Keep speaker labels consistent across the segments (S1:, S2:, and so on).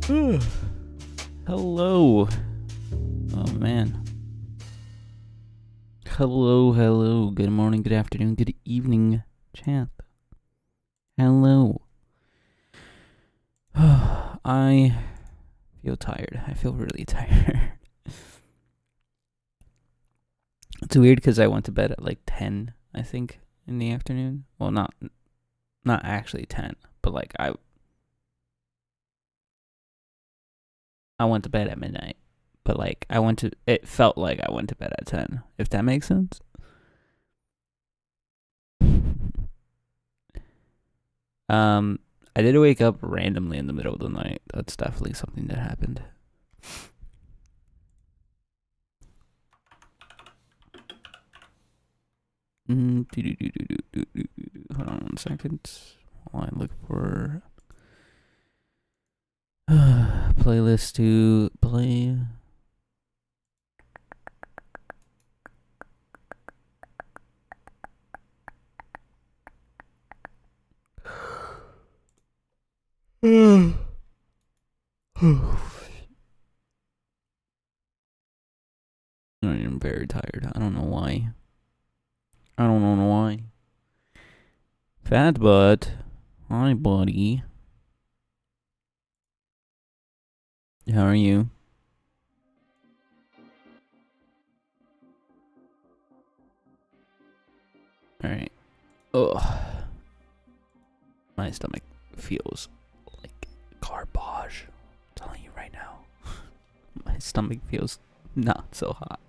S1: Hello. Oh man. Hello. Good morning, good afternoon, good evening, chat. Hello. I feel tired. I feel really tired. It's weird because I went to bed at like 10, I think, in the afternoon. Well, not actually 10, but like I went to bed at midnight. But like it felt like I went to bed at 10, if that makes sense. Um, I did wake up randomly in the middle of the night. That's definitely something that happened. Hold on 1 second. While I look for playlist to play. I am very tired. I don't know why. Fat butt. Hi, buddy. How are you? Alright. Ugh. My stomach feels like garbage. I'm telling you right now. My stomach feels not so hot.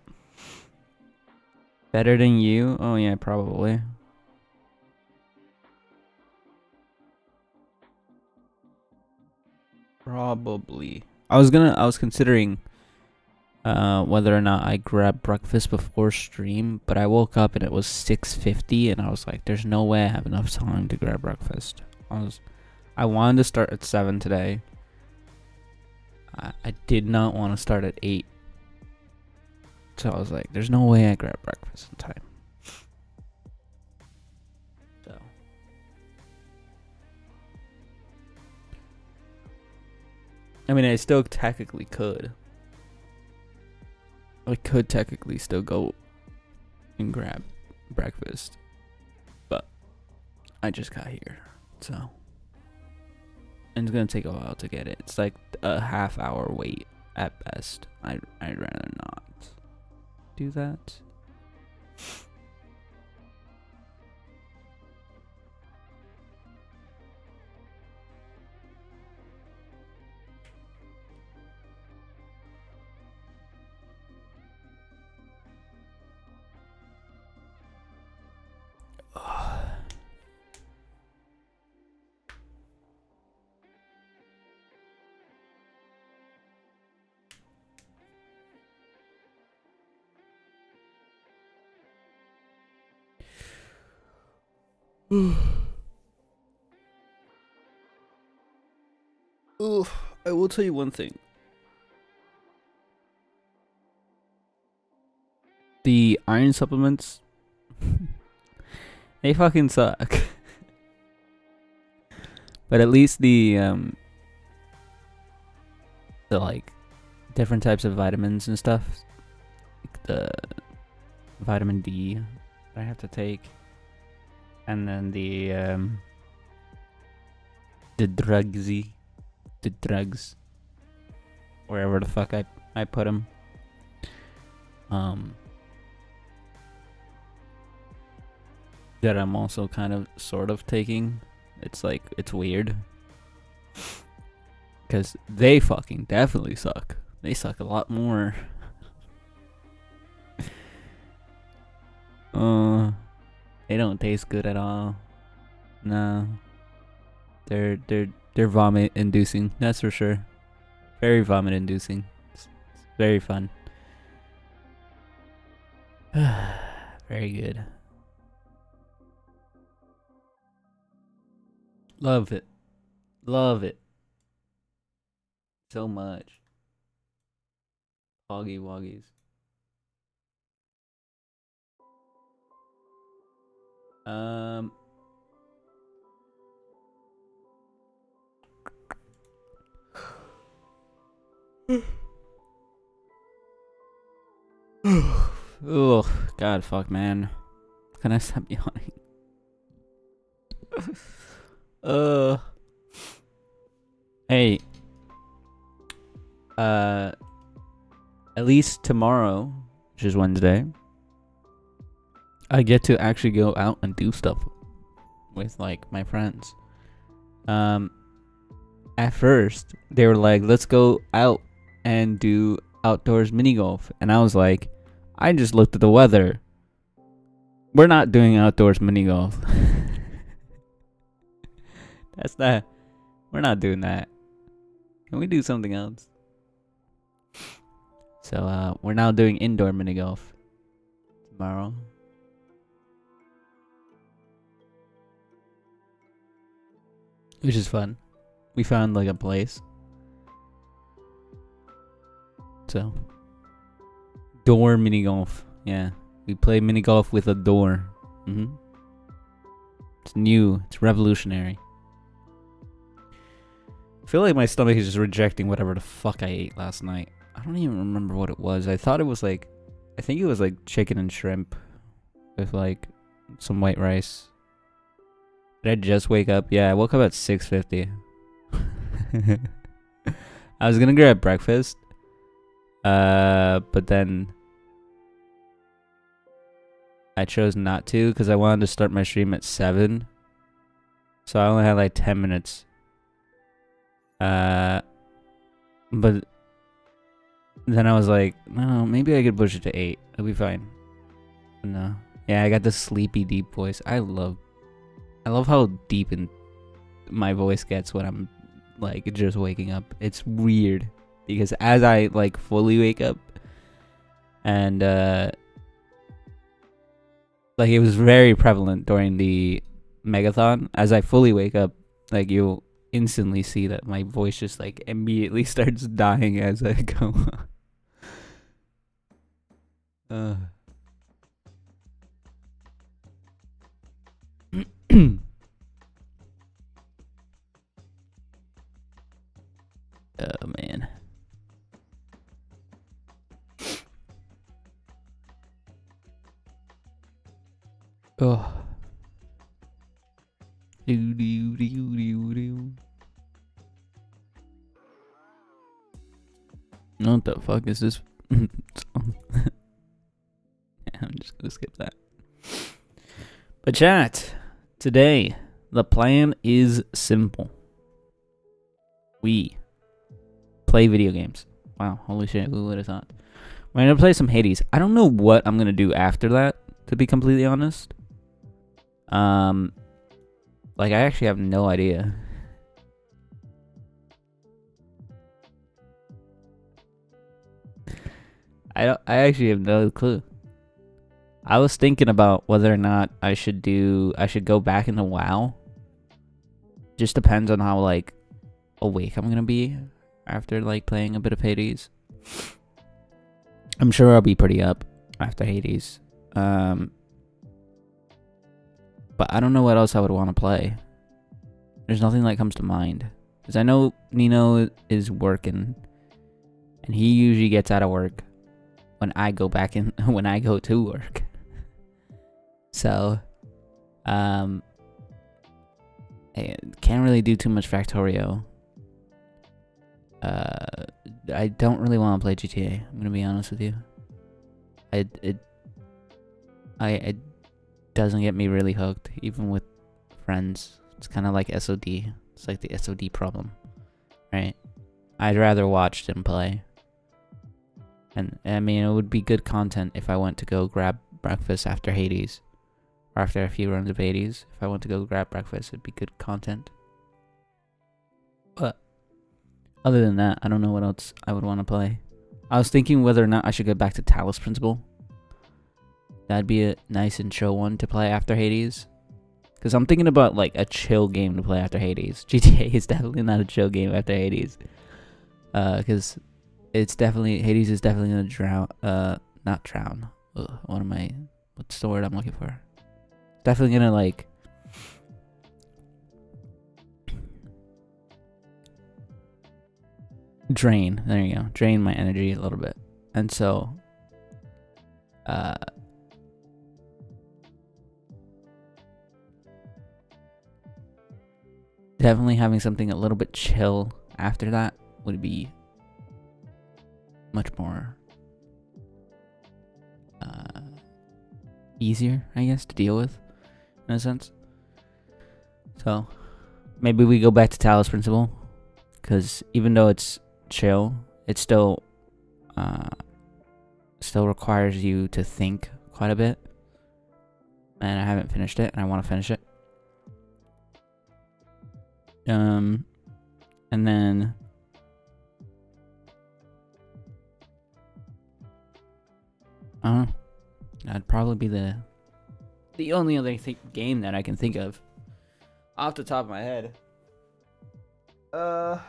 S1: Better than you? Oh yeah, probably. Probably. I was considering whether or not I grabbed breakfast before stream, but I woke up and it was 6:50 and I was like, there's no way I have enough time to grab breakfast. I wanted to start at 7 today. I did not want to start at 8. So I was like, there's no way I grab breakfast in time. So I mean, I still technically could. I could technically still go and grab breakfast, but I just got here, so and it's gonna take a while to get it. It's like a half-hour wait at best. I'd rather not do that. I will tell you one thing. The iron supplements, they fucking suck. But at least the like different types of vitamins and stuff, like the vitamin D that I have to take, and then the drugs, wherever the fuck I put them. That I'm also kind of sort of taking. It's like, it's weird. Because they fucking definitely suck. They suck a lot more. They don't taste good at all. No. They're vomit inducing, that's for sure. Very vomit inducing. It's very fun. Very good. Love it. Love it. So much. Foggy Woggies. Um Ugh, God, fuck, man. Can I stop yawning? uh, hey, at least tomorrow, which is Wednesday, I get to actually go out and do stuff with like my friends. At first they were like, let's go out and do outdoors mini golf, and I was like, I just looked at the weather. We're not doing outdoors mini golf. We're not doing that. Can we do something else? So we're now doing indoor mini golf tomorrow. Which is fun. We found like a place. So door mini golf. Yeah. We play mini golf with a door. It's new. It's revolutionary. I feel like my stomach is just rejecting whatever the fuck I ate last night. I don't even remember what it was. I think it was like chicken and shrimp with like some white rice. Did I just wake up? Yeah, I woke up at 6:50. I was gonna grab breakfast, but then I chose not to because I wanted to start my stream at 7. So I only had like 10 minutes. But then I was like, no, maybe I could push it to 8. It'll be fine. But no. Yeah, I got this sleepy deep voice. I love how deep in my voice gets when I'm like just waking up. It's weird because as I like fully wake up and like it was very prevalent during the megathon, as I fully wake up, like you'll instantly see that my voice just like immediately starts dying as I go. Oh man. Oh. What the fuck is this? I'm just gonna skip that. But chat, today the plan is simple. We play video games. Wow, holy shit, who would have thought? We're gonna play some Hades. I don't know what I'm gonna do after that, to be completely honest. Like I actually have no idea. I actually have no clue. I was thinking about whether or not I should go back into WoW. Just depends on how like awake I'm gonna be after like playing a bit of Hades. I'm sure I'll be pretty up after Hades. But I don't know what else I would want to play. There's nothing that comes to mind. Because I know Nino is working. And he usually gets out of work when I go to work. So, I can't really do too much Factorio. I don't really want to play GTA. I'm gonna be honest with you. It doesn't get me really hooked, even with friends. It's kind of like SOD. It's like the SOD problem, right? I'd rather watch than play. And I mean, it would be good content if I went to go grab breakfast after Hades, or after a few runs of Hades. If I went to go grab breakfast, it'd be good content. But other than that, I don't know what else I would want to play. I was thinking whether or not I should get back to Talos Principle. That'd be a nice and chill one to play after Hades. Because I'm thinking about like a chill game to play after Hades. GTA is definitely not a chill game after Hades. Because Hades is definitely gonna not drown. What's the word I'm looking for? Definitely gonna like drain. There you go. Drain my energy a little bit. And so Uh, definitely having something a little bit chill after that would be much more easier, I guess, to deal with in a sense. So maybe we go back to Talos Principle, because even though it's chill, it still requires you to think quite a bit. And I haven't finished it, and I want to finish it. And then I don't know. That'd probably be the only other game that I can think of off the top of my head. Ow.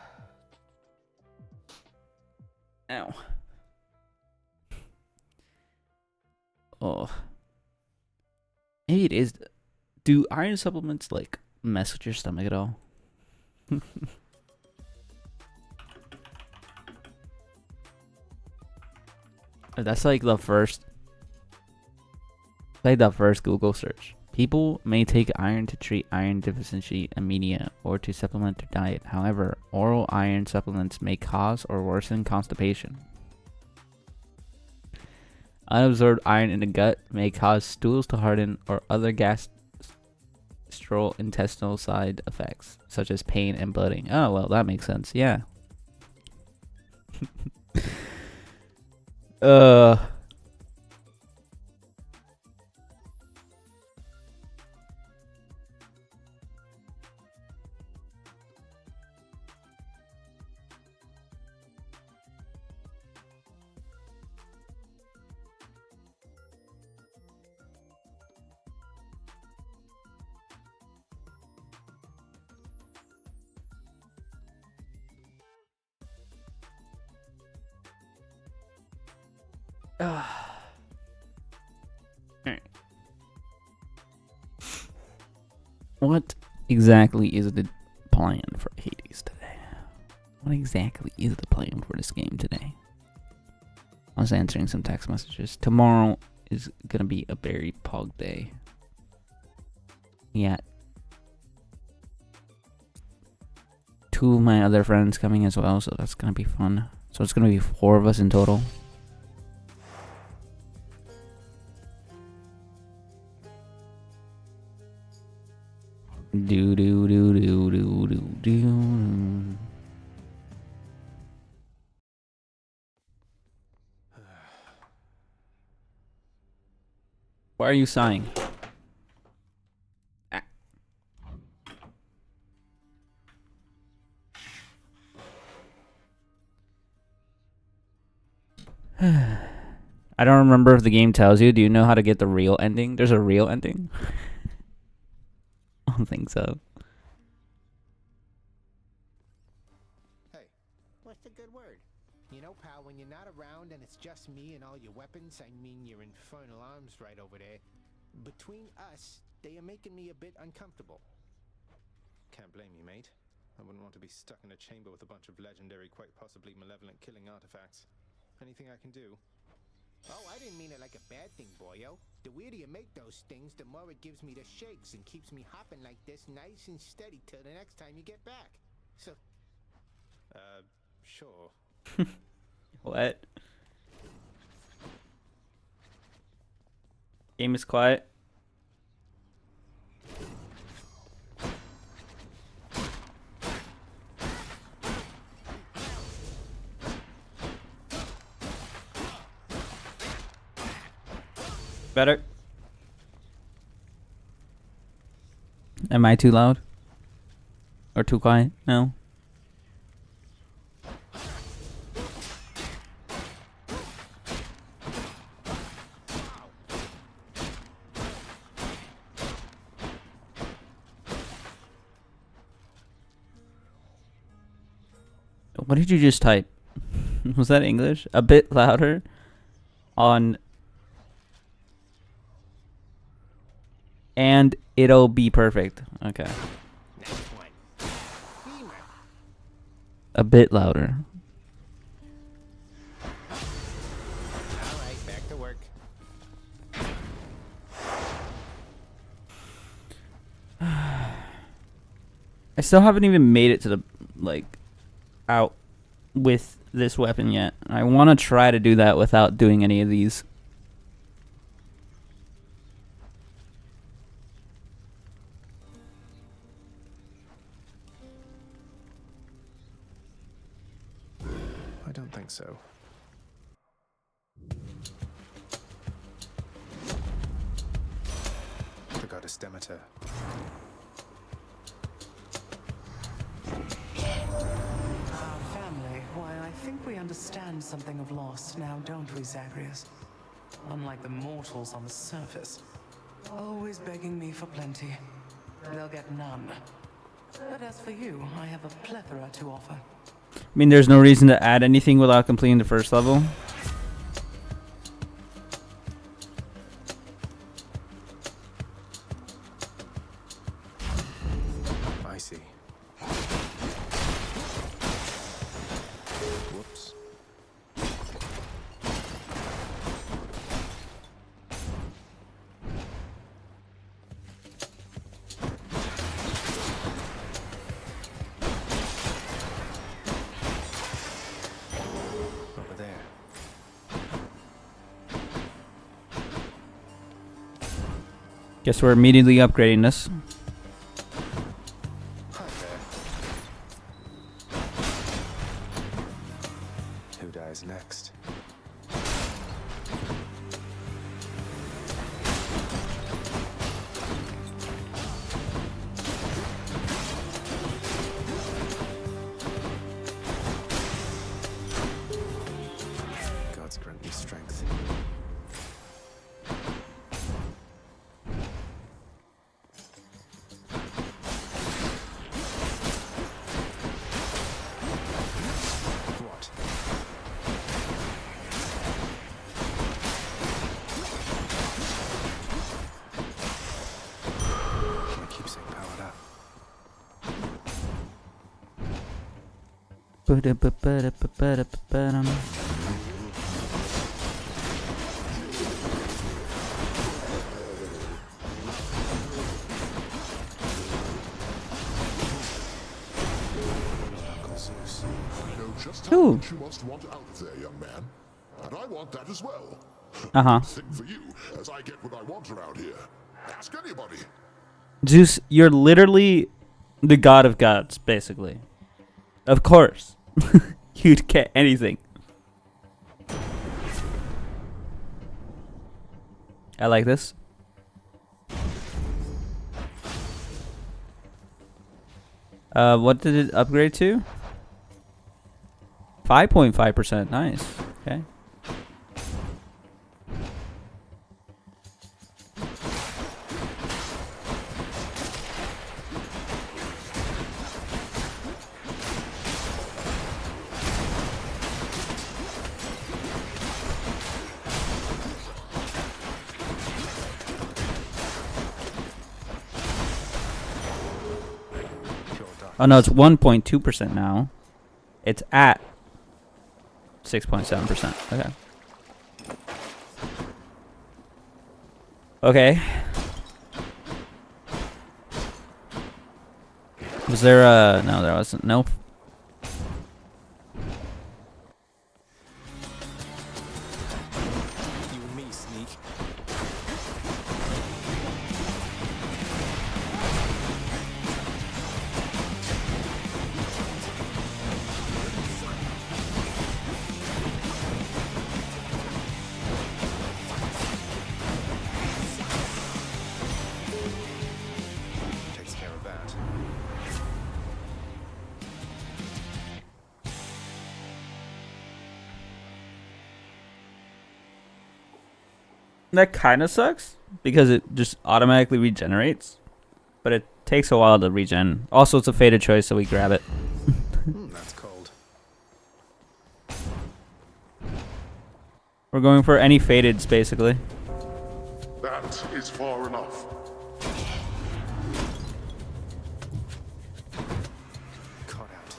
S1: Oh. Maybe it is. Do iron supplements like mess with your stomach at all? That's like the first Google search. People may take iron to treat iron deficiency anemia or to supplement their diet. However, oral iron supplements may cause or worsen constipation. Unabsorbed iron in the gut may cause stools to harden or other gastrointestinal side effects, such as pain and bloating. Oh, well, that makes sense. Yeah. Alright. What exactly is the plan for Hades today? What exactly is the plan for this game today? I was answering some text messages. Tomorrow is gonna be a very pog day. Yeah. 2 of my other friends coming as well, so that's gonna be fun. So it's gonna be 4 of us in total. Do do do do do do do. Why are you sighing? I don't remember if the game tells you. Do you know how to get the real ending? There's a real ending? I don't think so.
S2: Hey, what's the good word? You know, pal, when you're not around and it's just me and all your weapons, I mean your infernal arms right over there, between us, they are making me a bit uncomfortable. Can't blame you, mate. I wouldn't want to be stuck in a chamber with a bunch of legendary, quite possibly malevolent killing artifacts. Anything I can do? Oh, I didn't mean it like a bad thing, boyo. The weirder you make those things, the more it gives me the shakes and keeps me hopping like this nice and steady till the next time you get back. So, sure.
S1: What? Game is quiet. Better. Am I too loud? Or too quiet? No. What did you just type? Was that English? A bit louder on... And it'll be perfect. Okay. A bit louder.
S2: Alright, back to work.
S1: I still haven't even made it to the, like, out with this weapon yet. I want to try to do that without doing any of these.
S2: I don't think so. The goddess Demeter.
S3: Our family, why, I think we understand something of loss now, don't we, Zagreus? Unlike the mortals on the surface. Always begging me for plenty. They'll get none. But as for you, I have a plethora to offer.
S1: I mean, there's no reason to add anything without completing the first level.
S2: I see. Whoops. Over there.
S1: Guess we're immediately upgrading this.
S2: Hi there. Who dies next? Gods grant me strength. What? My keepsake powered up. Uncle Zeus.
S4: I know just how
S1: Ooh.
S4: much you must want out of there, young man. And I want that as well.
S1: Uh-huh.
S4: Sing for you, as I get what I want around here. Ask anybody.
S1: Zeus, you're literally the god of gods, basically. Of course. You'd get anything. I like this. What did it upgrade to? 5.5%. Nice. Okay.
S2: Pure dark.
S1: Oh no, it's 1.2% now. It's at 6.7%. Okay. Okay. Was there a... No, there wasn't. Nope.
S2: You and me, sneak. Takes care of that.
S1: That kind of sucks because it just automatically regenerates, but it takes a while to regen. Also, it's a fated choice, so we grab it.
S2: That's cold.
S1: We're going for any fateds, basically.
S4: That is far enough.
S2: Caught out.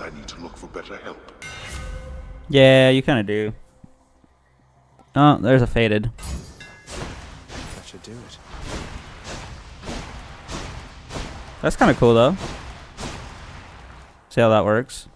S4: I need to look for better help.
S1: Yeah, you kind of do. Oh, there's a faded.
S2: That should do it.
S1: That's kind of cool though. See how that works.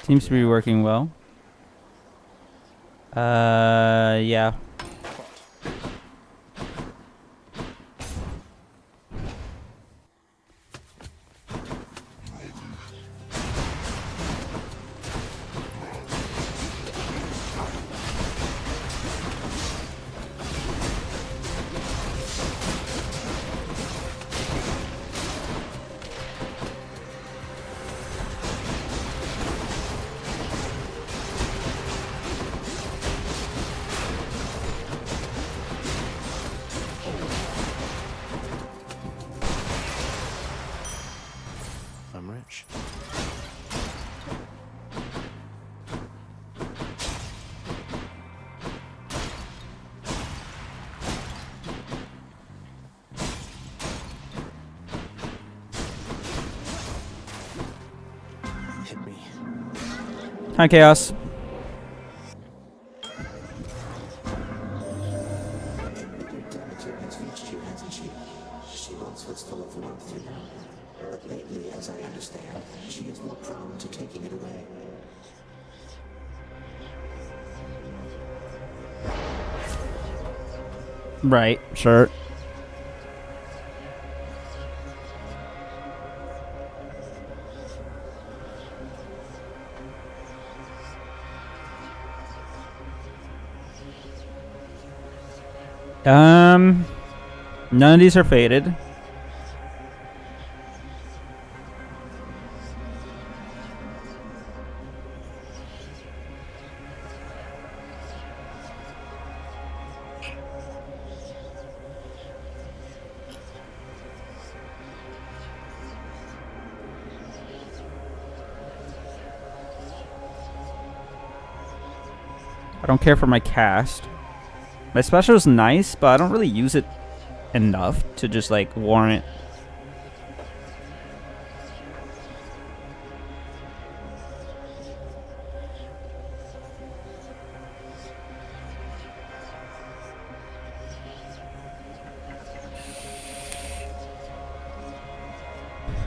S1: Seems to be working well. Yeah.
S2: I'm rich. Hit me.
S1: Hi, Chaos.
S5: Has reached you, hasn't she? She once was full of warmth, you know. But lately, as I understand, she is more prone to taking it away.
S1: Right, sure. None of these are faded. I don't care for my cast. My special is nice, but I don't really use it enough to just like warrant.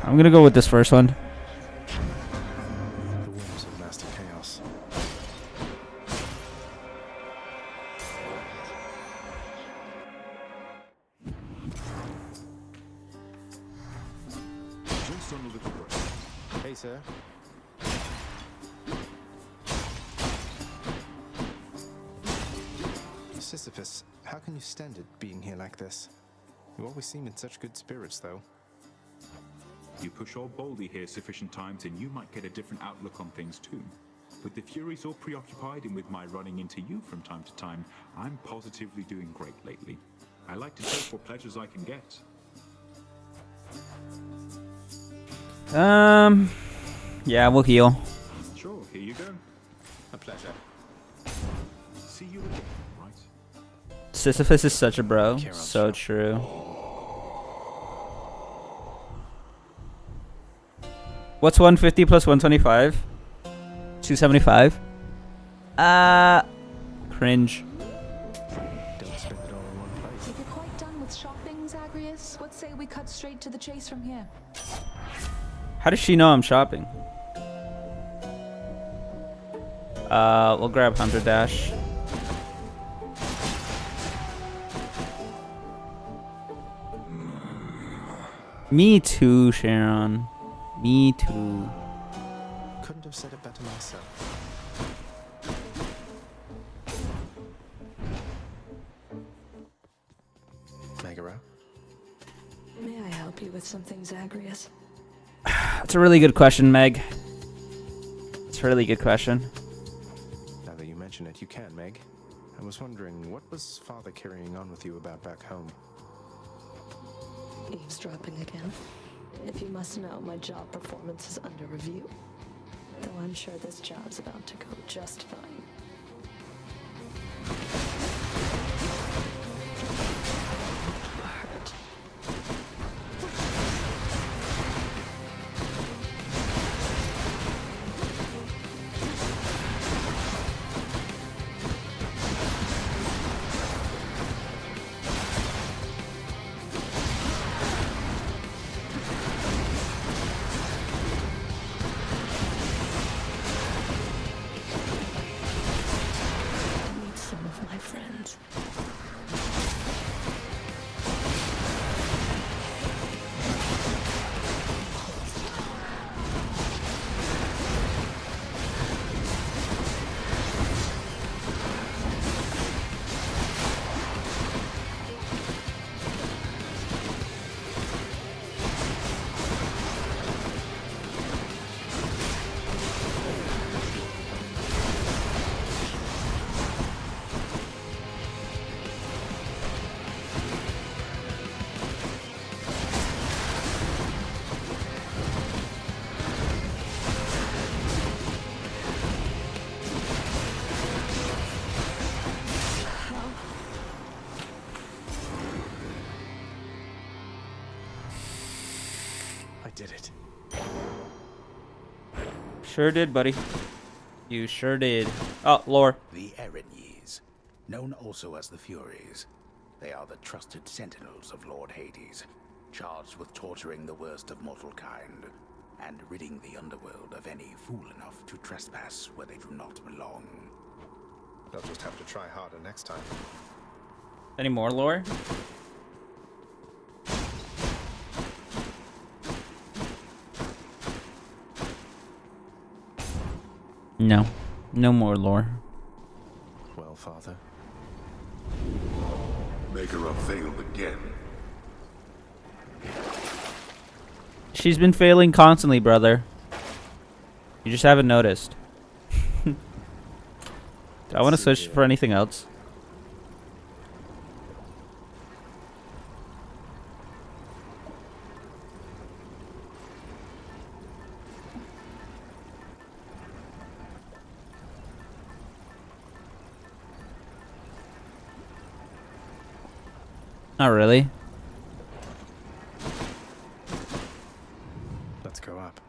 S1: I'm gonna go with this first one.
S2: The whims of Master Chaos.
S4: Just on a little break.
S2: Hey, sir. Sisyphus, how can you stand it being here like this? You always seem in such good spirits, though.
S6: You push all boldly here sufficient times and you might get a different outlook on things too. With the Furies all preoccupied and with my running into you from time to time, I'm positively doing great lately. I like to take what pleasures I can get.
S1: Yeah, we'll heal.
S6: Sure, here you go.
S2: A pleasure.
S6: See you again, right?
S1: Sisyphus is such a bro.
S2: Chaos
S1: So
S2: shot.
S1: true. What's 150 plus 125? 275. Cringe.
S2: Don't spend it all in one place.
S7: If you're quite done with shopping, Zagreus, what say we cut straight to the chase from here?
S1: How does she know I'm shopping? We'll grab Hunter Dash. Me too, Sharon. Me too.
S2: Couldn't have said it better myself. Megara?
S7: May I help you with something, Zagreus?
S1: That's a really good question, Meg. It's a really good question.
S2: Now that you mention it, you can, Meg. I was wondering, what was Father carrying on with you about back home?
S8: Eavesdropping again. If you must know, my job performance is under review. Though I'm sure this job's about to go just fine. Hurt. Meet some of my friends.
S2: I did it.
S1: Sure did, buddy. You sure did. Oh, lore.
S9: The Erinyes, known also as the Furies. They are the trusted sentinels of Lord Hades, charged with torturing the worst of mortal kind, and ridding the underworld of any fool enough to trespass where they do not belong.
S2: They'll just have to try harder next time.
S1: Any more lore? No. No more lore.
S2: Well, Father.
S4: Maker have failed again.
S1: She's been failing constantly, brother. You just haven't noticed. Do I want to switch for anything else? Not really.
S2: Let's go up.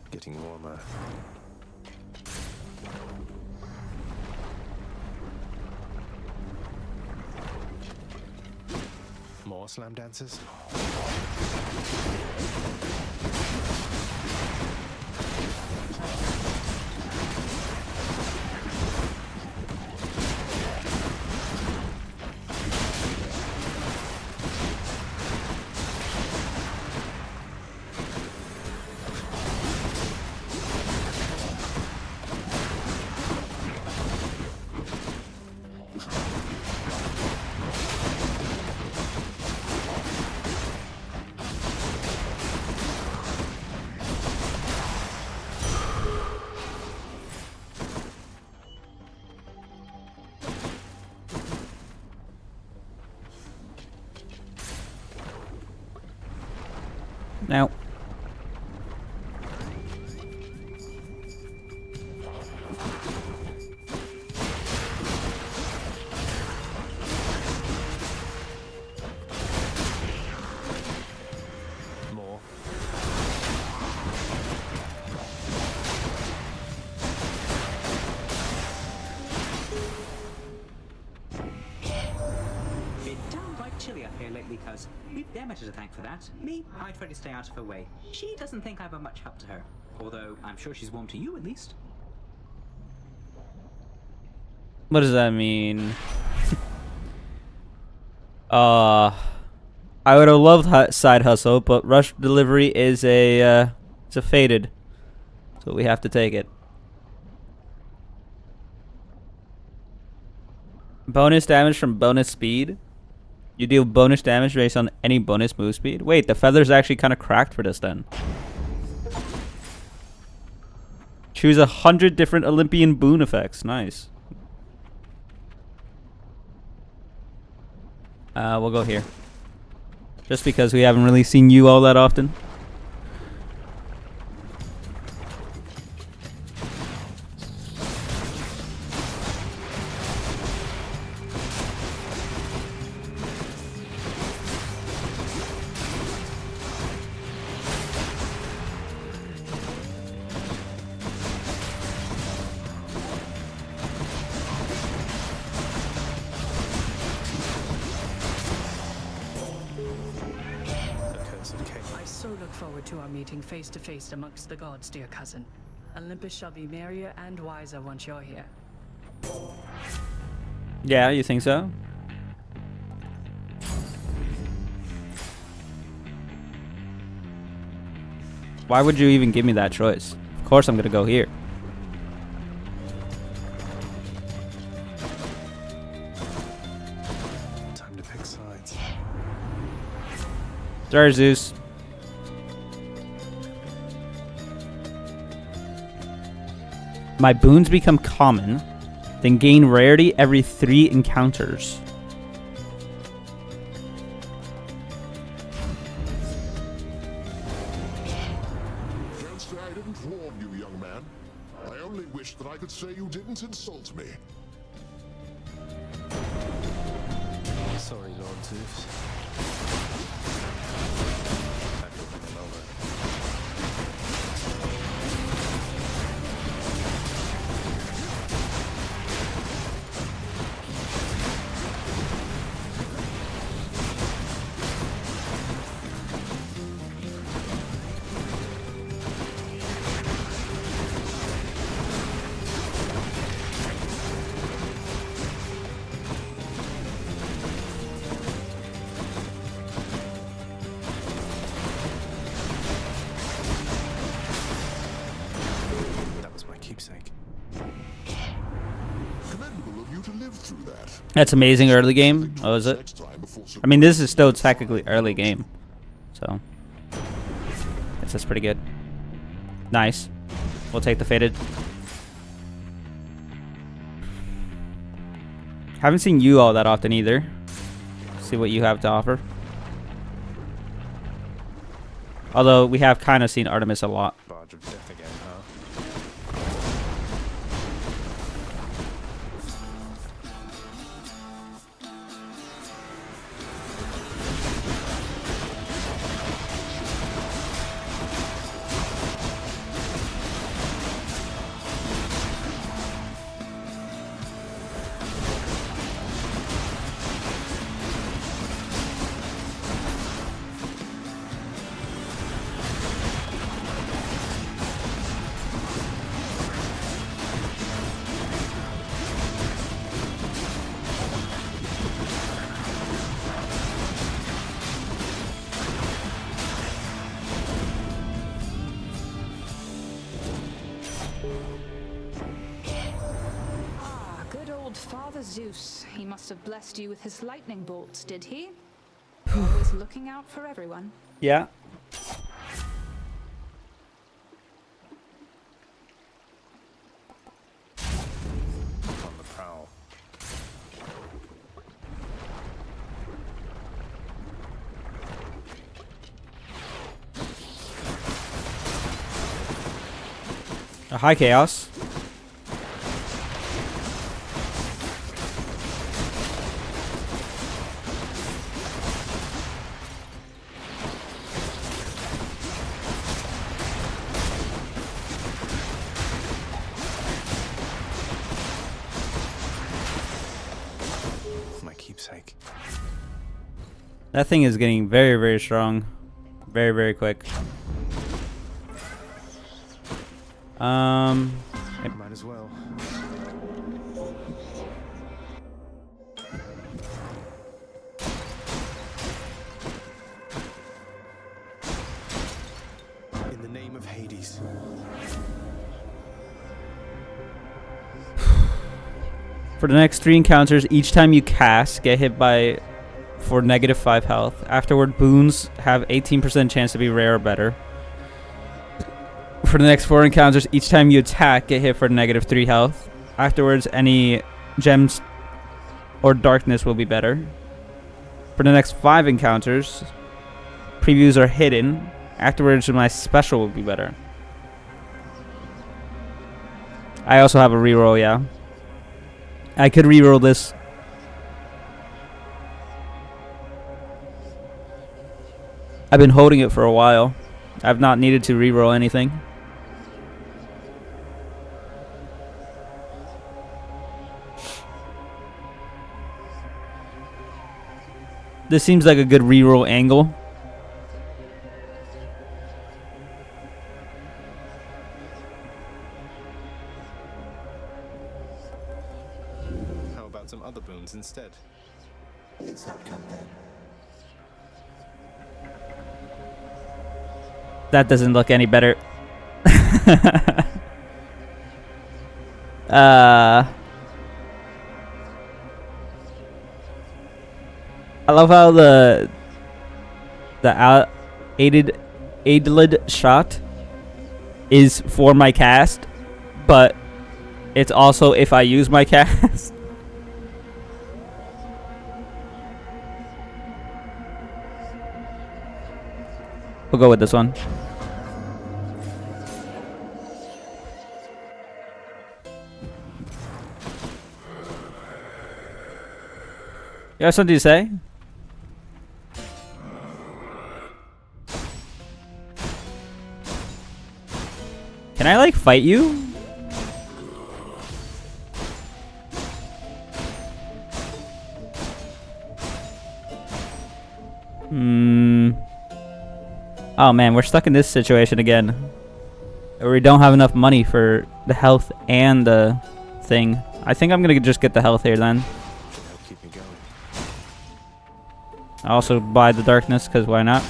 S2: Getting warmer. More slam dances?
S1: Now.
S2: More.
S10: Been downright chilly up here lately, cuz. We've Demeter to thank for that. Me, I try to stay out of her way. She doesn't think I'm a much help to her. Although, I'm sure she's warm to you, at least.
S1: What does that mean? I would have loved side hustle, but rush delivery is it's a fated. So we have to take it. Bonus damage from bonus speed. You deal bonus damage based on any bonus move speed. Wait, the feather's actually kind of cracked for this then. Choose 100 different Olympian boon effects. Nice. We'll go here. Just because we haven't really seen you all that often.
S3: I so look forward to our meeting face to face amongst the gods, dear cousin. Olympus shall be merrier and wiser once you're here.
S1: Yeah, you think so? Why would you even give me that choice? Of course I'm gonna go here.
S11: Time to pick sides.
S1: Sorry, Zeus. My boons become common, then gain rarity every 3 encounters.
S4: Don't say I didn't warn you, young man. I only wish that I could say you didn't insult me.
S11: Sorry, Lord Zeus. Time to bring him over.
S4: Commendable of you to live through that.
S1: That's amazing early game. Oh, is it? I mean, this is still technically early game. So, guess that's pretty good. Nice. We'll take the faded. Haven't seen you all that often either. See what you have to offer. Although we have kind of seen Artemis a lot.
S11: Barge of death again, huh?
S7: Father Zeus, he must have blessed you with his lightning bolts, did he? Always looking out for everyone.
S1: Yeah.
S11: On the prowl.
S1: Hi, Chaos. That thing is getting very, very strong. Very, very quick.
S11: Might as well. In the name of Hades.
S1: For the next 3 encounters, each time you cast, get hit by for -5 health. Afterward, boons have 18% chance to be rare or better. For the next 4 encounters, each time you attack, get hit for -3 health. Afterwards, any gems or darkness will be better. For the next 5 encounters, previews are hidden. Afterwards, my special will be better. I also have a reroll, yeah. I could reroll this. I've been holding it for a while. I've not needed to reroll anything. This seems like a good reroll angle.
S11: How about some other boons instead?
S5: It's not come then.
S1: That doesn't look any better. I love how the aided shot is for my cast, but it's also if I use my cast. We'll go with this one. You have something to say? Can I like fight you? Oh man, we're stuck in this situation again. Where we don't have enough money for the health and the thing. I think I'm gonna just get the health here then.
S11: Keep me going.
S1: I also buy the darkness, because why not?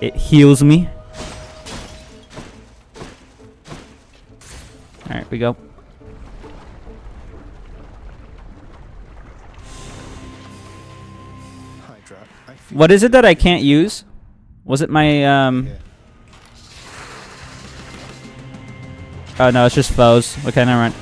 S1: It heals me. Alright, we go.
S11: Hydra, I feel
S1: What is it that I can't use? Was it my Oh no, it's just foes. Okay, never mind.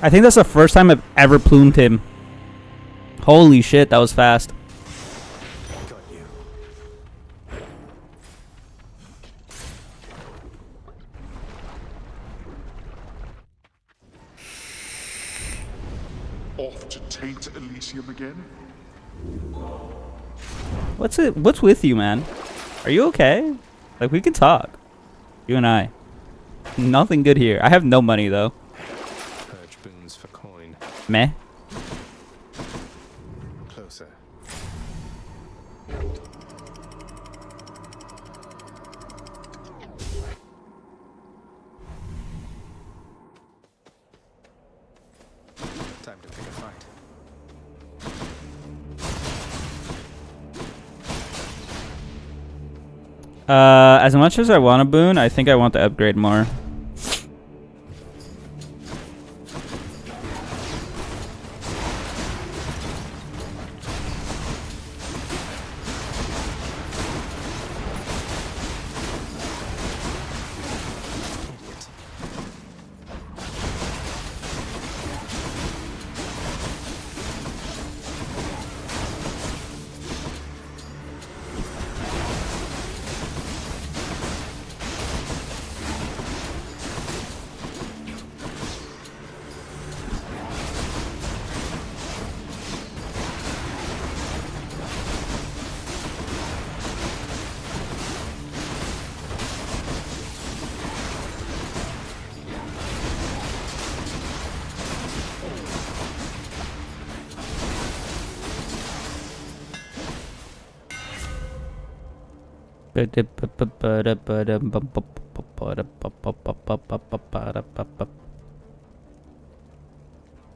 S1: I think that's the first time I've ever plumed him. Holy shit, that was fast.
S11: got you.
S4: Off to taint Elysium again?
S1: What's with you, man? Are you okay? Like, we can talk. You and I. Nothing good here. I have no money though.
S11: Purge boons for coin.
S1: Meh.
S11: Closer. Time to pick a fight.
S1: As much as I want a boon, I think I want to upgrade more.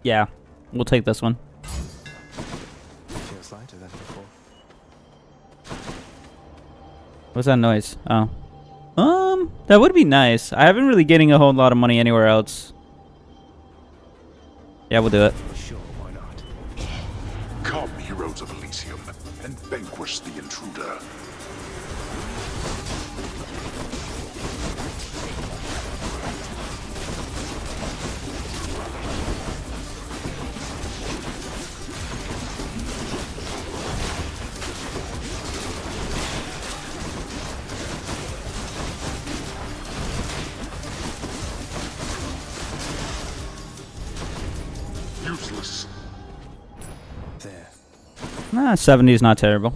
S1: Yeah, we'll take this one.
S11: Feels lighter than before.
S1: What's that noise? Oh. That would be nice. I haven't really getting a whole lot of money anywhere else. Yeah, we'll do it.
S11: Sure, why not?
S4: Come, heroes of Elysium, and vanquish the intruder. Useless.
S11: There.
S1: Nah, 70 is not terrible.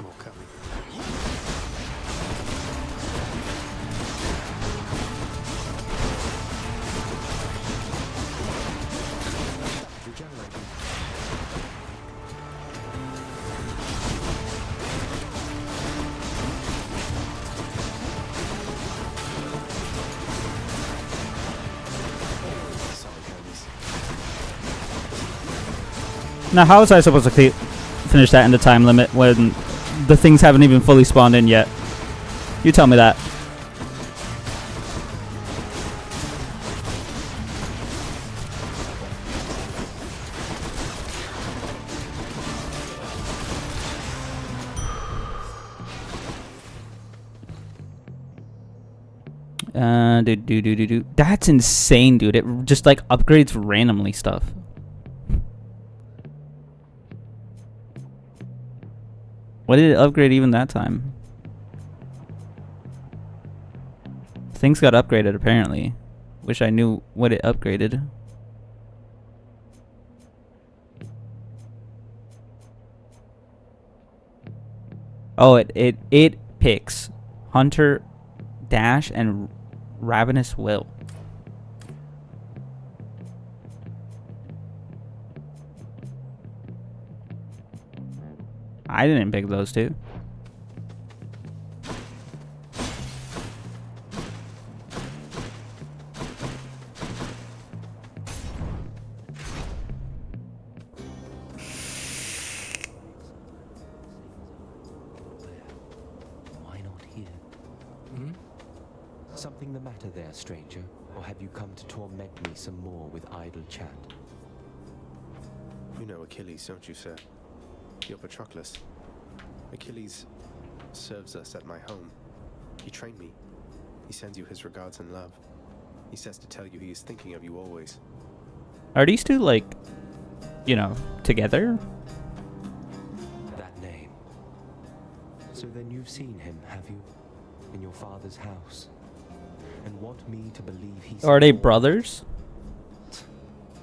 S11: More coming. Regenerating. Sorry, Hermes.
S1: Now, how was I supposed to finish that in the time limit when the things haven't even fully spawned in yet? You tell me that. That's insane, dude. It just like upgrades randomly stuff. What did it upgrade even that time? Things got upgraded apparently. Wish I knew what it upgraded. Oh, it picks Hunter, Dash, and Ravenous Will. I didn't pick those two.
S12: Why not here? Something the matter there, stranger? Or have you come to torment me some more with idle chat?
S11: You know Achilles, don't you, sir? You're Patroclus. Achilles serves us at my home. He trained me. He sends you his regards and love. He says to tell you he is thinking of you always.
S1: Are these two like, you know, together?
S12: That name. So then you've seen him, have you? In your father's house. And want me to believe he's...
S1: Are they brothers?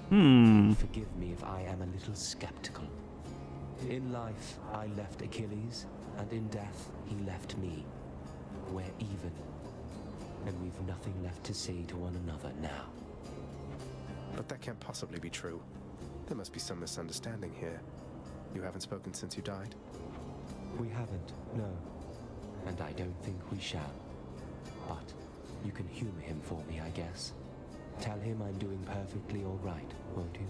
S1: Hmm.
S12: Forgive me if I am a little skeptical. In life, I left Achilles, and in death, he left me. We're even. and we've nothing left to say to one another now.
S11: But that can't possibly be true. There must be some misunderstanding here. You haven't spoken since you died?
S12: We haven't, no. And I don't think we shall. But you can humor him for me, I guess. Tell him I'm doing perfectly all right, won't you?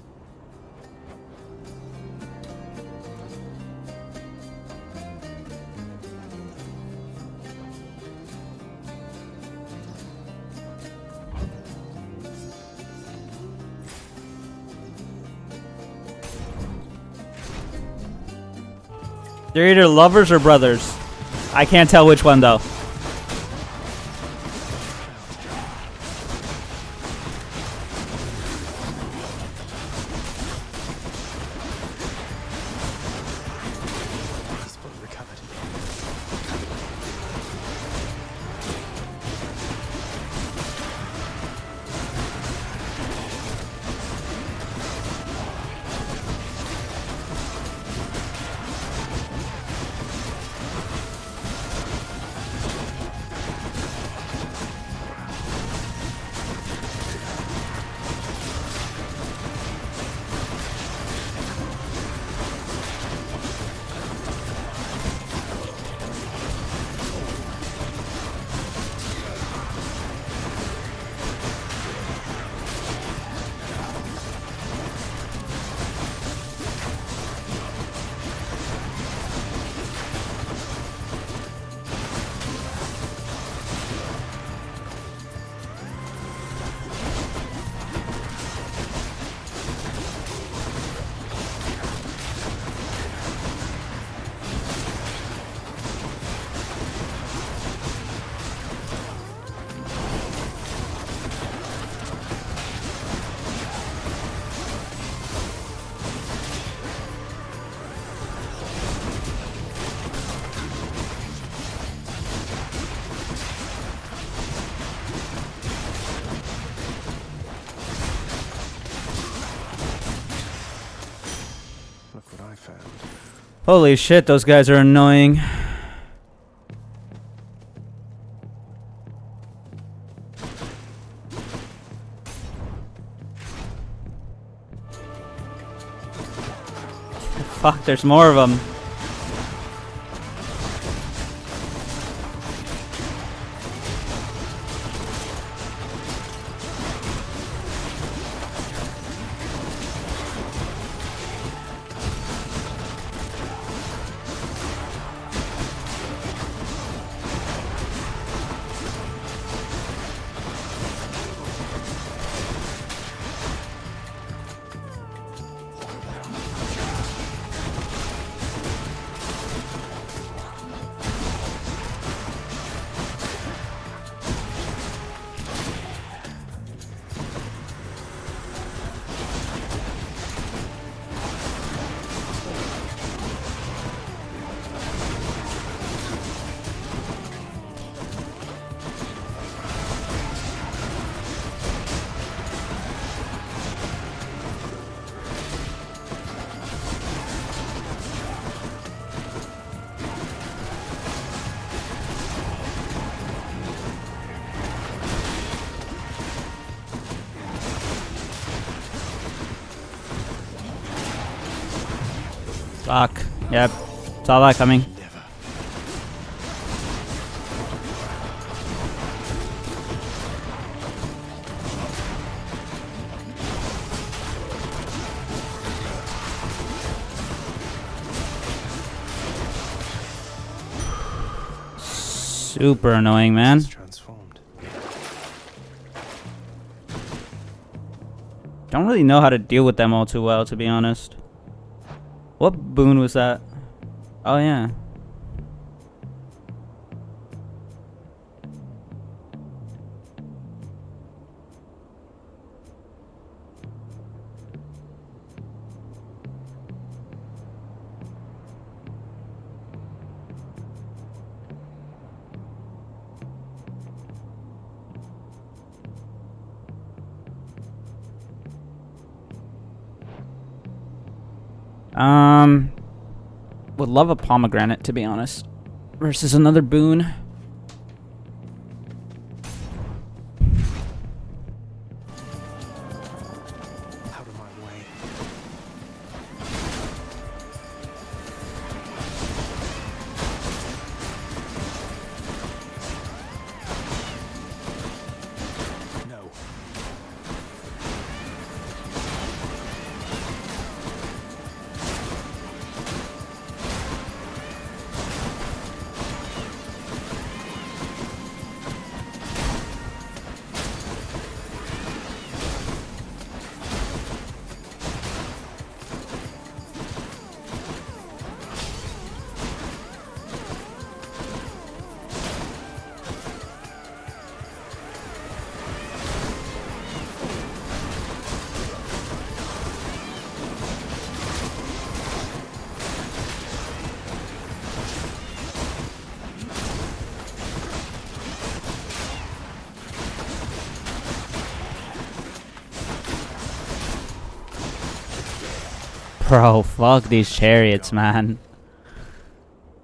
S1: They're either lovers or brothers. I can't tell which one though.
S11: He's fully recovered. Look what I found.
S1: Holy shit, those guys are annoying. Fuck, there's more of them. Fuck. Yep. Saw that coming. Super annoying, man. Don't really know how to deal with them all too well, to be honest. What boon was that? Oh, yeah. Would love a pomegranate, to be honest. Versus another boon. Bro, fuck these chariots, man.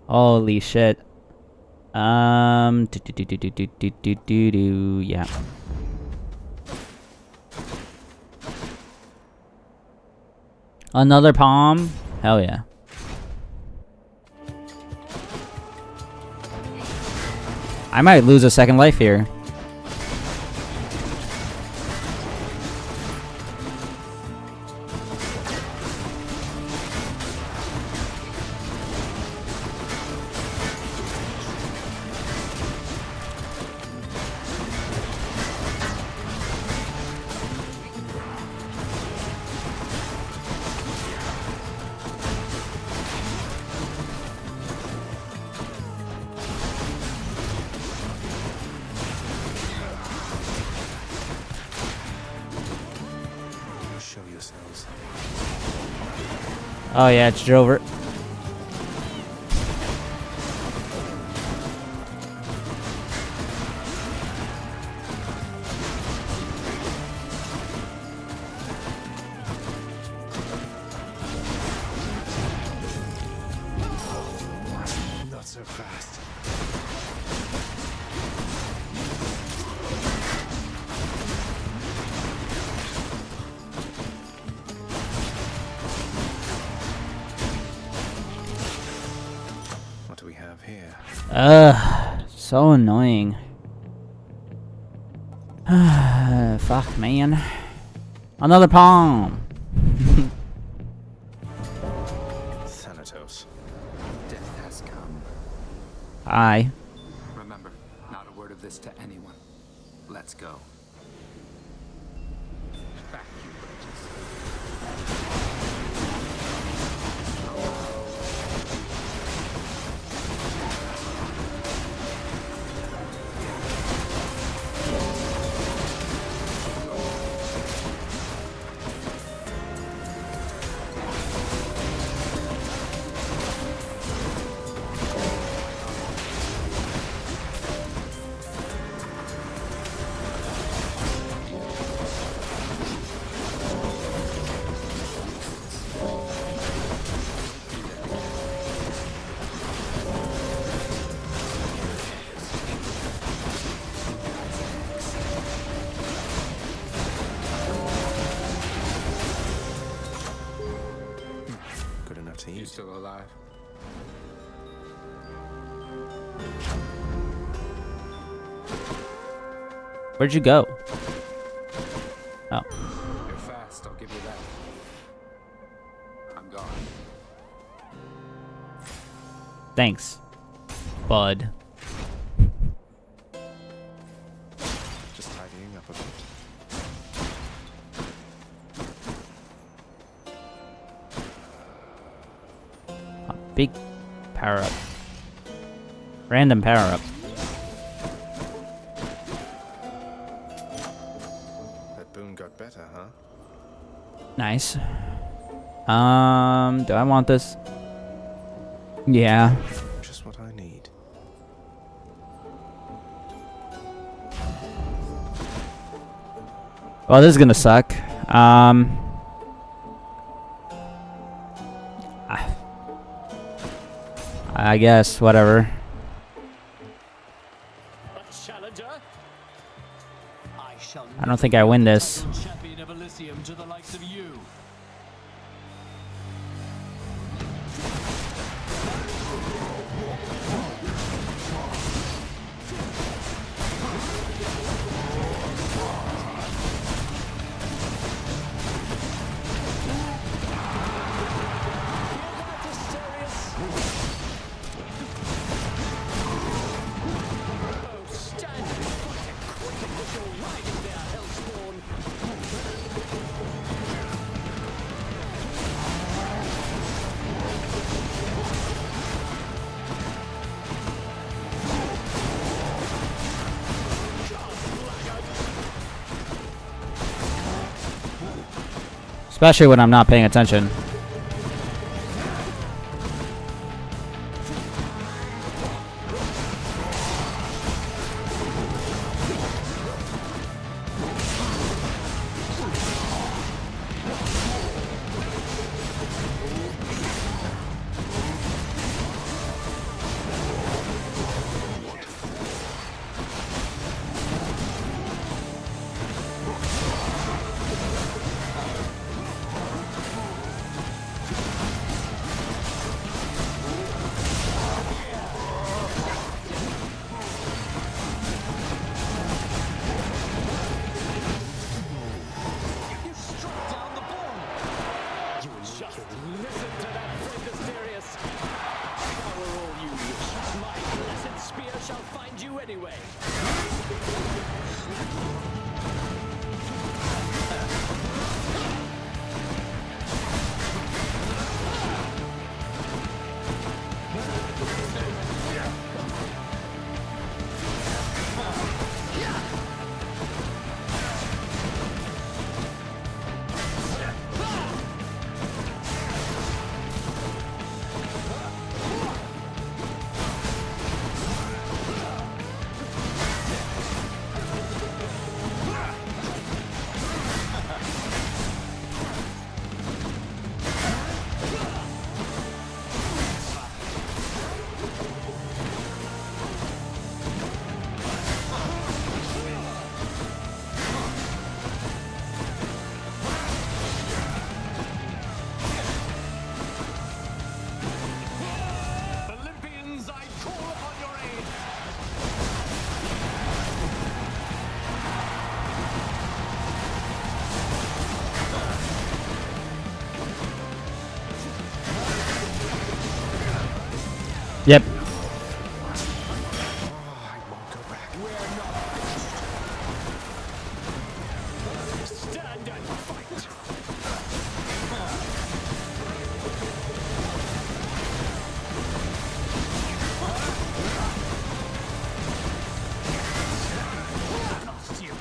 S1: Holy shit. Yeah. Another palm? Hell yeah. I might lose a second life here.
S11: Show yourselves.
S1: Oh yeah, it's Drover.
S11: Not so fast. What do we have here?
S1: So annoying. Fuck, man. Another palm.
S11: Thanatos.
S13: Death has come.
S1: Hi.
S13: Remember, not a word of this to anyone. Let's go. Back, you wretches.
S11: Good enough to
S13: You
S11: eat.
S13: still alive?
S1: Where'd you go? Oh.
S13: You're fast, I'll give you that. I'm gone.
S1: Thanks, bud.
S11: Just tidying up a bit.
S1: A big power up. Random power up.
S11: That boon got better, huh?
S1: Nice. Do I want this? Yeah.
S11: Just what I need.
S1: Well, this is gonna suck. I guess, whatever. I don't think I win this.
S14: Champion of Elysium to the likes of you.
S1: Especially when I'm not paying attention.
S14: anyway.
S1: Yep.
S14: Stand and fight. Lost you.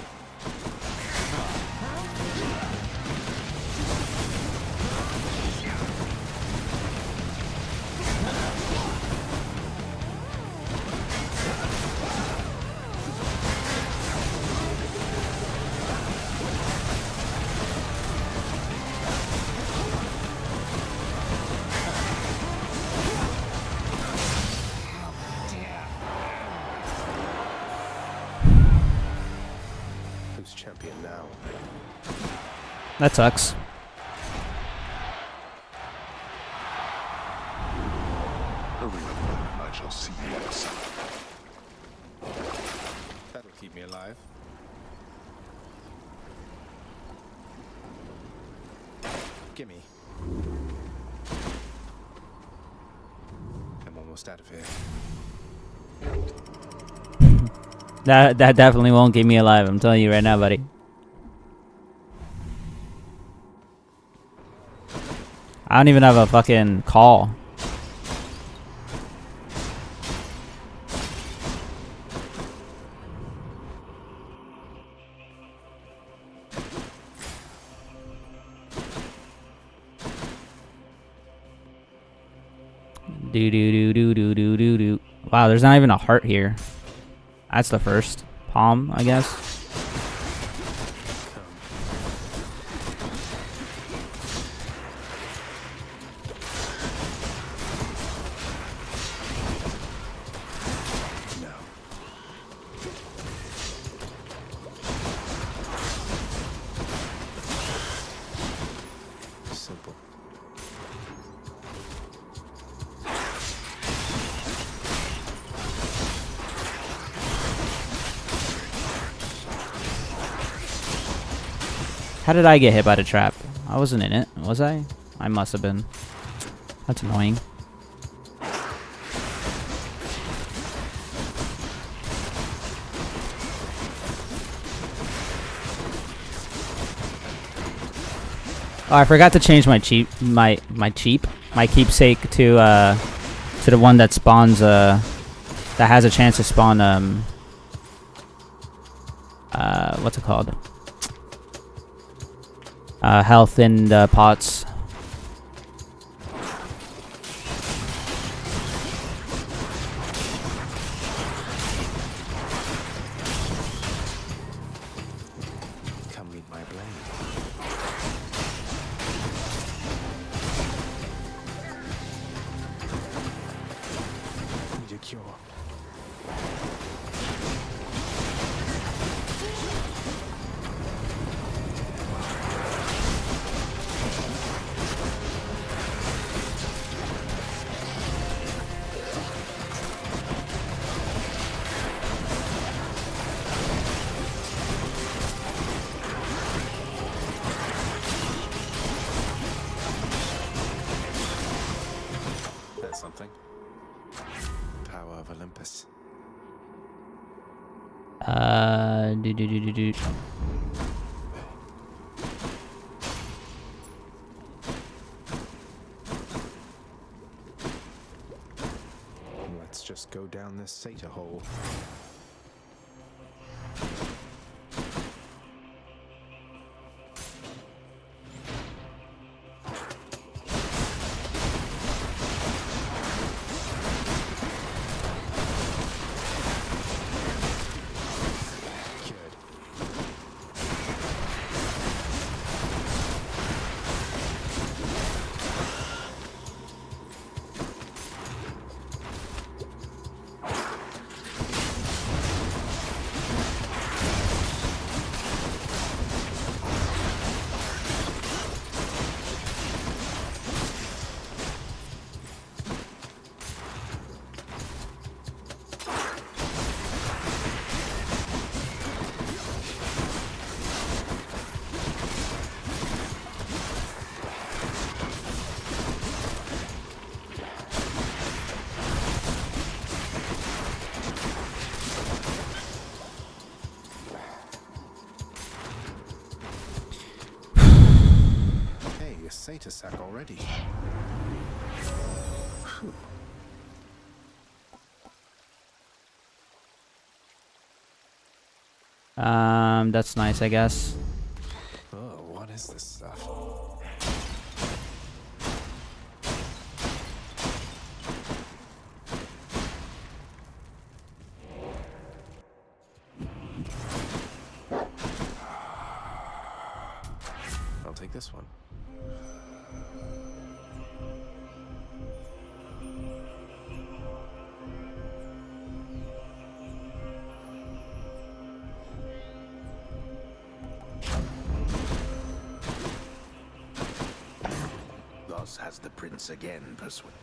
S11: Who's champion now?
S1: That sucks.
S4: Hurry up, I shall see you outside.
S11: That'll keep me alive. Gimme. I'm almost out of here.
S1: That definitely won't keep me alive. I'm telling you right now, buddy. I don't even have a fucking call. Do do do do do do do do. Wow, there's not even a heart here. That's the first. Palm, I guess.
S11: Simple.
S1: How did I get hit by the trap? I wasn't in it, was I? I must have been. That's annoying. Oh, I forgot to change my keepsake to the one that spawns that has a chance to spawn what's it called? Health in the pots.
S11: Come meet my blade. Need a cure. That's something. Power of Olympus.
S1: Do.
S11: Let's just go down this Sata hole. Sata sack already.
S1: That's nice, I guess.
S11: Oh, what is this stuff? I'll take this one.
S9: Thus has the prince again persuaded.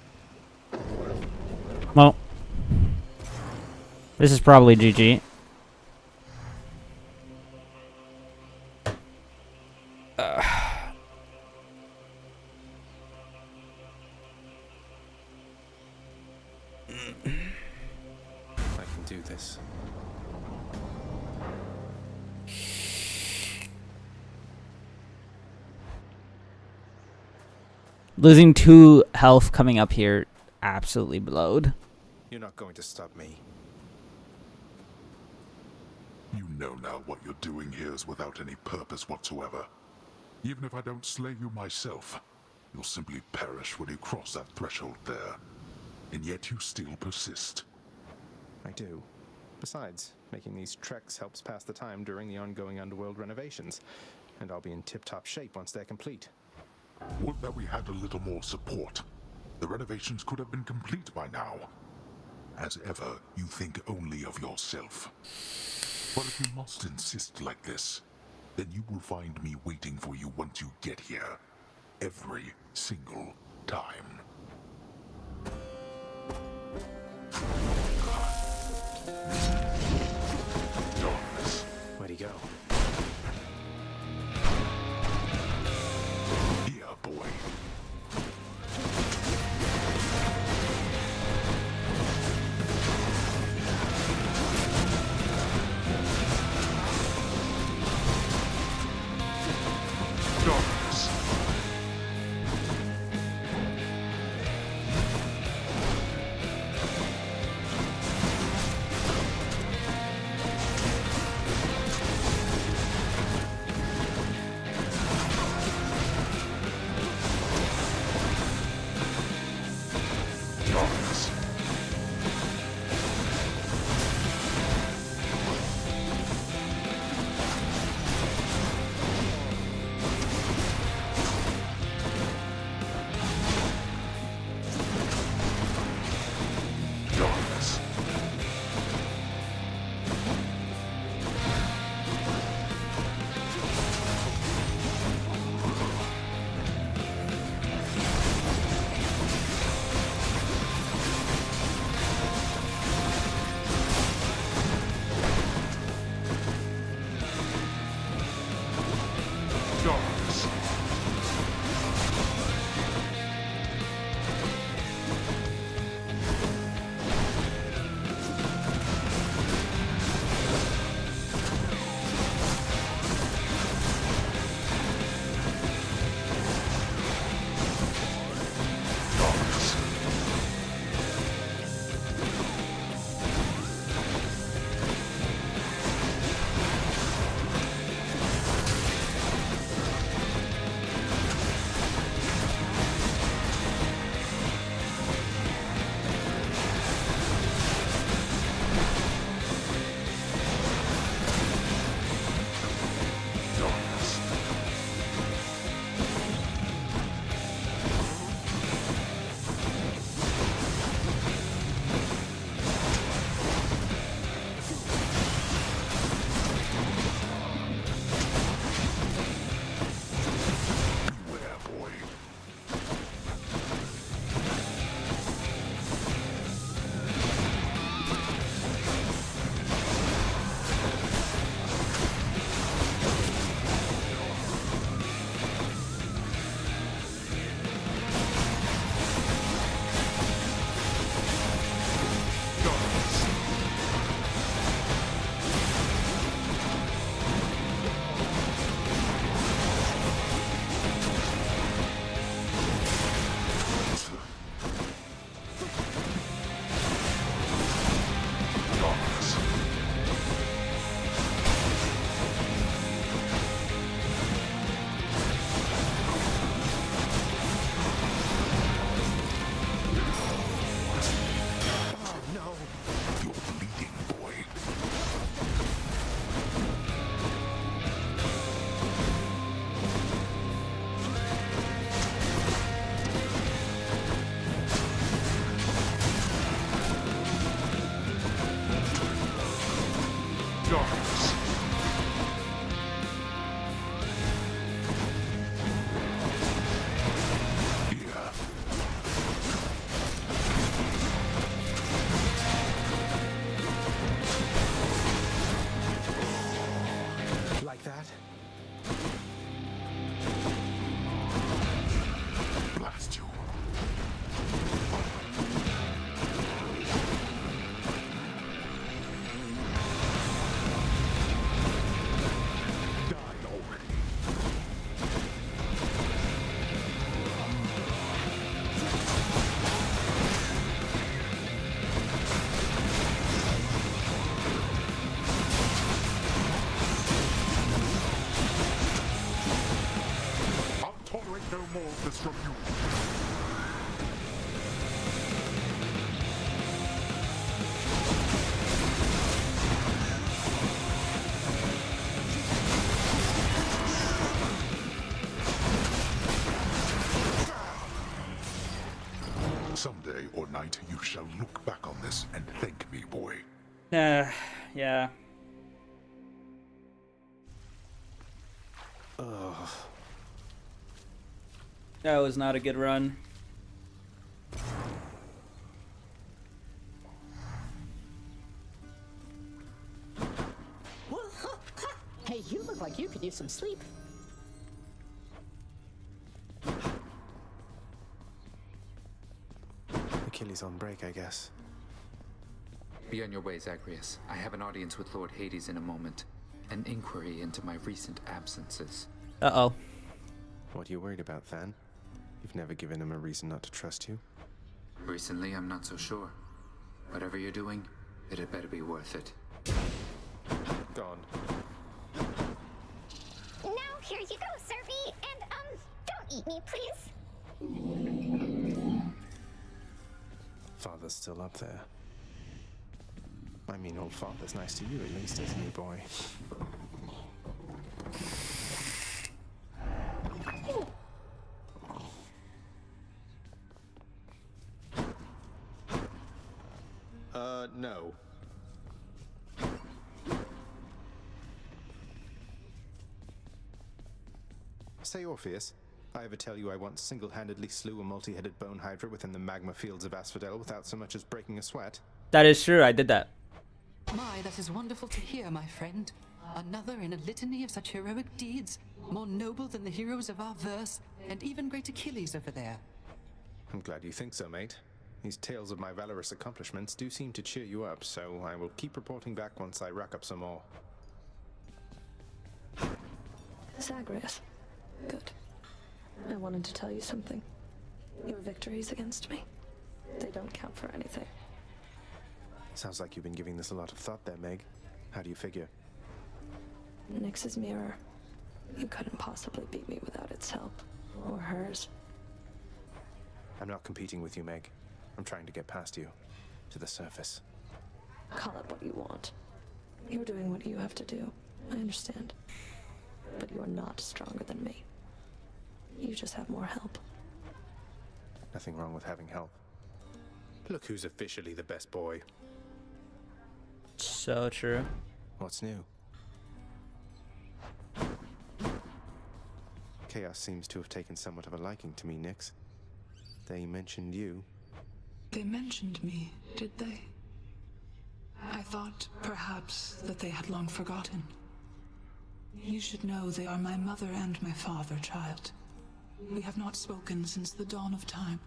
S1: Well, this is probably GG.
S11: I can do this.
S1: Losing 2 health coming up here absolutely blowed.
S11: You're not going to stop me.
S4: You know now what you're doing here is without any purpose whatsoever. Even if I don't slay you myself, you'll simply perish when you cross that threshold there. And yet you still persist.
S11: I do. Besides, making these treks helps pass the time during the ongoing underworld renovations, and I'll be in tip-top shape once they're complete.
S4: Would that we had a little more support. The renovations could have been complete by now. As ever, you think only of yourself. But if you must insist like this, then you will find me waiting for you once you get here. Every single time. Darkness.
S11: Where'd he go?
S4: Here, boy. Darkness. darkness. Here.
S11: Like that?
S4: Blast you. Die already. I'll tolerate no more of this from you. Someday or night, you shall look back on this and thank me, boy.
S1: Yeah.
S11: Ugh.
S1: That was not a good run.
S15: Hey, you look like you could use some sleep.
S11: Achilles on break, I guess.
S13: Be on your way, Zagreus. I have an audience with Lord Hades in a moment. An inquiry into my recent absences.
S1: Uh-oh.
S11: What are you worried about, Than? You've never given him a reason not to trust you.
S13: Recently, I'm not so sure. Whatever you're doing, it had better be worth it.
S11: Gone.
S16: Now here you go, Servy, and don't eat me, please.
S11: Father's still up there. I mean, old father's nice to you at least, isn't he, boy? No. Say, Orpheus, I ever tell you I once single-handedly slew a multi-headed bone hydra within the magma fields of Asphodel without so much as breaking a sweat?
S1: That is true, I did that.
S3: My, that is wonderful to hear, my friend. Another in a litany of such heroic deeds, more noble than the heroes of our verse, and even great Achilles over there.
S11: I'm glad you think so, mate. These tales of my valorous accomplishments do seem to cheer you up, so I will keep reporting back once I rack up some more.
S8: Zagreus. Good. I wanted to tell you something. Your victories against me, they don't count for anything.
S11: Sounds like you've been giving this a lot of thought there, Meg. How do you figure?
S8: Nyx's mirror. You couldn't possibly beat me without its help. Or hers.
S11: I'm not competing with you, Meg. I'm trying to get past you. To the surface.
S8: Call it what you want. You're doing what you have to do. I understand. But you're not stronger than me. You just have more help.
S11: Nothing wrong with having help. Look who's officially the best boy.
S1: So true.
S11: What's new? Chaos seems to have taken somewhat of a liking to me, Nyx. They mentioned you.
S3: They mentioned me, did they? I thought, perhaps, that they had long forgotten. You should know they are my mother and my father, child. We have not spoken since the dawn of time.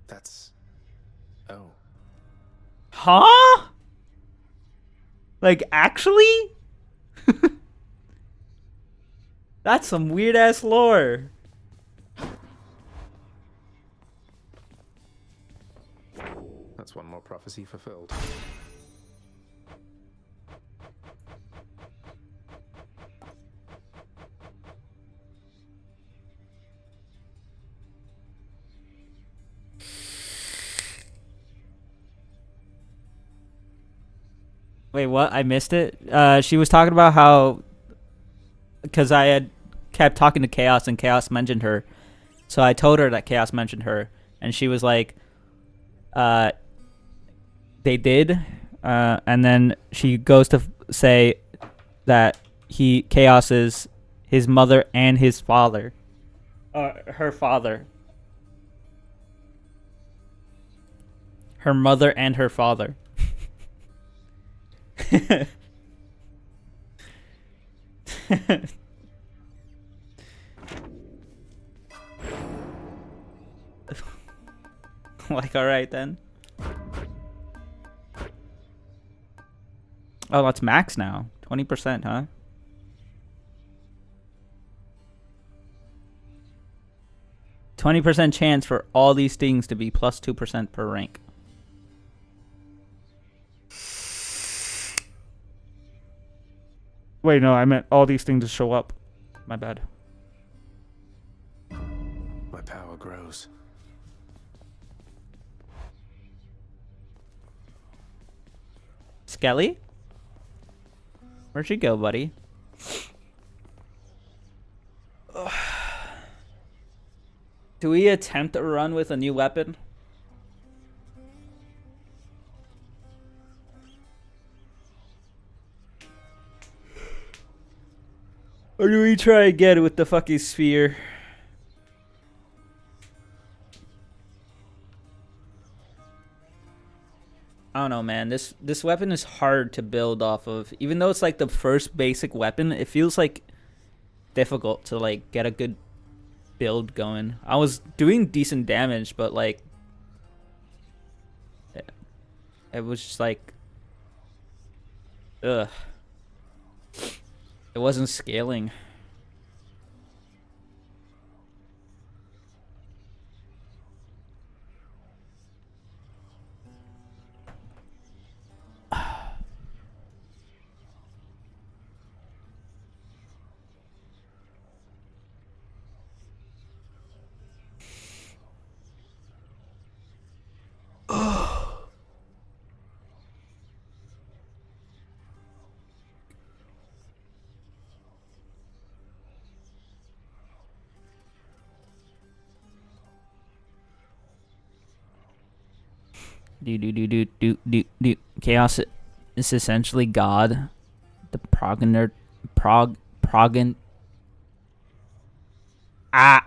S11: That's... Oh.
S1: Huh? Like, actually? That's some weird-ass lore.
S11: That's one more prophecy fulfilled.
S1: Wait, what? I missed it? She was talking about how... Because I had kept talking to Chaos and Chaos mentioned her. So I told her that Chaos mentioned her. And she was like... they did. And then she goes to say that Chaos is his mother and his father. Her father. Her mother and her father. Like, alright then. Oh, that's max now. 20%, huh? %20 chance for all these things to be plus 2% per rank. Wait, no, I meant all these things to show up. My bad.
S11: My power grows.
S1: Skelly? Where'd you go, buddy? Do we attempt a run with a new weapon? Or do we try again with the fucking sphere? I don't know, man. This weapon is hard to build off of. Even though it's like the first basic weapon, it feels like difficult to like get a good build going. I was doing decent damage, but like it was just like ugh. It wasn't scaling. Do. Chaos is essentially God. The progenitor. Ah!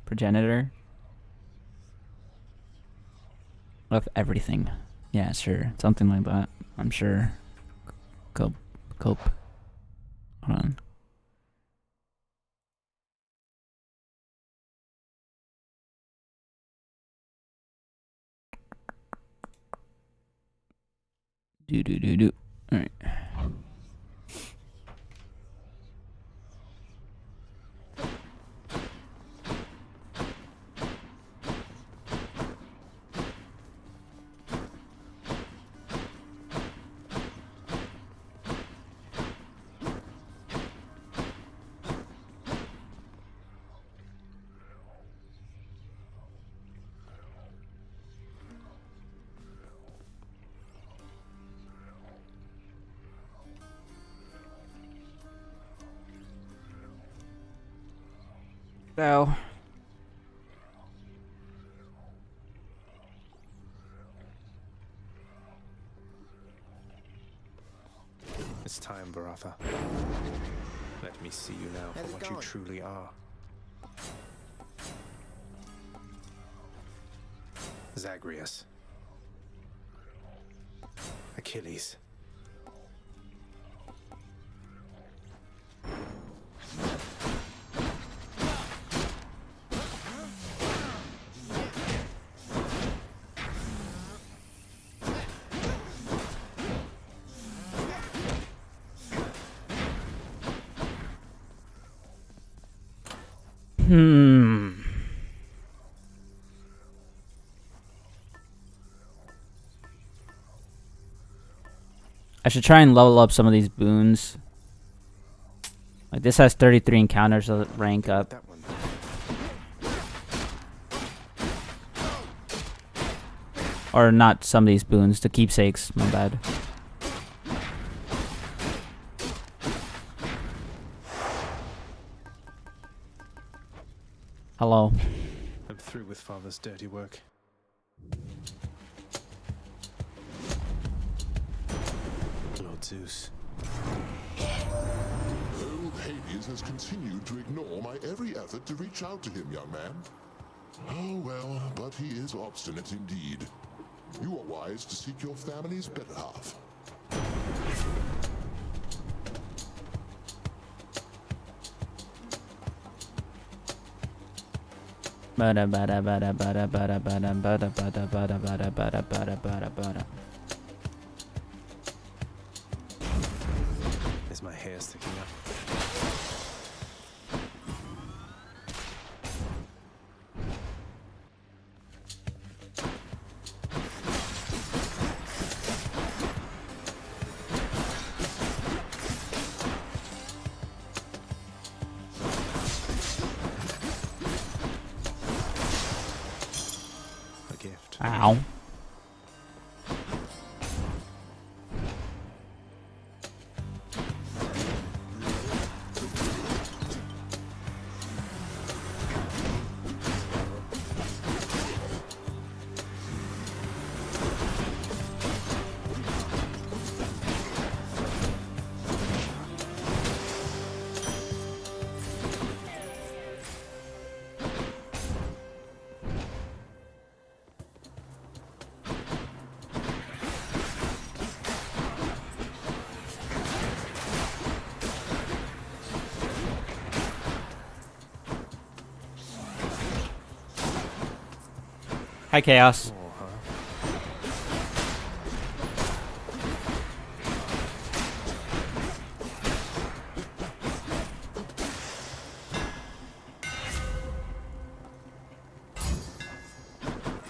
S1: Progenitor of everything. Yeah, sure. Something like that. I'm sure. Cope. Hold on. Do. Alright. So
S11: It's time, Baratha. Let me see you now for what you truly are. Zagreus. Achilles.
S1: I should try and level up some of these boons. Like this has 33 encounters to rank up. Or not some of these boons, the keepsakes, my bad. Hello.
S11: I'm through with Father's dirty work. Lord Zeus.
S17: Old Hades has continued to ignore my every effort to reach out to him, young man. Oh well, but he is obstinate indeed. You are wise to seek your family's better half.
S11: Is my hair sticking up? A gift.
S1: Ow. Hi, Chaos.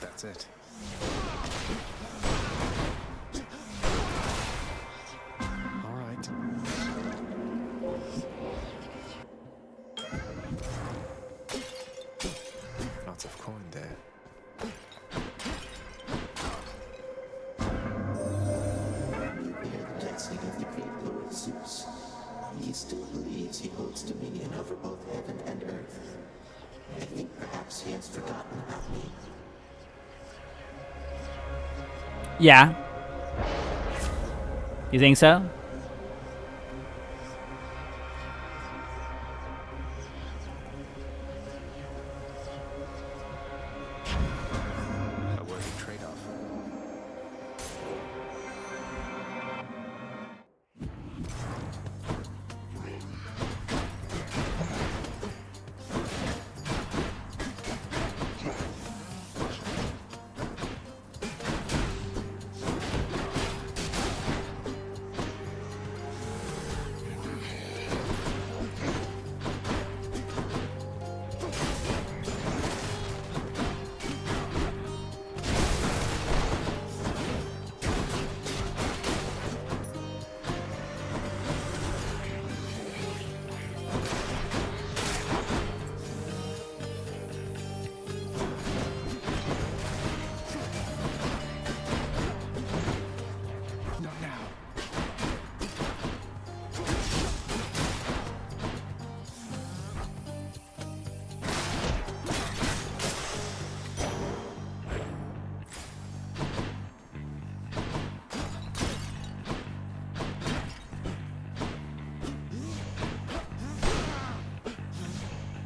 S11: That's it. All right. Lots of coin there.
S5: Dancing of the great Lord Zeus. He still believes he holds dominion over both heaven and earth. I think perhaps he has forgotten about me.
S1: Yeah. You think so?
S11: A worthy trade-off.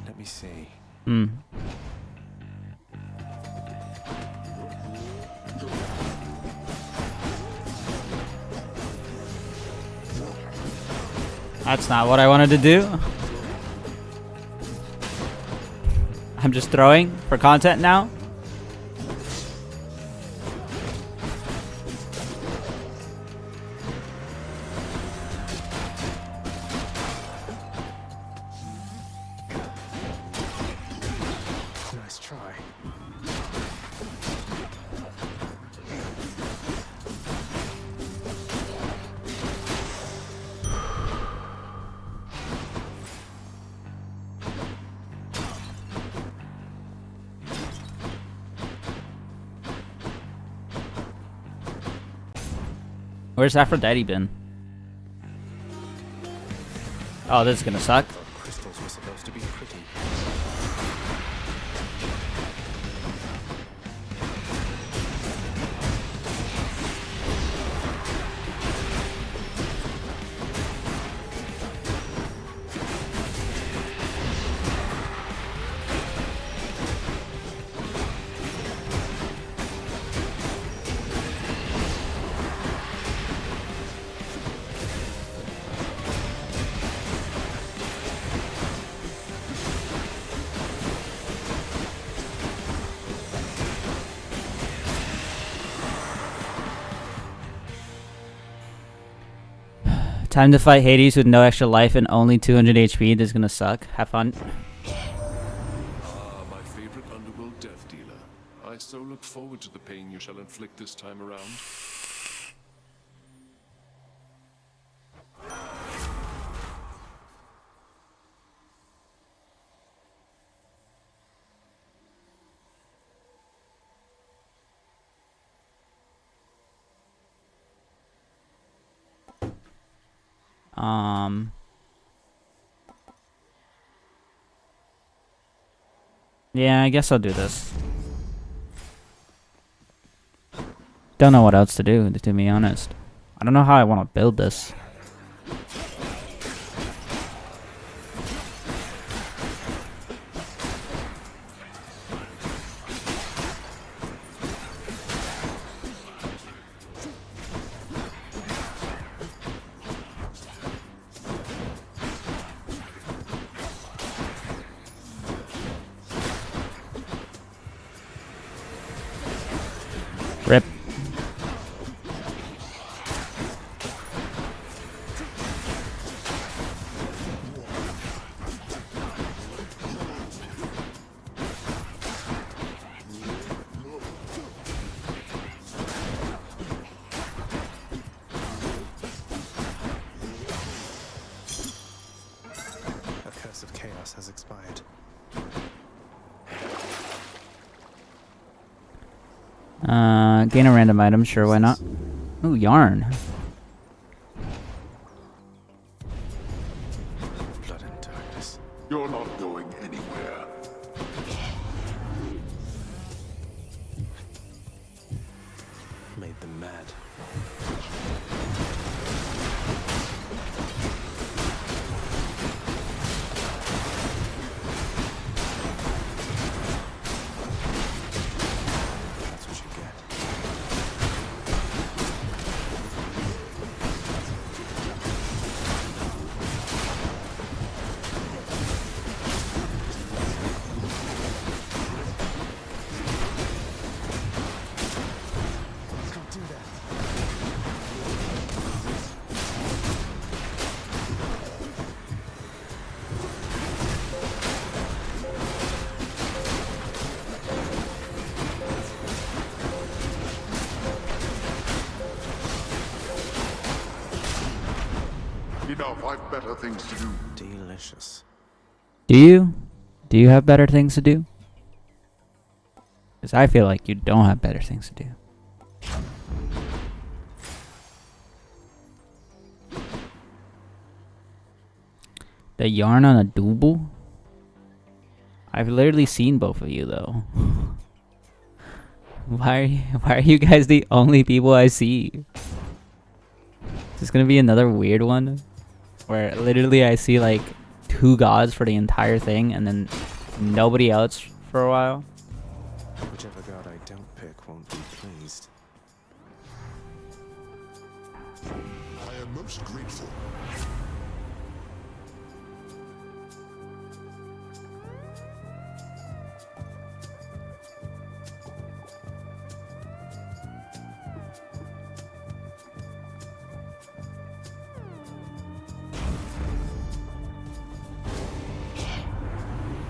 S11: Let me see.
S1: That's not what I wanted to do. I'm just throwing for content now.
S11: Nice try.
S1: Where's Aphrodite been? Oh, this is gonna suck.
S11: Crystals were supposed to be pretty.
S1: Time to fight Hades with no extra life and only 200 HP. This is gonna suck. Have fun.
S18: Ah, my favorite underworld death dealer. I so look forward to the pain you shall inflict this time around.
S1: Yeah, I guess I'll do this. Don't know what else to do, to be honest. I don't know how I want to build this. Rip.
S11: A curse of chaos has expired.
S1: Gain a random item, sure, why not? Ooh, yarn.
S11: Blood and darkness.
S4: You're not going anywhere.
S11: Made them mad. That's what you get. Don't do that.
S4: Enough, I've better things to do.
S11: Delicious.
S1: Do you? Do you have better things to do? Because I feel like you don't have better things to do. The yarn on a double? I've literally seen both of you though. Why are you guys the only people I see? Is this gonna be another weird one? Where literally I see like 2 gods for the entire thing and then nobody else for a while?
S11: Whichever god I don't pick won't be pleased.
S17: I am most grateful.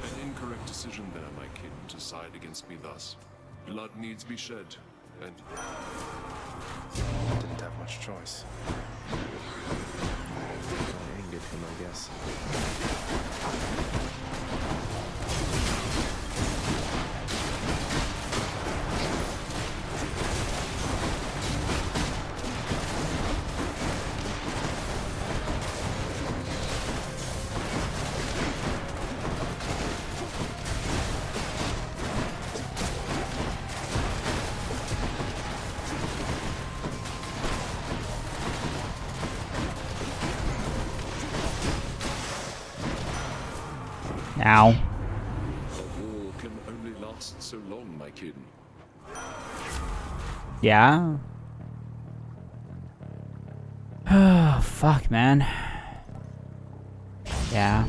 S18: An incorrect decision there, my kin, to side against me thus. Blood needs be shed, and
S11: Didn't have much choice. I angered him, I guess.
S1: Ow.
S18: A war can only last so long, my kin.
S1: Yeah. Oh, fuck, man. Yeah.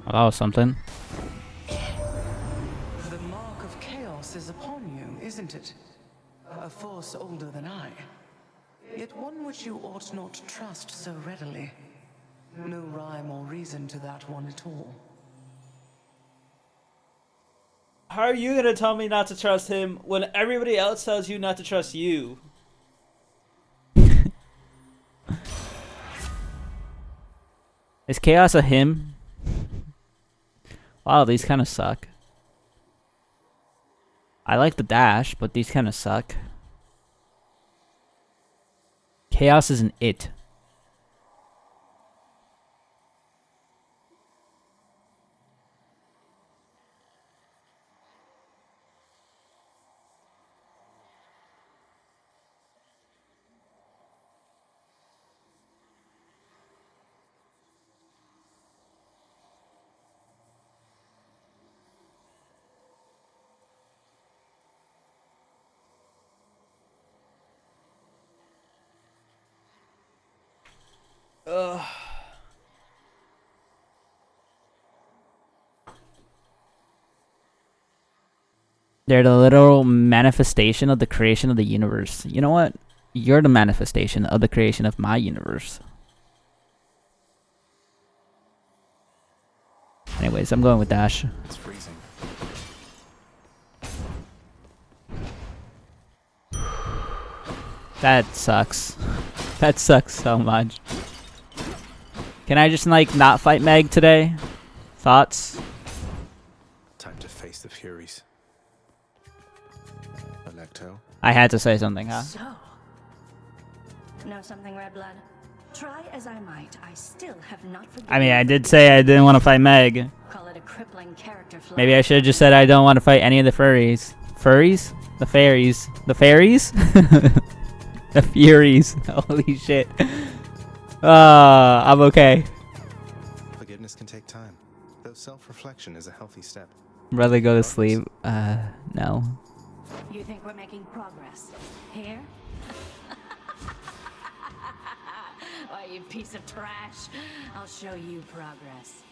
S1: Well, that was something.
S3: The mark of chaos is upon you, isn't it? A force older than I. Yet one which you ought not trust so readily. No rhyme or reason to that one at all.
S1: How are you gonna tell me not to trust him when everybody else tells you not to trust you? Is chaos a him? Wow, these kind of suck. I like the dash, but these kind of suck. Chaos is an it. Ugh. They're the literal manifestation of the creation of the universe. You know what? You're the manifestation of the creation of my universe. Anyways, I'm going with dash.
S11: It's freezing.
S1: That sucks. That sucks so much. Can I just, like, not fight Meg today? Thoughts?
S11: Time to face the Furies. Electo.
S1: I had to say something, huh?
S19: So, know something, Red Blood? Try as I might, I still have not forgiven.
S1: I mean, I did say I didn't want to fight Meg.
S19: Call it a crippling character flaw.
S1: Maybe I should have just said I don't want to fight any of the furries. Furries? The fairies. The fairies? The Furies. Holy shit. I'm okay.
S11: Forgiveness can take time, though self-reflection is a healthy step.
S1: Rather go to sleep. No.
S19: You think we're making progress? Here? Why, you piece of trash. I'll show you progress.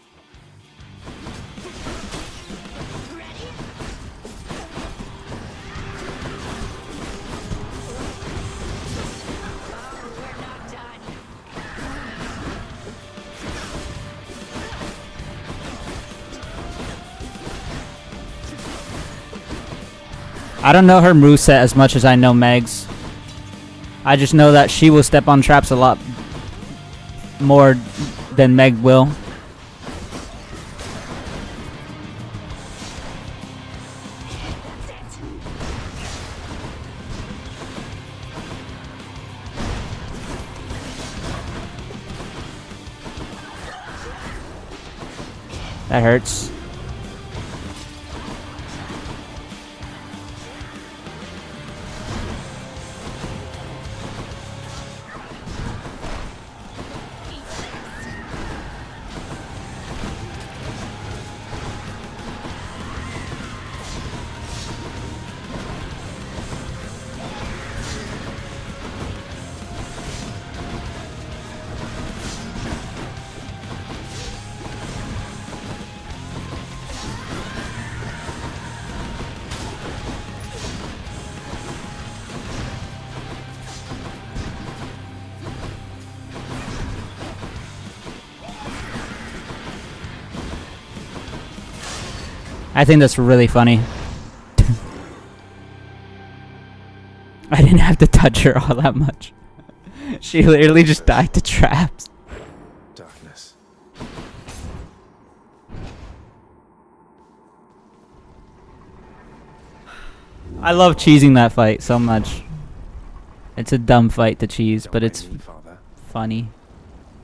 S19: Ready? Oh, we're not done.
S1: I don't know her moveset as much as I know Meg's. I just know that she will step on traps a lot more than Meg will. That hurts. I think that's really funny. I didn't have to touch her all that much. She literally just died to traps.
S11: Darkness.
S1: I love cheesing that fight so much. It's a dumb fight to cheese, but it's funny.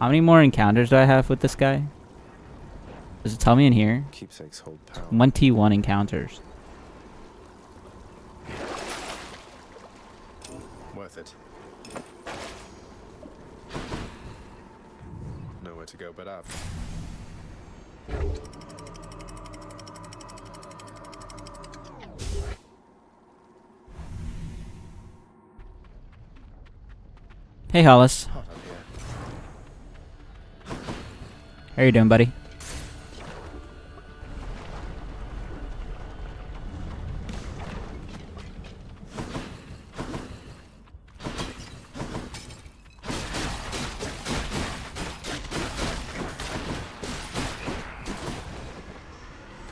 S1: How many more encounters do I have with this guy? Does it tell me in here?
S11: Keepsakes hold power.
S1: 21 encounters.
S11: Worth it. Nowhere to go but up.
S1: Hey, Hollis.
S11: Hot up here.
S1: How you doing, buddy?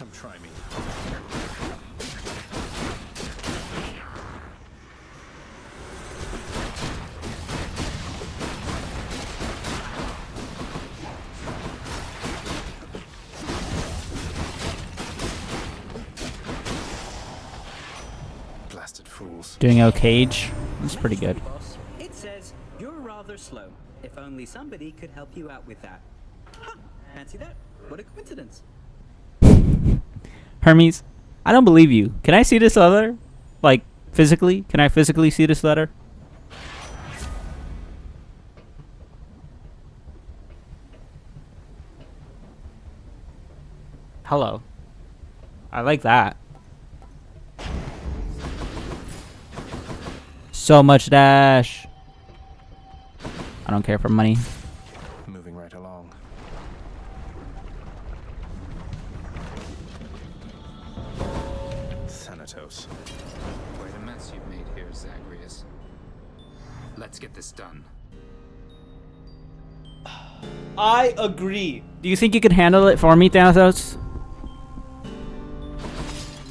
S11: Come try me. Blasted fools.
S1: Doing okay, Cage. That's pretty good.
S10: Boss, it says you're rather slow. If only somebody could help you out with that. Huh, fancy that? What a coincidence.
S1: Hermes, I don't believe you. Can I see this letter? Like, physically? Can I physically see this letter? Hello. I like that. So much dash. I don't care for money.
S11: Moving right along. Thanatos.
S13: Quite a mess you've made here, Zagreus. Let's get this done.
S1: I agree. Do you think you could handle it for me, Thanatos?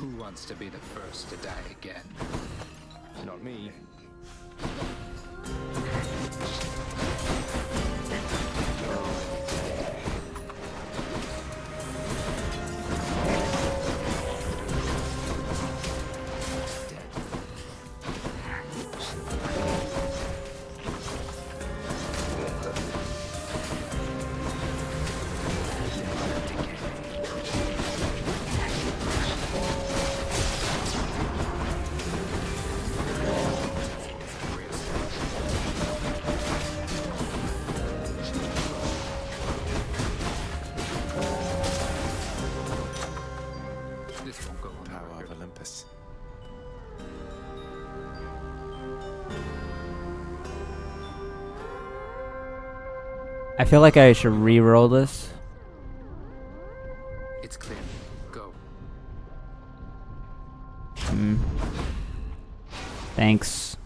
S13: Who wants to be the first to die again?
S11: Not me.
S13: This won't go on the
S11: Power
S13: record.
S11: of Olympus.
S1: I feel like I should re-roll this.
S13: It's clear. Go.
S1: Thanks.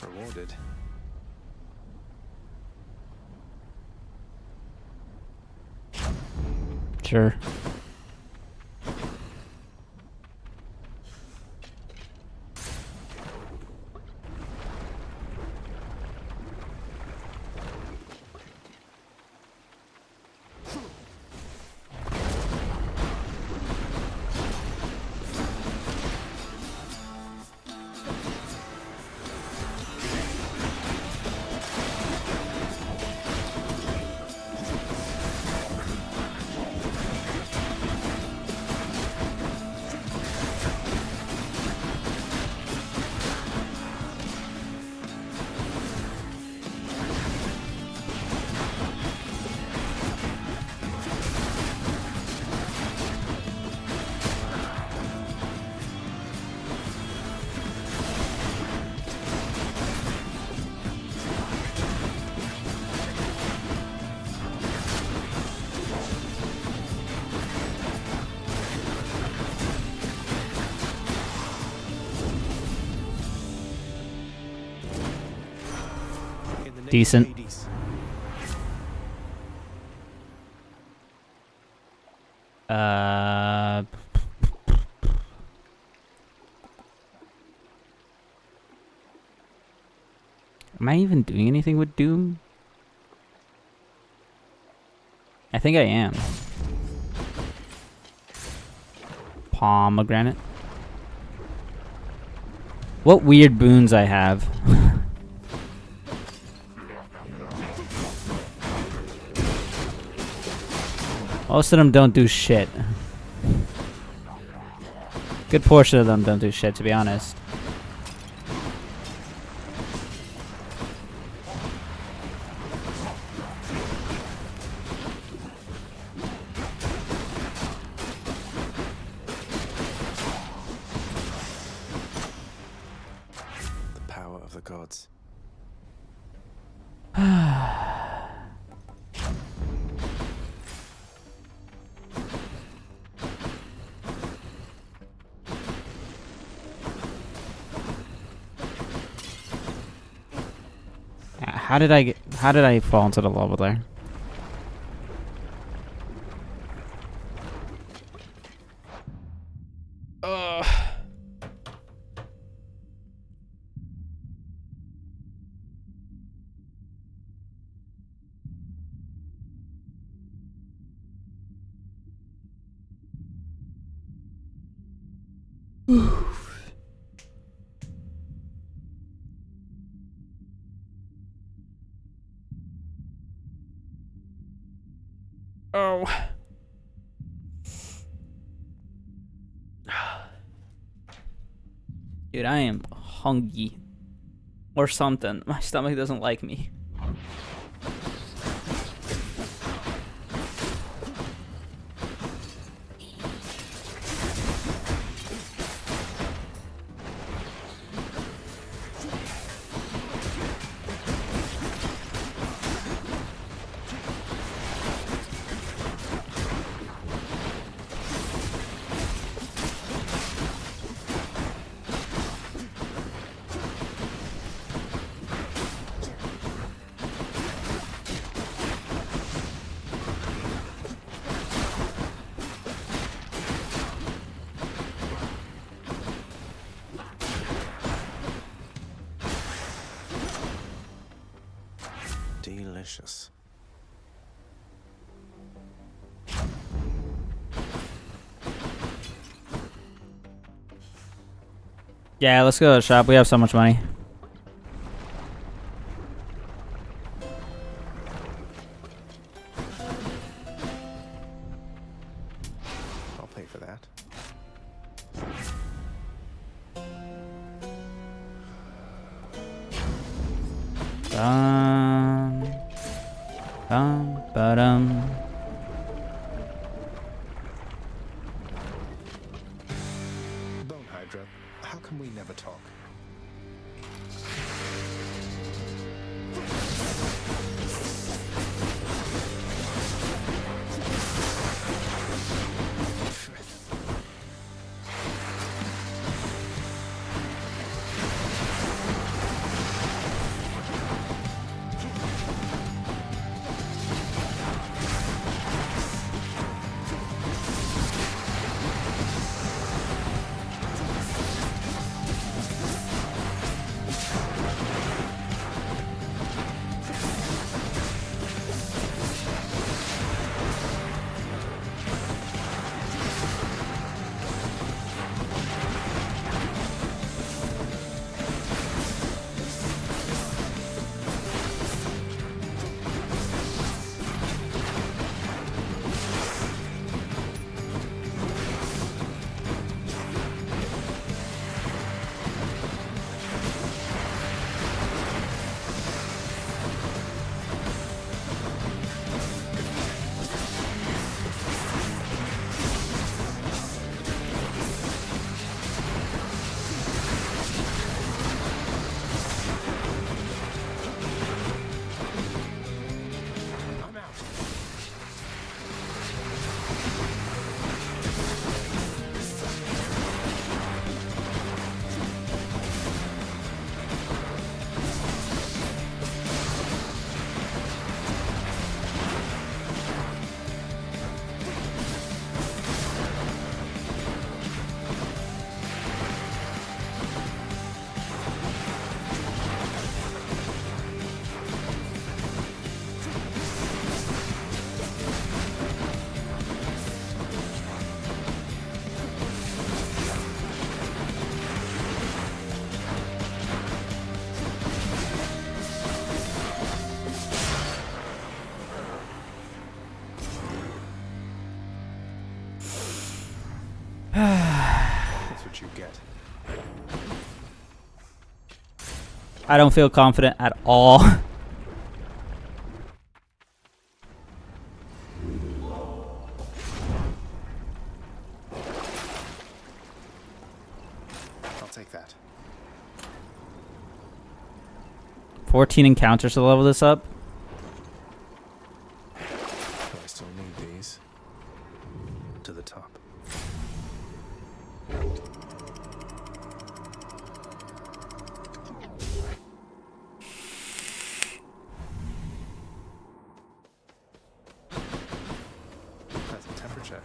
S11: Rewarded.
S1: Sure. Decent.
S11: Hades.
S1: Am I even doing anything with Doom? I think I am. Pomegranate. What weird boons I have. Most of them don't do shit. Good portion of them don't do shit, to be honest.
S11: The power of the gods.
S1: How did I fall into the lava there? Oh. Dude, I am hungry. Or something. My stomach doesn't like me.
S11: Delicious.
S1: Yeah, let's go to the shop. We have so much money.
S11: I'll pay for that.
S1: Ba-dum.
S2: Bone Hydra, how come we never talk?
S11: what you get.
S1: I don't feel confident at all.
S11: I'll take that.
S1: 14 encounters to level this up.
S11: Do I still need these? To the top. Pleasant temperature.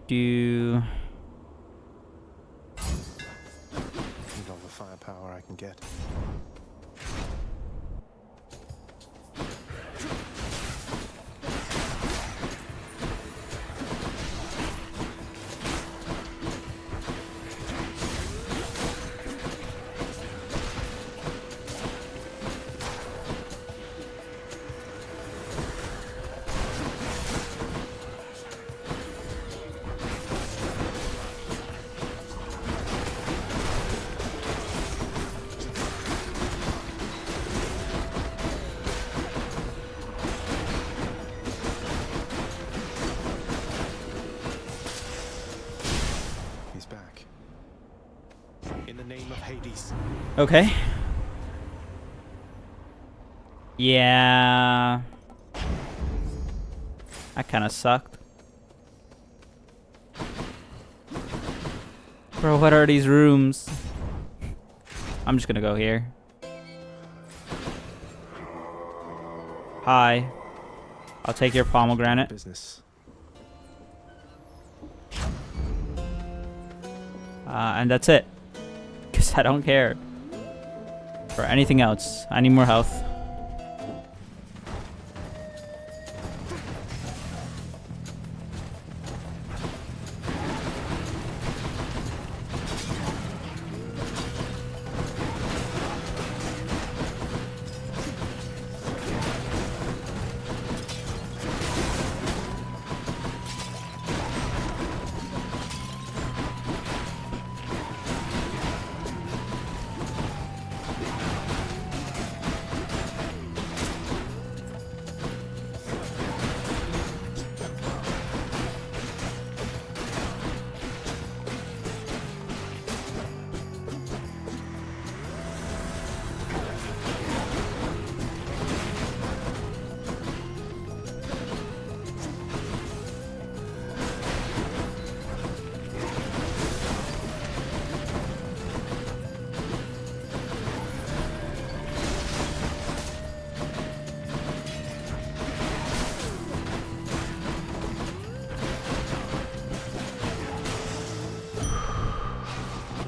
S1: Do.
S11: Need all the firepower I can get. He's back. In the name of Hades.
S1: Okay. Yeah. That kind of sucked. Bro, what are these rooms? I'm just gonna go here. Hi. I'll take your pomegranate.
S11: Business.
S1: And that's it. Because I don't care for anything else. I need more health.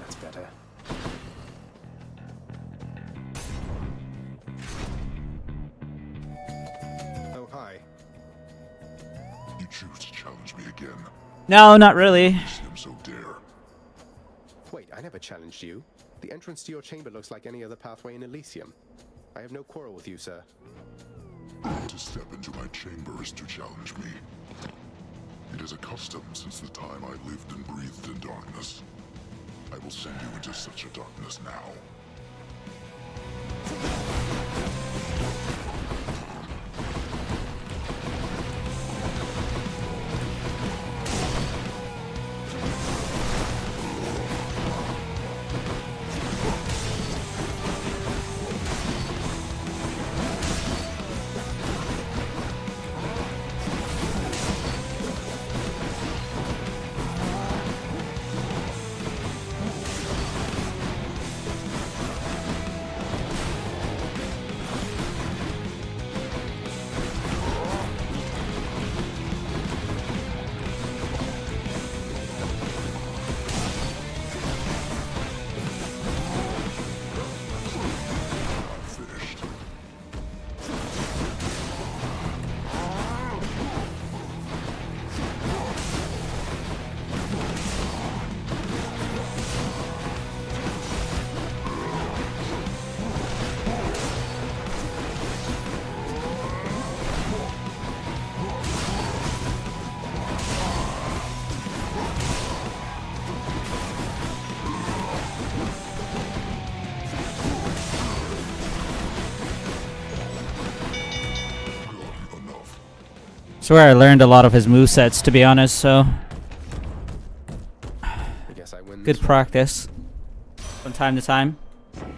S11: That's better. Oh, hi.
S17: You choose to challenge me again.
S1: No, not really.
S17: Seem so dare.
S11: Wait, I never challenged you. The entrance to your chamber looks like any other pathway in Elysium. I have no quarrel with you, sir.
S17: To step into my chamber is to challenge me. It is a custom since the time I lived and breathed in darkness. I will send you into such a darkness now.
S1: swear I learned a lot of his movesets, to be honest, so
S11: I guess I win.
S1: good practice from time to time.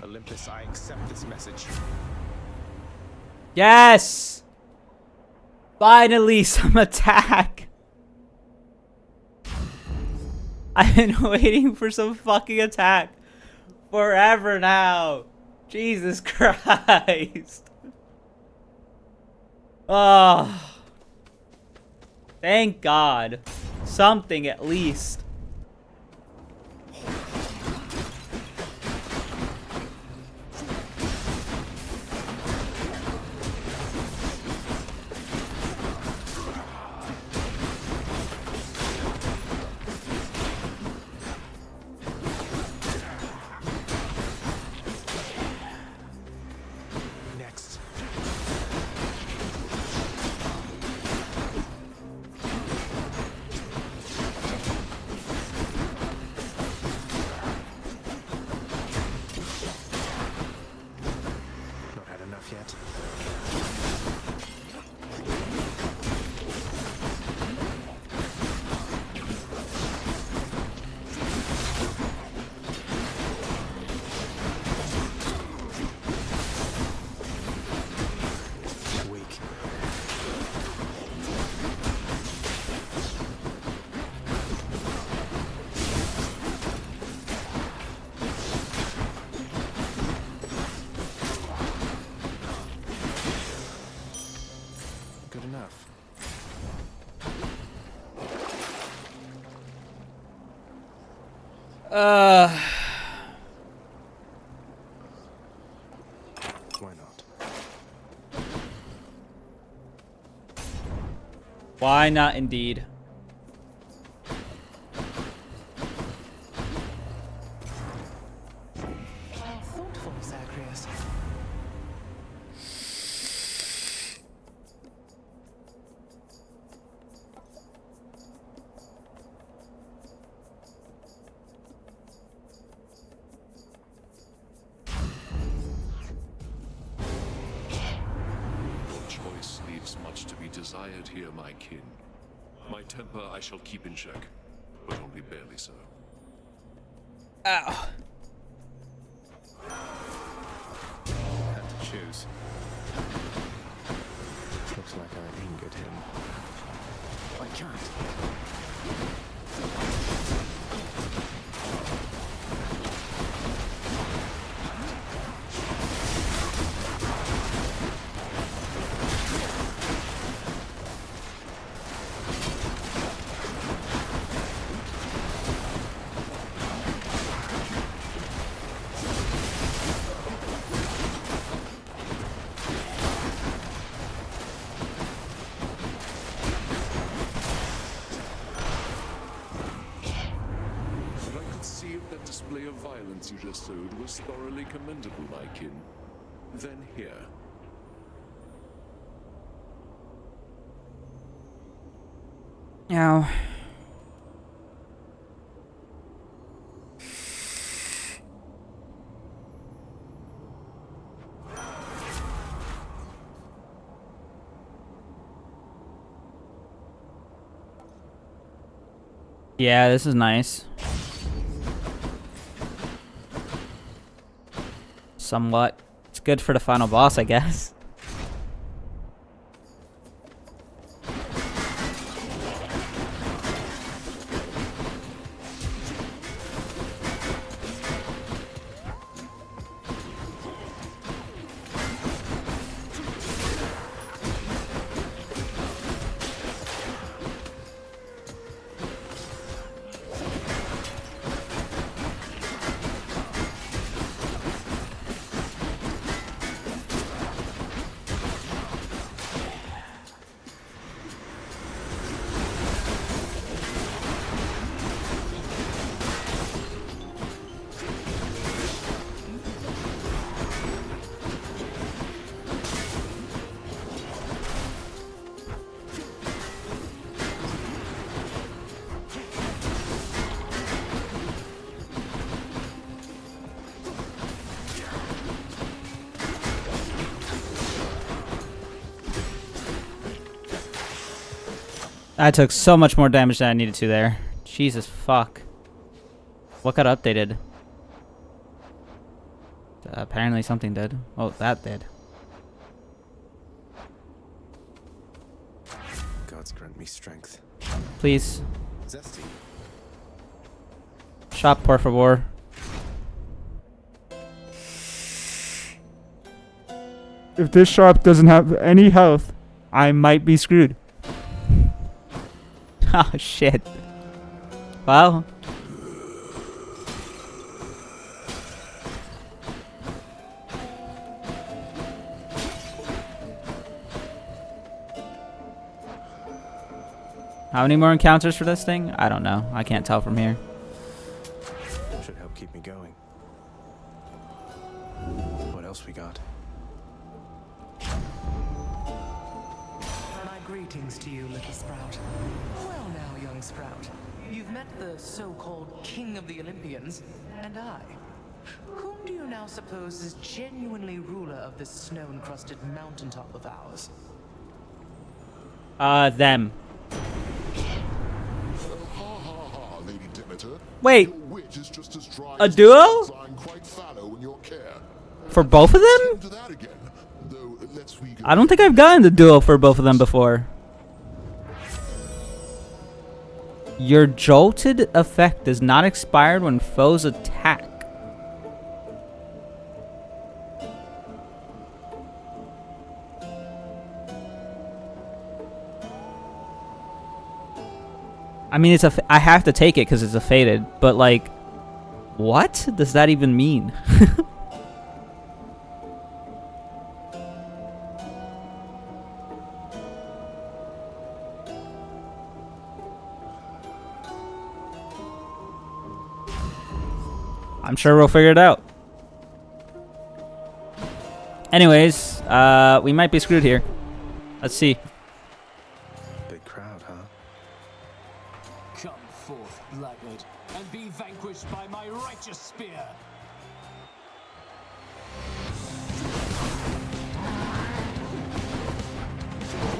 S11: Olympus, I accept this message.
S1: Yes! Finally, some attack! I've been waiting for some fucking attack forever now. Jesus Christ. Oh. Thank God. Something at least.
S11: Next. Not had enough yet. Weak. Good enough. Why not?
S1: Why not indeed?
S3: How thoughtful, Zagreus.
S18: Your choice leaves much to be desired here, my kin. My temper I shall keep in check, but only barely so.
S1: Ow.
S11: Had to choose. Looks like I angered him. I can't.
S18: But I could see if that display of violence you just showed was thoroughly commendable, my kin. Then here.
S1: Ow. Yeah, this is nice. Somewhat. It's good for the final boss, I guess. I took so much more damage than I needed to there. Jesus fuck. What got updated? Apparently something did. Oh, that did.
S11: Gods grant me strength.
S1: Please.
S11: Zesty.
S1: Shop, por favor. If this shop doesn't have any health, I might be screwed. Oh shit. Well. How many more encounters for this thing? I don't know. I can't tell from here.
S11: Should help keep me going. What else we got?
S3: My greetings to you, little Sprout. Well now, young Sprout. You've met the so-called King of the Olympians, and I. Whom do you now suppose is genuinely ruler of this snow-encrusted mountaintop of ours?
S1: Them.
S17: Lady Demeter.
S1: Wait.
S17: Your wit is just as dry
S1: A
S17: as
S1: duo?
S17: the sun's lying quite fallow in your care.
S1: For both of them?
S17: To that again, though, let's we go.
S1: I don't think I've gotten the duo for both of them before. Your jolted effect is not expired when foes attack. I mean, it's I have to take it because it's a faded, but like, what does that even mean? I'm sure we'll figure it out. Anyways, we might be screwed here. Let's see.
S11: Big crowd, huh?
S14: Come forth, blackguard, and be vanquished by my righteous spear.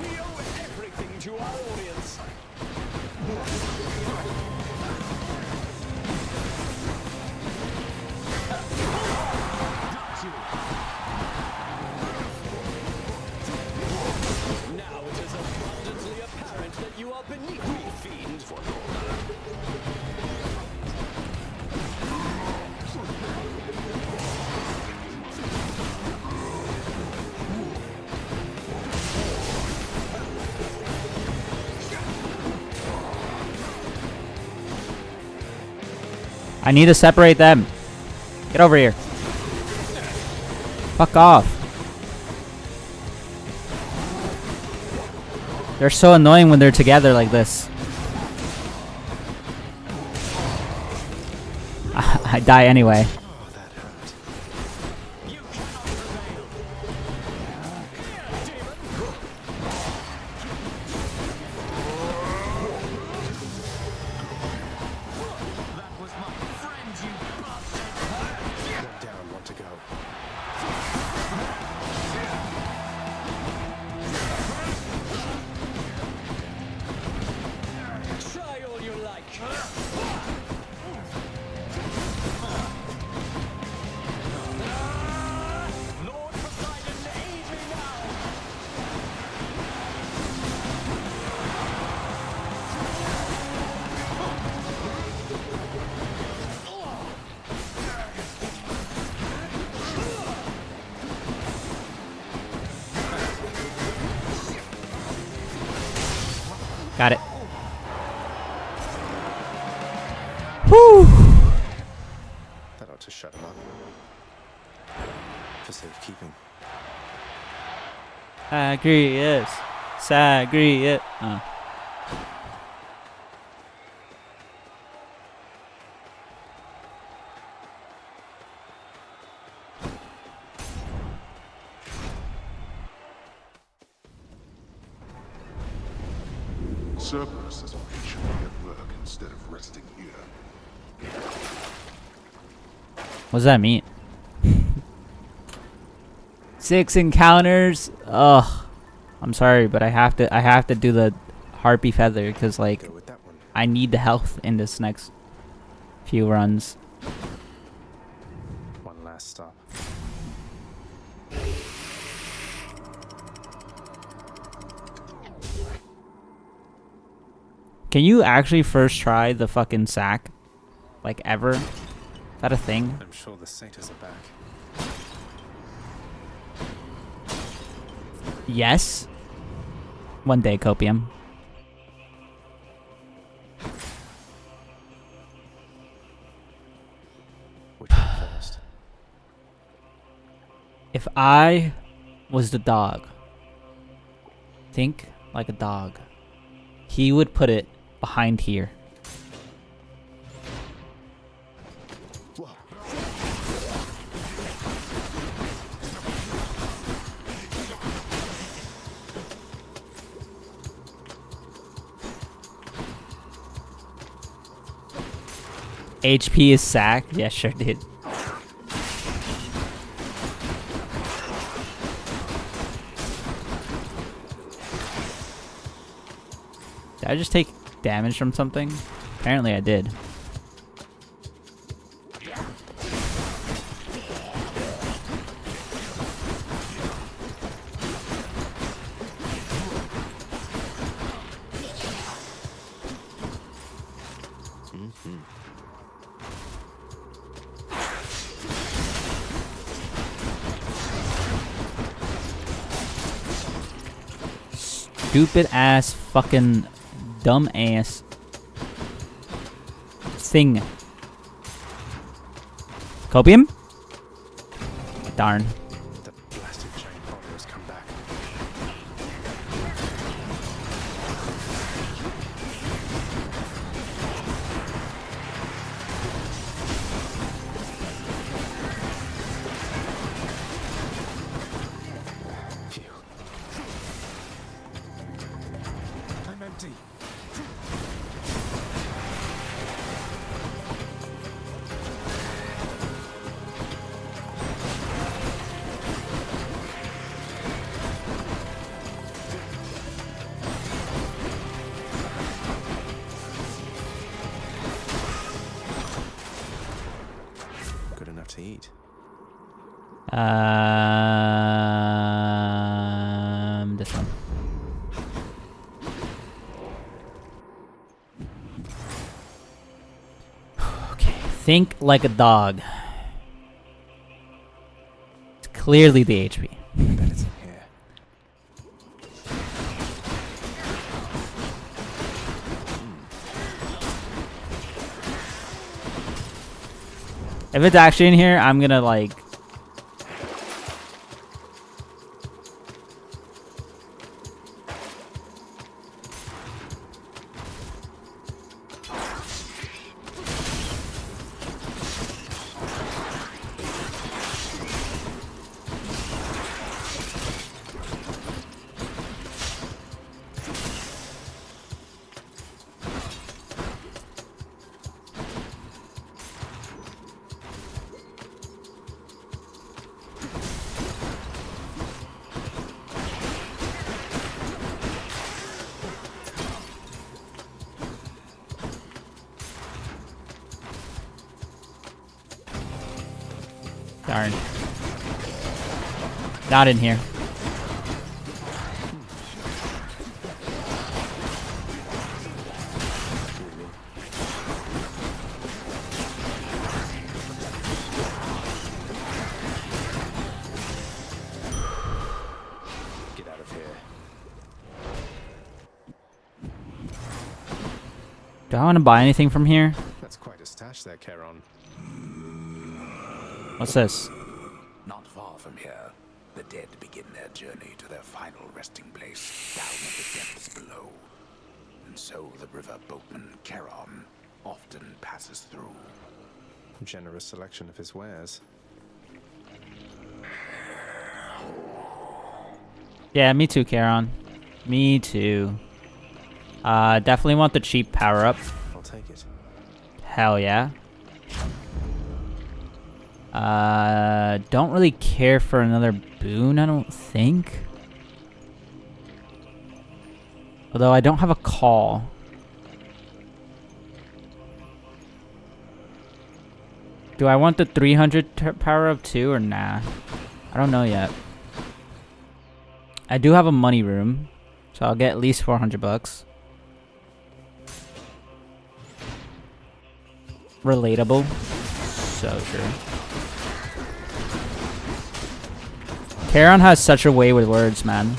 S14: We owe everything to our audience. Got you. Now it is abundantly apparent that you are beneath me, fiend.
S1: I need to separate them. Get over here. Fuck off. They're so annoying when they're together like this. I die anyway.
S11: Down, want to go.
S14: Try all you like. Lord Poseidon, aid me now.
S1: Got it. Whew.
S11: That ought to shut him up. For safekeeping.
S1: Sagrius. Sagrius.
S4: Cerberus is patiently at work instead of resting here.
S1: What does that mean? 6 encounters. Ugh. I'm sorry, but I have to do the Harpy Feather because, like, I need the health in this next few runs.
S11: One last stop.
S1: Can you actually first try the fucking sack? Like, ever? Is that a thing?
S11: I'm sure the satyrs are back.
S1: Yes. One day, Copium.
S11: Which one first?
S1: If I was the dog, think like a dog, he would put it behind here. HP is sack? Yeah, sure did. Did I just take damage from something? Apparently I did. Stupid ass fucking dumb ass thing. Copium? Darn.
S11: The blasted giant bomber has come back. Phew. I'm empty. Good enough to eat.
S1: This one. Okay, think like a dog. It's clearly the HP.
S11: I bet it's in here.
S1: If it's actually in here, I'm gonna like. Darn. Not in here.
S11: Get out of here.
S1: Do I want to buy anything from here?
S11: That's quite a stash there, Charon.
S1: What's this?
S9: Not far from here, the dead begin their journey to their final resting place down in the depths below. And so the river boatman Charon often passes through.
S11: Generous selection of his wares.
S1: Yeah, me too, Charon. Me too. Definitely want the cheap power up.
S11: I'll take it.
S1: Hell yeah. Don't really care for another boon, I don't think. Although I don't have a call. Do I want the 300 power up too or nah? I don't know yet. I do have a money room, so I'll get at least 400 bucks. Relatable. So true. Charon has such a way with words, man.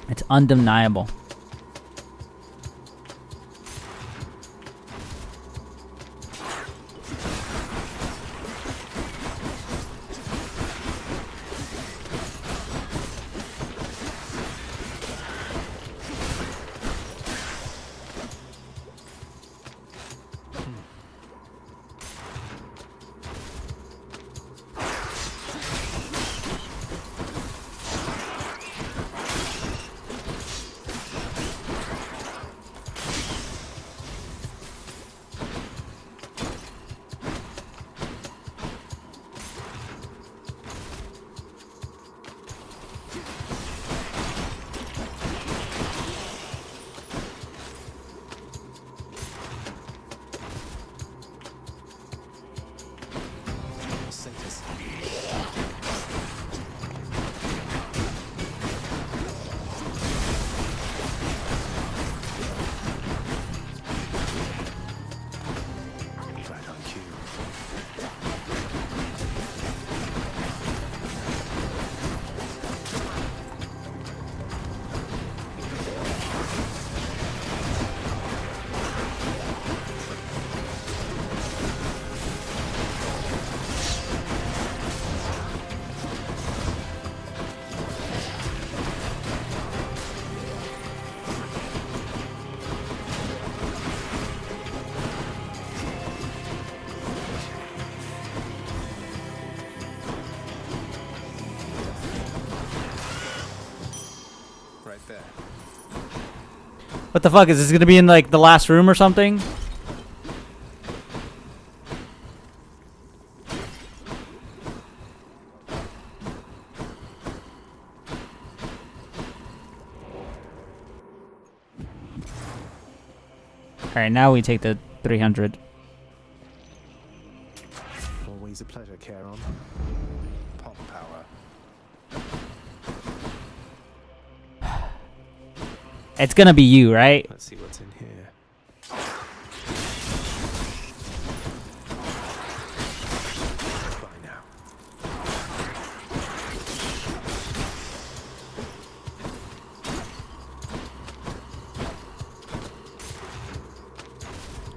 S1: It's undeniable. What the fuck? Is this gonna be in like the last room or something? Alright, now we take the 300.
S11: Always a pleasure, Charon. Pop power.
S1: It's gonna be you, right?
S11: Let's see what's in here. Bye now.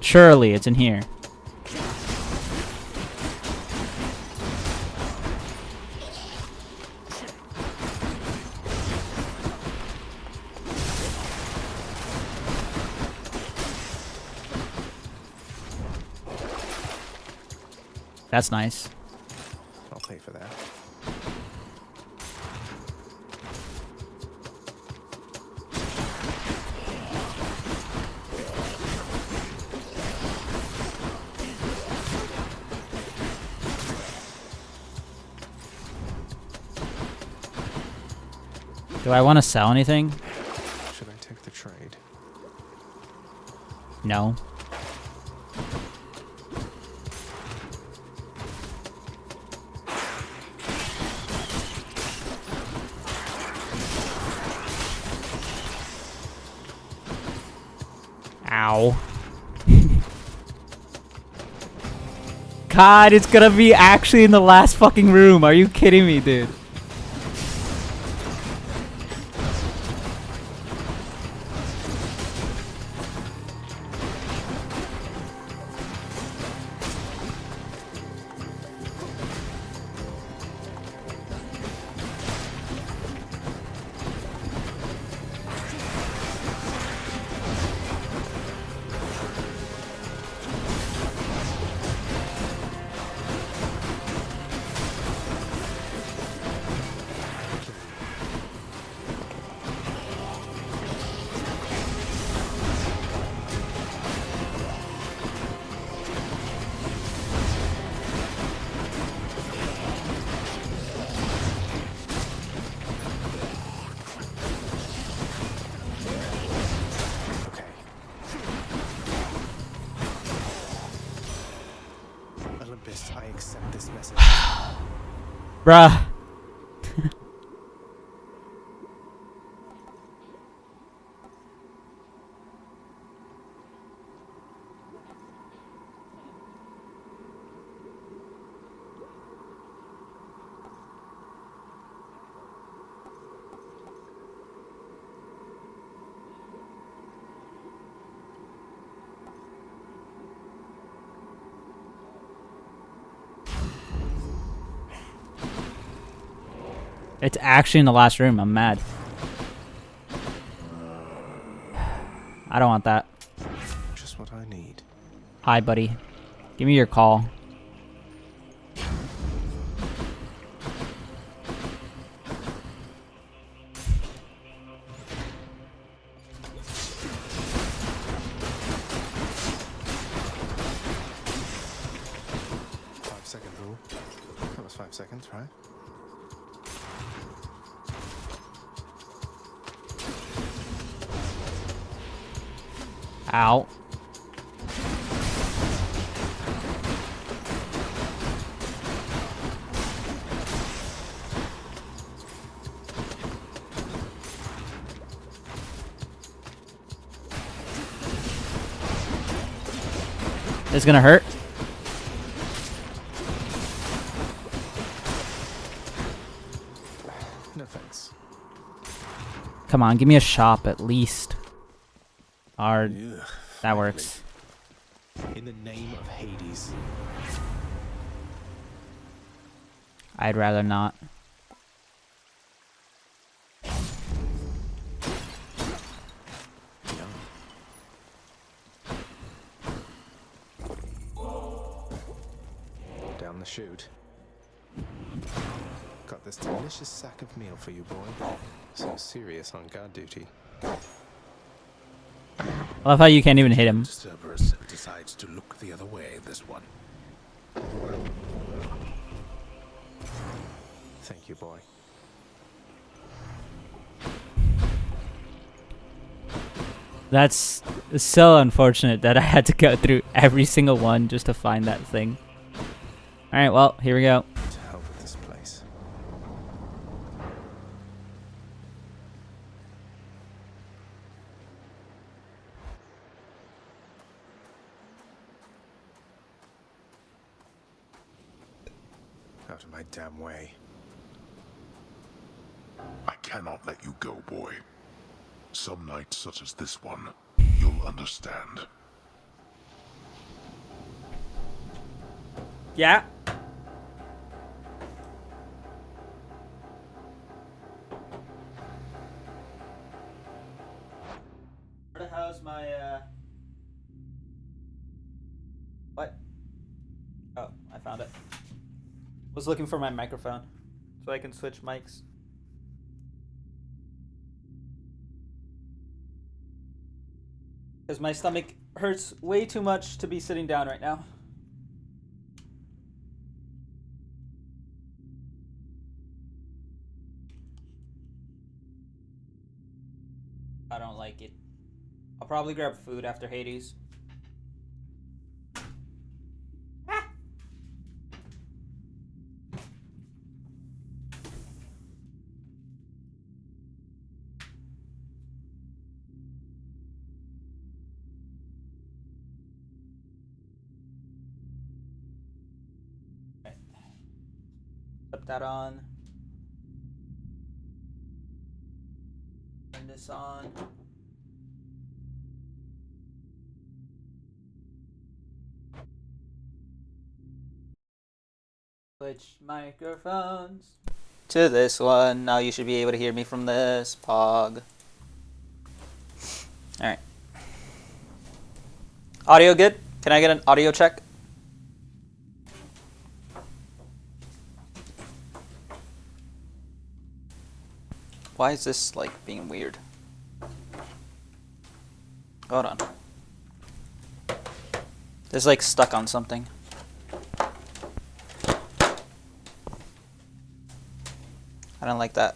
S1: Surely it's in here. That's nice.
S11: I'll pay for that.
S1: Do I want to sell anything?
S11: Should I take the trade?
S1: No. Ow. God, it's gonna be actually in the last fucking room. Are you kidding me, dude?
S11: this message.
S1: Bruh. It's actually in the last room. I'm mad. I don't want that.
S11: Just what I need.
S1: Hi, buddy. Give me your call.
S11: Five-second rule. That was 5 seconds, right?
S1: Ow. It's gonna hurt.
S11: No thanks.
S1: Come on, give me a shop at least. Hard.
S11: Ugh,
S1: That works.
S11: in the name of Hades.
S1: I'd rather not.
S11: Down the chute. Got this delicious sack of meal for you, boy. So serious on guard duty.
S1: I love how you can't even hit him.
S9: Cerberus decides to look the other way this one.
S11: Thank you, boy.
S1: That's so unfortunate that I had to go through every single one just to find that thing. Alright, well, here we go.
S11: To hell with this place. Out of my damn way.
S4: I cannot let you go, boy. Some nights such as this one, you'll understand.
S1: Yeah. Where the hell's my what? Oh, I found it. Was looking for my microphone so I can switch mics. Because my stomach hurts way too much to be sitting down right now. I don't like it. I'll probably grab food after Hades. Put that on. Turn this on. Switch microphones to this one. Now you should be able to hear me from this. Pog. Alright. Audio good? Can I get an audio check? Why is this like being weird? Hold on. This is like stuck on something. I don't like that.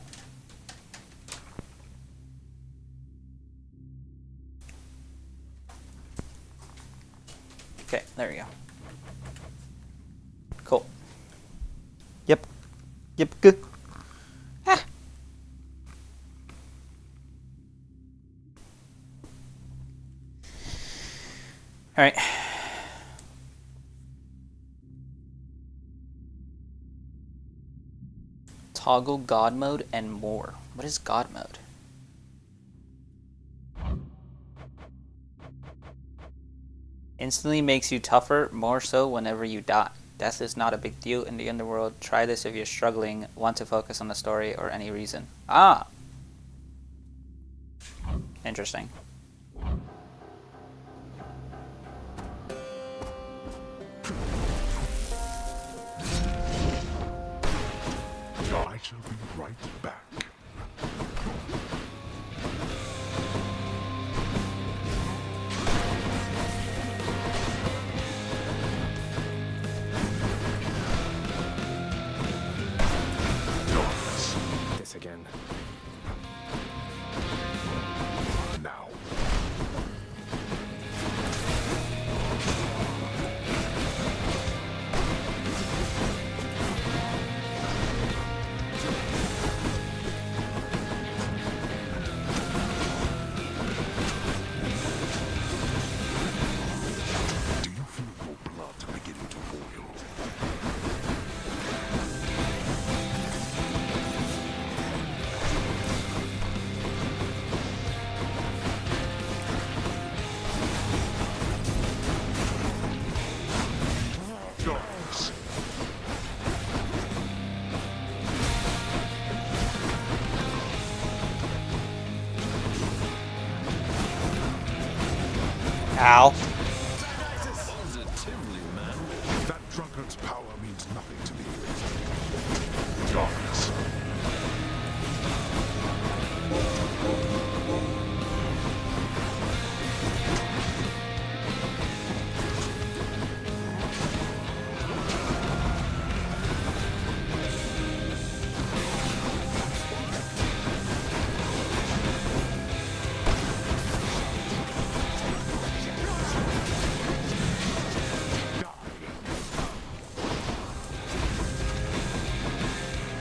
S1: Okay, there we go. Cool. Yep, good. Alright. Toggle God mode and more. What is God mode? Instantly makes you tougher, more so whenever you die. Death is not a big deal in the underworld. Try this if you're struggling, want to focus on the story, or any reason. Ah! Interesting.
S4: I shall be right back.
S11: This again.
S4: Now. Do you feel your blood beginning to boil? Dogs.
S1: Ow.
S4: That drunkard's power means nothing to me. Darkness.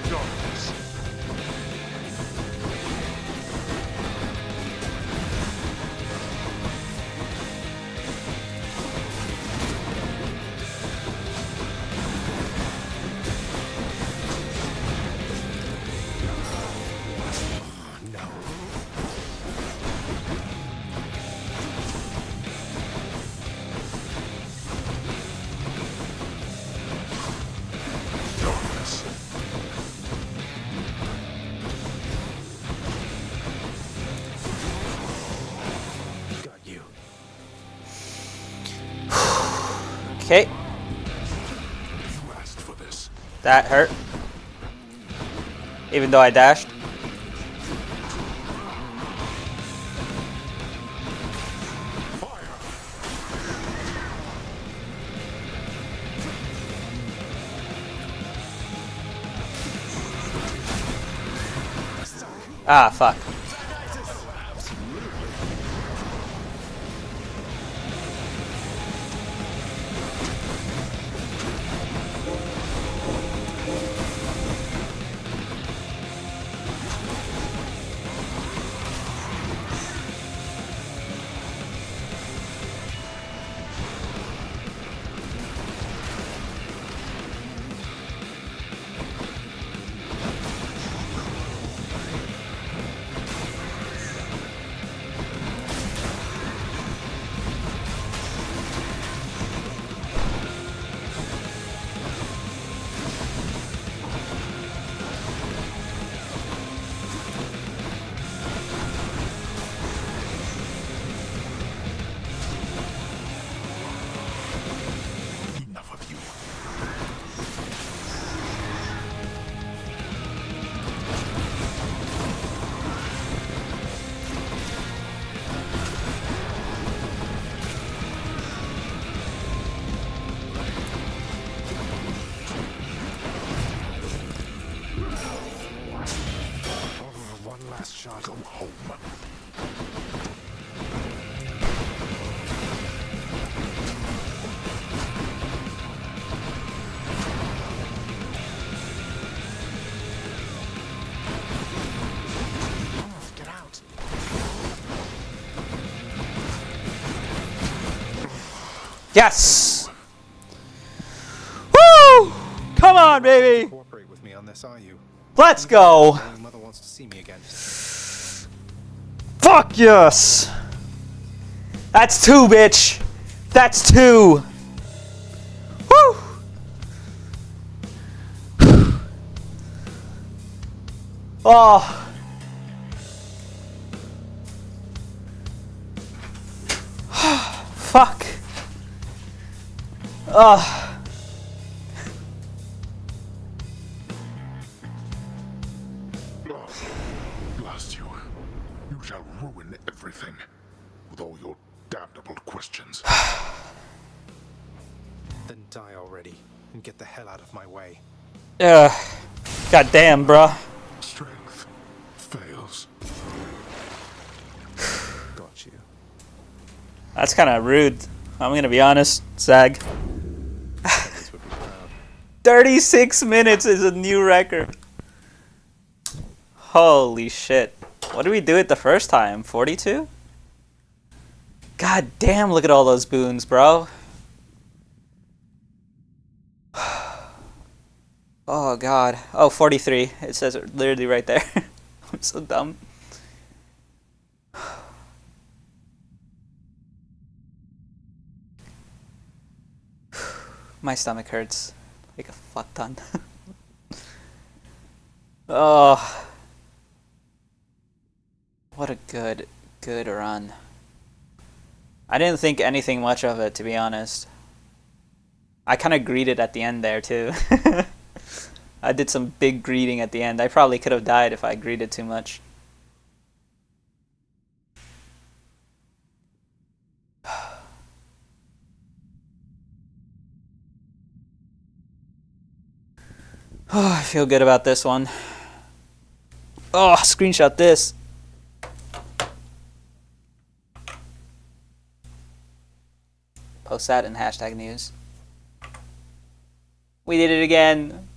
S4: Darkness. Darkness.
S11: Got you.
S1: Okay.
S4: You asked for this.
S1: That hurt. Even though I dashed. Ah, fuck. Yes! Woo! Come on, baby!
S11: Cooperate with me on this, are you?
S1: Let's go!
S11: My mother wants to see me again.
S1: Fuck yes! That's 2, bitch! That's 2! Woo! Oh! Fuck! Ugh.
S4: Blast you. You shall ruin everything. With all your damnable questions.
S11: Then die already, and get the hell out of my way.
S1: God damn, bruh.
S4: Strength fails.
S11: Got you.
S1: That's kind of rude. I'm gonna be honest, Zag. 36 minutes is a new record. Holy shit. What did we do it the first time? 42? God damn, look at all those boons, bro. Oh god. Oh, 43. It says it literally right there. I'm so dumb. My stomach hurts like a fuck ton. Oh. What a good run. I didn't think anything much of it, to be honest. I kind of greeted at the end there, too. I did some big greeting at the end. I probably could have died if I greeted too much. Oh, I feel good about this one. Oh, screenshot this. Post that in hashtag news. We did it again.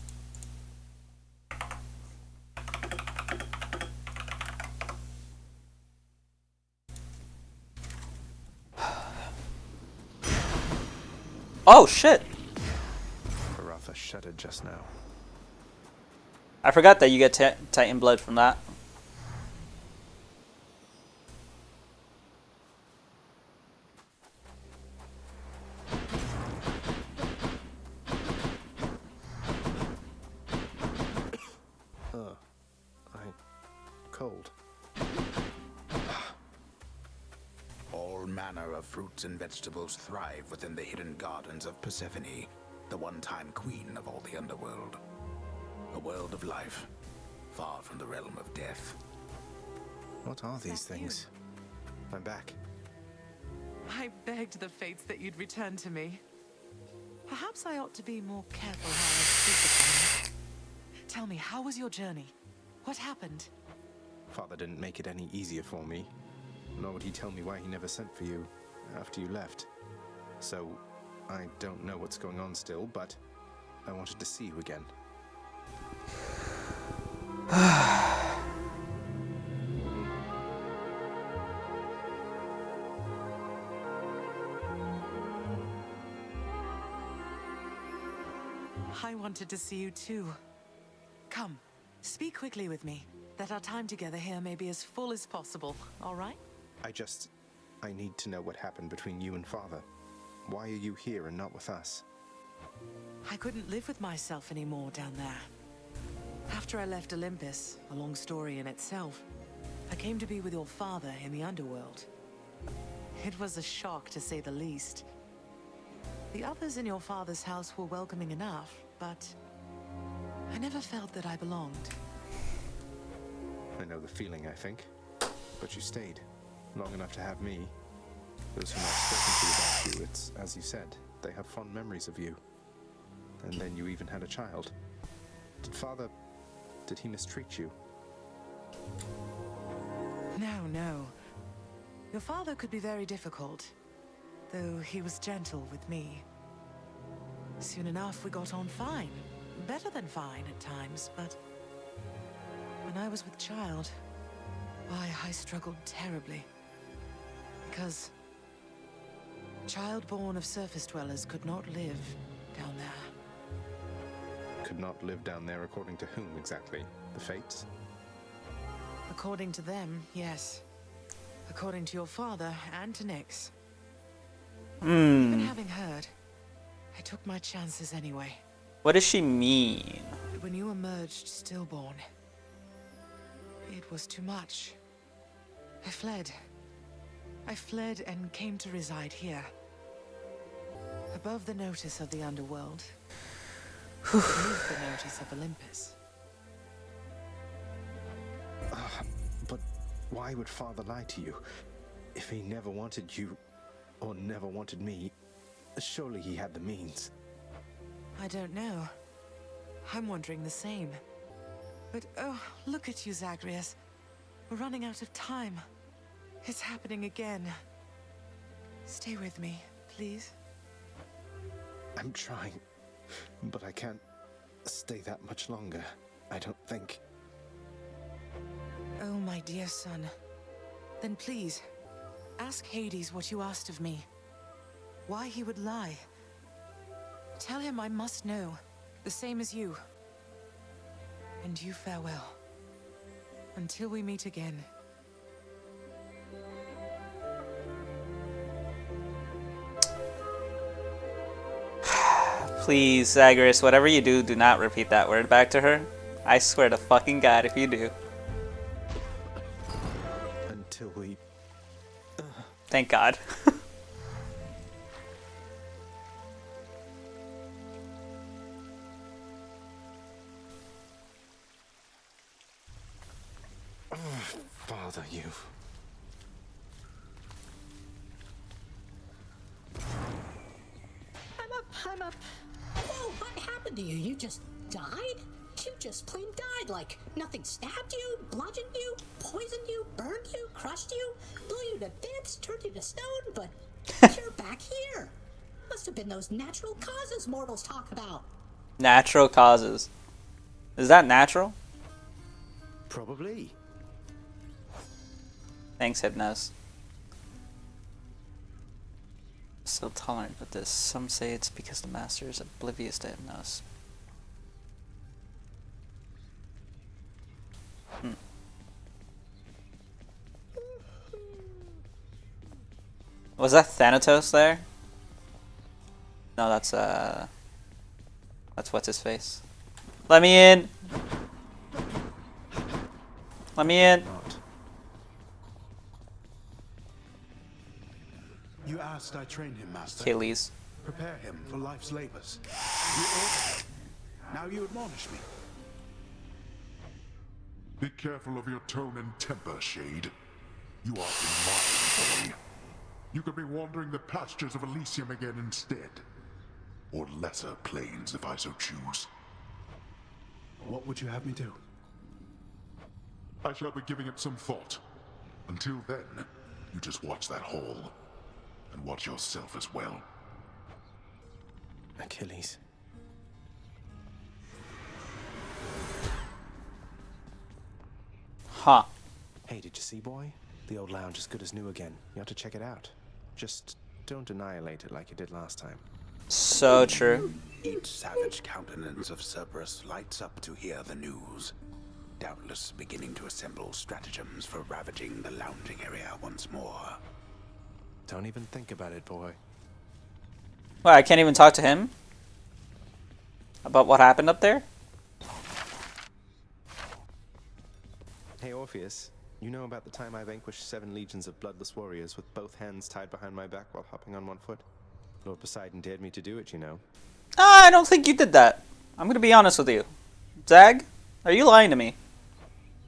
S1: Oh shit!
S11: Carafa shuddered just now.
S1: I forgot that you get Titan blood from that.
S11: Cold.
S9: All manner of fruits and vegetables thrive within the hidden gardens of Persephone, the one-time queen of all the underworld. A world of life, far from the realm of death.
S11: What are these things? I'm back.
S3: I begged the fates that you'd return to me. Perhaps I ought to be more careful how I speak of them. Tell me, how was your journey? What happened?
S11: Father didn't make it any easier for me, nor would he tell me why he never sent for you after you left. So, I don't know what's going on still, but I wanted to see you again.
S3: I wanted to see you too. Come, speak quickly with me, that our time together here may be as full as possible, all right?
S11: I need to know what happened between you and Father. Why are you here and not with us?
S3: I couldn't live with myself anymore down there. After I left Olympus, a long story in itself, I came to be with your father in the underworld. It was a shock, to say the least. The others in your father's house were welcoming enough, but I never felt that I belonged.
S11: I know the feeling, I think. But you stayed long enough to have me. Those whom I've spoken to about you, it's as you said, they have fond memories of you. And then you even had a child. Did he mistreat you?
S3: No. Your father could be very difficult, though he was gentle with me. Soon enough, we got on fine. Better than fine at times, but when I was with child, why, I struggled terribly. Because child born of surface dwellers could not live down there.
S11: Could not live down there according to whom exactly? The Fates?
S3: According to them, yes. According to your father and to Nyx. Even having heard, I took my chances anyway.
S1: What does she mean?
S3: But when you emerged stillborn, it was too much. I fled. I fled and came to reside here. Above the notice of the underworld. Beneath the notice of Olympus.
S11: But why would Father lie to you? If he never wanted you, or never wanted me, surely he had the means.
S3: I don't know. I'm wondering the same. But oh, look at you, Zagreus. We're running out of time. It's happening again. Stay with me, please.
S11: I'm trying, but I can't stay that much longer, I don't think.
S3: Oh, my dear son. Then please, ask Hades what you asked of me. Why he would lie. Tell him I must know, the same as you. And you farewell. Until we meet again.
S1: Please, Zagreus, whatever you do, do not repeat that word back to her. I swear to fucking God if you do.
S11: Until we...
S1: Thank God.
S11: Father, you...
S15: I'm up. Whoa, what happened to you? You just died? You just plain died, like nothing stabbed you, bludgeoned you, poisoned you, burned you, crushed you, blew you to bits, turned you to stone, but you're back here. Must have been those natural causes mortals talk about.
S1: Natural causes. Is that natural?
S11: Probably.
S1: Thanks, Hypnos. Still tolerant with this. Some say it's because the master is oblivious to Hypnos. Was that Thanatos there? No, that's what's his face. Let me in. Let me in.
S20: You asked I train him, Master.
S1: Achilles.
S20: Prepare him for life's labors. You ordered. Now you admonish me.
S4: Be careful of your tone and temper, Shade. You are in my way. You could be wandering the pastures of Elysium again instead. Or lesser planes, if I so choose.
S20: What would you have me do?
S4: I shall be giving it some thought. Until then, you just watch that hall. And watch yourself as well.
S11: Achilles.
S1: Huh.
S11: Hey, did you see, boy? The old lounge is good as new again. You have to check it out. Just don't annihilate it like you did last time.
S1: So true.
S9: Each savage countenance of Cerberus lights up to hear the news. Doubtless beginning to assemble stratagems for ravaging the lounging area once more.
S11: Don't even think about it, boy.
S1: Well, I can't even talk to him about what happened up there?
S11: Hey, Orpheus. You know about the time I vanquished 7 legions of bloodless warriors with both hands tied behind my back while hopping on one foot? Lord Poseidon dared me to do it, you know.
S1: I don't think you did that. I'm gonna be honest with you. Zag, are you lying to me?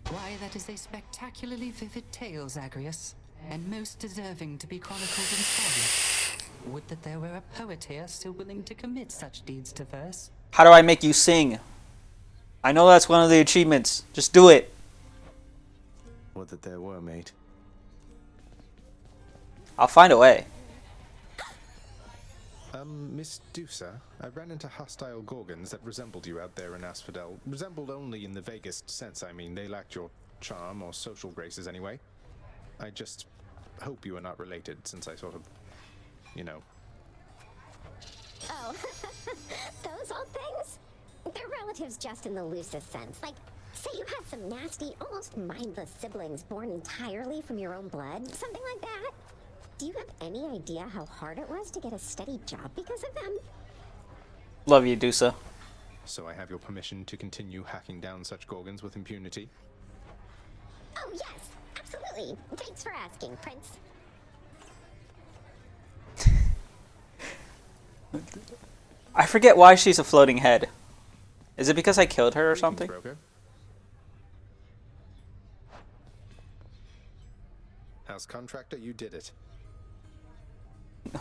S3: Why, that is a spectacularly vivid tale, Zagreus, and most deserving to be chronicled in song. Would that there were a poet here still willing to commit such deeds to verse.
S1: How do I make you sing? I know that's one of the achievements. Just do it.
S11: Would that there were, mate.
S1: I'll find a way.
S11: Miss Dusa, I ran into hostile Gorgons that resembled you out there in Asphodel. Resembled only in the vaguest sense, I mean. They lacked your charm or social graces anyway. I just hope you are not related, since I sort of
S2: you know.
S16: Oh, those old things? They're relatives just in the loosest sense. Like, say you had some nasty, almost mindless siblings born entirely from your own blood, something like that. Do you have any idea how hard it was to get a steady job because of them?
S1: Love you, Dusa.
S2: So I have your permission to continue hacking down such Gorgons with impunity?
S16: Oh, yes, absolutely. Thanks for asking, Prince.
S1: I forget why she's a floating head. Is it because I killed her or something?
S2: Broker. House contractor, you did it.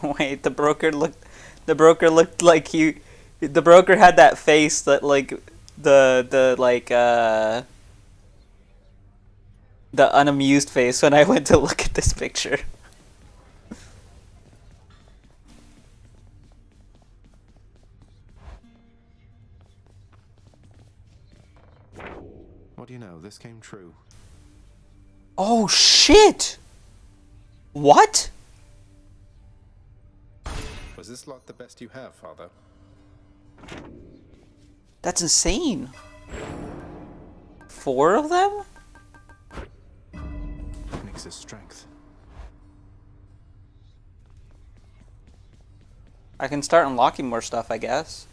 S1: Wait, the broker looked like you. The broker had that face that like the unamused face when I went to look at this picture.
S2: What do you know? This came true.
S1: Oh shit! What?
S2: Was this lot the best you have, Father?
S1: That's insane. 4 of them?
S2: Nix's strength.
S1: I can start unlocking more stuff, I guess.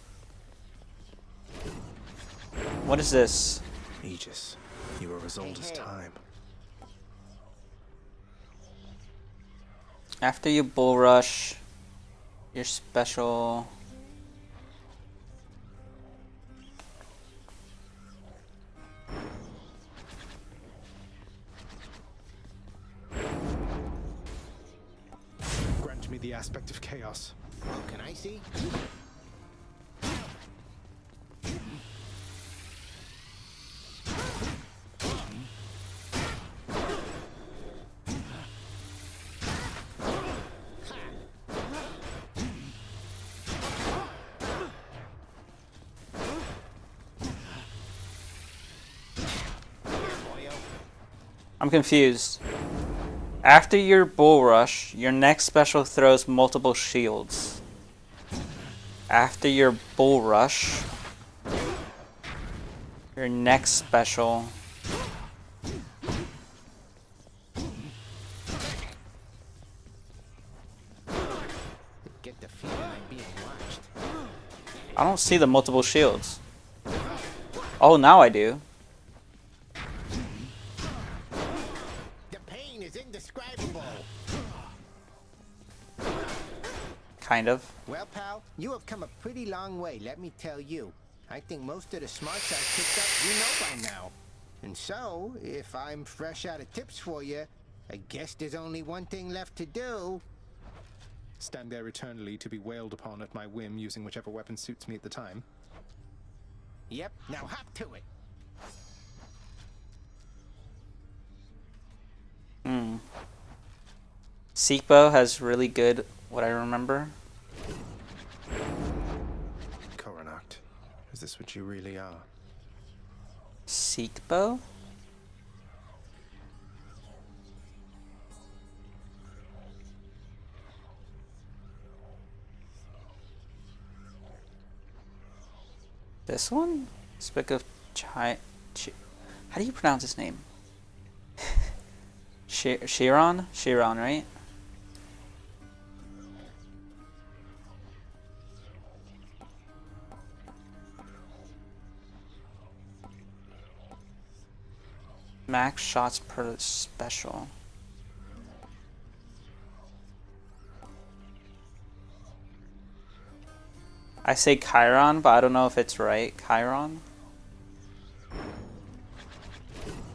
S1: What is this?
S2: Aegis, you are as old as time.
S1: After you bull rush, your special...
S2: Grant me the aspect of chaos.
S5: What can I see?
S1: I'm confused. After your bull rush, your next special throws multiple shields. After your bull rush, your next special
S5: Get the feeling I'm being watched.
S1: I don't see the multiple shields. Oh, now I do.
S5: The pain is indescribable.
S1: Kind of.
S5: Well, pal, you have come a pretty long way, let me tell you. I think most of the smarts I've picked up you know by now. And so, if I'm fresh out of tips for you, I guess there's only one thing left to do.
S2: Stand there eternally to be wailed upon at my whim using whichever weapon suits me at the time.
S5: Yep, now hop to it.
S1: Seekbow has really good, what I remember.
S2: Coronact, is this what you really are?
S1: Seekbow? This one? Speak of how do you pronounce his name? Chiron? Chiron, right? Max shots per special. I say Chiron, but I don't know if it's right. Chiron?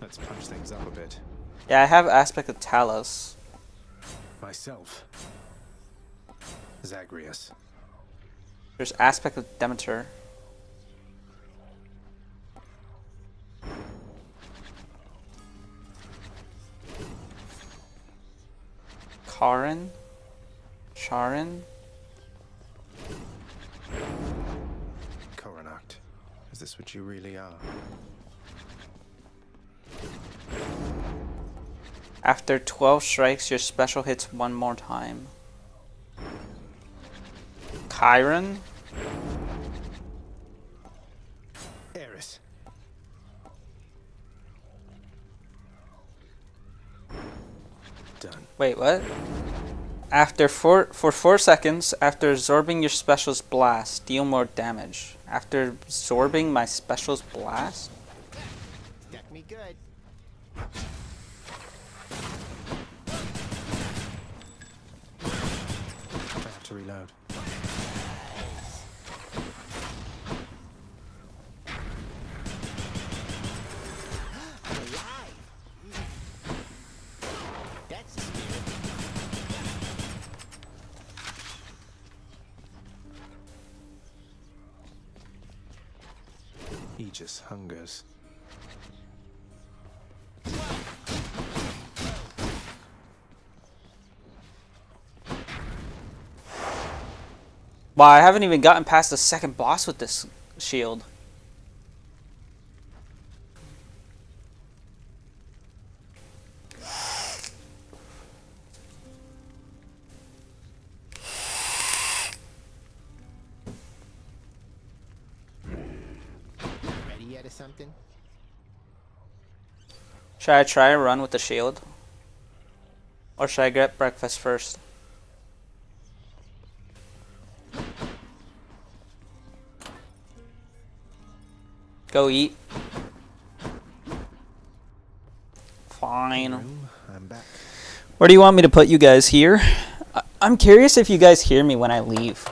S2: Let's punch things up a bit.
S1: Yeah, I have aspect of Talos.
S2: Myself. Zagreus.
S1: There's aspect of Demeter. Charon? Charon?
S2: Coronact, is this what you really are?
S1: After 12 strikes, your special hits one more time.
S21: Chiron?
S2: Eris. Done.
S21: Wait, what? For 4 seconds, after absorbing your special's blast, deal more damage. After absorbing my special's blast?
S2: Deck me good. I have to reload. I'm alive. That's the spirit. He just hungers.
S21: Wow, I haven't even gotten past the second boss with this shield.
S2: Ready yet or something?
S21: Should I try a run with the shield? Or should I get breakfast first? Go eat. Fine.
S2: I'm back.
S21: Where do you want me to put you guys here? I'm curious if you guys hear me when I leave.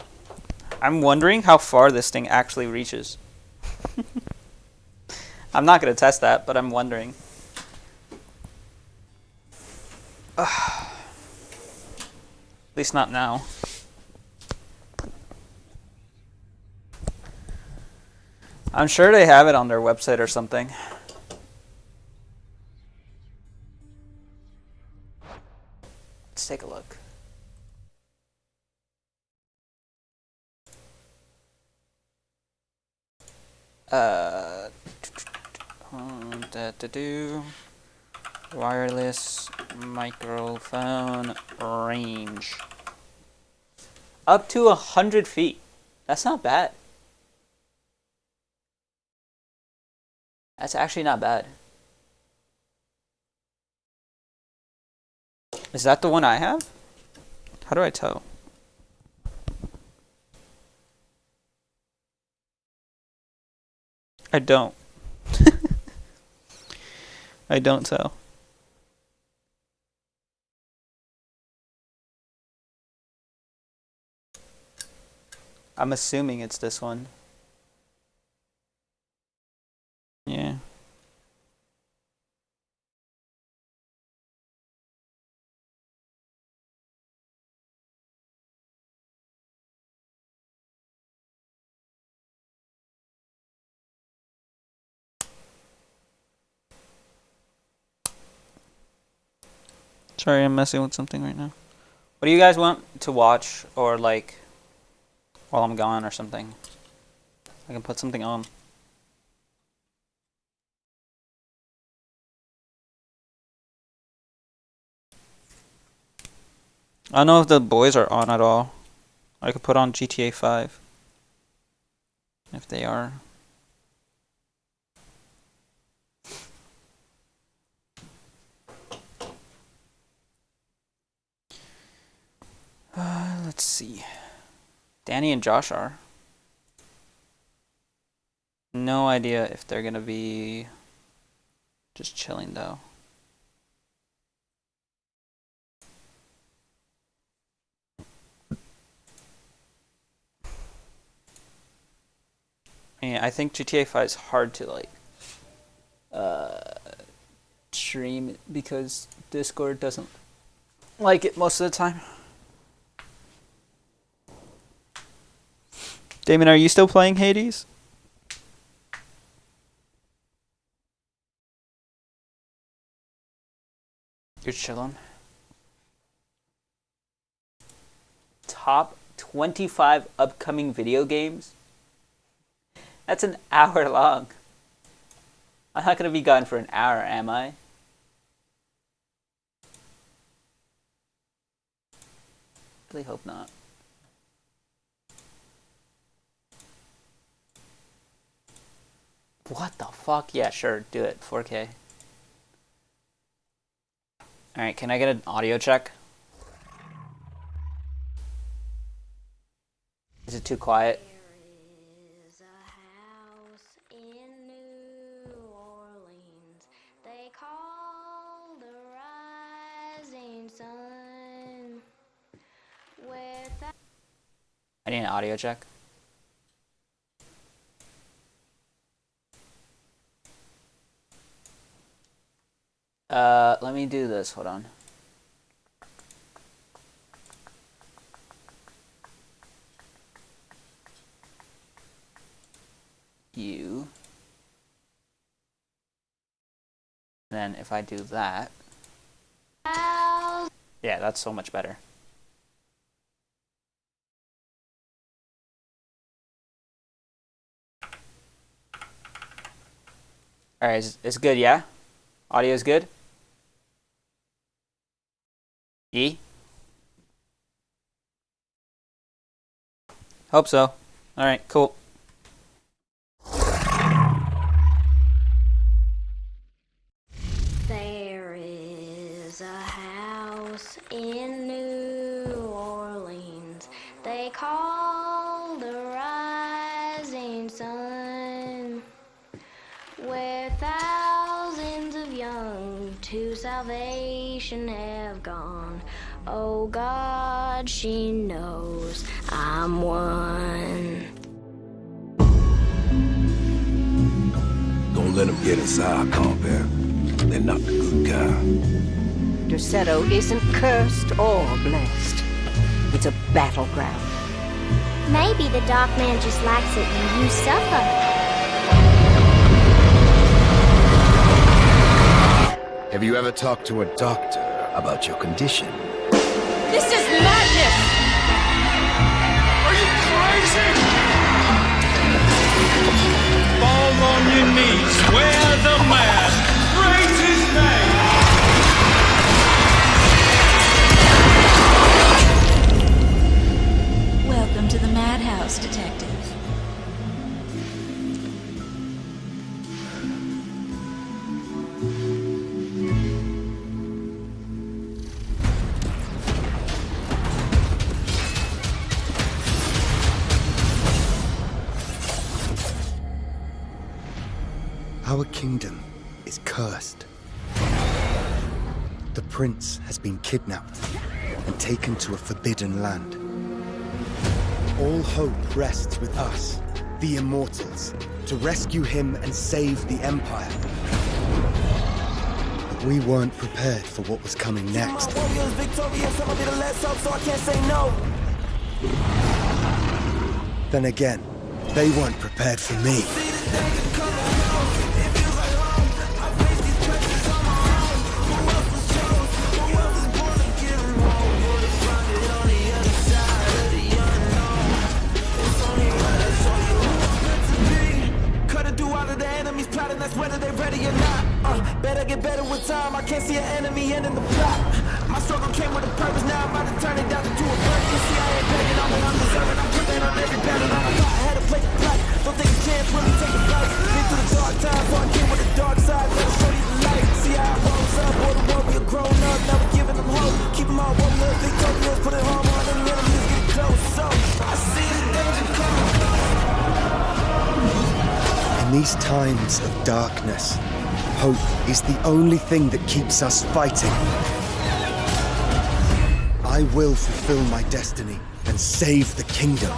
S21: I'm wondering how far this thing actually reaches. I'm not going to test that, but I'm wondering. At least not now. I'm sure they have it on their website or something. Let's take a look. Wireless microphone range. Up to 100 feet. That's not bad. That's actually not bad. Is that the one I have? How do I tell? I don't. I don't tell. I'm assuming it's this one. Yeah. Sorry, I'm messing with something right now. What do you guys want to watch or like while I'm gone or something? I can put something on. I don't know if the boys are on at all. I could put on GTA 5. If they are. Let's see. Danny and Josh are. No idea if they're gonna be just chilling though. Yeah, I think GTA 5 is hard to like stream because Discord doesn't like it most of the time. Damon, are you still playing Hades? You're chilling. Top 25 upcoming video games? That's an hour long. I'm not gonna be gone for an hour, am I? Really hope not. What the fuck? Yeah, sure, do it. 4K. Alright, can I get an audio check? Is it too quiet? I need an audio check. Let me do this. Hold on. You. Then if I do that. Yeah, that's so much better. Alright, it's good, yeah? Audio is good? E? Hope so. Alright, cool.
S6: There is a house in New Orleans they call the Rising Sun, where thousands of young to salvation have gone. Oh God, she knows I'm one.
S22: Don't let them get inside, Compare. They're not the good kind.
S23: Derceto isn't cursed or blessed. It's a battleground.
S6: Maybe the Dark Man just likes it when you suffer.
S22: Have you ever talked to a doctor about your condition?
S23: This is madness!
S24: Are you crazy? Fall on your knees, wear the mask, praise his name!
S19: Welcome to the madhouse, Detective.
S25: Our kingdom is cursed. The prince has been kidnapped and taken to a forbidden land. All hope rests with us, the Immortals, to rescue him and save the Empire. But we weren't prepared for what was coming next. Then again, they weren't prepared for me.
S26: Whether they're ready or not, better get better with time. I can't see an enemy ending the plot. My struggle came with a purpose. Now I'm about to turn it down into a burden. You see, I ain't begging on what I'm deserving. I put that on every battle. I had to play the fight. Don't think a chance really take a fight. Been through the dark times, so I came with the dark side. Let us show you the light. See how it rolls up. Boy, the world we are grown up. Never giving them hope. Keep them all warriors, victorious. Put it home on them enemies get close. So I see the danger coming.
S25: In these times of darkness, hope is the only thing that keeps us fighting. I will fulfill my destiny and save the kingdom.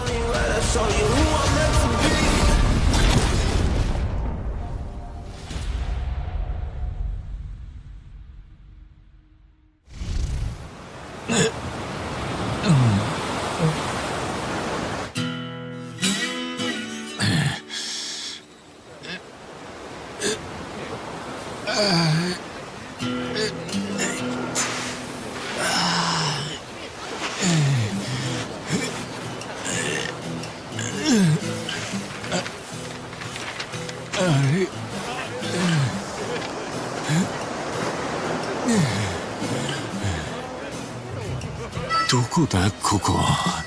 S24: ここは。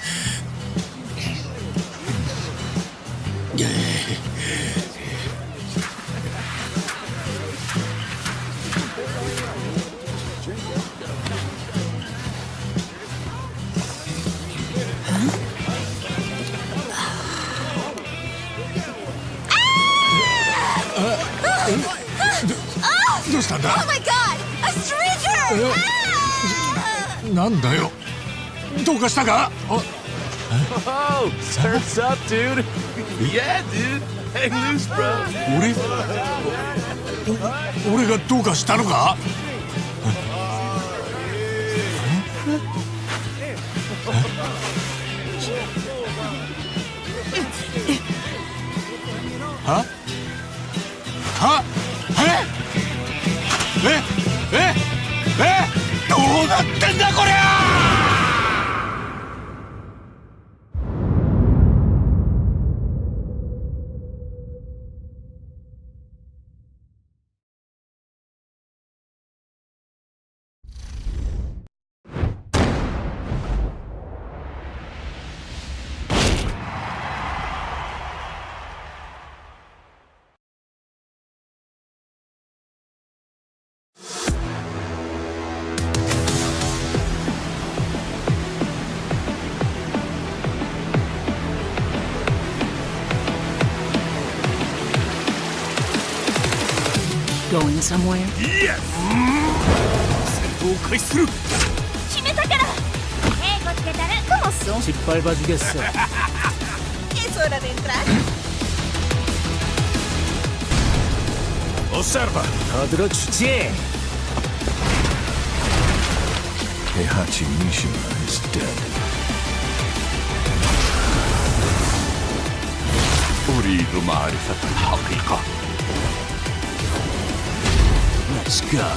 S24: したんだ
S7: Oh my god! A stranger!
S24: なんだよどうかしたか
S8: Oh, surf's up, dude. Yeah, dude. Hang loose, bro.
S24: 俺がどうかしたのか ははどうなってんだこりゃ
S23: Going somewhere?
S24: Yes! 戦闘開始する
S7: 決めたから！ Hey, ¿qué tal? ¿Cómo son?
S23: 失敗バジゲッセ
S7: Es hora de entrar.
S24: Observa!
S23: Kadra Chuchi!
S22: Heihachi Mishima is dead.
S24: أريد معرفة الحقيقة.
S23: Let's go.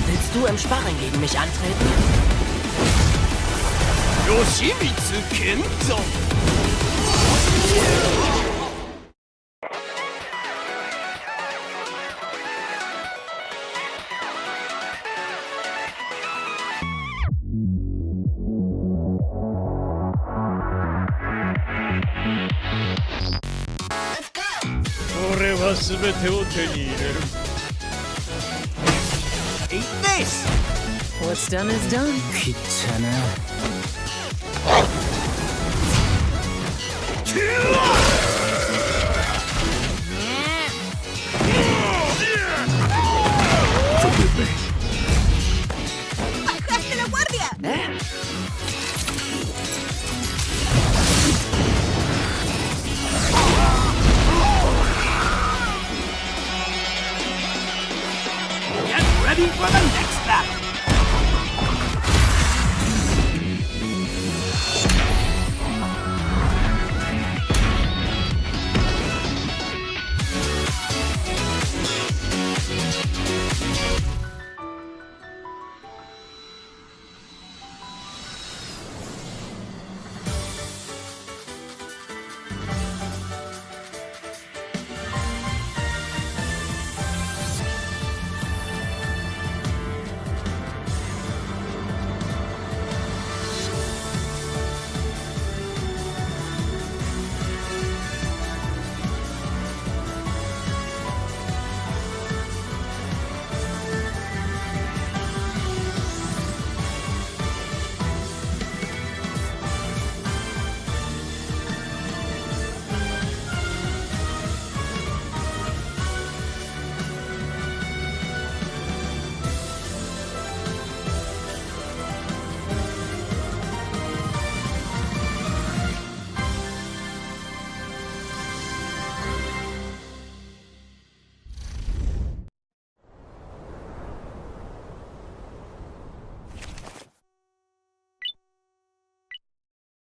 S23: Willst du im Sparring gegen mich antreten?
S24: Yoshimitsu Kento!
S23: Eat this! What's done is done. Kitana.
S22: Forgive me.
S7: ¡Bajaste la guardia!
S23: Get ready for the next battle!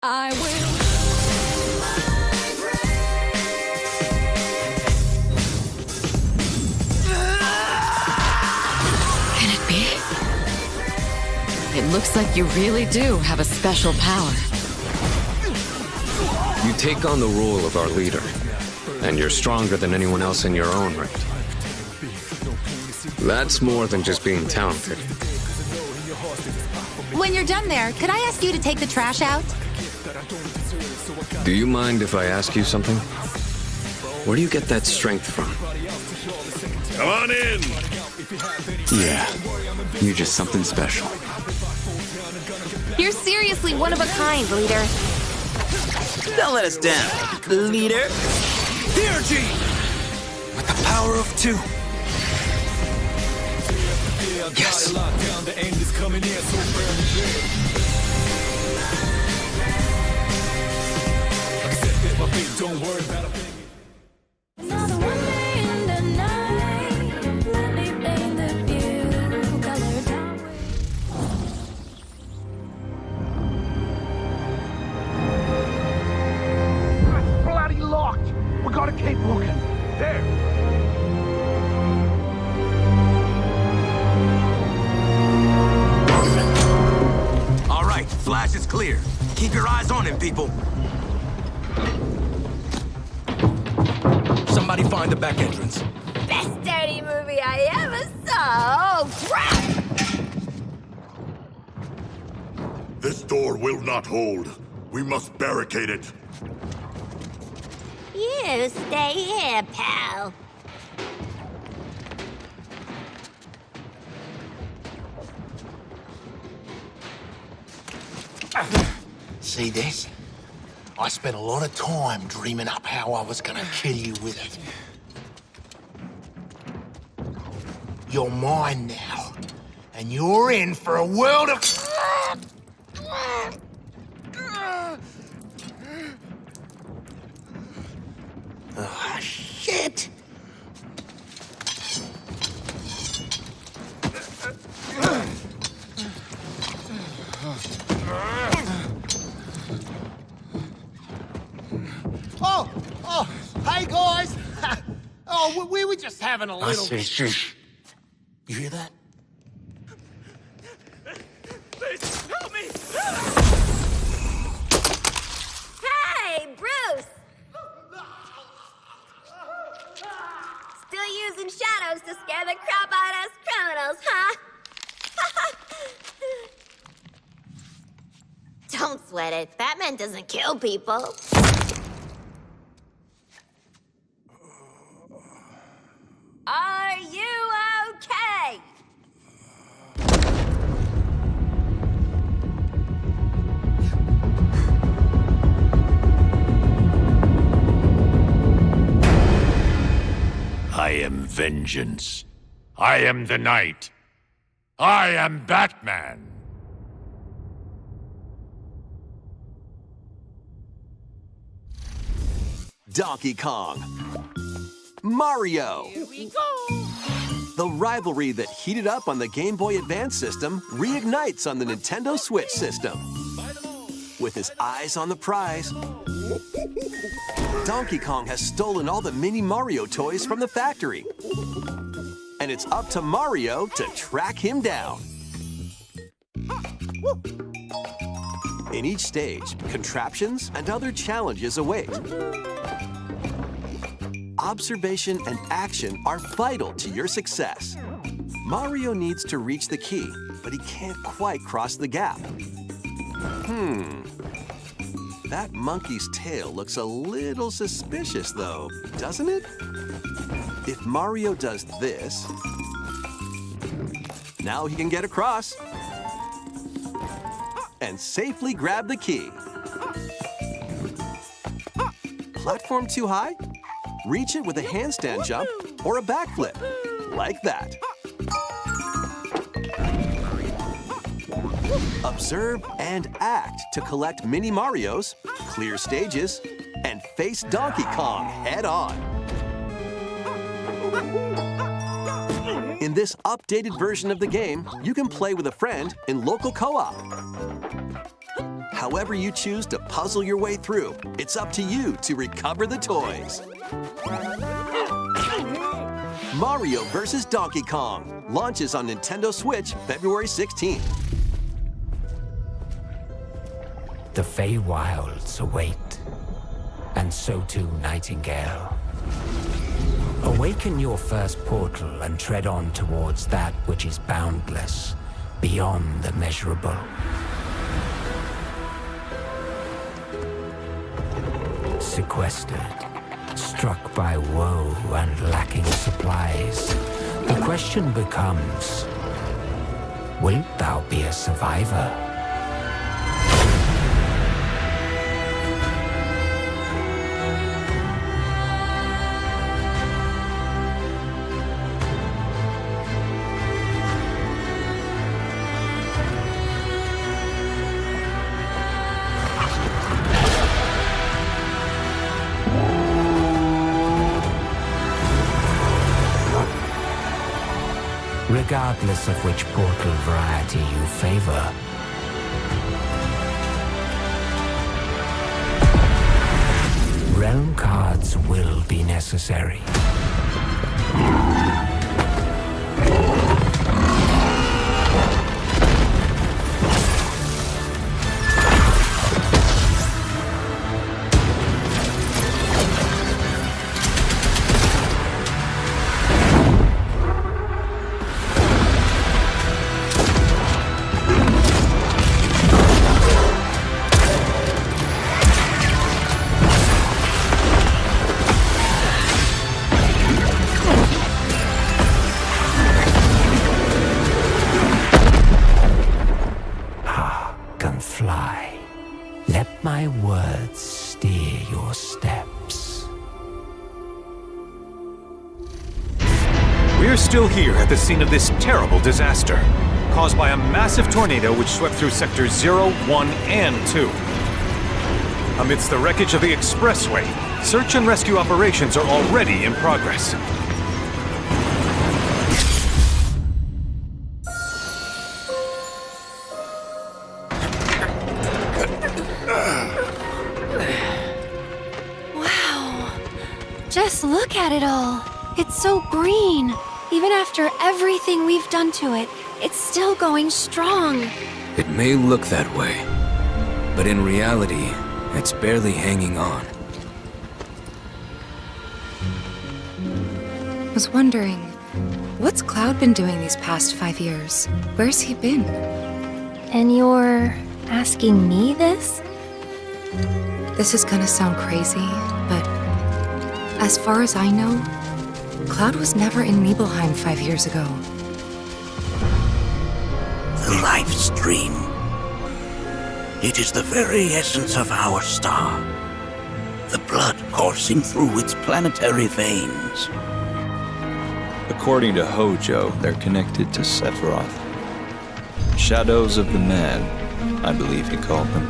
S7: I will.
S10: Can it be? It looks like you really do have a special power.
S12: You take on the role of our leader, and you're stronger than anyone else in your own right. That's more than just being talented.
S10: When you're done there, could I ask you to take the trash out?
S12: Do you mind if I ask you something? Where do you get that strength from?
S24: Come on in!
S13: Yeah, you're just something special.
S10: You're seriously one of a kind, leader.
S13: Don't let us down, leader.
S24: Here, G!
S4: With the power of two. Yes.
S24: Don't worry about a thing.
S9: Bloody locked! We gotta keep looking. There!
S4: All right, Flash is clear. Keep your eyes on him, people. Somebody find the back entrance.
S7: Best dirty movie I ever saw. Oh, crap!
S8: This door will not hold. We must barricade it.
S7: You stay here, pal.
S9: See this? I spent a lot of time dreaming up how I was gonna kill you with it. You're mine now, and you're in for a world of... Ah, shit!
S5: Oh, hey guys! Oh, we were just having a
S9: I
S5: little...
S9: see. Shh. You hear that?
S24: Please, help me!
S7: Hey, Bruce! Still using shadows to scare the crap out of us criminals, huh? Don't sweat it. Batman doesn't kill people. Are you okay?
S14: I am vengeance. I am the night. I am Batman.
S15: Donkey Kong. Mario.
S24: Here we go.
S15: The rivalry that heated up on the Game Boy Advance system reignites on the Nintendo Switch system. With his eyes on the prize, Donkey Kong has stolen all the mini Mario toys from the factory. And it's up to Mario to track him down. In each stage, contraptions and other challenges await. Observation and action are vital to your success. Mario needs to reach the key, but he can't quite cross the gap. That monkey's tail looks a little suspicious, though, doesn't it? If Mario does this, now he can get across and safely grab the key. Platform too high? Reach it with a handstand jump or a backflip, like that. Observe and act to collect mini Marios, clear stages, and face Donkey Kong head on. In this updated version of the game, you can play with a friend in local co-op. However you choose to puzzle your way through, it's up to you to recover the toys. Mario vs. Donkey Kong launches on Nintendo Switch February 16th.
S17: The Feywilds await, and so too Nightingale. Awaken your first portal and tread on towards that which is boundless, beyond the measurable. Sequestered, struck by woe and lacking supplies, the question becomes, wilt thou be a survivor? regardless of which portal variety you favor. Realm cards will be necessary. Fly. Let my words steer your steps.
S1: We're still here at the scene of this terrible disaster, caused by a massive tornado which swept through sectors 0, 1, and 2. Amidst the wreckage of the expressway, search and rescue operations are already in progress.
S6: Just look at it all. It's so green. Even after everything we've done to it, it's still going strong.
S13: It may look that way, but in reality, it's barely hanging on.
S3: I was wondering, what's Cloud been doing these past 5 years? Where's he been?
S6: And you're asking me this?
S3: This is gonna sound crazy, but as far as I know, Cloud was never in Nibelheim 5 years ago.
S11: The life stream. It is the very essence of our star. The blood coursing through its planetary veins.
S16: According to Hojo, they're connected to Sephiroth. Shadows of the Mad, I believe he called them.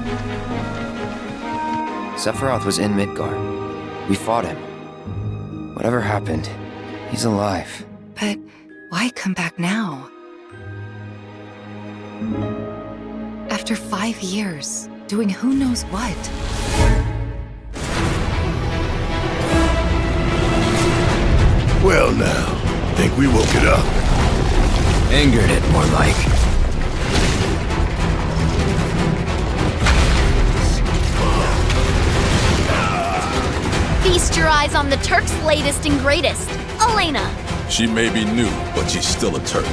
S18: Sephiroth was in Midgard. We fought him. Whatever happened, he's alive.
S3: But why come back now? After 5 years, doing who knows what?
S8: Well now, think we woke it up?
S13: Angered it, more like.
S7: Feast your eyes on the Turk's latest and greatest, Elena.
S20: She may be new, but she's still a Turk.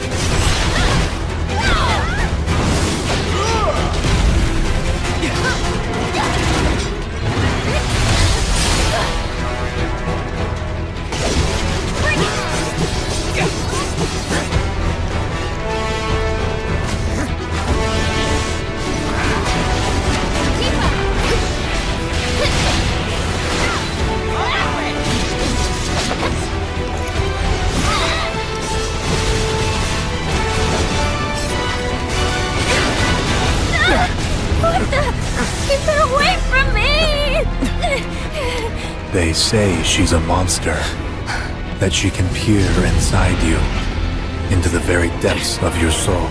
S7: Keep her away from me!
S27: They say she's a monster, that she can peer inside you, into the very depths of your soul,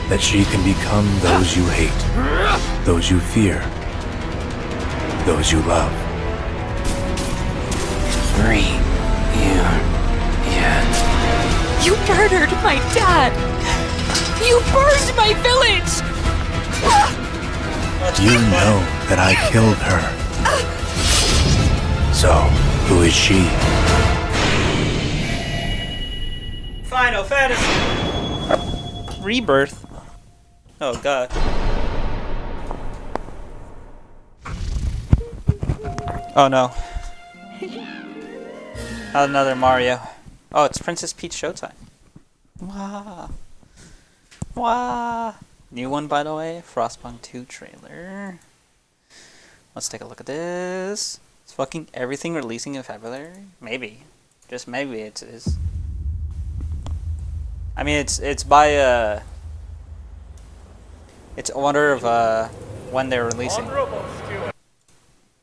S27: that she can become those you hate, those you fear, those you love.
S13: Reunion.
S3: You murdered my dad! You burned my village!
S27: You know that I killed her. So, who is she?
S21: Final Fantasy Rebirth. Oh god. Oh no. Not another Mario. Oh, it's Princess Peach Showtime. Wah. Wah. New one, by the way. Frostpunk 2 trailer. Let's take a look at this. Is fucking everything releasing in February? Maybe. Just maybe it is. I mean, it's by it's order of when they're releasing.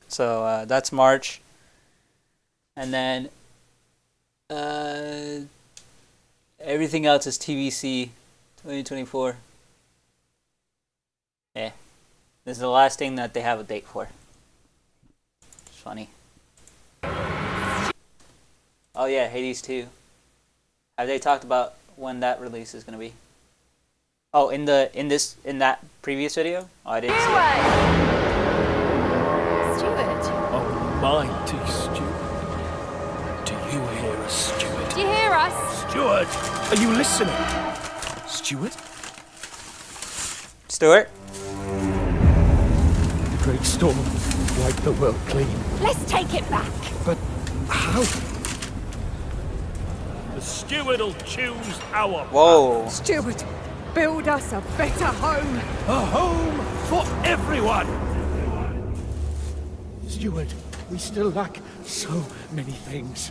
S21: So that's March, and then Everything else is TBC 2024. Yeah. This is the last thing that they have a date for. It's funny. Oh yeah, Hades 2. Have they talked about when that release is gonna be? Oh, in that previous video? Oh, I didn't see it.
S7: Stuart.
S27: Oh, mighty Stuart. Do you hear us, Stuart?
S7: Do you hear us?
S27: Stuart, are you listening? Stuart?
S21: Stuart?
S27: The great storm wiped the world clean.
S7: Let's take it back.
S27: But how?
S24: The steward'll choose our
S21: Whoa.
S2: Stuart, build us a better home.
S27: A home for everyone! Stuart, we still lack so many things.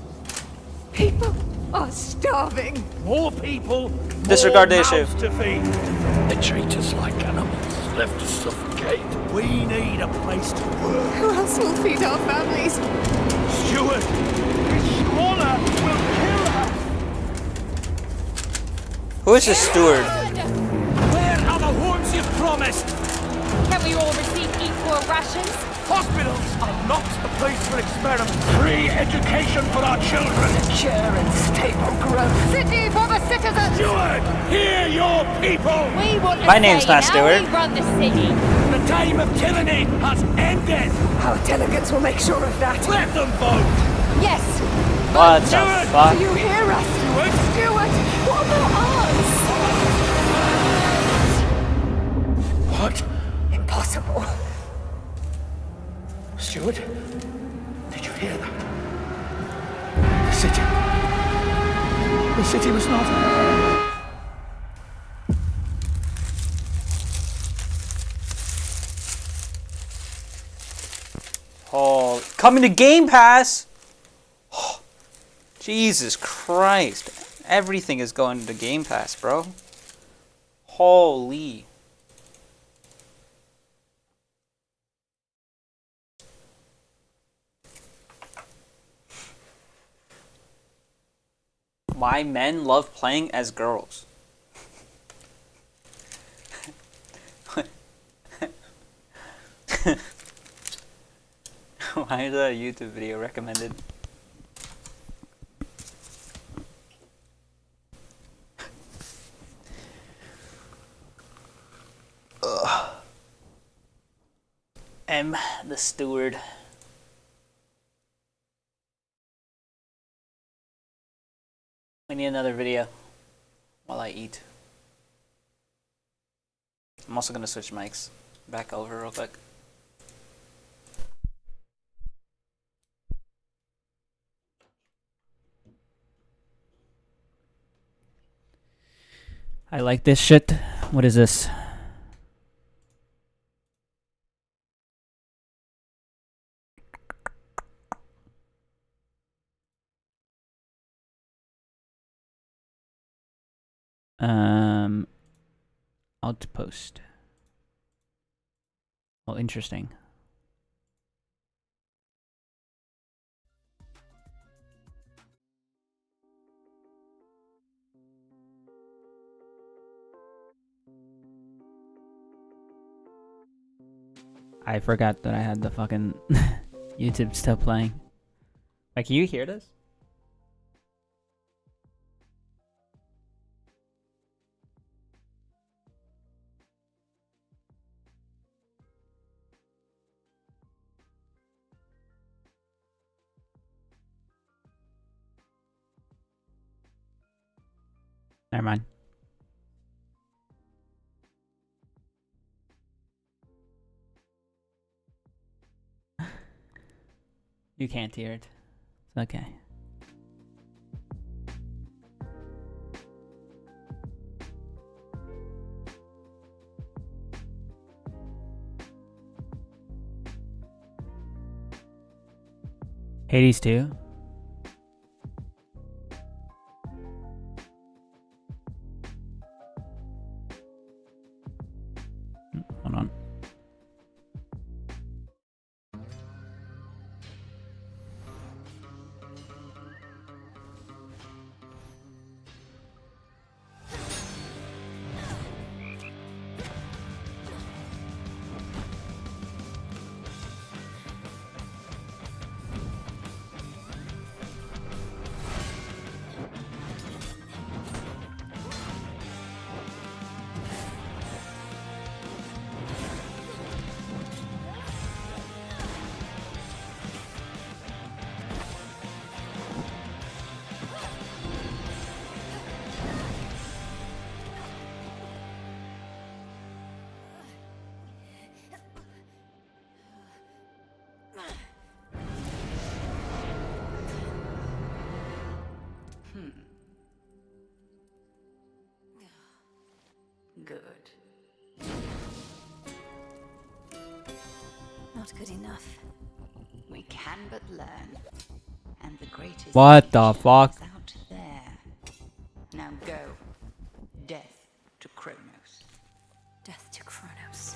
S2: People are starving.
S24: More people,
S21: Disregard the
S24: more
S21: issue.
S24: mouths to feed.
S27: They treat us like animals, left to suffocate.
S24: We need a place to work.
S2: Who else will feed our families?
S24: Stuart, this squalor will kill us.
S21: Who is this steward?
S24: Where are the homes you've promised?
S7: Can we all receive equal rations?
S24: Hospitals are not a place for experiments. Free education for our children.
S2: Secure and stable growth. City for the citizens.
S24: Stuart, hear your people.
S7: We want to
S21: My name's
S7: say
S21: not
S7: how
S21: Stuart.
S7: we run the city.
S24: The time of tyranny has ended.
S2: Our delegates will make sure of that.
S24: Let them vote.
S2: Yes.
S21: What the
S24: Stuart,
S21: fuck?
S2: Do you hear us? Stuart, what about us?
S27: What?
S2: Impossible.
S27: Stuart, did you hear that? The city was not.
S21: Oh, coming to Game Pass! Oh, Jesus Christ. Everything is going to Game Pass, bro. Holy. Why men love playing as girls. Why is that a YouTube video recommended? Ugh. M, the steward. We need another video while I eat. I'm also gonna switch mics back over real quick. I like this shit. What is this? Outpost. Oh, interesting. I forgot that I had the fucking YouTube still playing. Like, can you hear this? Never mind. You can't hear it. It's okay. Hades 2? Hold on.
S2: Good. Not good enough. We can but learn. And the greatest
S21: What the
S2: teacher
S21: fuck?
S2: is out there. Now go. Death to Kronos.
S3: Death to Kronos.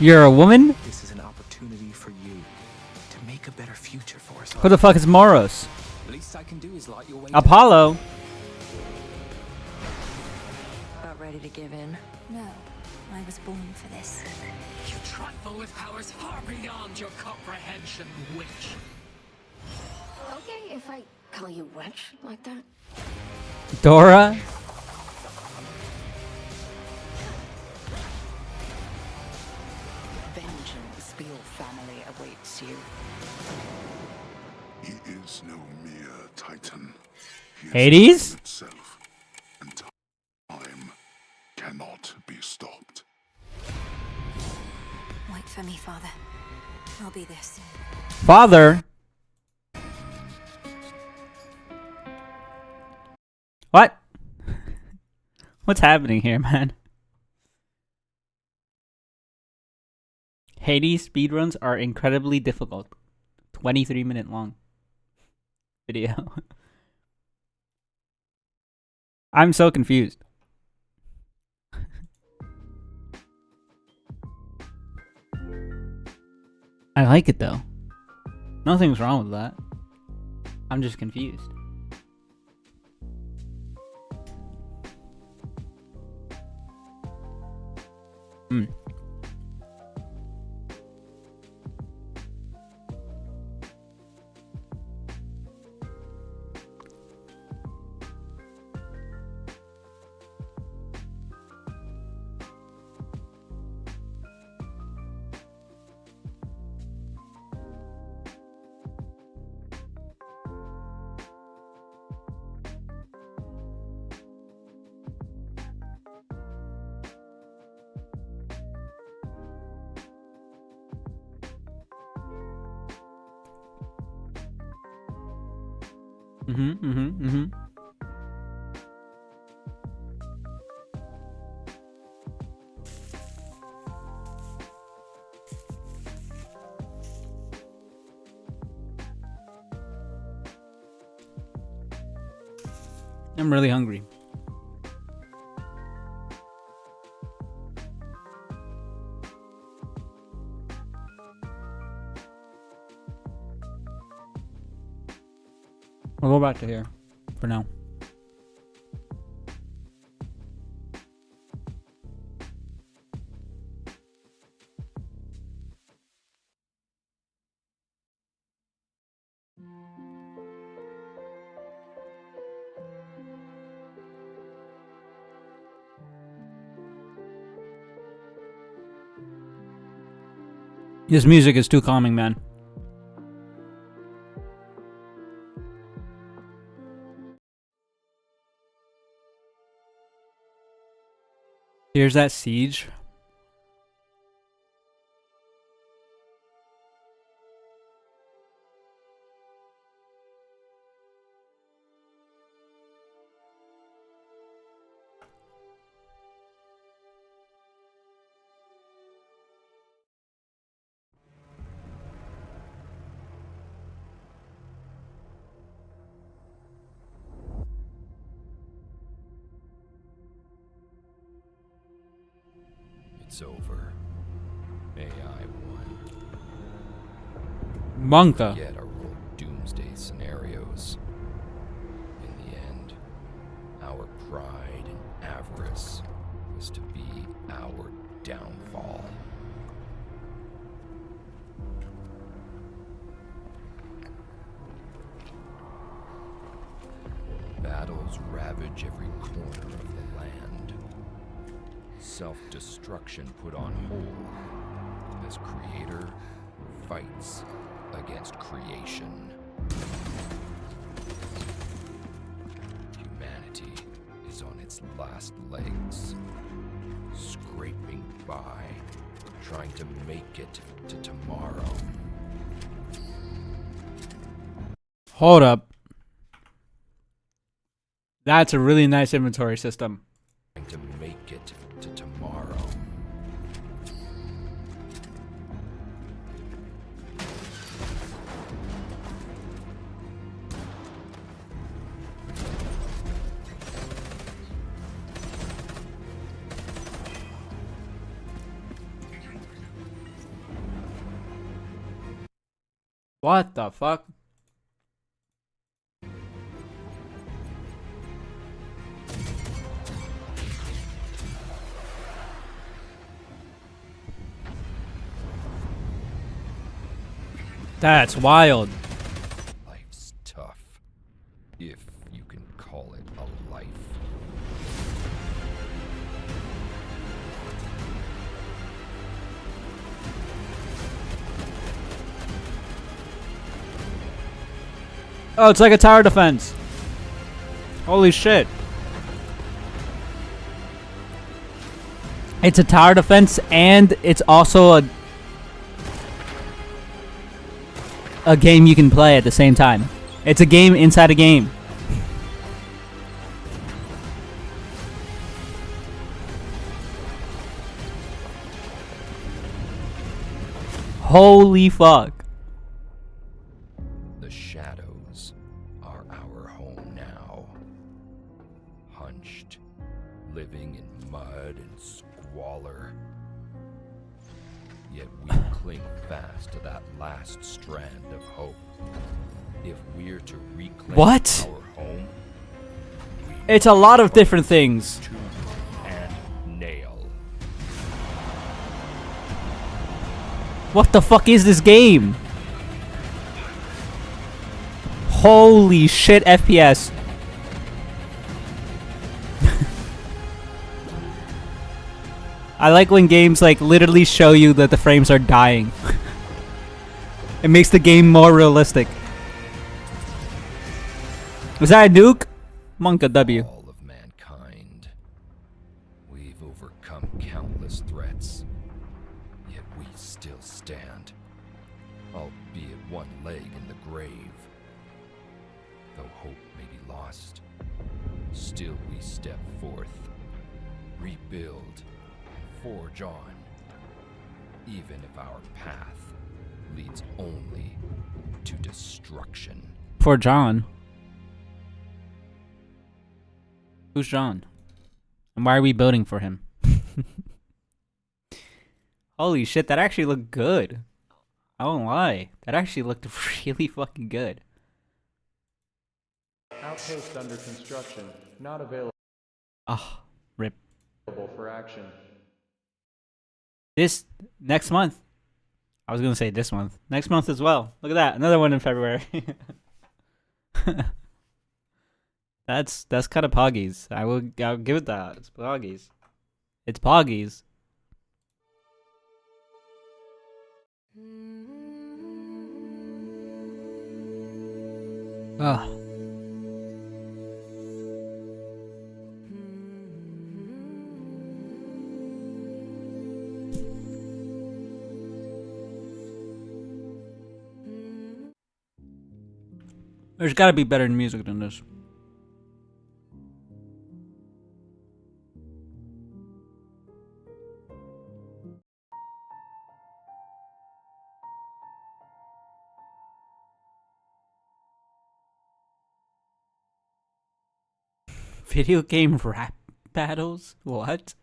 S21: You're a woman?
S10: This is an opportunity for you to make a better future for us.
S21: Who the fuck is Moros?
S10: Least I can do is light your way.
S21: Apollo?
S2: About ready to give in?
S6: No, I was born for this.
S12: You trifle with powers far beyond your comprehension, witch.
S2: Okay, if I call you witch like that?
S21: Dora?
S2: Vengeance for your family awaits you.
S8: He is no mere titan. He is
S21: Hades?
S8: time itself, and time cannot be stopped.
S3: Wait for me, Father. I'll be there soon.
S21: Father? What? What's happening here, man? Hades speedruns are incredibly difficult. 23-minute long video. I'm so confused. I like it though. Nothing's wrong with that. I'm just confused. Hmm. I'm really hungry. We'll go back to here for now. This music is too calming, man. Here's that siege.
S13: It's over. AI won.
S21: Monka.
S13: Forget our old doomsday scenarios. In the end, our pride and avarice was to be our downfall. Battles ravage every corner of the land. Self-destruction put on hold as creator fights against creation. Humanity is on its last legs, scraping by, trying to make it to tomorrow.
S21: Hold up.
S4: That's a really nice inventory system.
S13: To make it to tomorrow.
S4: What the fuck? That's wild.
S13: Life's tough, if you can call it a life.
S4: Oh, it's like a tower defense. Holy shit. It's a tower defense and it's also a game you can play at the same time. It's a game inside a game. Holy fuck.
S13: The shadows are our home now. Hunched, living in mud and squalor. Yet we cling fast to that last strand of hope. If we're to reclaim
S4: What?
S13: our home,
S4: It's a lot of different things.
S13: tooth and nail.
S4: What the fuck is this game? Holy shit, FPS. I like when games like literally show you that the frames are dying. It makes the game more realistic. Was that a nuke? Monka W.
S13: All of mankind. We've overcome countless threats, yet we still stand, albeit one leg in the grave. Though hope may be lost, still we step forth, rebuild, and forge on, even if our path leads only to destruction.
S4: For John. Who's John? And why are we building for him? Holy shit, that actually looked good. I won't lie. That actually looked really fucking good.
S5: Outpost under construction. Not available
S4: Ah, rip.
S5: for action.
S4: This next month. I was gonna say this month. Next month as well. Look at that. Another one in February. That's kind of poggies. I'll give it that. It's poggies. It's poggies. Ah. There's gotta be better music than this. Video game rap battles? What?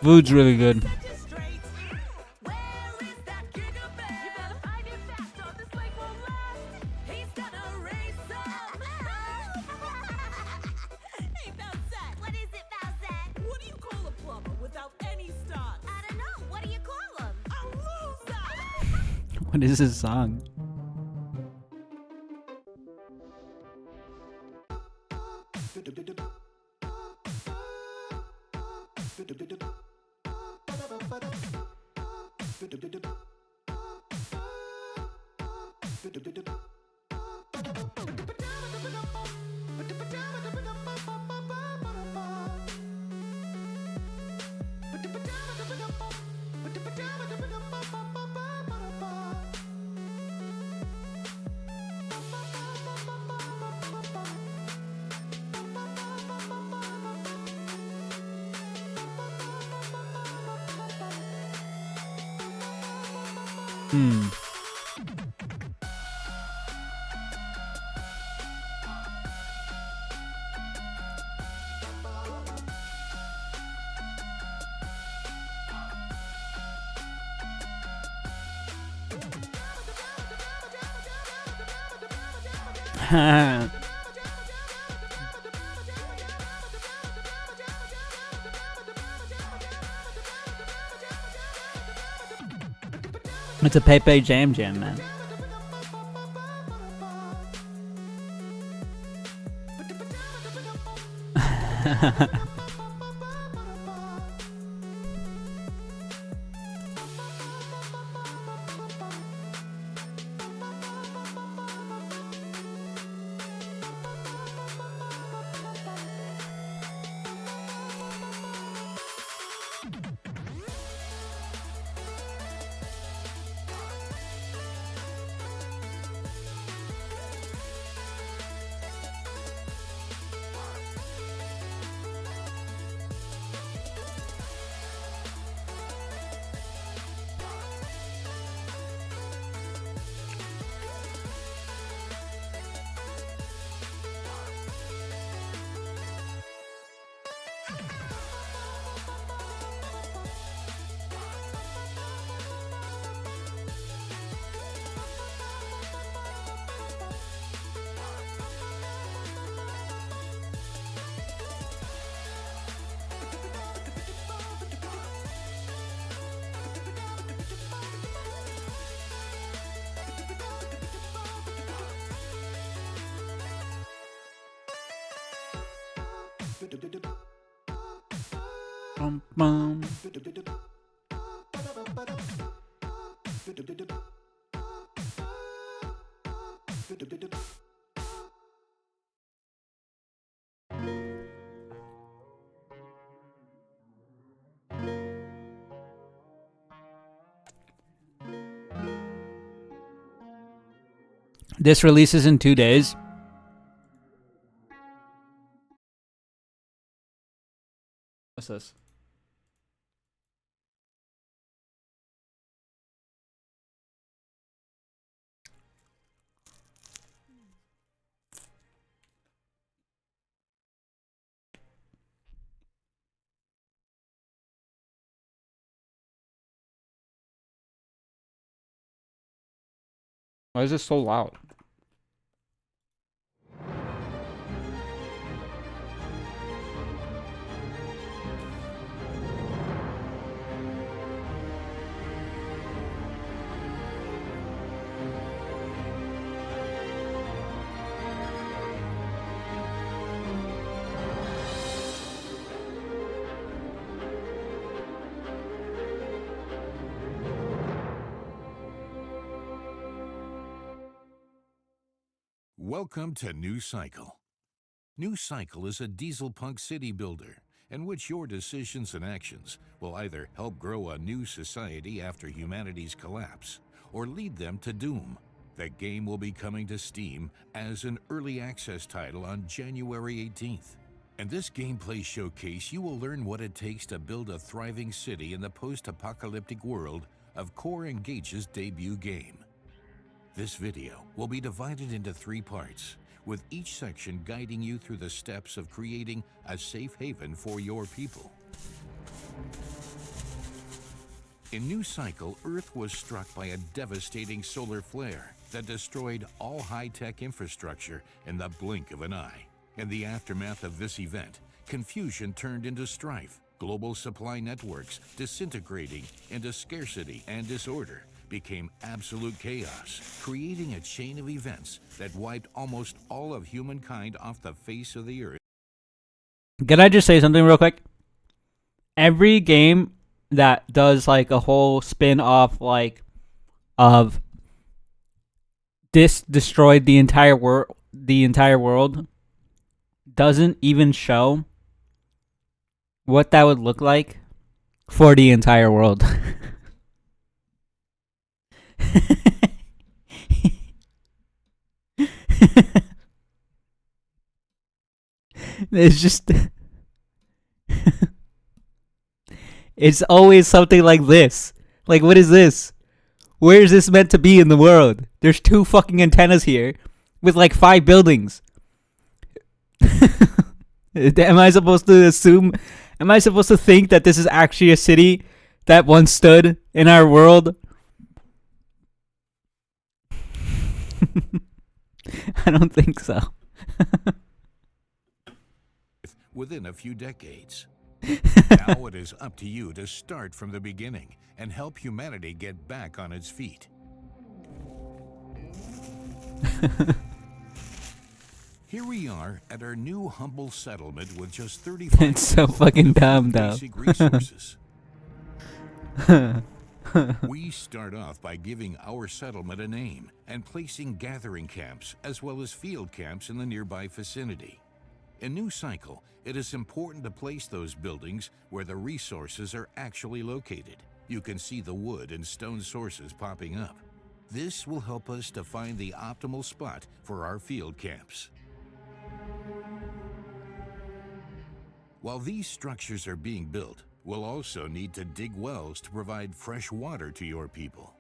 S4: Food's really good. What is this song? It's a Pepe Jam Jam, man. Bum, bum. This releases in 2 days. What's this? Why is this so loud?
S9: Welcome to New Cycle. New Cycle is a diesel punk city builder in which your decisions and actions will either help grow a new society after humanity's collapse or lead them to doom. The game will be coming to Steam as an early access title on January 18th. In this gameplay showcase, you will learn what it takes to build a thriving city in the post-apocalyptic world of Core Engage's debut game. This video will be divided into 3 parts, with each section guiding you through the steps of creating a safe haven for your people. In New Cycle, Earth was struck by a devastating solar flare that destroyed all high-tech infrastructure in the blink of an eye. In the aftermath of this event, confusion turned into strife, global supply networks disintegrating into scarcity and disorder, became absolute chaos, creating a chain of events that wiped almost all of humankind off the face of the earth.
S4: Can I just say something real quick? Every game that does like a whole spin-off like of this destroyed the entire world doesn't even show what that would look like for the entire world. It's just it's always something like this. Like, what is this? Where is this meant to be in the world? There's 2 fucking antennas here with like 5 buildings. Am I supposed to think that this is actually a city that once stood in our world? I don't think so.
S9: Within a few decades. Now it is up to you to start from the beginning and help humanity get back on its feet. Here we are at our new humble settlement with just 35
S4: It's so fucking dumb, though.
S9: basic resources. We start off by giving our settlement a name and placing gathering camps as well as field camps in the nearby vicinity. In New Cycle, it is important to place those buildings where the resources are actually located. You can see the wood and stone sources popping up. This will help us to find the optimal spot for our field camps. While these structures are being built, we'll also need to dig wells to provide fresh water to your people.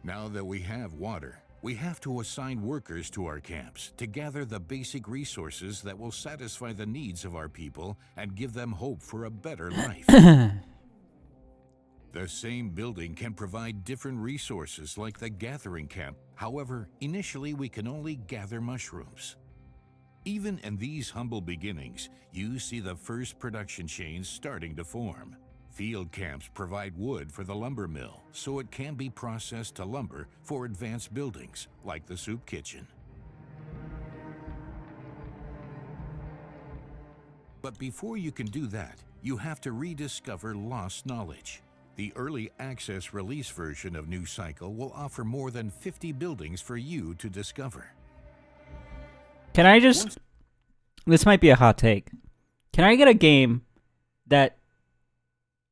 S9: Now that we have water, we have to assign workers to our camps to gather the basic resources that will satisfy the needs of our people and give them hope for a better life. The same building can provide different resources like the gathering camp. However, initially we can only gather mushrooms. Even in these humble beginnings, you see the first production chains starting to form. Field camps provide wood for the lumber mill, so it can be processed to lumber for advanced buildings, like the soup kitchen. But before you can do that, you have to rediscover lost knowledge. The early access release version of New Cycle will offer more than 50 buildings for you to discover.
S4: Can I just... This might be a hot take. Can I get a game that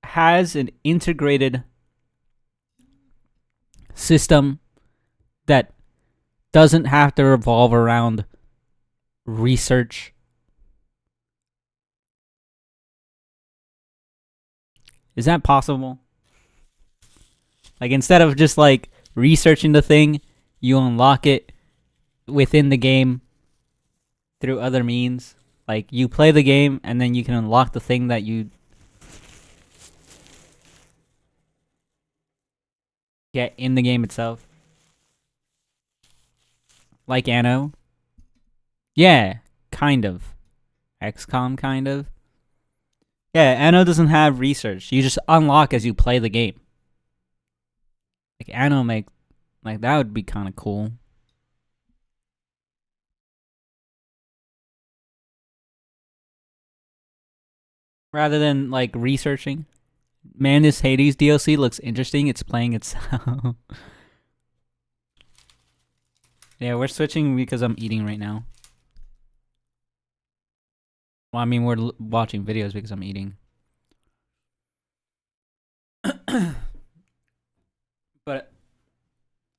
S4: has an integrated system that doesn't have to revolve around research? Is that possible? Like, instead of just like researching the thing, you unlock it within the game through other means. Like, you play the game and then you can unlock the thing that you get in the game itself. Like Anno. Yeah, kind of. XCOM, kind of. Yeah, Anno doesn't have research. You just unlock as you play the game. Like, Anno like, that would be kind of cool. Rather than, like, researching. Man, this Hades DLC looks interesting. It's playing itself. Yeah, we're switching because I'm eating right now. Well, I mean, we're watching videos because I'm eating. But,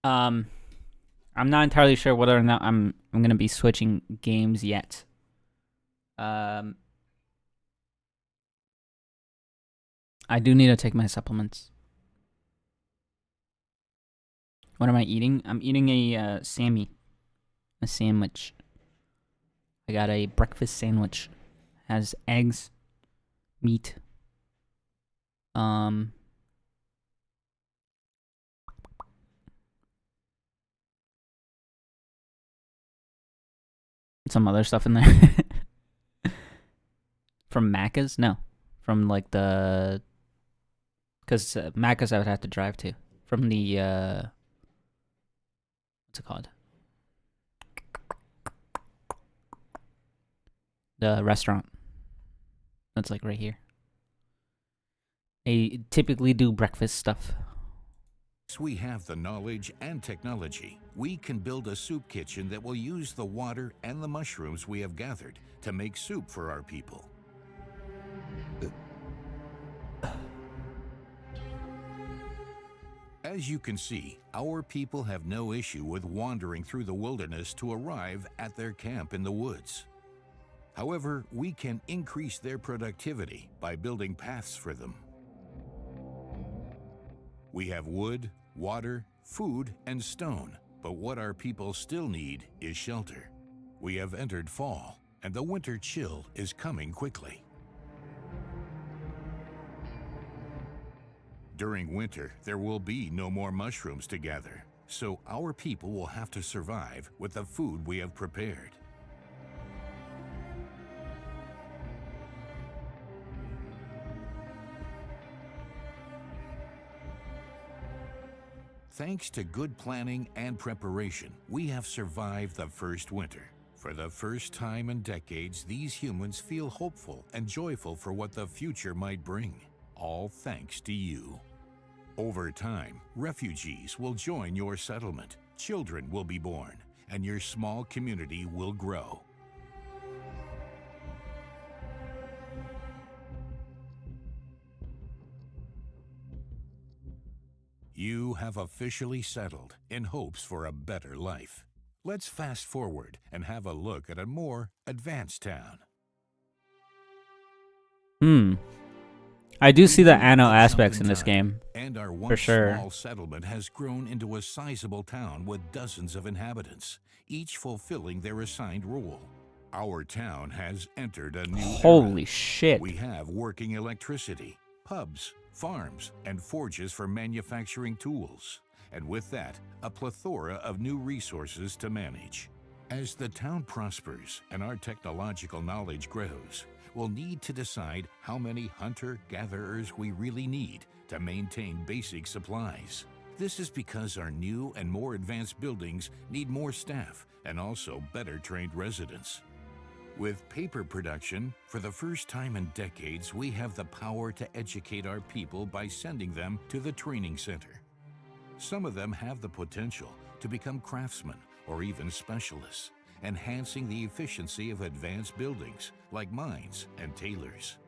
S4: I'm not entirely sure whether or not I'm gonna be switching games yet. I do need to take my supplements. What am I eating? I'm eating a Sammy. A sandwich. I got a breakfast sandwich. Has eggs, meat, some other stuff in there. From Macca's? No. from like the, because Macca's I would have to drive to from the what's it called? The restaurant. That's like right here. They typically do breakfast stuff.
S9: We have the knowledge and technology. We can build a soup kitchen that will use the water and the mushrooms we have gathered to make soup for our people. As you can see, our people have no issue with wandering through the wilderness to arrive at their camp in the woods. However, we can increase their productivity by building paths for them. We have wood, water, food, and stone, but what our people still need is shelter. We have entered fall, and the winter chill is coming quickly. During winter, there will be no more mushrooms to gather, so our people will have to survive with the food we have prepared. Thanks to good planning and preparation, we have survived the first winter. For the first time in decades, these humans feel hopeful and joyful for what the future might bring, all thanks to you. Over time, refugees will join your settlement, children will be born, and your small community will grow. You have officially settled in hopes for a better life. Let's fast forward and have a look at a more advanced town.
S4: I do see the anno aspects in this game,
S9: and our
S4: for
S9: once
S4: sure.
S9: small settlement has grown into a sizable town with dozens of inhabitants, each fulfilling their assigned role. Our town has entered a new
S4: Holy
S9: era.
S4: shit.
S9: We have working electricity, pubs, farms, and forges for manufacturing tools. And with that, a plethora of new resources to manage. As the town prospers and our technological knowledge grows, we'll need to decide how many hunter-gatherers we really need to maintain basic supplies. This is because our new and more advanced buildings need more staff and also better trained residents. With paper production, for the first time in decades, we have the power to educate our people by sending them to the training center. Some of them have the potential to become craftsmen or even specialists, enhancing the efficiency of advanced buildings like mines and tailors.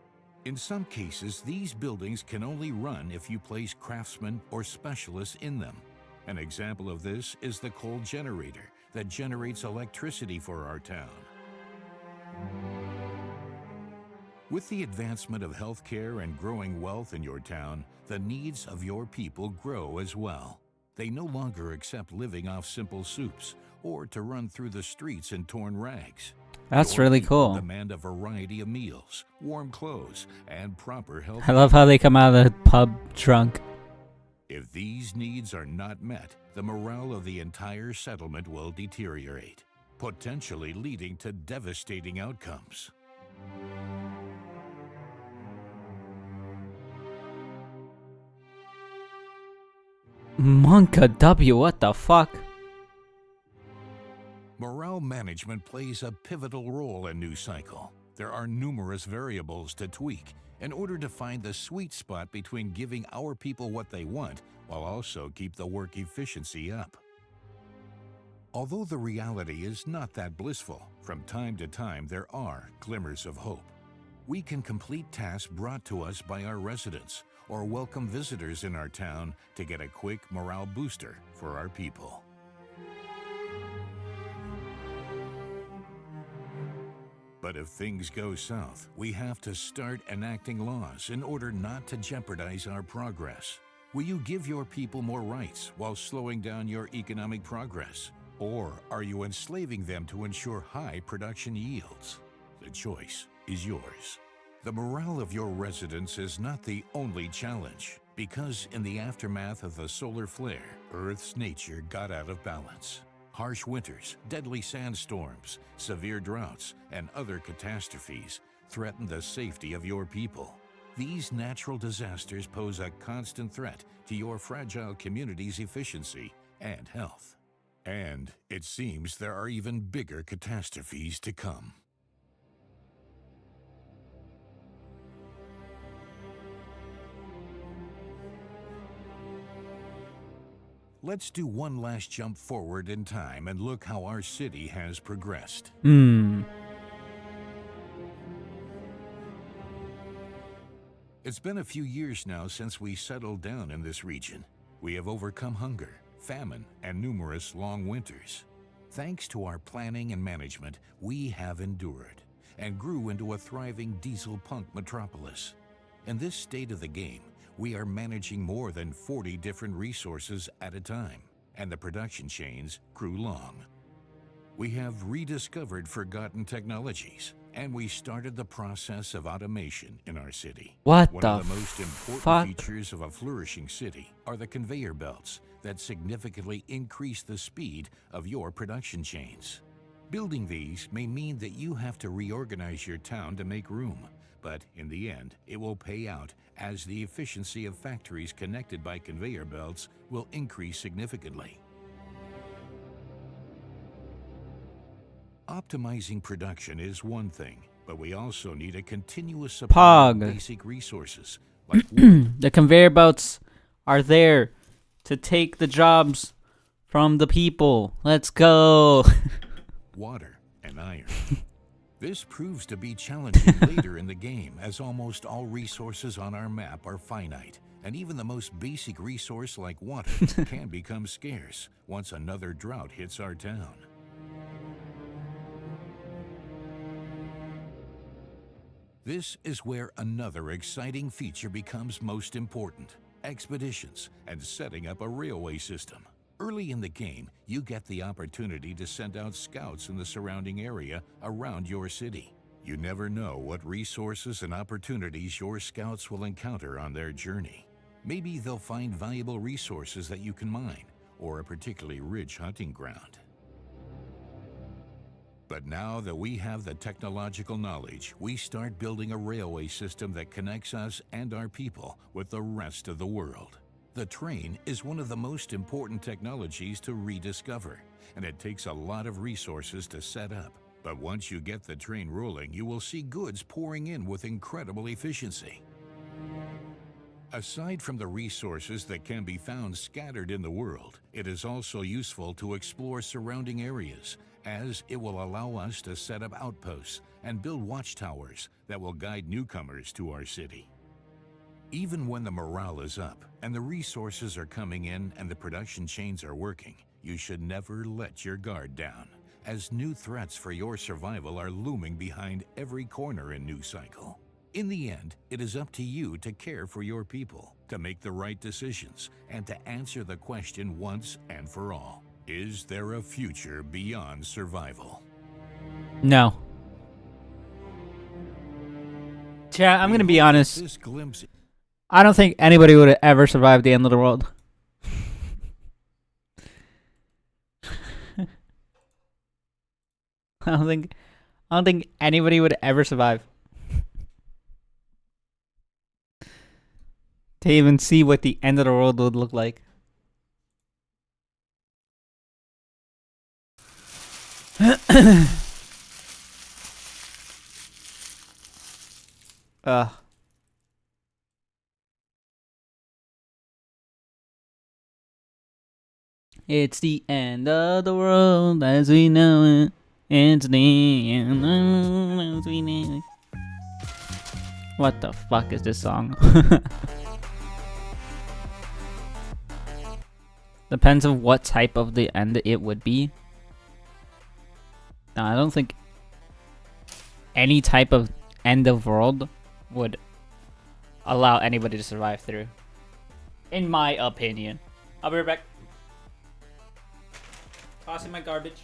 S9: In some cases, these buildings can only run if you place craftsmen or specialists in them. An example of this is the coal generator that generates electricity for our town. With the advancement of healthcare and growing wealth in your town, the needs of your people grow as well. They no longer accept living off simple soups or to run through the streets in torn rags.
S4: That's
S9: Your
S4: really
S9: people
S4: cool.
S9: demand a variety of meals, warm clothes, and proper health.
S4: I love how they come out of the pub drunk.
S9: If these needs are not met, the morale of the entire settlement will deteriorate, potentially leading to devastating outcomes.
S4: Monka W, what the fuck?
S9: Morale management plays a pivotal role in New Cycle. There are numerous variables to tweak in order to find the sweet spot between giving our people what they want while also keep the work efficiency up. Although the reality is not that blissful, from time to time there are glimmers of hope. We can complete tasks brought to us by our residents or welcome visitors in our town to get a quick morale booster for our people. But if things go south, we have to start enacting laws in order not to jeopardize our progress. Will you give your people more rights while slowing down your economic progress? Or are you enslaving them to ensure high production yields? The choice is yours. The morale of your residents is not the only challenge, because in the aftermath of the solar flare, Earth's nature got out of balance. Harsh winters, deadly sandstorms, severe droughts, and other catastrophes threaten the safety of your people. These natural disasters pose a constant threat to your fragile community's efficiency and health. And it seems there are even bigger catastrophes to come. Let's do one last jump forward in time and look how our city has progressed. It's been a few years now since we settled down in this region. We have overcome hunger, famine, and numerous long winters. Thanks to our planning and management, we have endured and grew into a thriving diesel punk metropolis. In this state of the game, we are managing more than 40 different resources at a time, and the production chains grew long. We have rediscovered forgotten technologies, and we started the process of automation in our city.
S4: What
S9: One
S4: the
S9: of the most important
S4: fuck?
S9: features of a flourishing city are the conveyor belts that significantly increase the speed of your production chains. Building these may mean that you have to reorganize your town to make room, but in the end, it will pay out as the efficiency of factories connected by conveyor belts will increase significantly. Optimizing production is one thing, but we also need a continuous supply of basic resources like
S4: The conveyor belts are there to take the jobs from the people. Let's go.
S9: water and iron. This proves to be challenging later in the game, as almost all resources on our map are finite, and even the most basic resource like water can become scarce once another drought hits our town. This is where another exciting feature becomes most important: expeditions and setting up a railway system. Early in the game, you get the opportunity to send out scouts in the surrounding area around your city. You never know what resources and opportunities your scouts will encounter on their journey. Maybe they'll find valuable resources that you can mine, or a particularly rich hunting ground. But now that we have the technological knowledge, we start building a railway system that connects us and our people with the rest of the world. The train is one of the most important technologies to rediscover, and it takes a lot of resources to set up. But once you get the train rolling, you will see goods pouring in with incredible efficiency. Aside from the resources that can be found scattered in the world, it is also useful to explore surrounding areas, as it will allow us to set up outposts and build watchtowers that will guide newcomers to our city. Even when the morale is up and the resources are coming in and the production chains are working, you should never let your guard down, as new threats for your survival are looming behind every corner in New Cycle. In the end, it is up to you to care for your people, to make the right decisions, and to answer the question once and for all: is there a future beyond survival?
S4: No. Chat, I'm gonna be honest.
S9: This glimpse
S4: I don't think anybody would have ever survived the end of the world. I don't think anybody would ever survive. To even see what the end of the world would look like. It's the end of the world as we know it. It's the end as we know it. What the fuck is this song? Depends on what type of the end it would be. No, I don't think any type of end of world would allow anybody to survive through. In my opinion. I'll be right back. Tossing my garbage.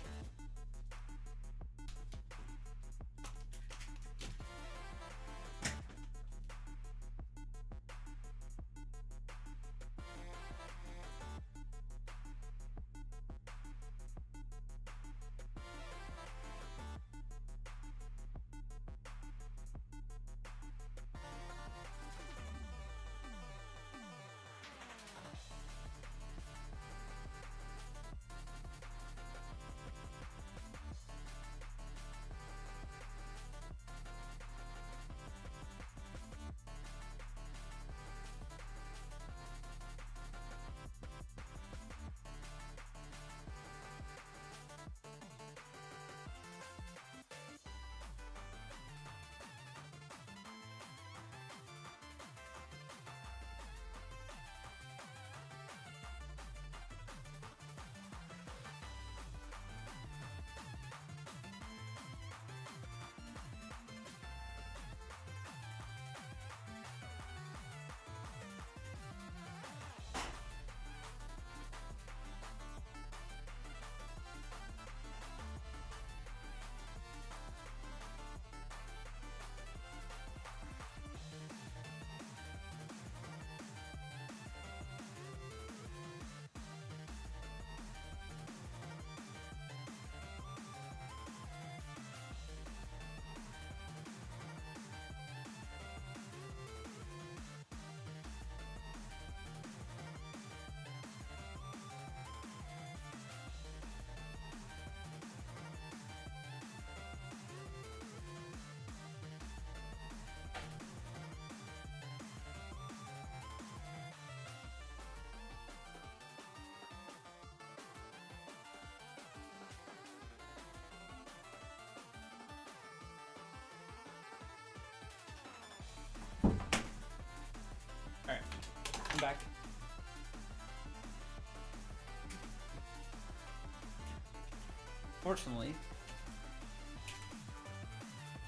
S4: Unfortunately,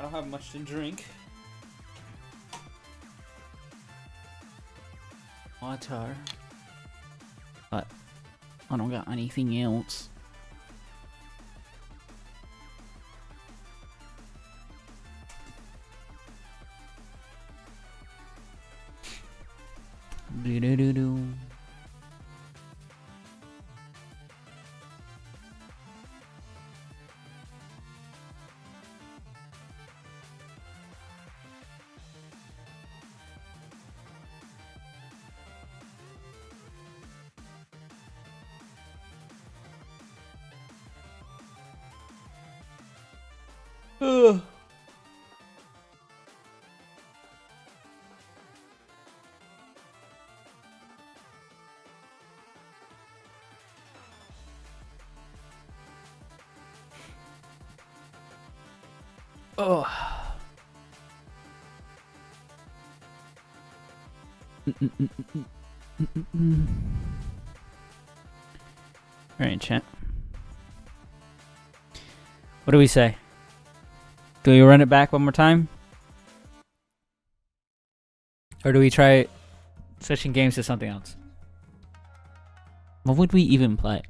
S4: I don't have much to drink. Water. But I don't got anything else. Do do do do. Ugh. Oh. Alright, chat. What do we say? Do we run it back one more time? Or do we try switching games to something else? What would we even play?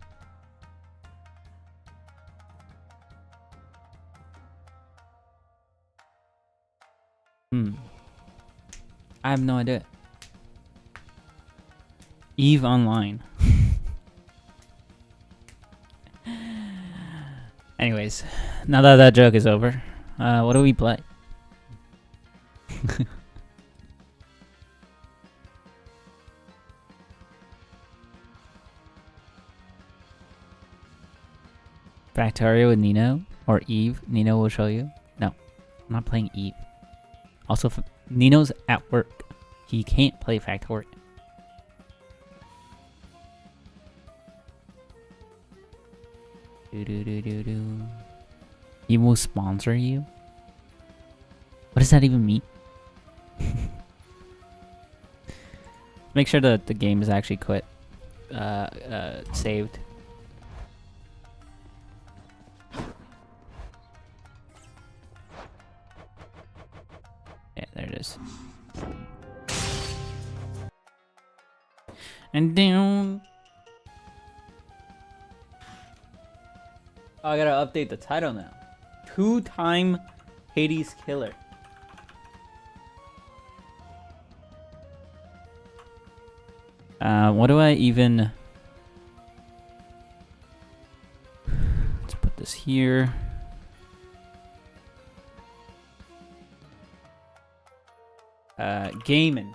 S4: I have no idea. Eve Online. Anyways, now that that joke is over, what do we play? Factorio with Nino or Eve? Nino will show you. No, I'm not playing Eve. Also, Nino's at work. He can't play Factorio. He will sponsor you? What does that even mean? Make sure that the game is actually quit. Saved. Yeah, there it is. And down. Oh, I gotta update the title now. 2-time Hades killer. What do I even... Let's put this here. Gaming.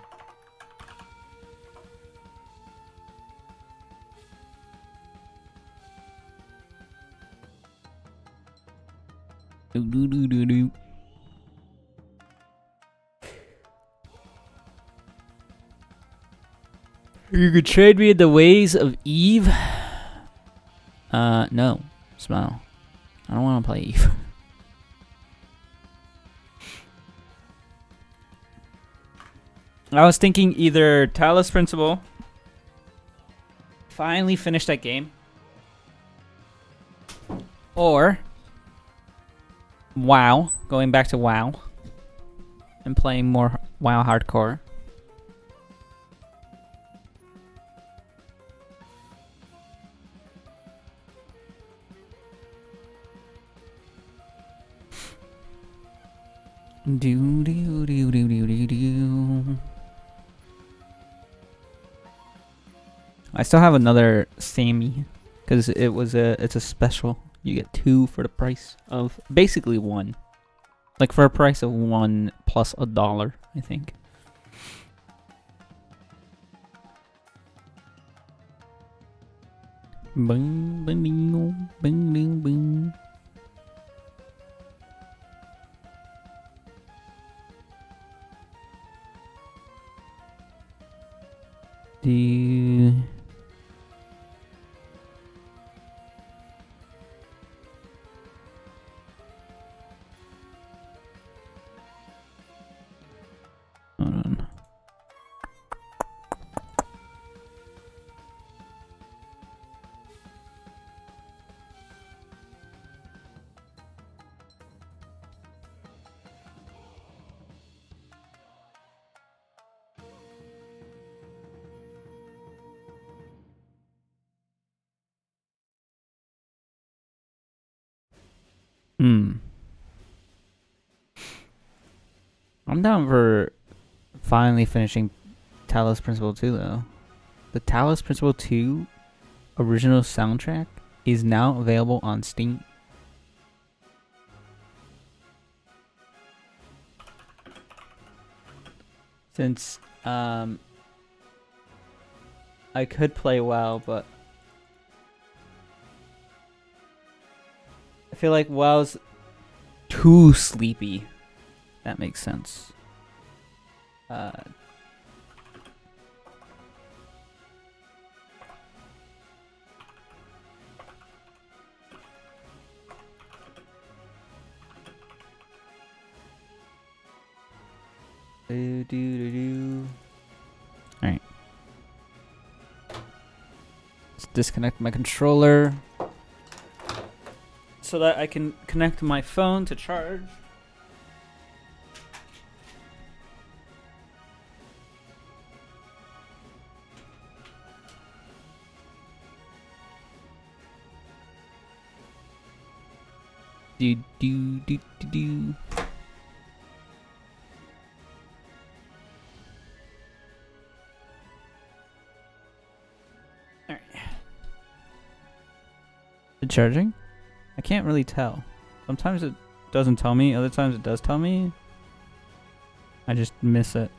S4: Do. You could trade me in the ways of Eve? No. Smile. I don't want to play Eve. I was thinking either Talos Principle. Finally finished that game. Or WoW. Going back to WoW. And playing more WoW hardcore. I still have another Sammy because it's a special. You get 2 for the price of basically 1. Like for a price of 1 plus $1, I think. Boom, boom, boom, boom, boom, boom. Hold on. I'm down for finally finishing Talos Principle 2 though. The Talos Principle 2 original soundtrack is now available on Steam. Since I could play WoW, but I feel like WoW's too sleepy. That makes sense. Alright. Let's disconnect my controller so that I can connect my phone to charge. Do do do do do. Alright. The charging? I can't really tell. Sometimes it doesn't tell me, other times it does tell me. I just miss it.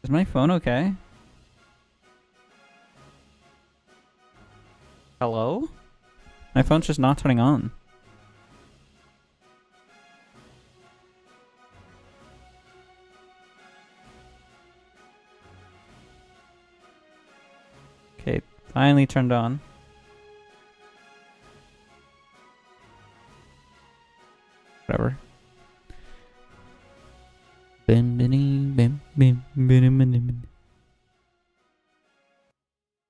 S4: Is my phone okay? Hello? My phone's just not turning on. Okay, finally turned on. Whatever.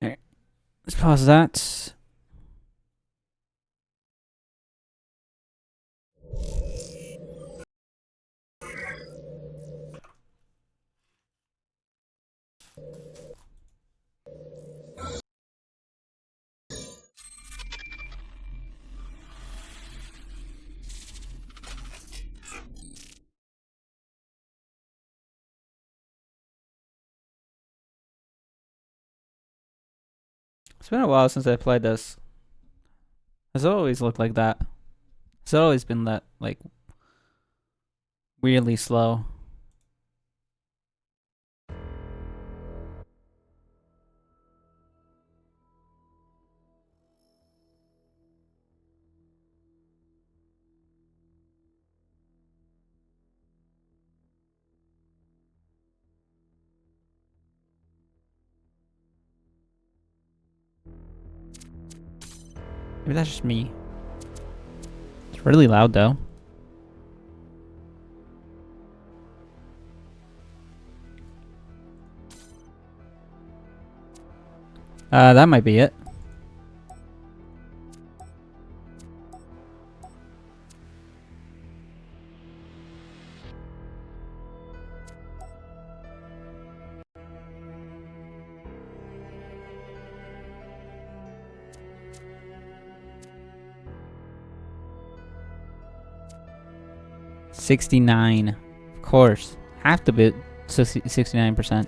S4: Alright, let's pause that. It's been a while since I played this. Has it always looked like that? Has it always been that, like, weirdly slow? Maybe that's just me. It's really loud though. That might be it. $69. Of course. Have to be 69%.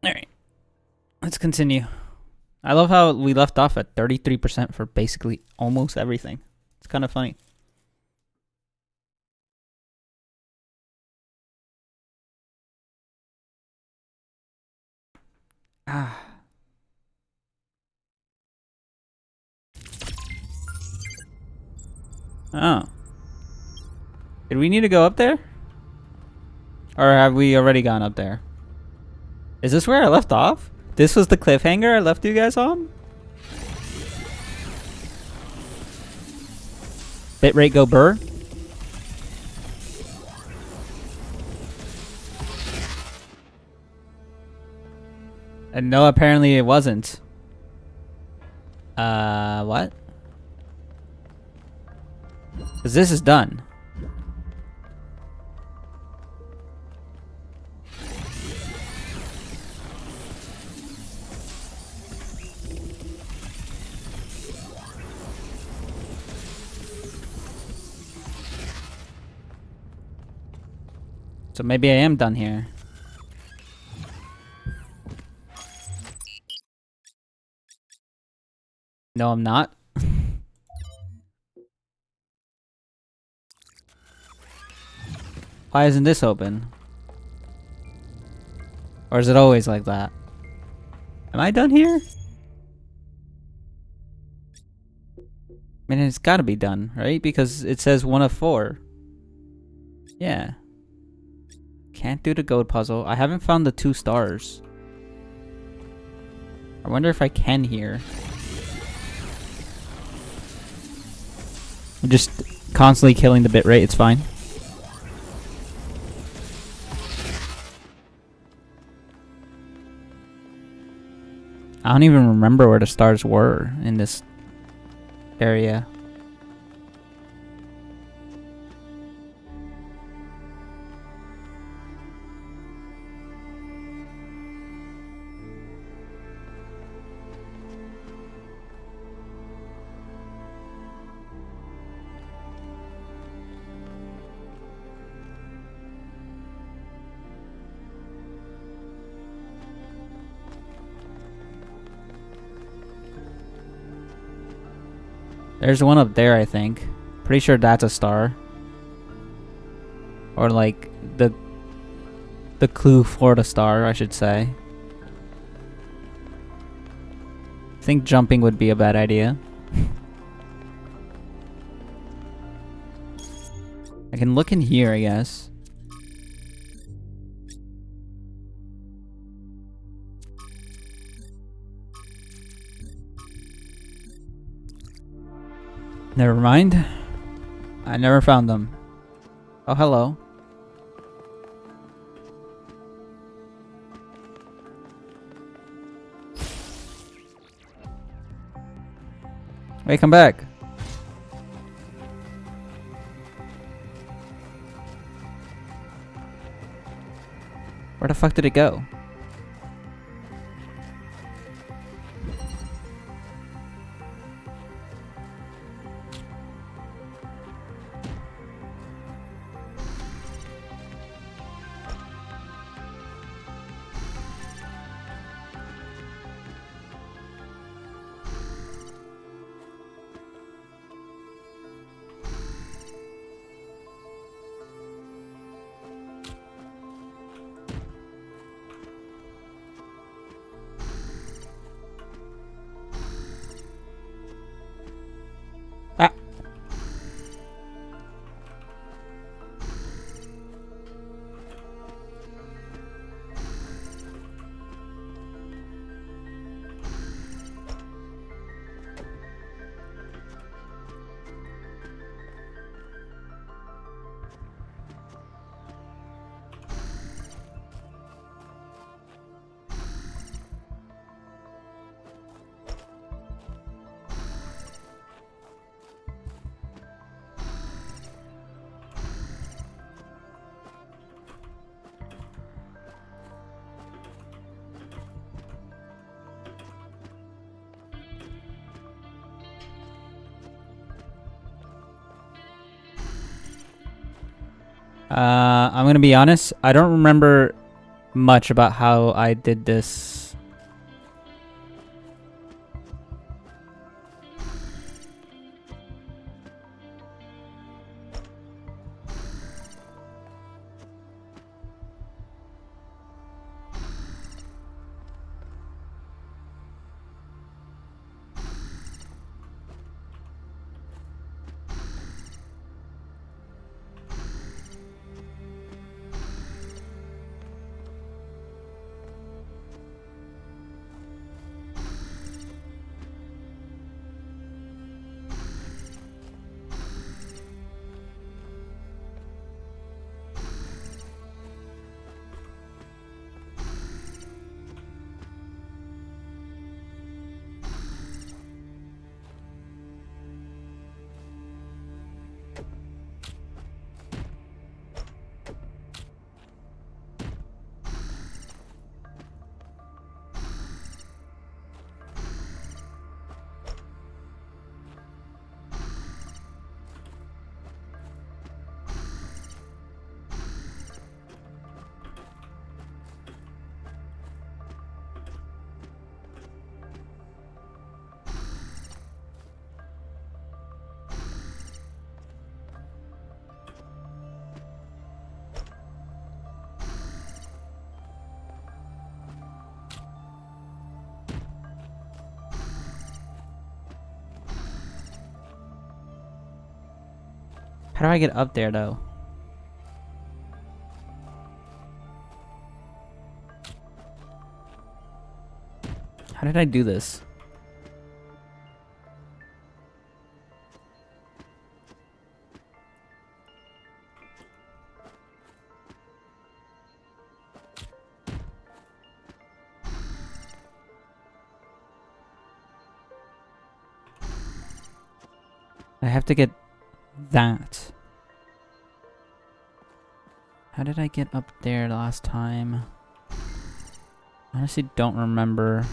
S4: Alright. Let's continue. I love how we left off at 33% for basically almost everything. It's kind of funny. Ah. Oh. Did we need to go up there? Or have we already gone up there? Is this where I left off? This was the cliffhanger I left you guys on? Bitrate go burr? And no, apparently it wasn't. What? Because this is done. So maybe I am done here. No, I'm not. Why isn't this open? Or is it always like that? Am I done here? I mean, it's gotta be done, right? Because it says 1 of 4. Yeah. Can't do the gold puzzle. I haven't found the 2 stars. I wonder if I can here. I'm just constantly killing the bitrate, it's fine. I don't even remember where the stars were in this area. There's one up there, I think. Pretty sure that's a star. Or like the clue for the star, I should say. I think jumping would be a bad idea. I can look in here, I guess. Never mind. I never found them. Oh, hello. Hey, come back. Where the fuck did it go? I'm gonna be honest, I don't remember much about how I did this. How do I get up there, though? How did I do this? I have to get that. How did I get up there last time? Honestly, don't remember.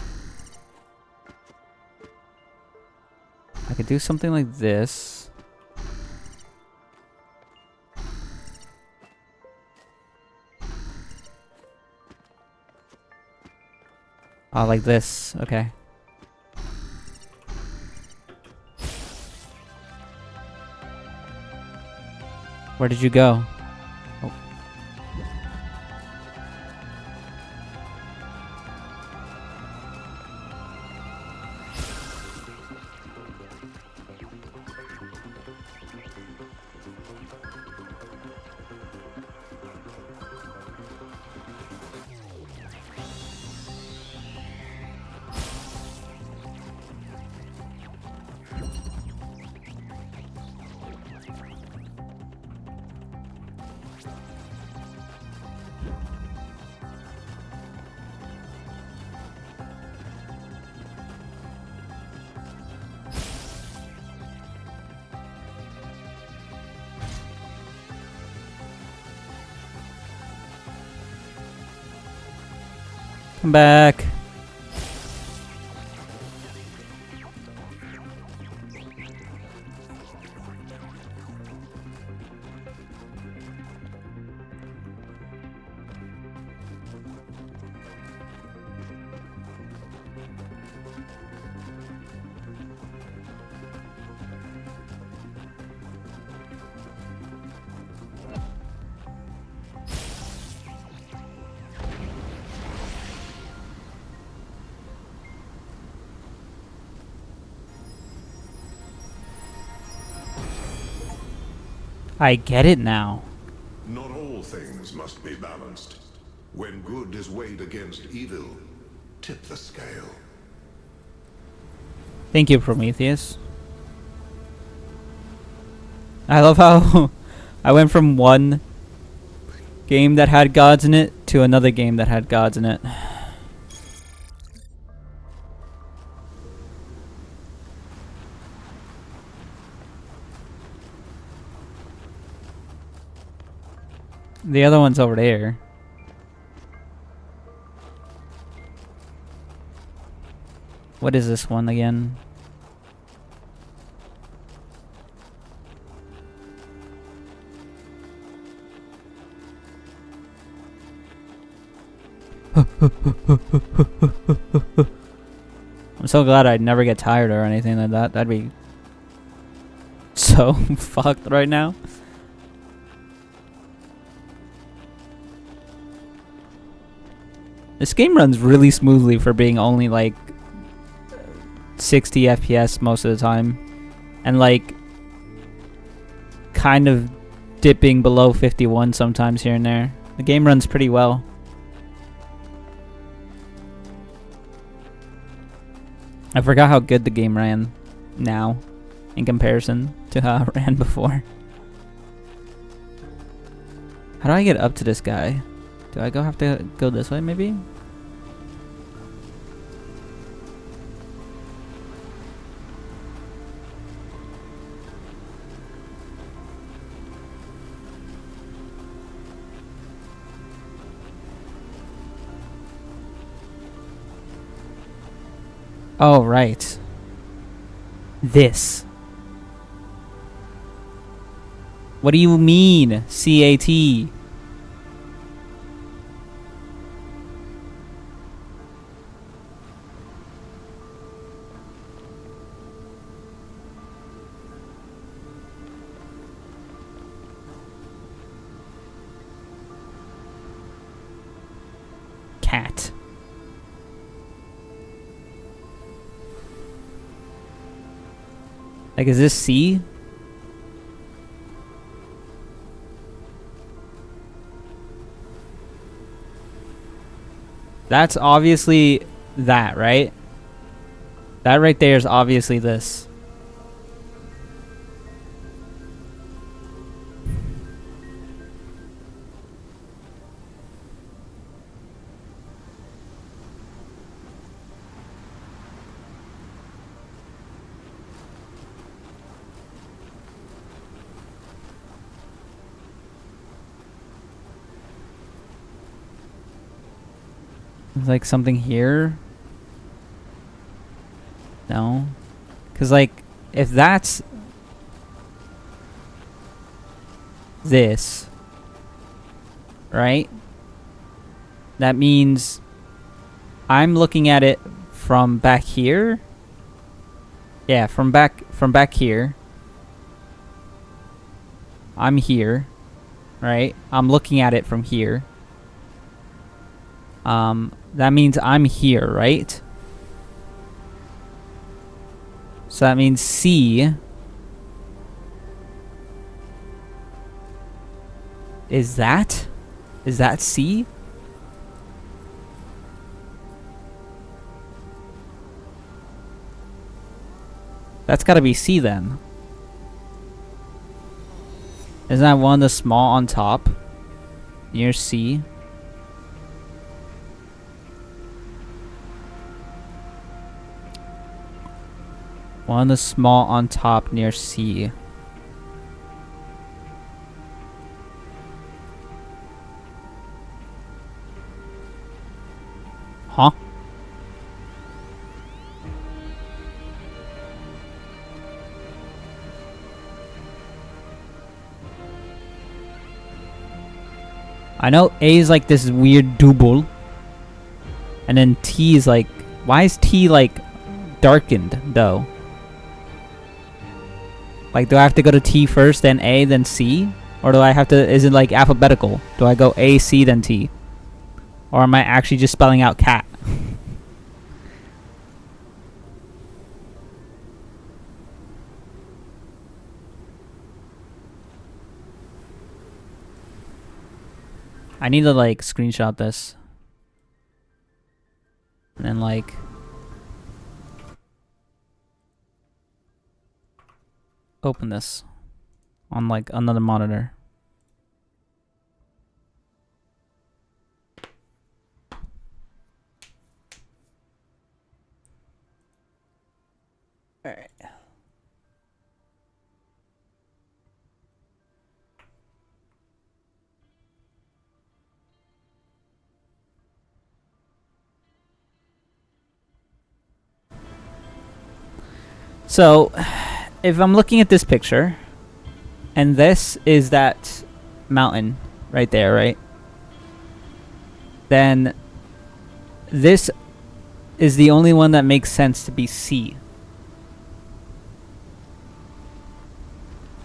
S4: I could do something like this. Oh, like this. Okay. Where did you go? Oh. Come back. I get it now.
S8: Not all things must be balanced. When good is weighed against evil, tip the scale.
S4: Thank you, Prometheus. I love how I went from one game that had gods in it to another game that had gods in it. The other one's over there. What is this one again? I'm so glad I'd never get tired or anything like that. That'd be so fucked right now. This game runs really smoothly for being only like 60 FPS most of the time, and like kind of dipping below 51 sometimes here and there. The game runs pretty well. I forgot how good the game ran now in comparison to how it ran before. How do I get up to this guy? Do I have to go this way maybe? Oh, right. This. What do you mean, CAT? Cat. Like, is this C? That's obviously that, right? That right there is obviously this. There's like something here. No. Because like, if that's this, right? That means I'm looking at it from back here. Yeah, from back here. I'm here, right? I'm looking at it from here. That means I'm here, right? So that means C is that? Is that C? That's gotta be C then. Isn't that one of the small on top? Near C? One of the small on top near C. Huh? I know A is like this weird double. And then T is like... Why is T like darkened though? Like, do I have to go to T first, then A, then C? Or do I have to... Is it like alphabetical? Do I go A, C, then T? Or am I actually just spelling out cat? I need to like screenshot this. And then like... open this on like another monitor. All right. So, if I'm looking at this picture, and this is that mountain right there, right? Then this is the only one that makes sense to be C.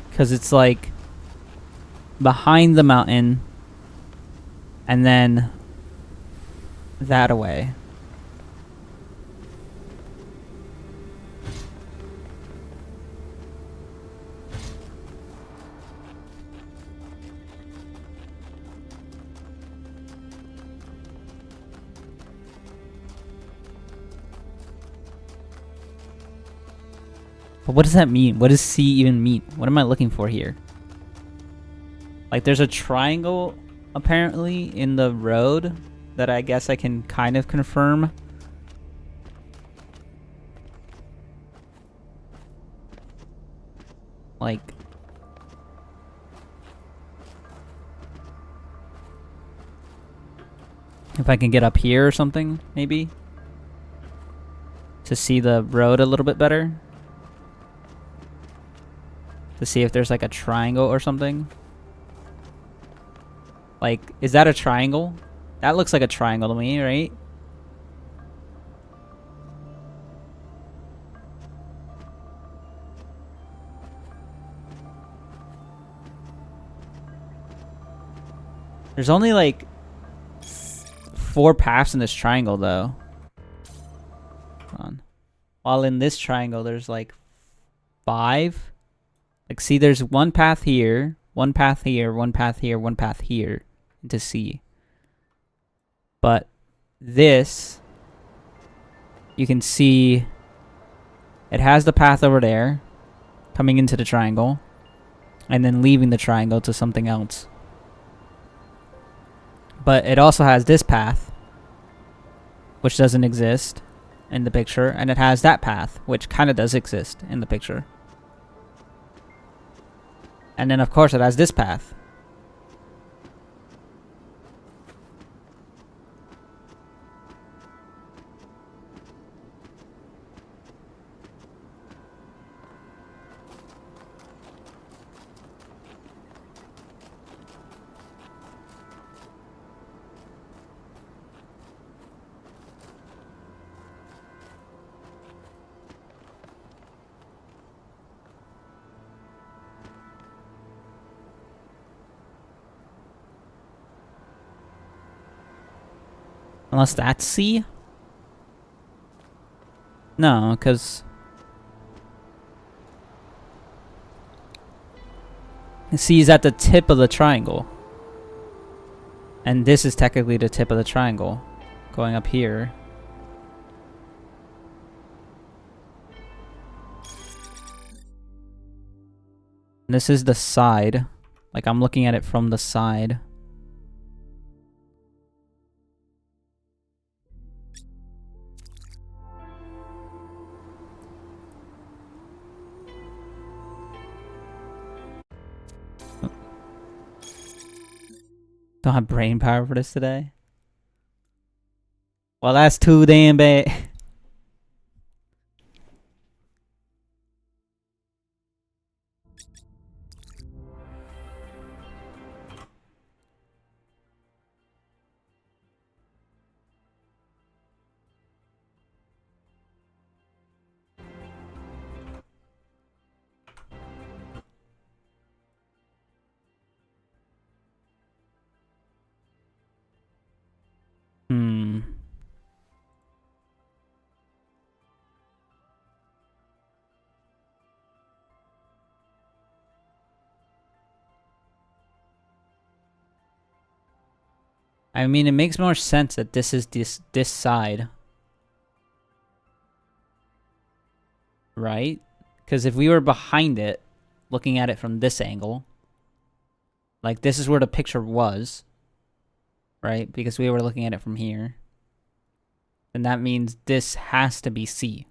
S4: Because it's like behind the mountain and then that away. But what does that mean? What does C even mean? What am I looking for here? Like, there's a triangle, apparently, in the road that I guess I can kind of confirm. Like... if I can get up here or something, maybe? To see the road a little bit better? To see if there's like a triangle or something. Like, is that a triangle? That looks like a triangle to me, right? There's only like 4 paths in this triangle though. Hold on. While in this triangle there's like 5. Like, see, there's one path here, one path here, one path here, one path here into C. But this, you can see it has the path over there, coming into the triangle, and then leaving the triangle to something else. But it also has this path, which doesn't exist in the picture, and it has that path, which kind of does exist in the picture. And then of course it has this path. Unless that's C? No, because C is at the tip of the triangle. And this is technically the tip of the triangle, going up here. And this is the side. Like, I'm looking at it from the side. Don't have brain power for this today. Well, that's too damn bad. Hmm. I mean, it makes more sense that this is this side. Right? Because if we were behind it, looking at it from this angle, like this is where the picture was, right? Because we were looking at it from here. And that means this has to be C.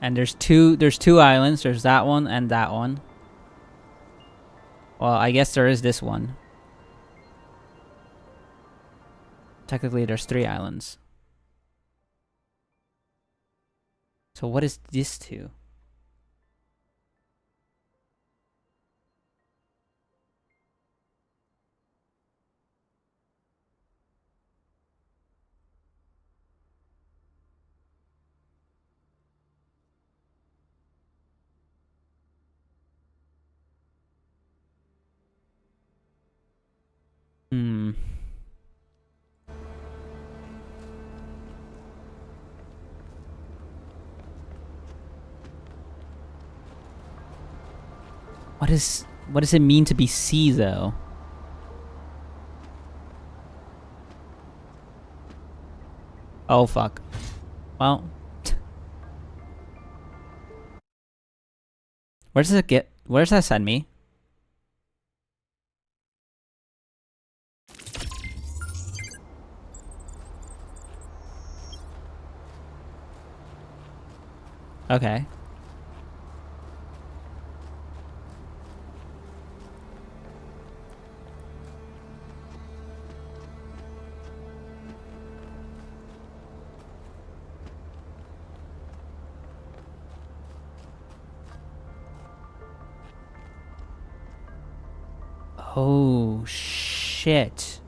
S4: And there's two islands. There's that one and that one. Well, I guess there is this one. Technically, there's 3 islands. So what is this to? Hmm. What does it mean to be C though? Oh fuck. Well, where does it get? Where does that send me? Okay. Oh shit.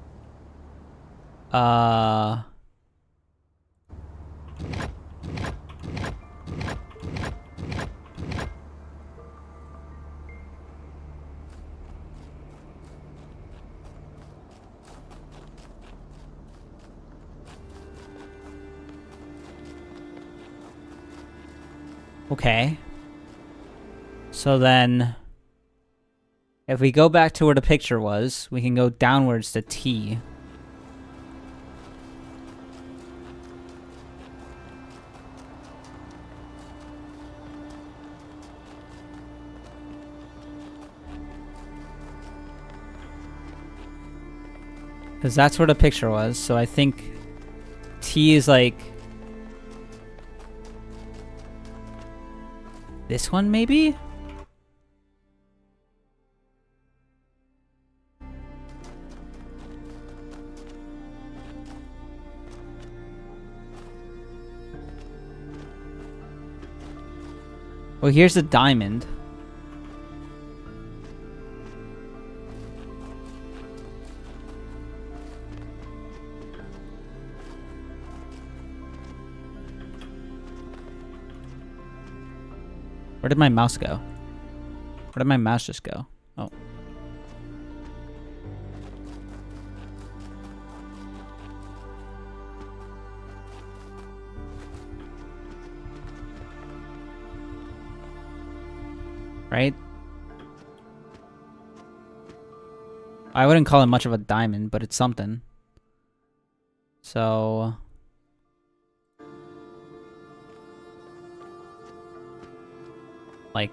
S4: Okay. So then If we go back to where the picture was, we can go downwards to T. Because that's where the picture was, so I think T is like... this one, maybe? Well, here's the diamond. Where did my mouse go? Where did my mouse just go? Oh. Right? I wouldn't call it much of a diamond, but it's something. So... like...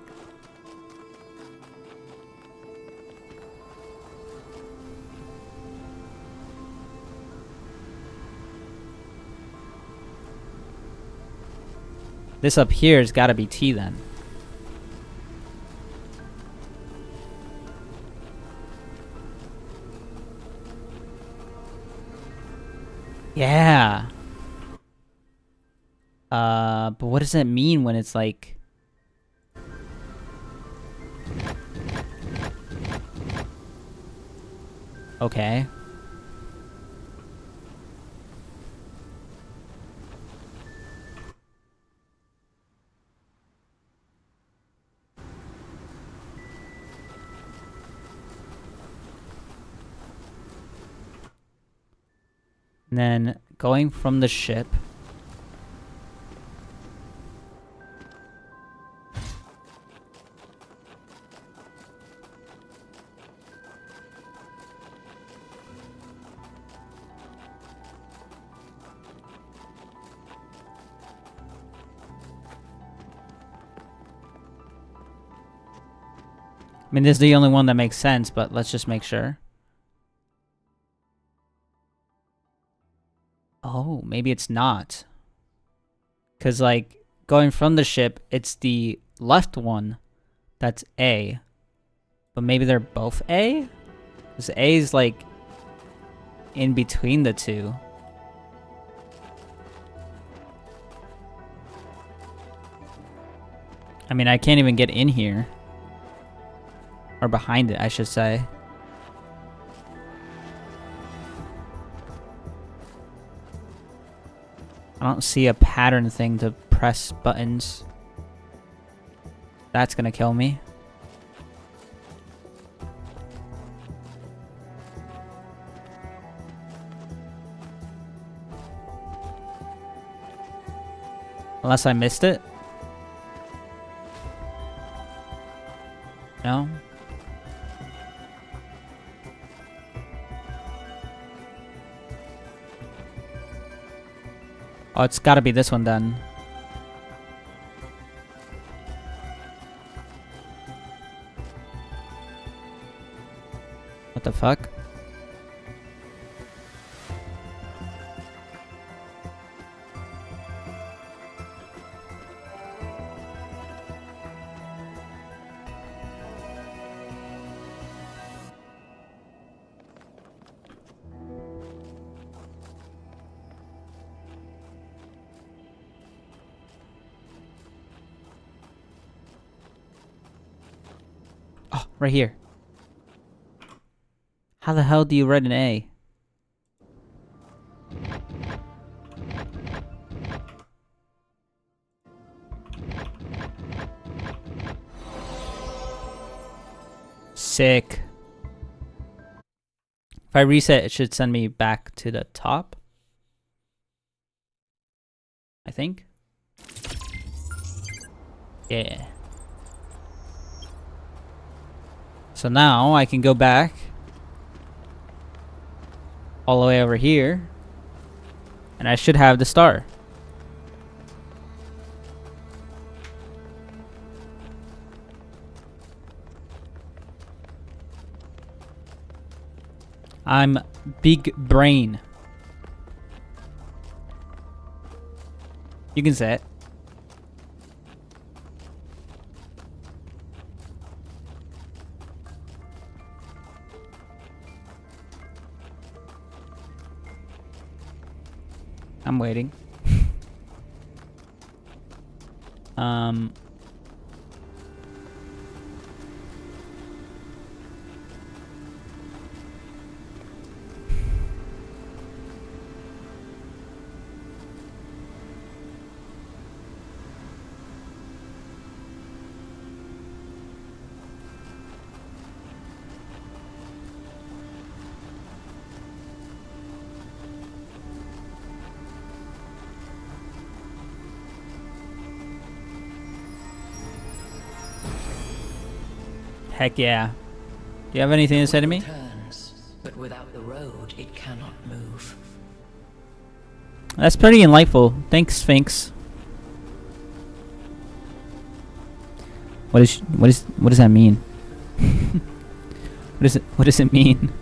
S4: this up here has got to be T then. Yeah. But what does that mean when it's like... okay. And then going from the ship. I mean, this is the only one that makes sense, but let's just make sure. Oh, maybe it's not. Because, like, going from the ship, it's the left one that's A. But maybe they're both A? Because A is, like, in between the two. I mean, I can't even get in here. Or behind it, I should say. I don't see a pattern thing to press buttons. That's gonna kill me. Unless I missed it. No? Oh, it's gotta be this one then. What the fuck? Oh, right here. How the hell do you write an A? Sick. If I reset, it should send me back to the top. I think. Yeah. So now I can go back all the way over here, and I should have the star. I'm big brain. You can say it. I'm waiting. Heck yeah. Do you have anything to say to me?
S17: Turns, but without the road, it cannot move.
S4: That's pretty enlightful. Thanks, Sphinx. What does that mean? What does it mean?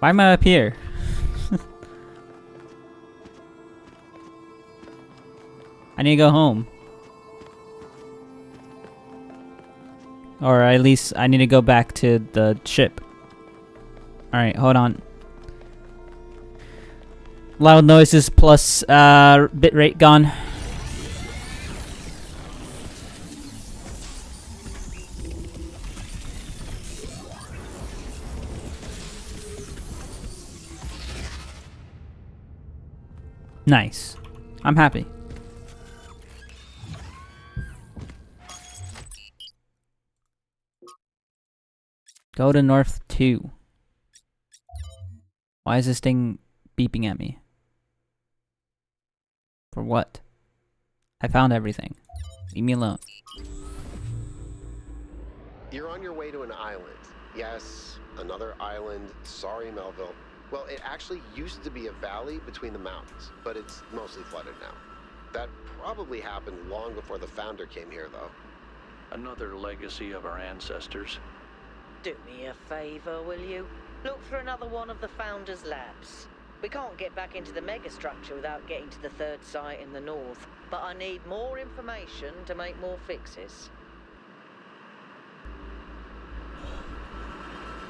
S4: Why am I up here? I need to go home. Or at least I need to go back to the ship. Alright, hold on. Loud noises plus bitrate gone. Nice. I'm happy. Go to North 2. Why is this thing beeping at me? For what? I found everything. Leave me alone.
S14: You're on your way to an island. Yes, another island. Sorry, Melville. Well, it actually used to be a valley between the mountains, but it's mostly flooded now. That probably happened long before the founder came here, though.
S15: Another legacy of our ancestors.
S19: Do me a favor, will you? Look for another one of the Founder's labs. We can't get back into the megastructure without getting to the third site in the north, but I need more information to make more fixes.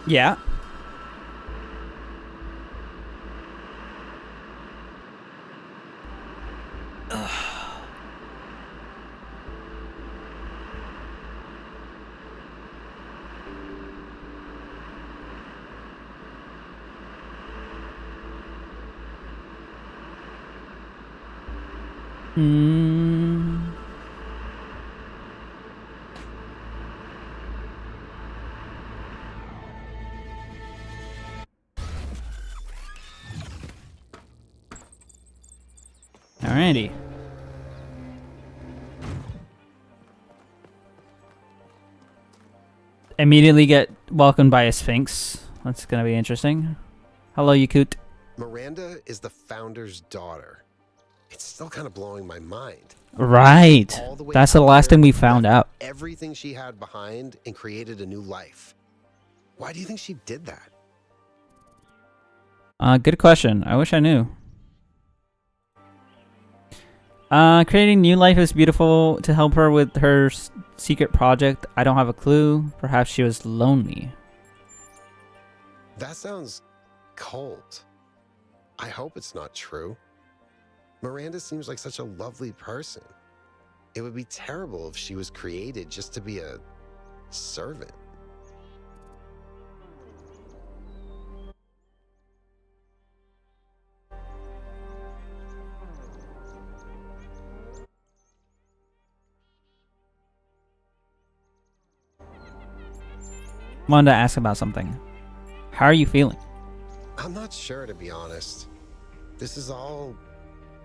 S4: Yeah. Alrighty. Immediately get welcomed by a Sphinx. That's gonna be interesting. Hello, Yakut.
S14: Miranda is the founder's daughter. It's still kind of blowing my mind.
S4: Right. That's the last thing we found out.
S14: Everything she had behind and created a new life. Why do you think she did that?
S4: Good question. I wish I knew. Creating new life is beautiful to help her with her secret project. I don't have a clue. Perhaps she was lonely.
S14: That sounds cold. I hope it's not true. Miranda seems like such a lovely person. It would be terrible if she was created just to be a servant.
S4: Wanted to ask about something. How are you feeling?
S14: I'm not sure, to be honest. This is all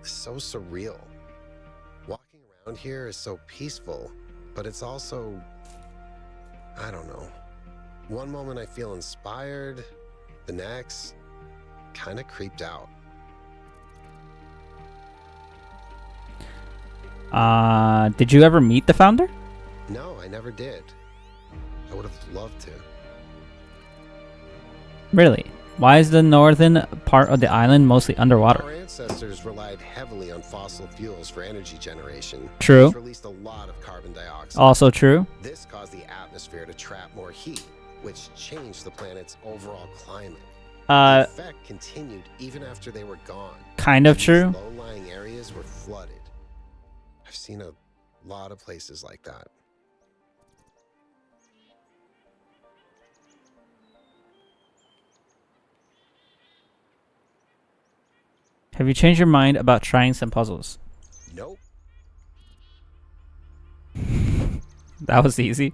S14: so surreal. Walking around here is so peaceful, but it's also, I don't know. One moment I feel inspired, the next, kind of creeped out.
S4: Did you ever meet the founder?
S14: No, I never did. I would have loved to.
S4: Really? Why is the northern part of the island mostly underwater?
S14: Our ancestors relied heavily on fossil fuels for energy generation.
S4: True.
S14: Which released a lot of carbon dioxide.
S4: Also true.
S14: This caused the atmosphere to trap more heat, which changed the planet's overall climate. The effect continued even after they were gone.
S4: Kind of true.
S14: Low-lying areas were flooded. I've seen a lot of places like that.
S4: Have you changed your mind about trying some puzzles?
S14: Nope.
S4: That was easy.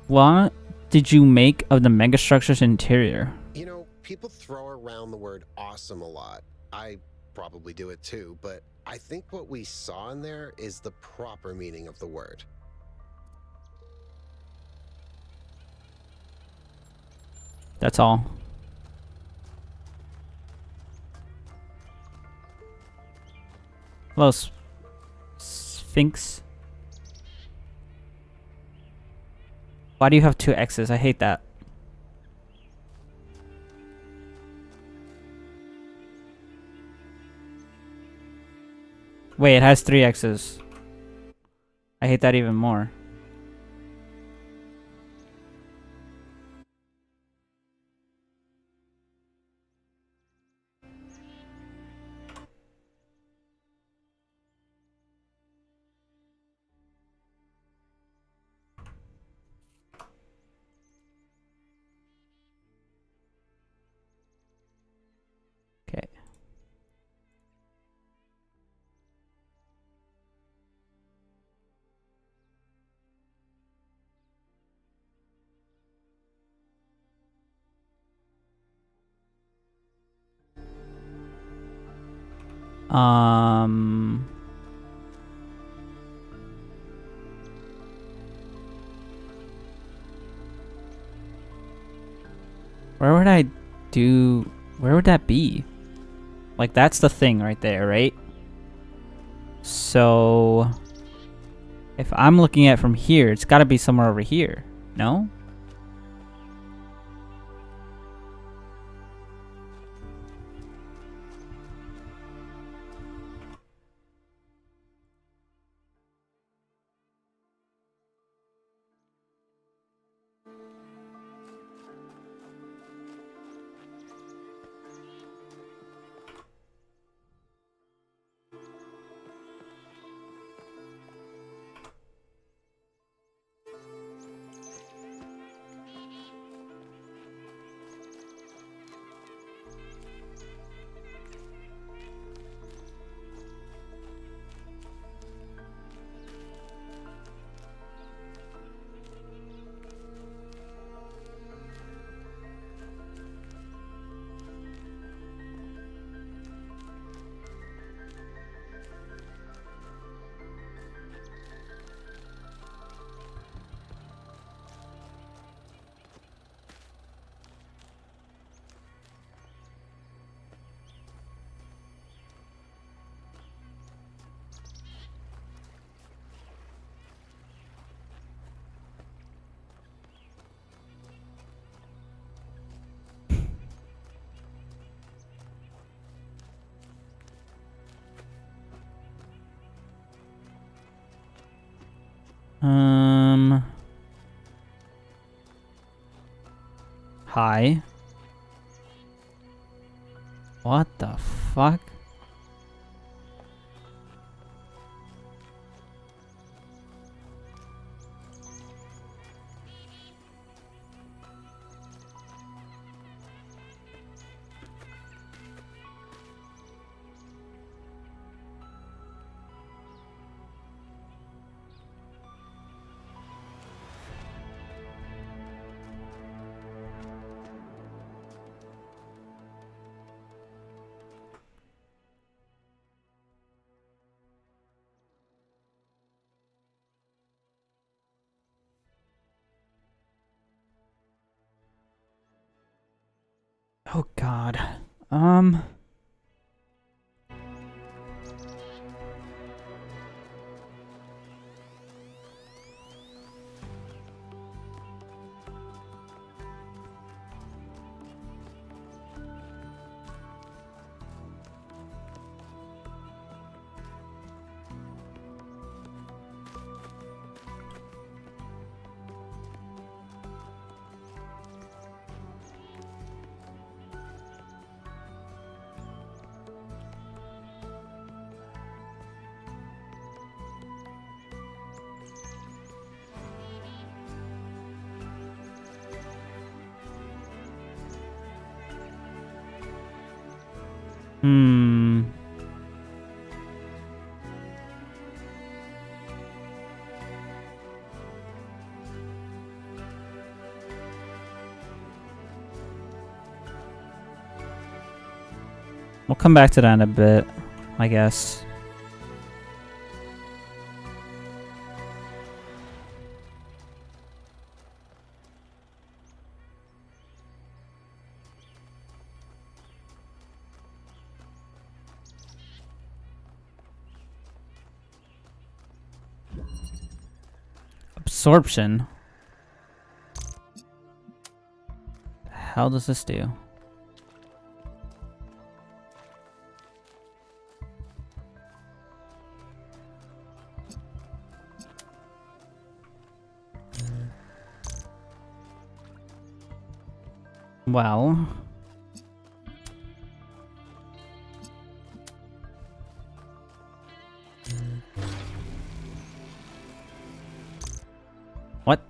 S4: What did you make of the megastructure's interior?
S14: You know, people throw around the word awesome a lot. I probably do it too, but I think what we saw in there is the proper meaning of the word.
S4: That's all. Hello, Sphinx. Why do you have 2 X's? I hate that. Wait, it has 3 X's. I hate that even more. Okay. Where would that be? Like, that's the thing right there, right? So, if I'm looking at it from here, it's gotta be somewhere over here. No? Hi. What the fuck? Oh god. Hmm. We'll come back to that in a bit, I guess. Absorption. The hell does this do? Well, what?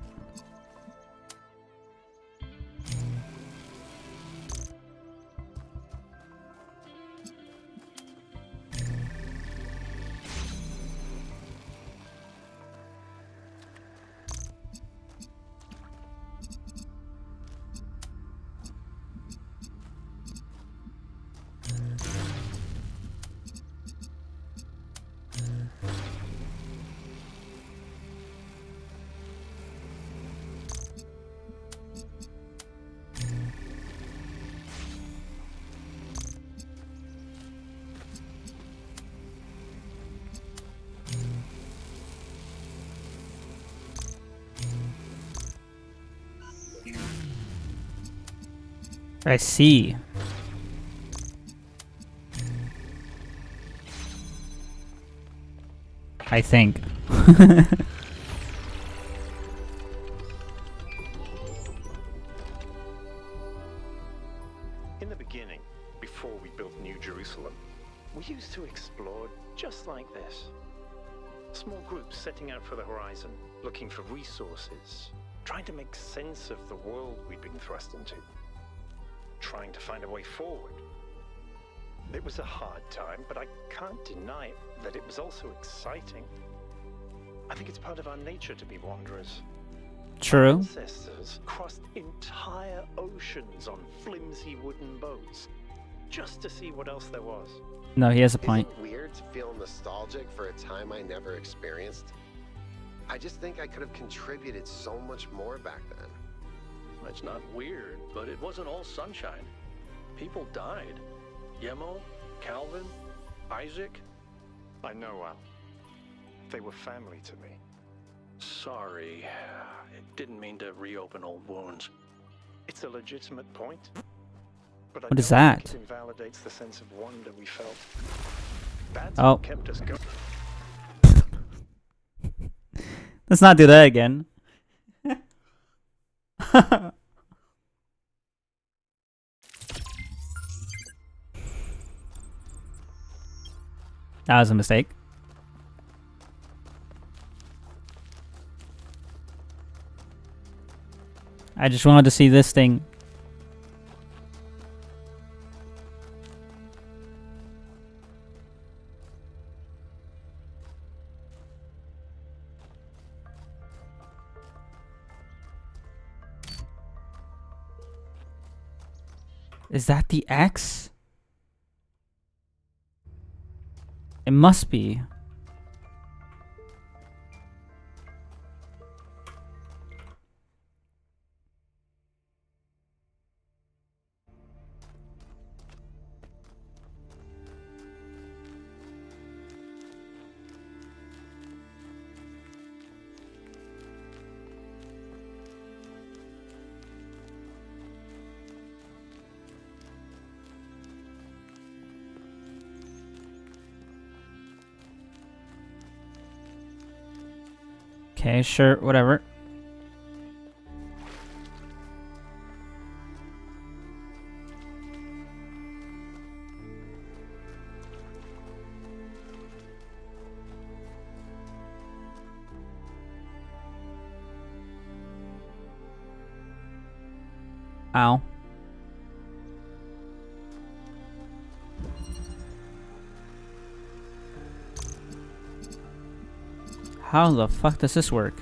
S4: I see. I think.
S10: In the beginning, before we built New Jerusalem, we used to explore just like this. Small groups setting out for the horizon, looking for resources, trying to make sense of the world we'd been thrust into, trying to find a way forward. It was a hard time, but I can't deny that it was also exciting. I think it's part of our nature to be wanderers.
S4: True.
S10: Our ancestors crossed entire oceans on flimsy wooden boats just to see what else there was.
S4: No, he has a point.
S14: Isn't it weird to feel nostalgic for a time I never experienced? I just think I could have contributed so much more back then.
S15: It's not weird, but it wasn't all sunshine. People died. Yemo, Calvin, Isaac.
S10: I know, Al. They were family to me.
S15: Sorry. It didn't mean to reopen old wounds.
S10: It's a legitimate point. But I
S4: What is
S10: don't
S4: that?
S10: think it invalidates the sense of wonder we felt. That's
S4: Oh.
S10: what kept us going.
S4: Let's not do that again. That was a mistake. I just wanted to see this thing. Is that the X? It must be. Okay, sure, whatever. Ow. How the fuck does this work?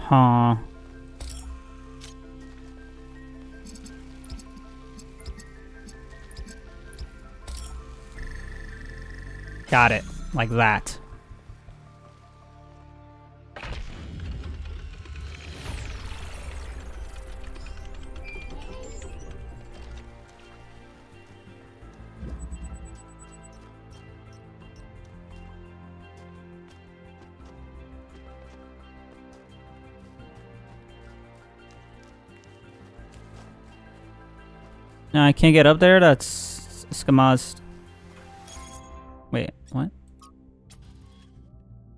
S4: Huh. Got it. Like that. No, I can't get up there? That's Skamaz. Wait, what?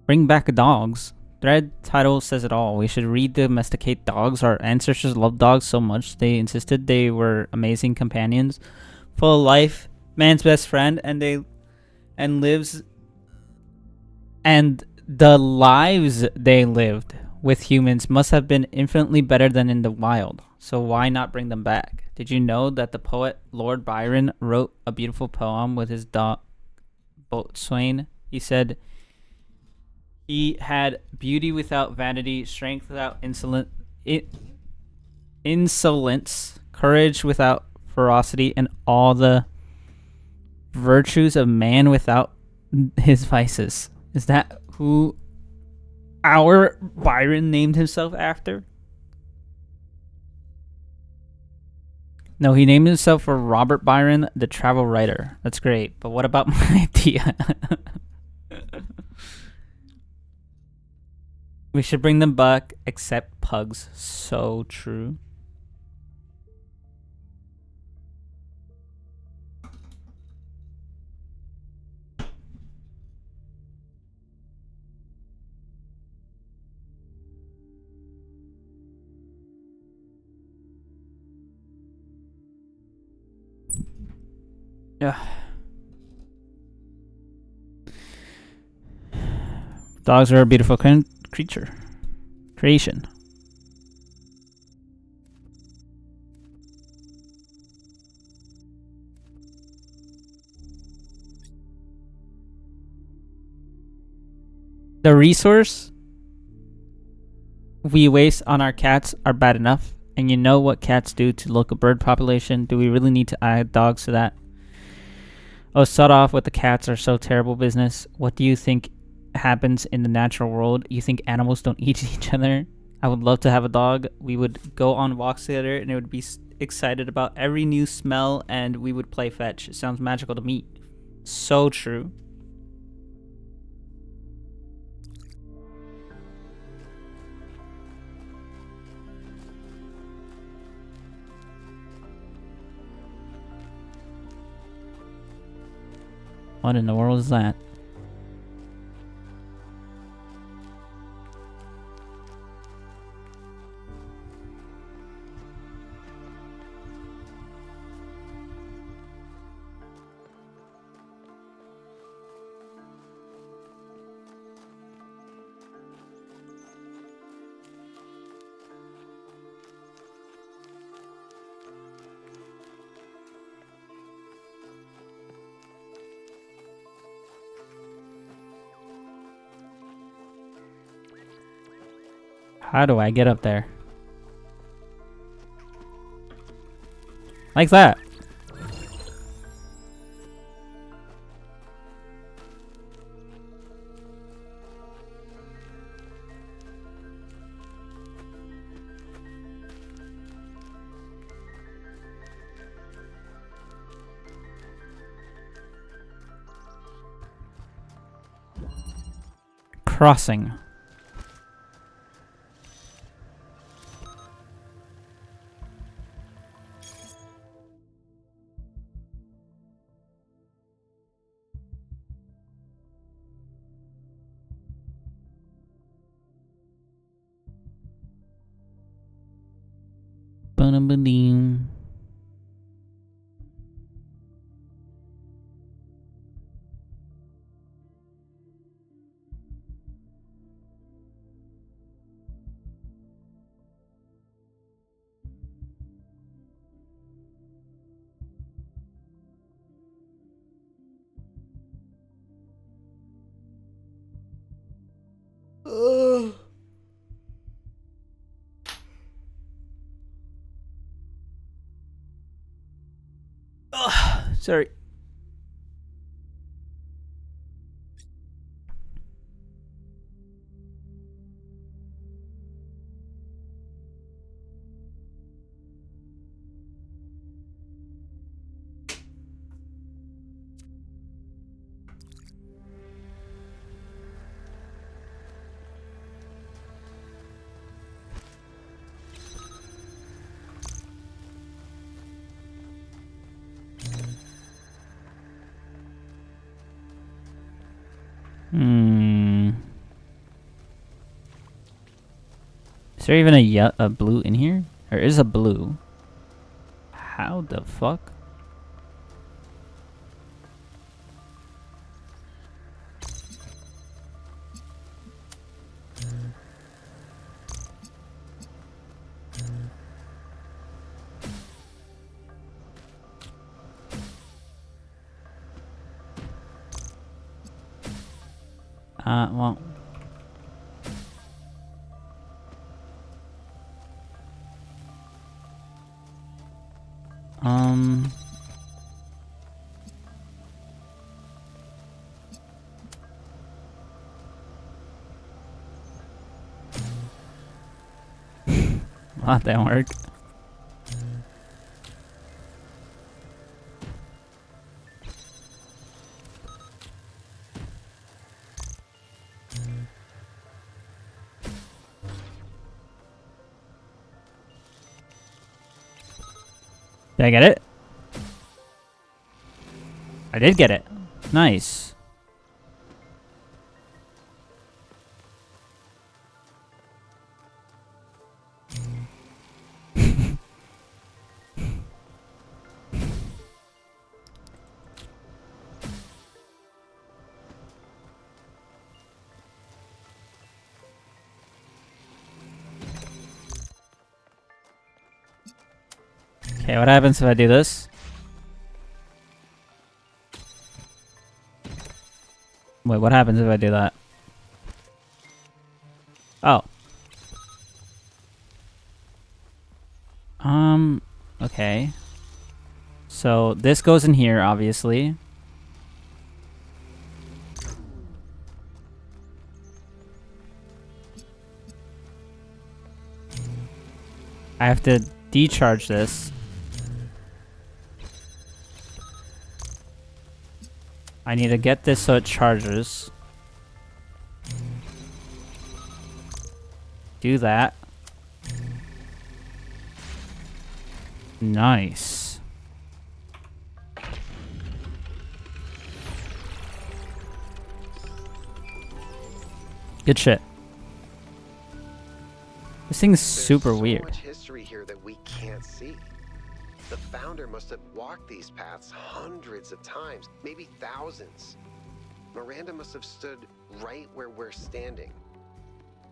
S4: Bring back dogs. Thread title says it all. We should re-domesticate dogs. Our ancestors loved dogs so much they insisted they were amazing companions, full of life, man's best friend, and the lives they lived with humans must have been infinitely better than in the wild. So why not bring them back? Did you know that the poet Lord Byron wrote a beautiful poem with his dog Boatswain? He said he had beauty without vanity, strength without insolence, courage without ferocity, and all the virtues of man without his vices. Is that who our Byron named himself after? No, he named himself for Robert Byron, the travel writer. That's great, but what about my idea? We should bring them back, except pugs. So true. Yeah. Dogs are a beautiful creation. The resource we waste on our cats are bad enough, and you know what cats do to local bird population. Do we really need to add dogs to that? Oh, shut off with the cats are so terrible business. What do you think happens in the natural world? You think animals don't eat each other? I would love to have a dog. We would go on walks together, and it would be excited about every new smell, and we would play fetch. It sounds magical to me. So true. What in the world is that? How do I get up there? Like that. Crossing. Ba-dum-ba-ding. Sorry. Is there even a blue in here? There is a blue. How the fuck? Well. That didn't work. Did I get it? I did get it. Nice. Okay, what happens if I do this? Wait, what happens if I do that? Oh. Okay. So this goes in here, obviously. I have to decharge this. I need to get this so it charges. Do that. Nice. Good shit. This thing is super weird.
S14: There's so much history here that we can't see. The founder must have walked these paths hundreds of times, maybe thousands. Miranda must have stood right where we're standing.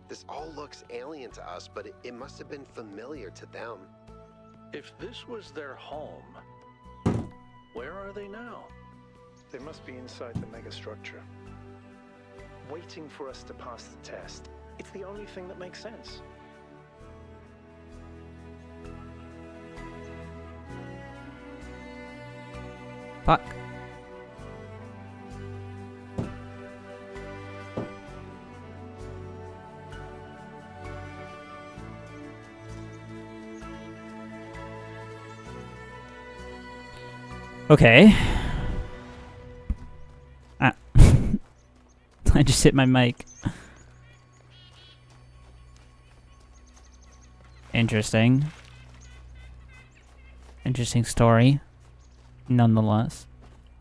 S14: This all looks alien to us, but it must have been familiar to them.
S15: If this was their home, where are they now?
S10: They must be inside the megastructure, waiting for us to pass the test. It's the only thing that makes sense.
S4: Fuck. Okay. Ah. I just hit my mic. Interesting. Interesting story. Nonetheless.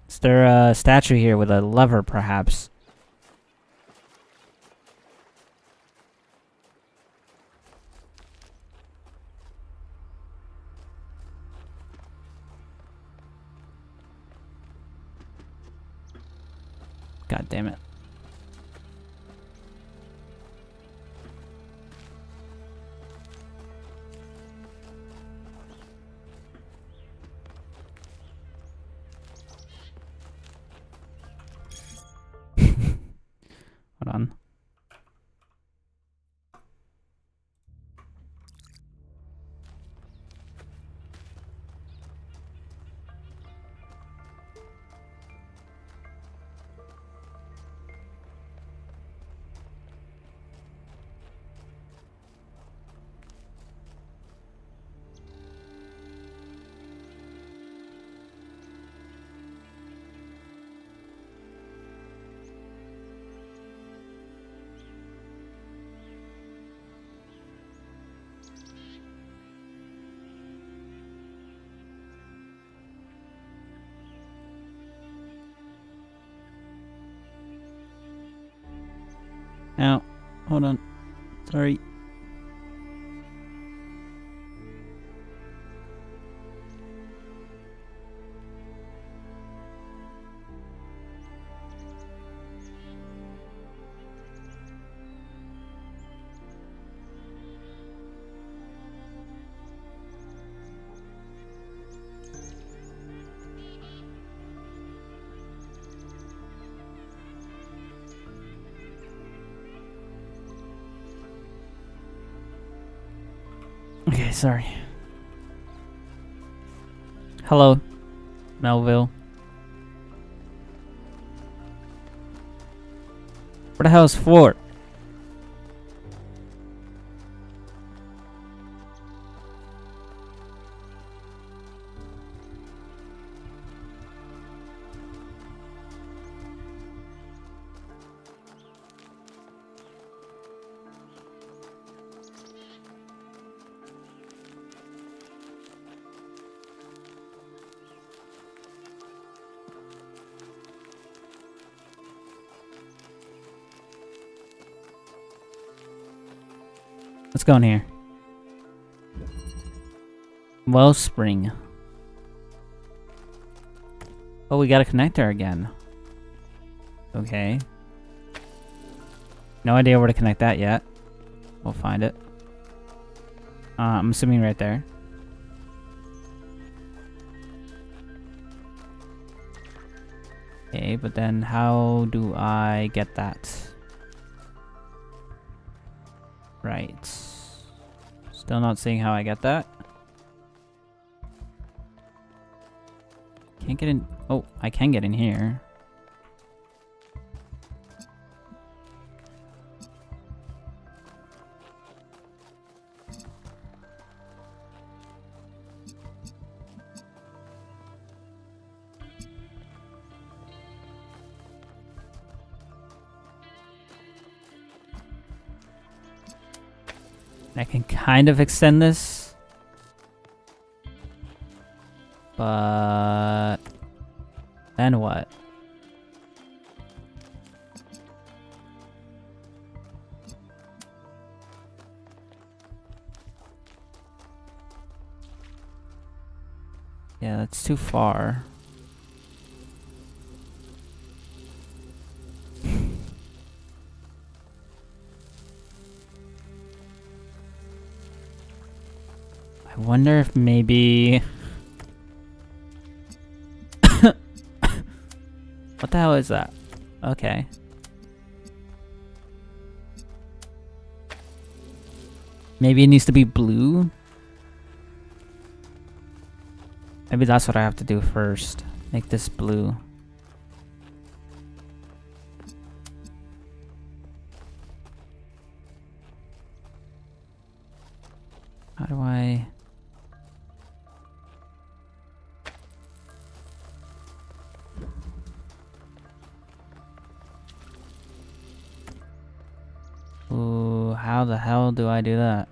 S4: Is there a statue here with a lever, perhaps? God damn it. Hold on. Now, hold on. Sorry. Okay, sorry. Hello, Melville. Where the hell is Floor? Let's go in here. Wellspring. Oh, we got a connector again. Okay. No idea where to connect that yet. We'll find it. I'm assuming right there. Okay, but then how do I get that? Right. Still not seeing how I get that. Can't get in. Oh, I can get in here. I can kind of extend this. But then what? Yeah, that's too far. I wonder if maybe... What the hell is that? Okay. Maybe it needs to be blue? Maybe that's what I have to do first. Make this blue. How do I... Ooh, how the hell do I do that?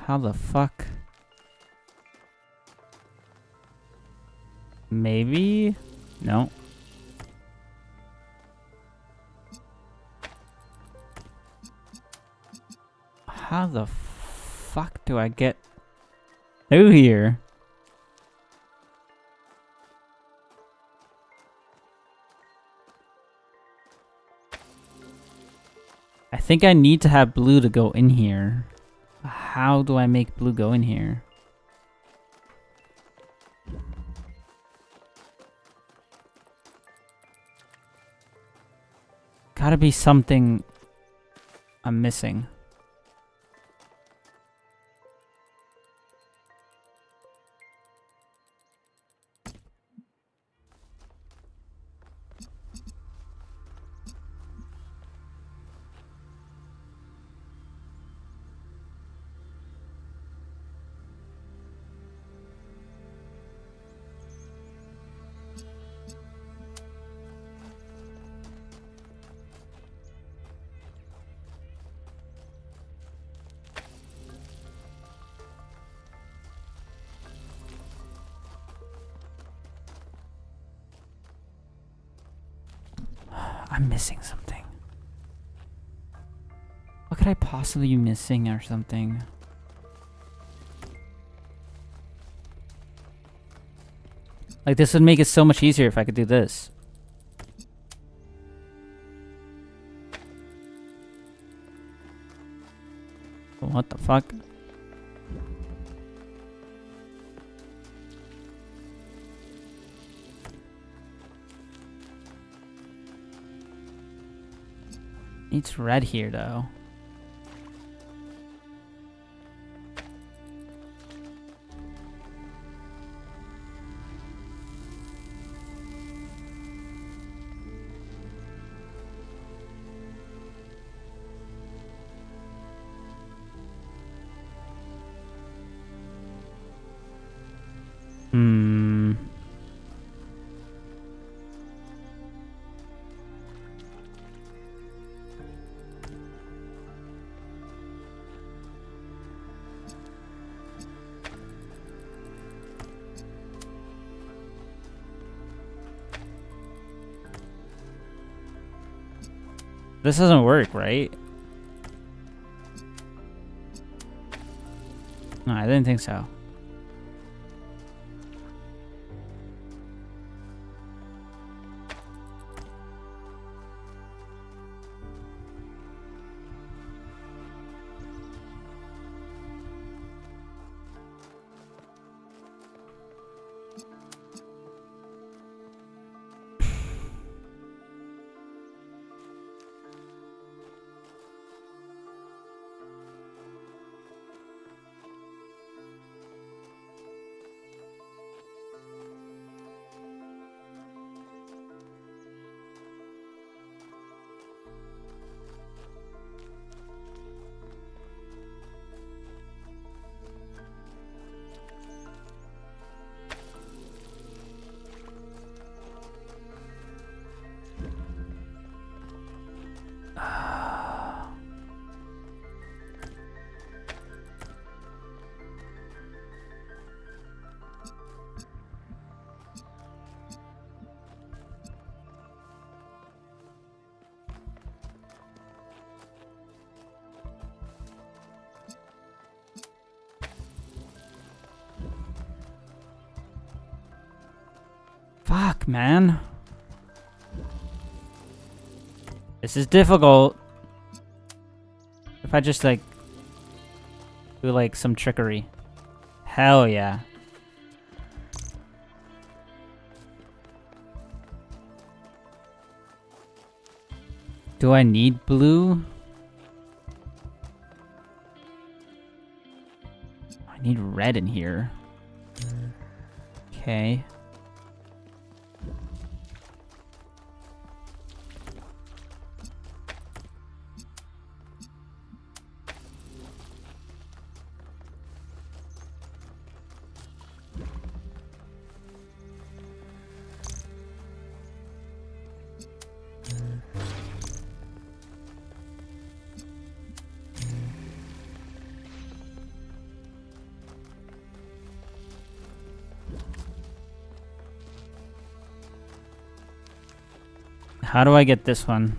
S4: How the fuck? Maybe? No. How the fuck do I get through here? I think I need to have blue to go in here. How do I make blue go in here? Gotta be something I'm missing. I'm missing something. What could I possibly be missing or something? Like, this would make it so much easier if I could do this. What the fuck? It's red here, though. This doesn't work, right? No, I didn't think so. Fuck, man. This is difficult. If I just like do like some trickery. Hell yeah. Do I need blue? I need red in here. Okay. How do I get this one?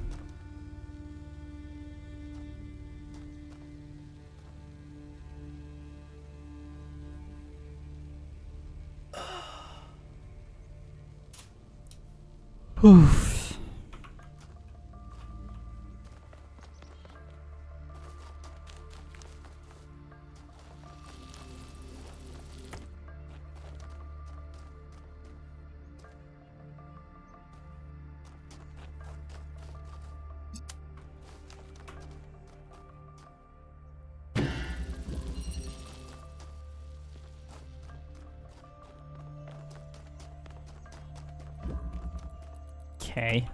S4: Oof. Okay.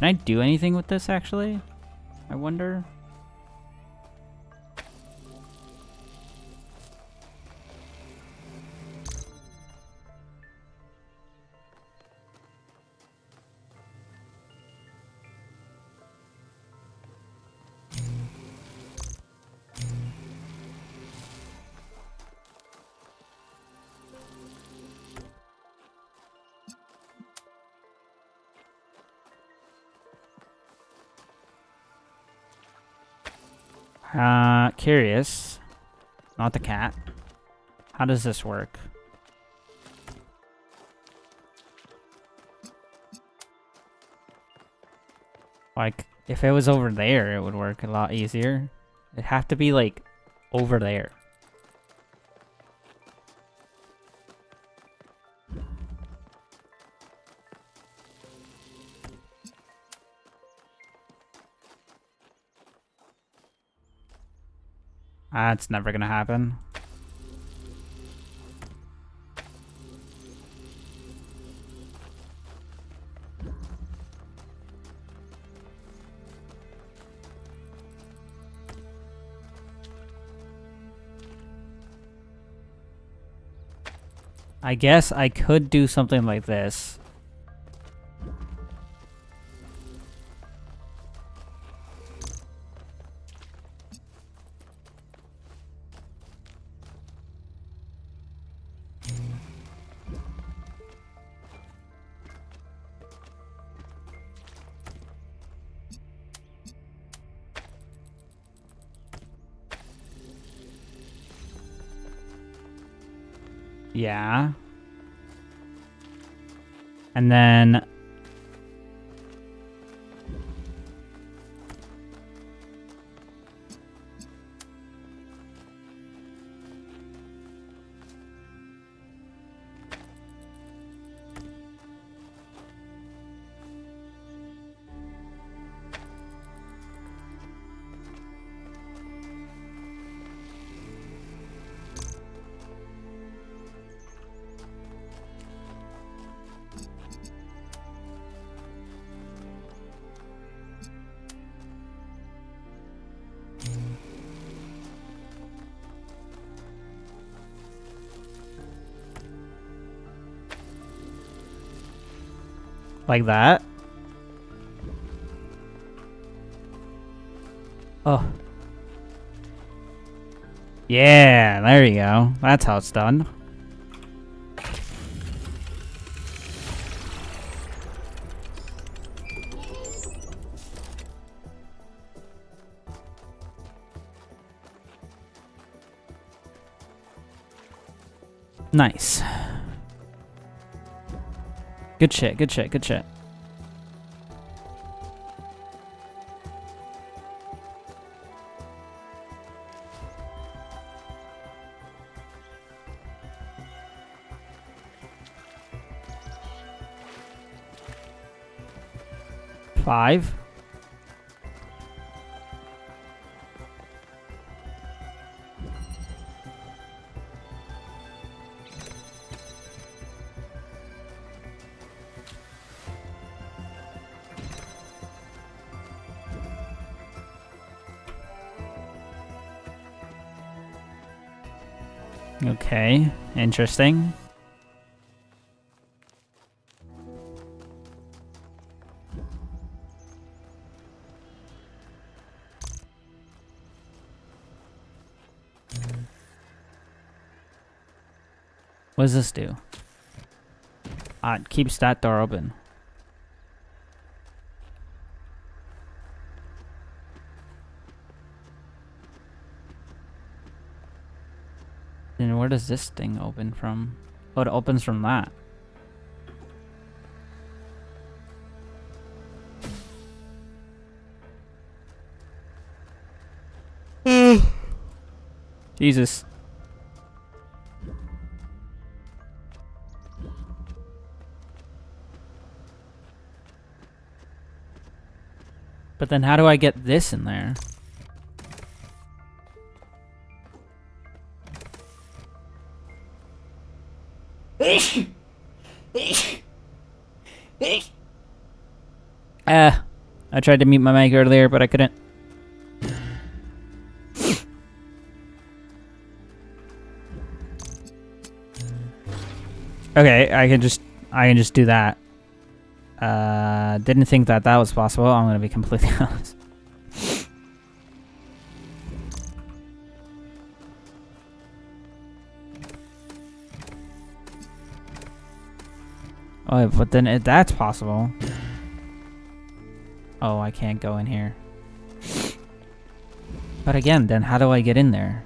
S4: Can I do anything with this actually? I wonder. Curious. Not the cat. How does this work? Like, if it was over there, it would work a lot easier. It'd have to be, like, over there. That's never gonna happen. I guess I could do something like this. Yeah. And then... like that. Oh. Yeah, there you go. That's how it's done. Nice. Good shit, good shit, good shit. Five. Okay, interesting. What does this do? It keeps that door open. Then where does this thing open from? Oh, it opens from that. Jesus. But then how do I get this in there? I tried to mute my mic earlier, but I couldn't. Okay, I can just do that. Didn't think that was possible. I'm gonna be completely honest. Oh, but then that's possible. Oh, I can't go in here. But again, then how do I get in there?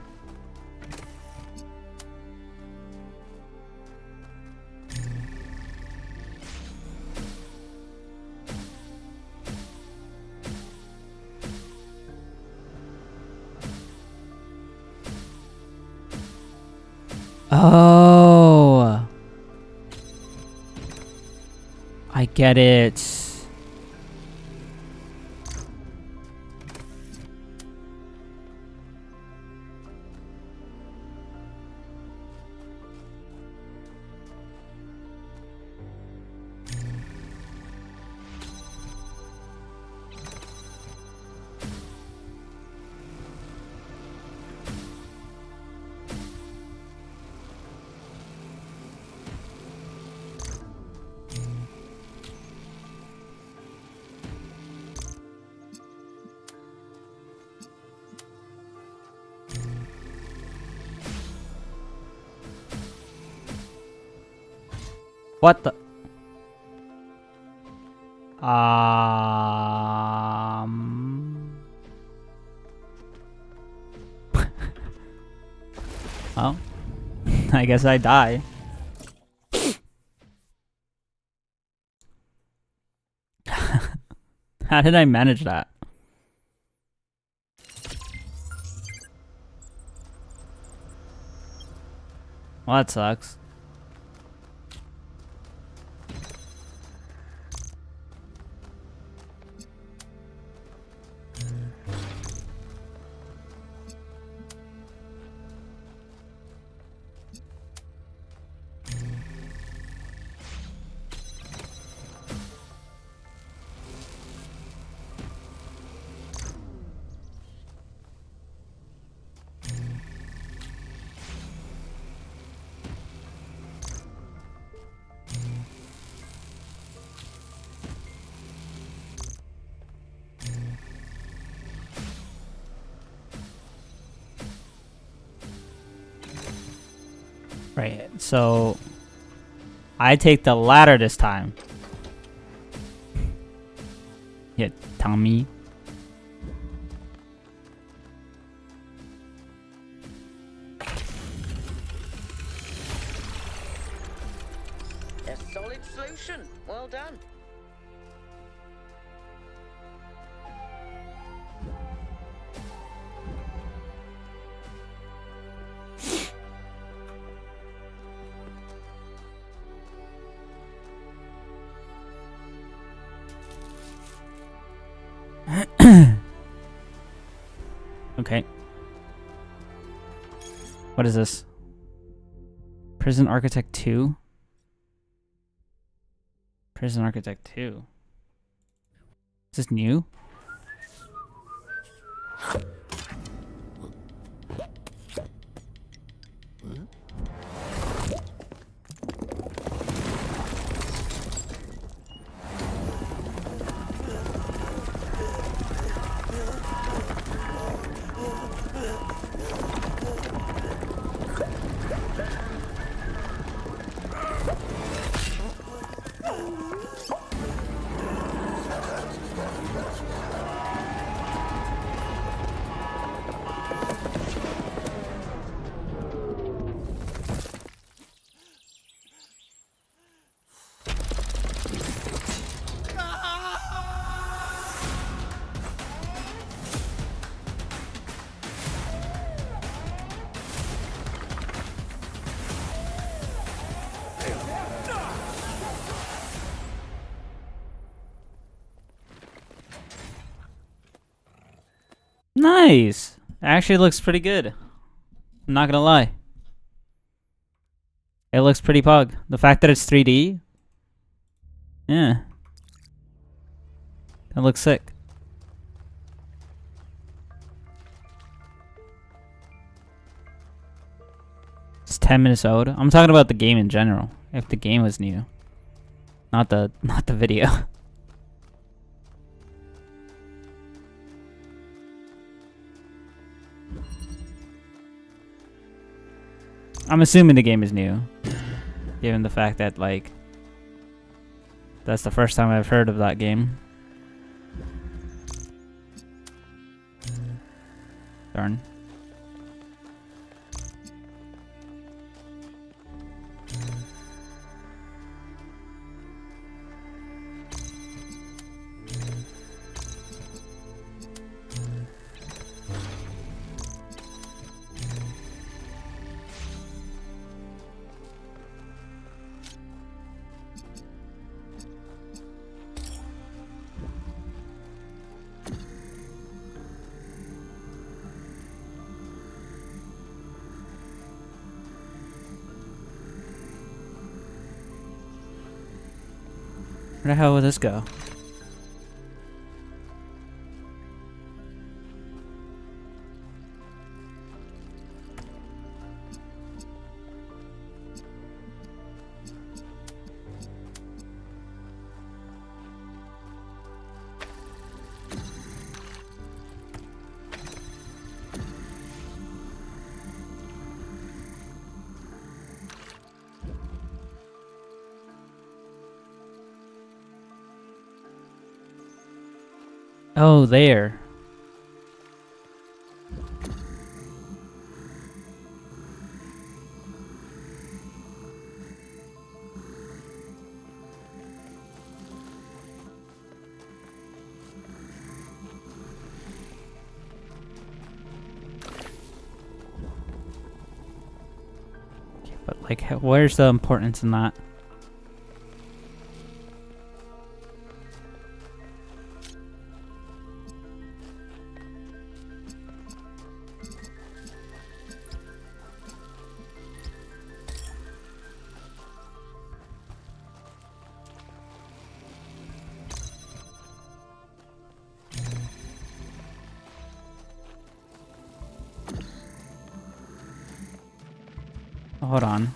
S4: Oh, I get it. What the? Well, I guess I die. How did I manage that? Well, that sucks. Right, so I take the ladder this time. Yeah, Tommy.
S19: A solid solution. Well done.
S4: Okay. What is this? Prison Architect 2? Prison Architect 2. Is this new? Nice. Actually looks pretty good. I'm not gonna lie. It looks pretty pug. The fact that it's 3D. Yeah. That looks sick. It's 10 minutes old. I'm talking about the game in general. If the game was new. Not the video. I'm assuming the game is new, given the fact that, like, that's the first time I've heard of that game. Darn. Where the hell will this go? Oh, there. Like, where's the importance in that? Hold on.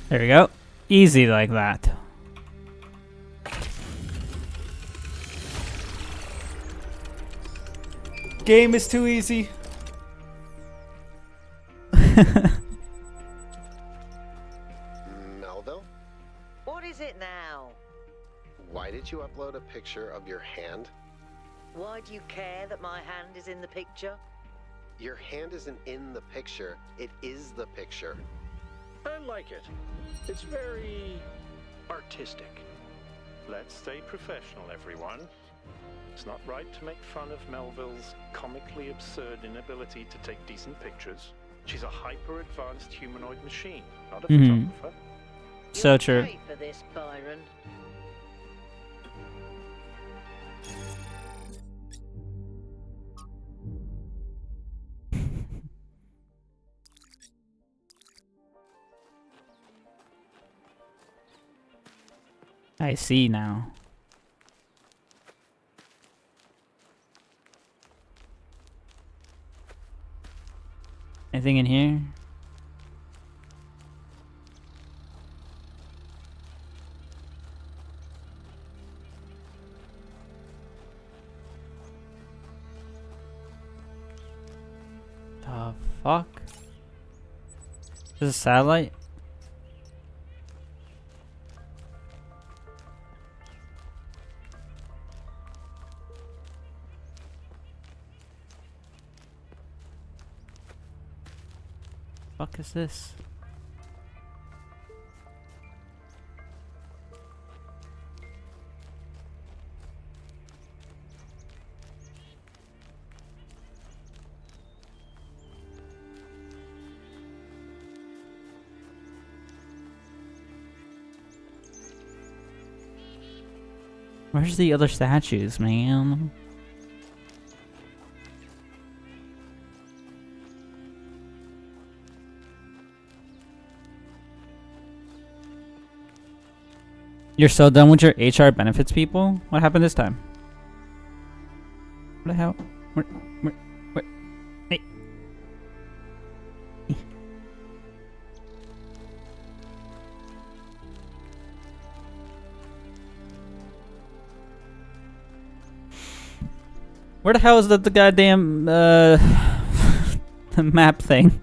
S4: There we go. Easy like that. Game is too easy.
S14: Melville?
S19: What is it now?
S14: Why did you upload a picture of your hand?
S19: Why do you care that my hand is in the picture?
S14: Your hand isn't in the picture, it is the picture.
S15: I like it. It's very artistic. Let's stay professional, everyone. It's not right to make fun of Melville's comically absurd inability to take decent pictures. She's a hyper-advanced humanoid machine, not a photographer.
S4: So true.
S19: Pay for this, Byron.
S4: I see now. Anything in here? The fuck? Is this a satellite? Fuck is this? Where's the other statues, man? You're so done with your HR benefits, people? What happened this time? What the hell? Where? Hey. Where the hell is the goddamn the map thing?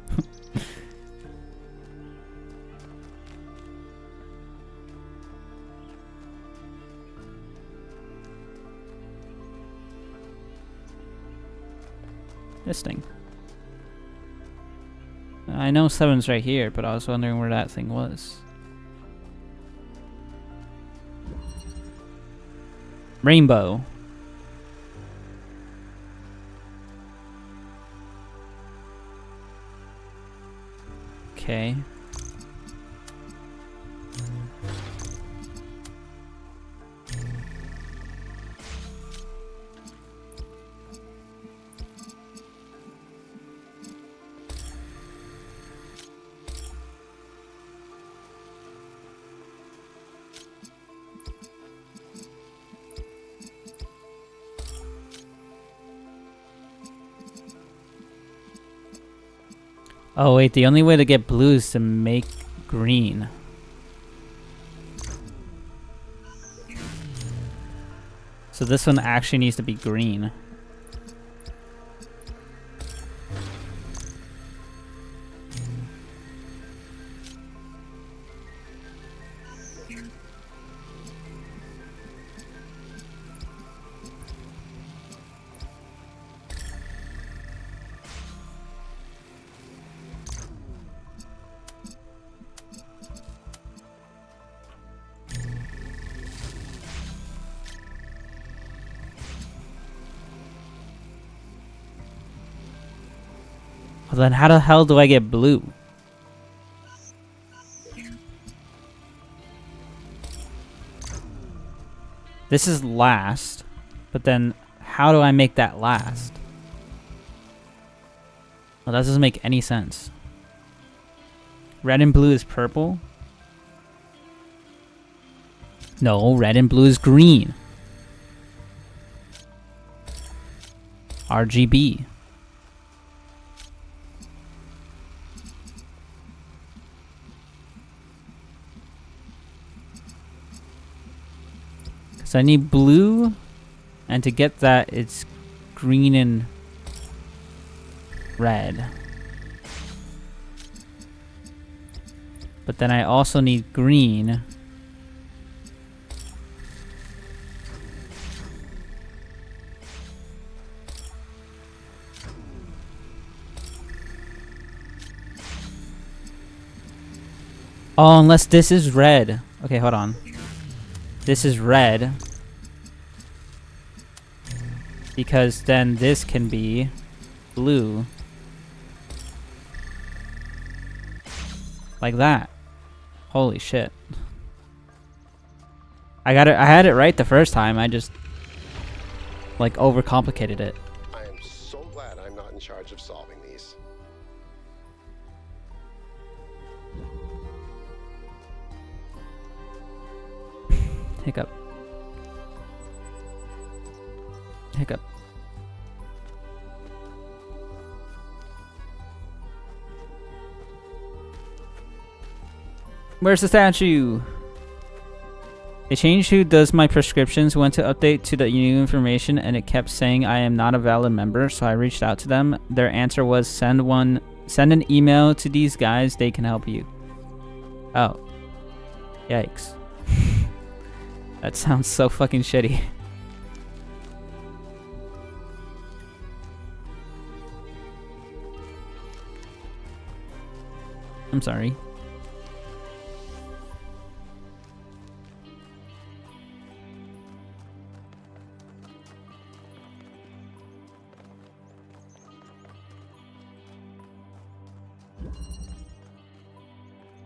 S4: This thing. I know 7's right here, but I was wondering where that thing was. Rainbow. Okay. Oh wait, the only way to get blue is to make green. So this one actually needs to be green. Well, then how the hell do I get blue? This is last, but then how do I make that last? Well, that doesn't make any sense. Red and blue is purple? No, red and blue is green. RGB. So I need blue, and to get that, it's green and red. But then I also need green. Oh, unless this is red. Okay, hold on. This is red. Because then this can be blue. Like that. Holy shit. I had it right the first time. I just like overcomplicated it.
S14: I am so glad I'm not in charge of solving these.
S4: Hiccup. Hiccup. Where's the statue? They changed who does my prescriptions, went to update to the new information, and it kept saying I am not a valid member, so I reached out to them. Their answer was send an email to these guys, they can help you. Oh. Yikes. That sounds so fucking shitty. I'm sorry.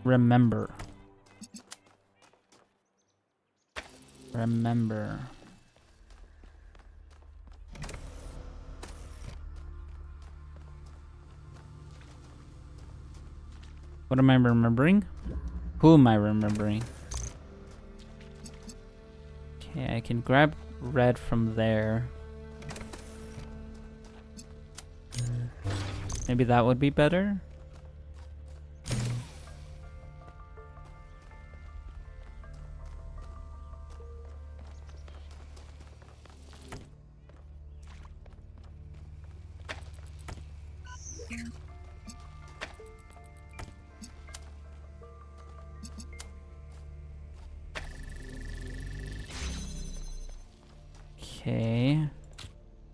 S4: Remember. Remember. What am I remembering? Who am I remembering? Okay, I can grab red from there. Maybe that would be better? Okay,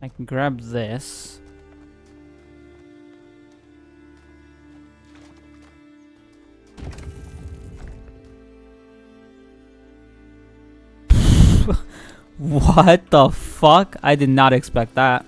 S4: I can grab this. What the fuck? I did not expect that.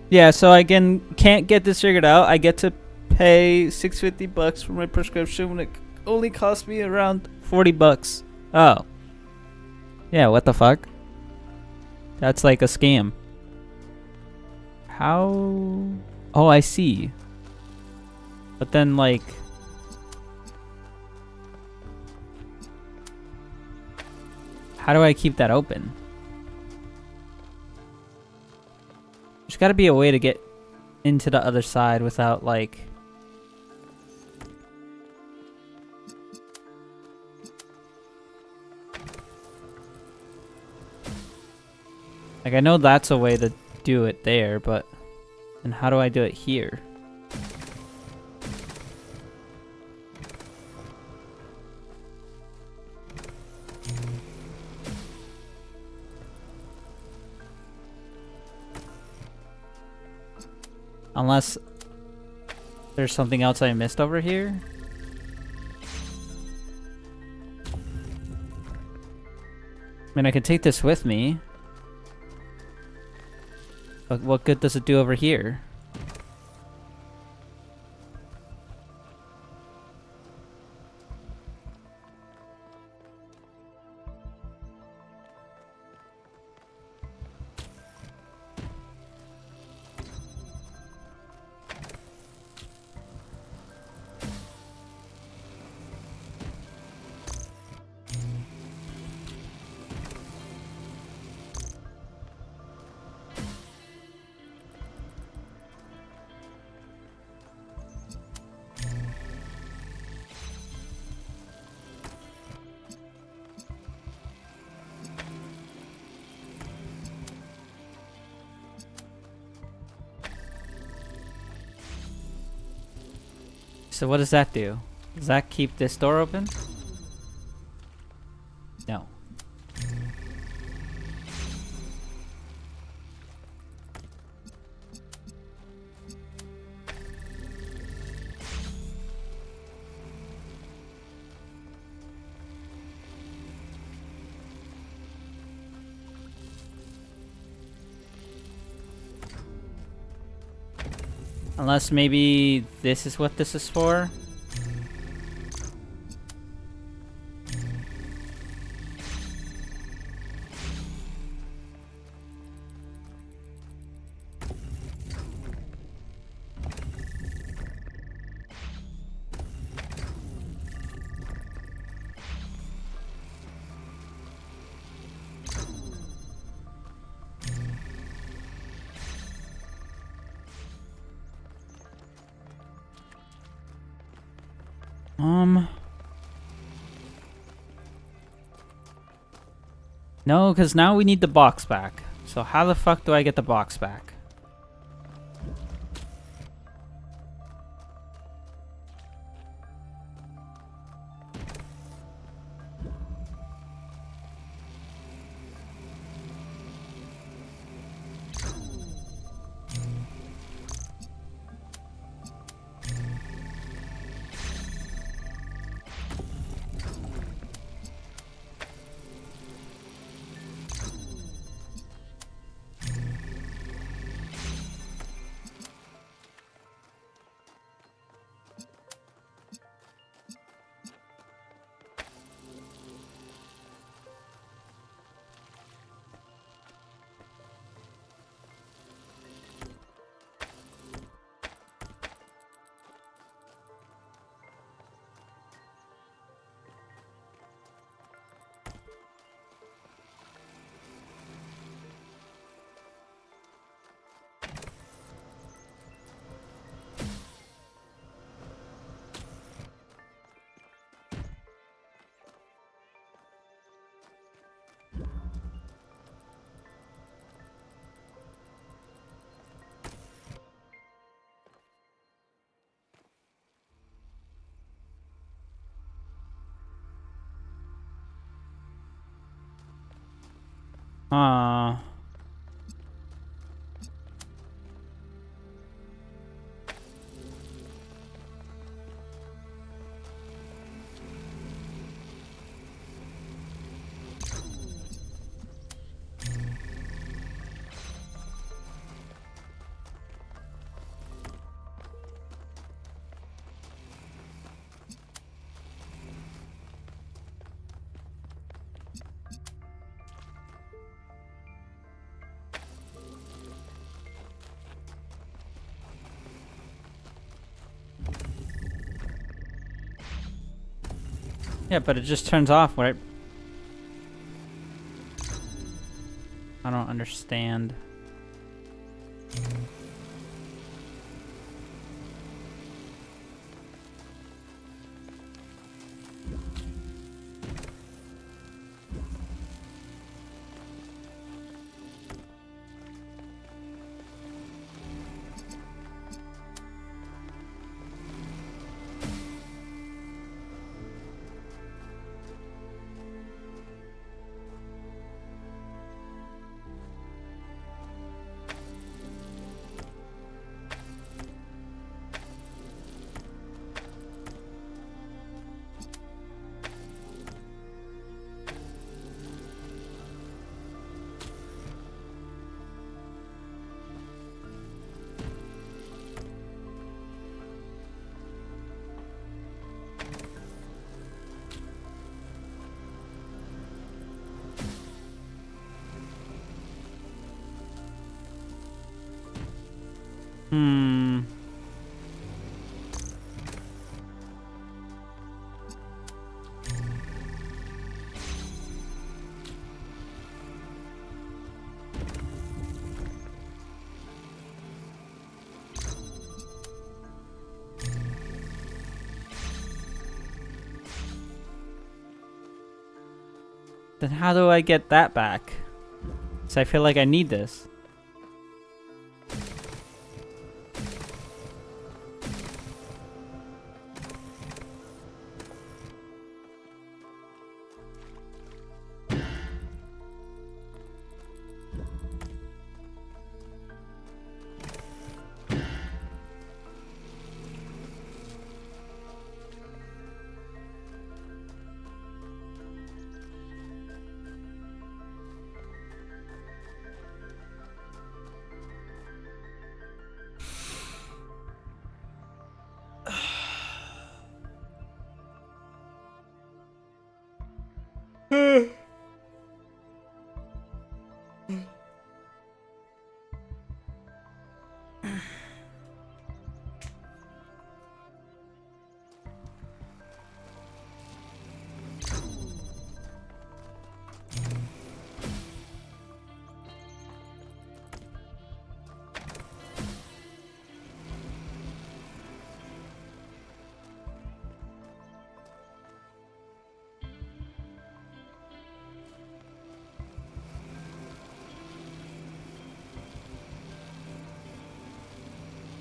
S4: Yeah, so I can't get this figured out. I get to pay $650 for my prescription when it only cost me around $40. Oh. Yeah, what the fuck? That's like a scam. How? Oh, I see. But then, like... How do I keep that open? There's gotta be a way to get into the other side without, like... Like, I know that's a way to do it there, but... And how do I do it here? Unless there's something else I missed over here. I mean, I can take this with me. But what good does it do over here? So what does that do? Does that keep this door open? No. Unless maybe this is what this is for? No, because now we need the box back. So how the fuck do I get the box back? Ah. Yeah, but it just turns off, right? I don't understand. Hmm. Then how do I get that back? 'Cause I feel like I need this.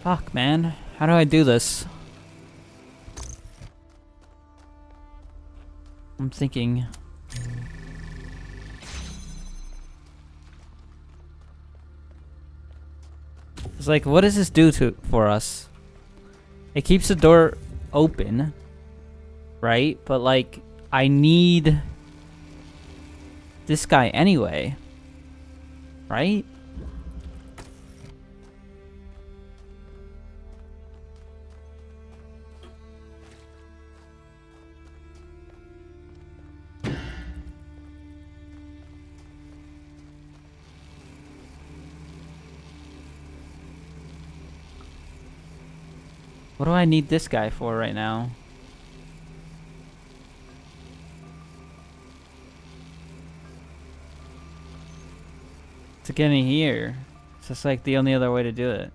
S4: Fuck, man. How do I do this? I'm thinking. It's like, what does this do for us? It keeps the door open, right? But like, I need this guy anyway, right? What do I need this guy for right now? To get in here. It's just like the only other way to do it.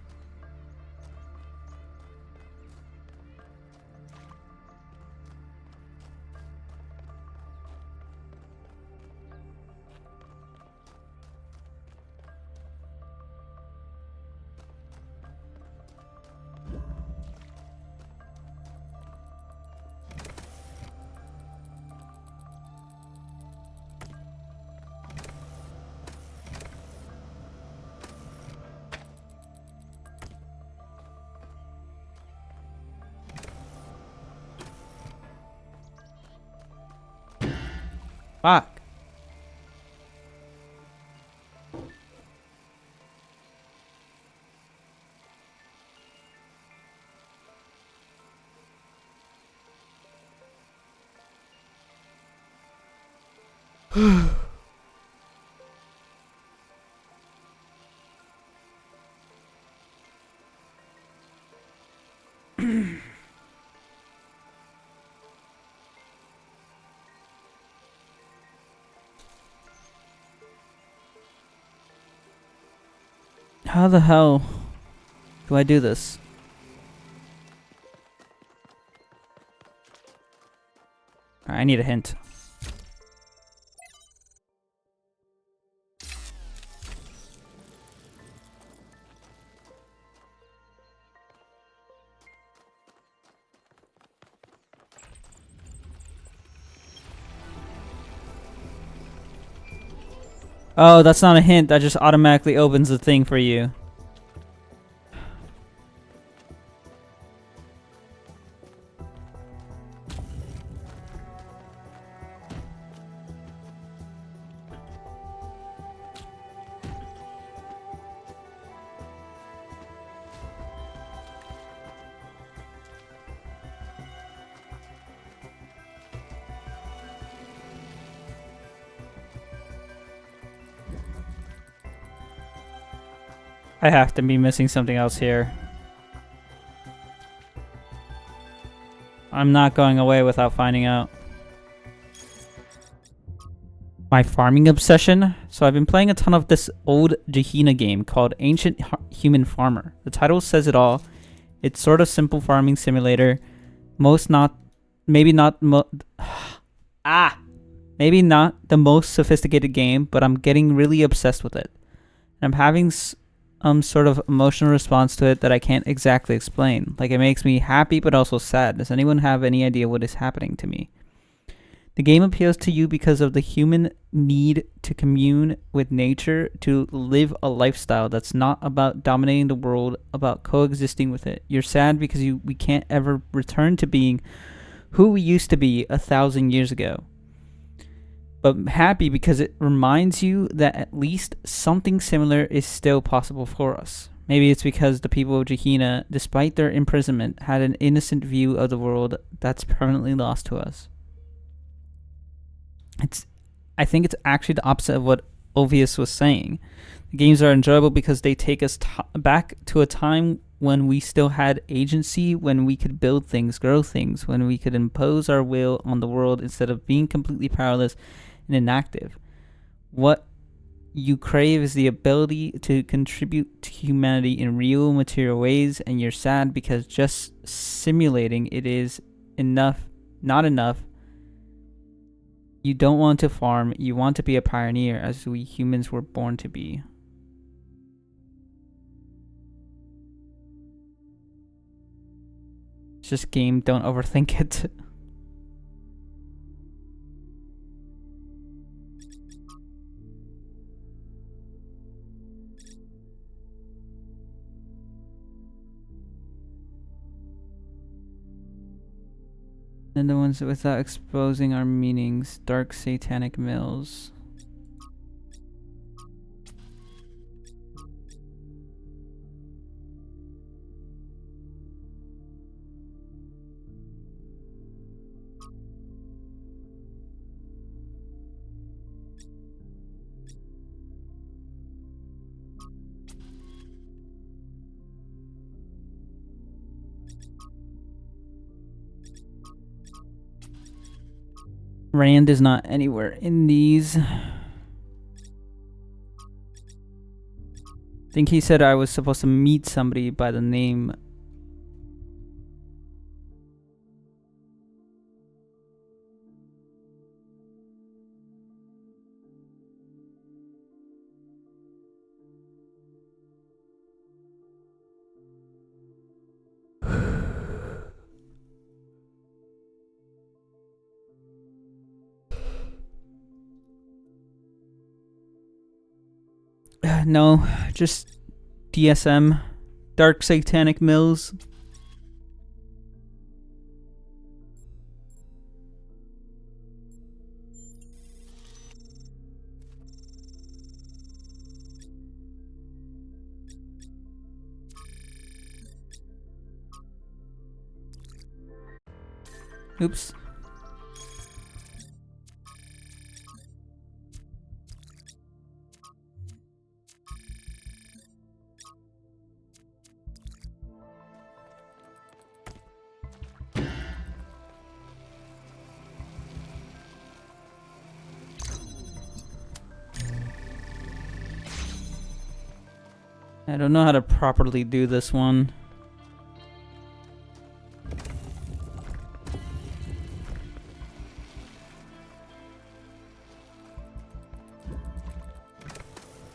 S4: Fuck. How the hell do I do this? I need a hint. Oh, that's not a hint. That just automatically opens the thing for you. I have to be missing something else here. I'm not going away without finding out. My farming obsession? So I've been playing a ton of this old Gehenna game called Ancient Human Farmer. The title says it all. It's sort of simple farming simulator. Maybe not the most sophisticated game, but I'm getting really obsessed with it. And I'm having sort of emotional response to it that I can't exactly explain. Like, it makes me happy but also sad. Does anyone have any idea what is happening to me? The game appeals to you because of the human need to commune with nature, to live a lifestyle that's not about dominating the world, about coexisting with it. You're sad because we can't ever return to being who we used to be 1,000 years ago. But happy because it reminds you that at least something similar is still possible for us. Maybe it's because the people of Gehenna, despite their imprisonment, had an innocent view of the world that's permanently lost to us. I think it's actually the opposite of what Ovius was saying. The games are enjoyable because they take us back to a time when we still had agency, when we could build things, grow things, when we could impose our will on the world instead of being completely powerless and inactive. What you crave is the ability to contribute to humanity in real material ways, and you're sad because just simulating it is not enough. You don't want to farm, you want to be a pioneer, as we humans were born to be. It's just game, don't overthink it. And the ones without exposing our meanings, dark satanic mills. Rand is not anywhere in these. I think he said I was supposed to meet somebody by the name. No, just DSM, Dark Satanic Mills. Oops. I don't know how to properly do this one.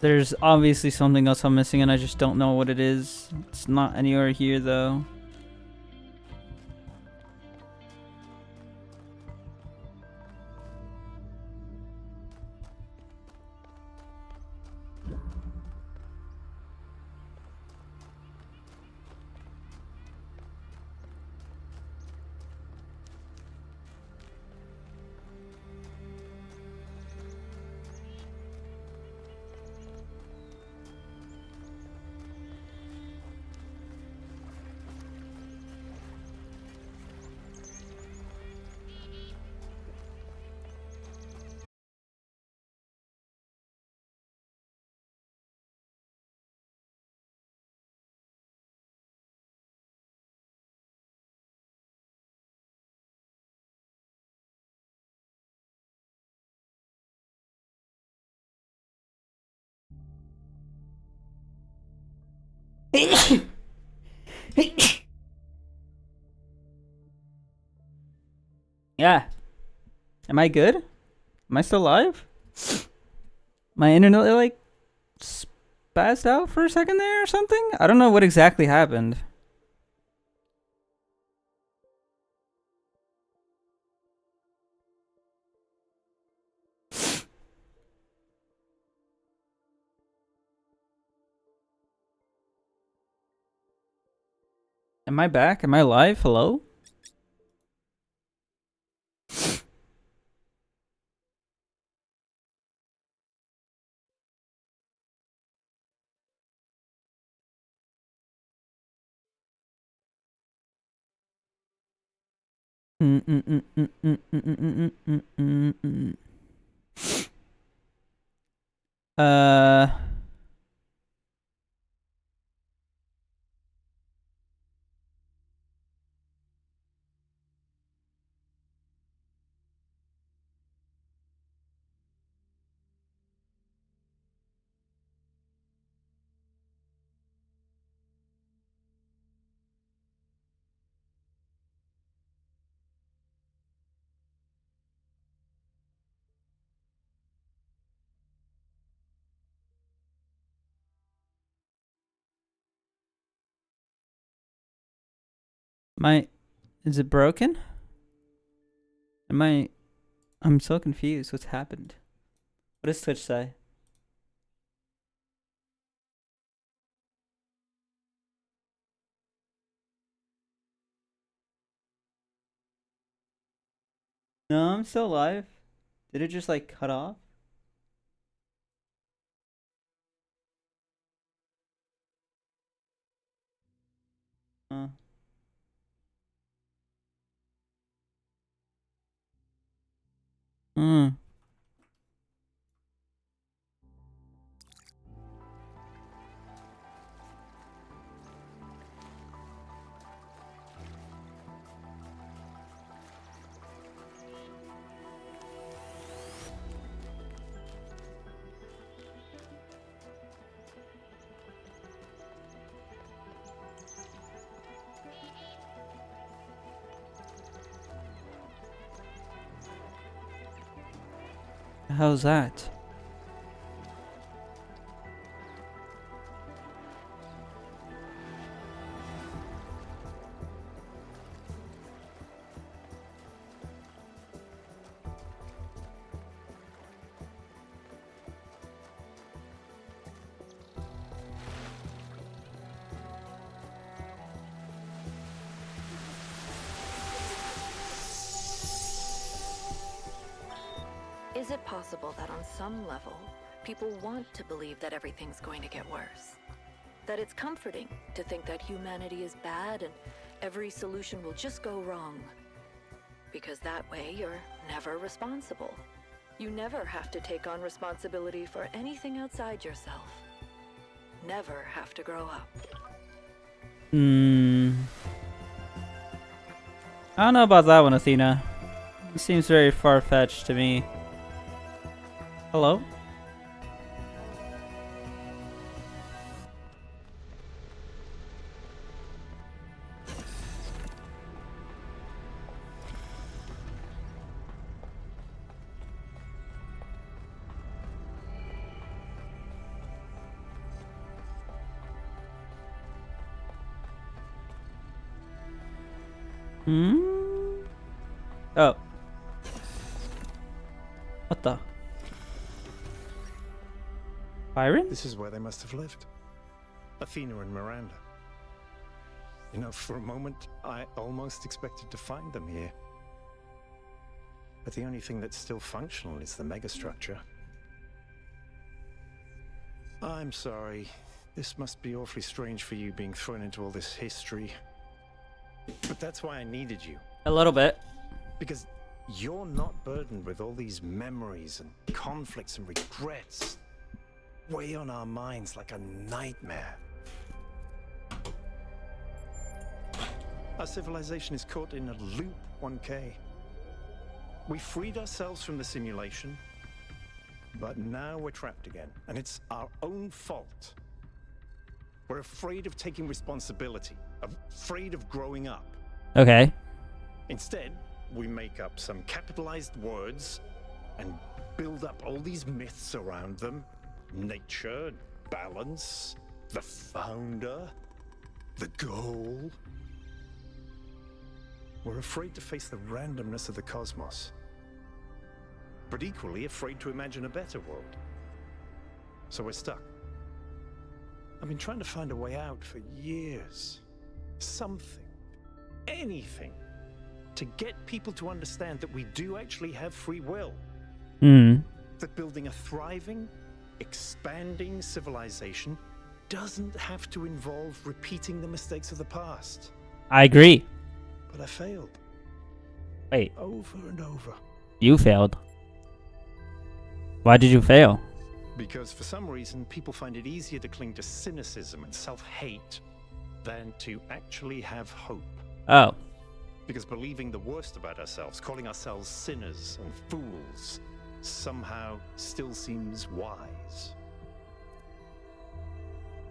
S4: There's obviously something else I'm missing and I just don't know what it is. It's not anywhere here though. Yeah. Am I good? Am I still live? My internet like spazzed out for a second there or something? I don't know what exactly happened. Am I back? Am I live? Hello? Uh is it broken? I'm so confused. What's happened? What does Twitch say? No, I'm still live. Did it just like cut off? Uh. Hmm. How's that?
S6: Is it possible that on some level, people want to believe that everything's going to get worse? That it's comforting to think that humanity is bad and every solution will just go wrong? Because that way you're never responsible. You never have to take on responsibility for anything outside yourself. Never have to grow up.
S4: I don't know about that one, Athena. It seems very far-fetched to me. Hello? Oh. What the? Byron?
S15: This is where they must have lived. Athena and Miranda. You know, for a moment, I almost expected to find them here. But the only thing that's still functional is the megastructure. I'm sorry. This must be awfully strange for you being thrown into all this history. But that's why I needed you.
S4: A little bit.
S15: Because you're not burdened with all these memories and conflicts and regrets. Weigh on our minds like a nightmare. Our civilization is caught in a loop, 1K. We freed ourselves from the simulation, but now we're trapped again, and it's our own fault. We're afraid of taking responsibility, afraid of growing up.
S4: Okay.
S15: Instead, we make up some capitalized words and build up all these myths around them. Nature, balance, the founder, the goal. We're afraid to face the randomness of the cosmos, but equally afraid to imagine a better world. So we're stuck. I've been trying to find a way out for years. Something, anything, to get people to understand that we do actually have free will. That building a thriving, expanding civilization doesn't have to involve repeating the mistakes of the past.
S4: I agree.
S15: But I failed.
S4: Wait.
S15: Over and over.
S4: You failed. Why did you fail?
S15: Because for some reason, people find it easier to cling to cynicism and self-hate than to actually have hope.
S4: Oh.
S15: Because believing the worst about ourselves, calling ourselves sinners and fools, somehow still seems wise.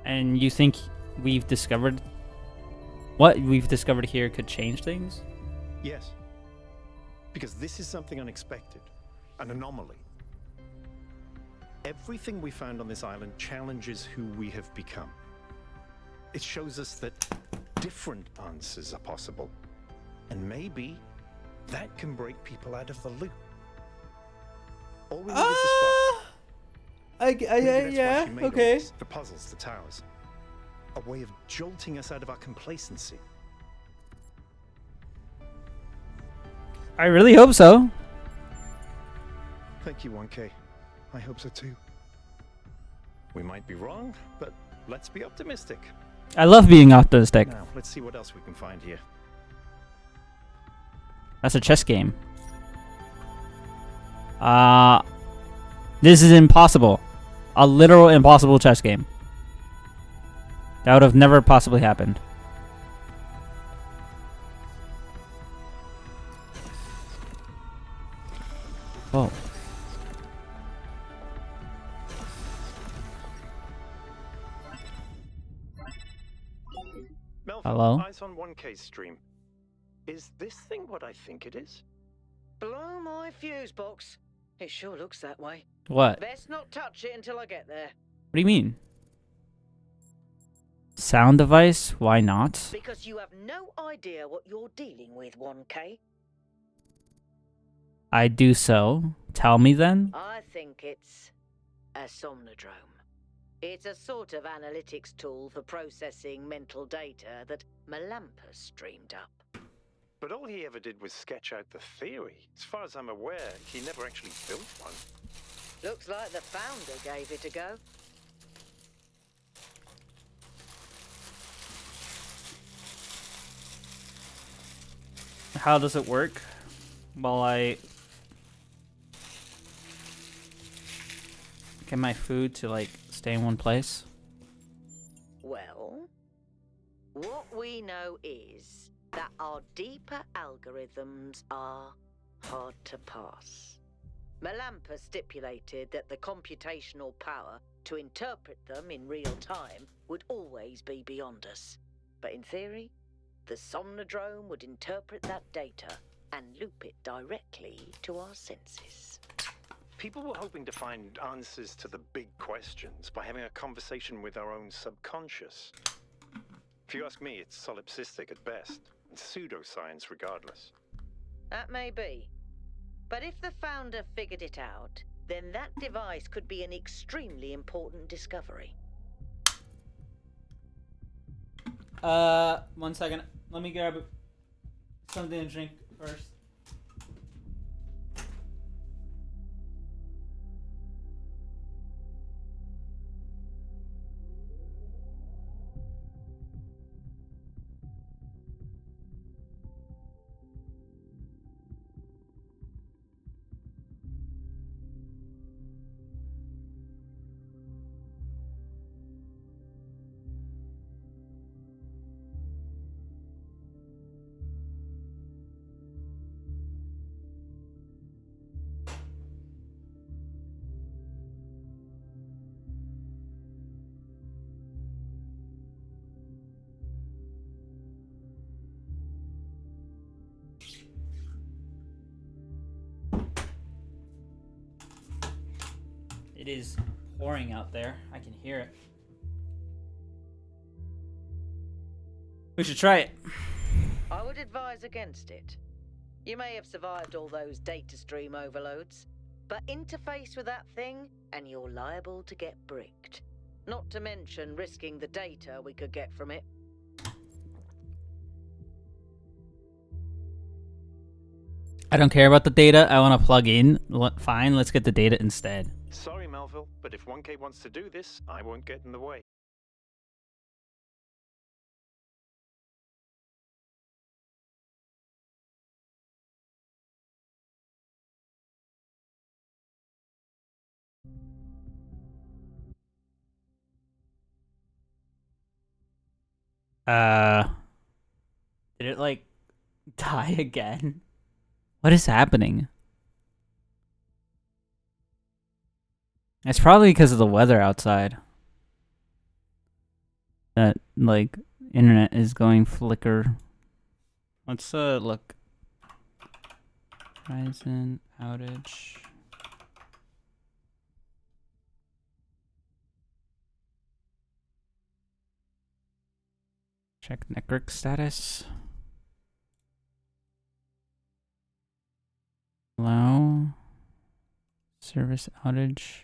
S4: And you think we've discovered what we've discovered here could change things?
S15: Yes. Because this is something unexpected, an anomaly. Everything we found on this island challenges who we have become. It shows us that different answers are possible. And maybe that can break people out of the loop. All we need is a spark. Maybe that's why she made all this, the puzzles, the towers. A way of jolting us out of our complacency.
S4: I really hope so.
S15: Thank you, 1K. I hope so too. We might be wrong, but let's be optimistic.
S4: I love being optimistic.
S15: Now, let's see what else we can find here.
S4: That's a chess game. This is impossible. A literal impossible chess game. That would have never possibly happened. Whoa.
S15: Melvin,
S4: Hello?
S15: eyes on 1K's stream. Is this thing what I think it is?
S19: Blow my fuse box. It sure looks that way.
S4: What?
S19: Best not touch it until I get there.
S4: What do you mean? Sound device? Why not?
S19: Because you have no idea what you're dealing with, 1K.
S4: I do so. Tell me then.
S19: I think it's a somnodrome. It's a sort of analytics tool for processing mental data that Melampus streamed up.
S15: But all he ever did was sketch out the theory. As far as I'm aware, he never actually built one.
S19: Looks like the founder gave it a go.
S4: How does it work? While I get my food to like stay in one place?
S19: Well, what we know is that our deeper algorithms are hard to pass. Melampus stipulated that the computational power to interpret them in real time would always be beyond us. But in theory, the somnodrome would interpret that data and loop it directly to our senses.
S15: People were hoping to find answers to the big questions by having a conversation with our own subconscious. If you ask me, it's solipsistic at best.
S10: pseudoscience regardless.
S19: That may be. But if the founder figured it out, then that device could be an extremely important discovery.
S4: 1 second. Let me grab something to drink first. It is pouring out there. I can hear it. We should try it.
S19: I would advise against it. You may have survived all those data stream overloads, but interface with that thing and you're liable to get bricked. Not to mention risking the data we could get from it.
S4: I don't care about the data. I want to plug in. Fine, let's get the data instead.
S10: Sorry, Melville, but if 1K wants to do this, I won't get in the way.
S4: Did it like die again? What is happening? It's probably because of the weather outside. That like internet is going flicker. Let's look. Horizon outage. Check network status. Hello. Service outage.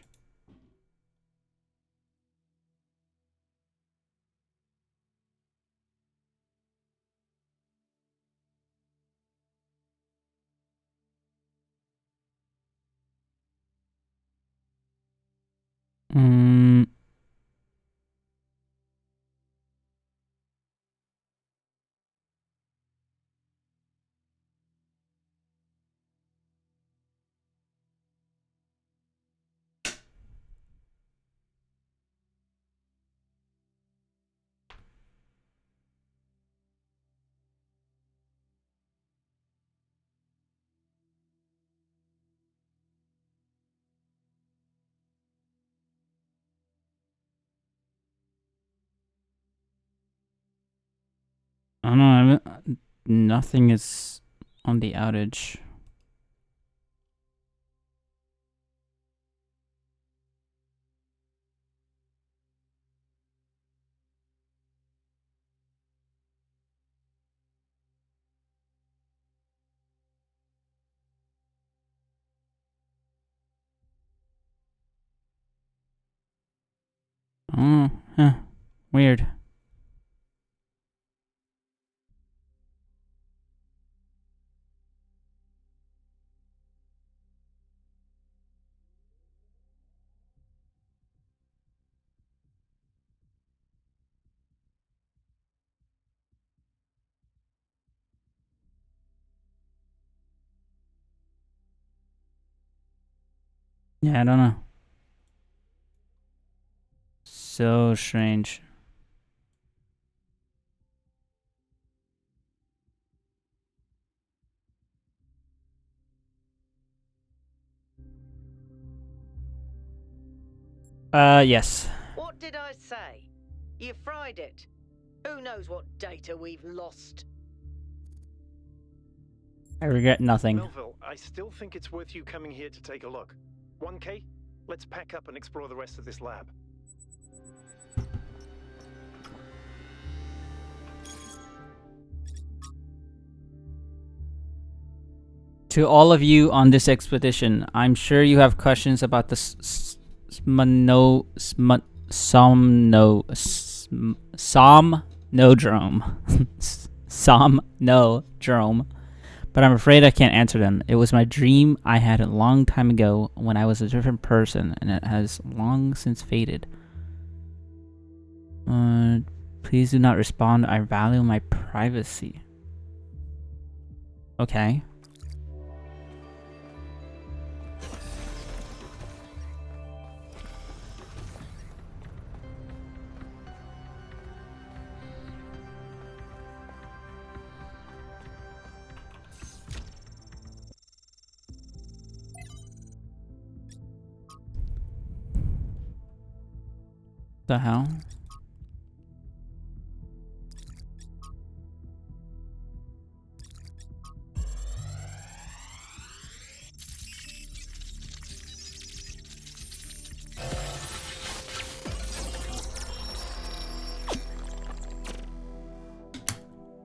S4: I don't know. Nothing is on the outage. Oh, huh. Weird. Yeah, I don't know. So strange. Yes.
S19: What did I say? You fried it. Who knows what data we've lost?
S4: I regret nothing.
S10: Melville, I still think it's worth you coming here to take a look. 1K, let's pack up and explore the rest of this lab.
S4: To all of you on this expedition, I'm sure you have questions about the somnodrome. Somnodrome. But I'm afraid I can't answer them. It was my dream I had a long time ago when I was a different person, and it has long since faded. Please do not respond. I value my privacy. Okay. The hell?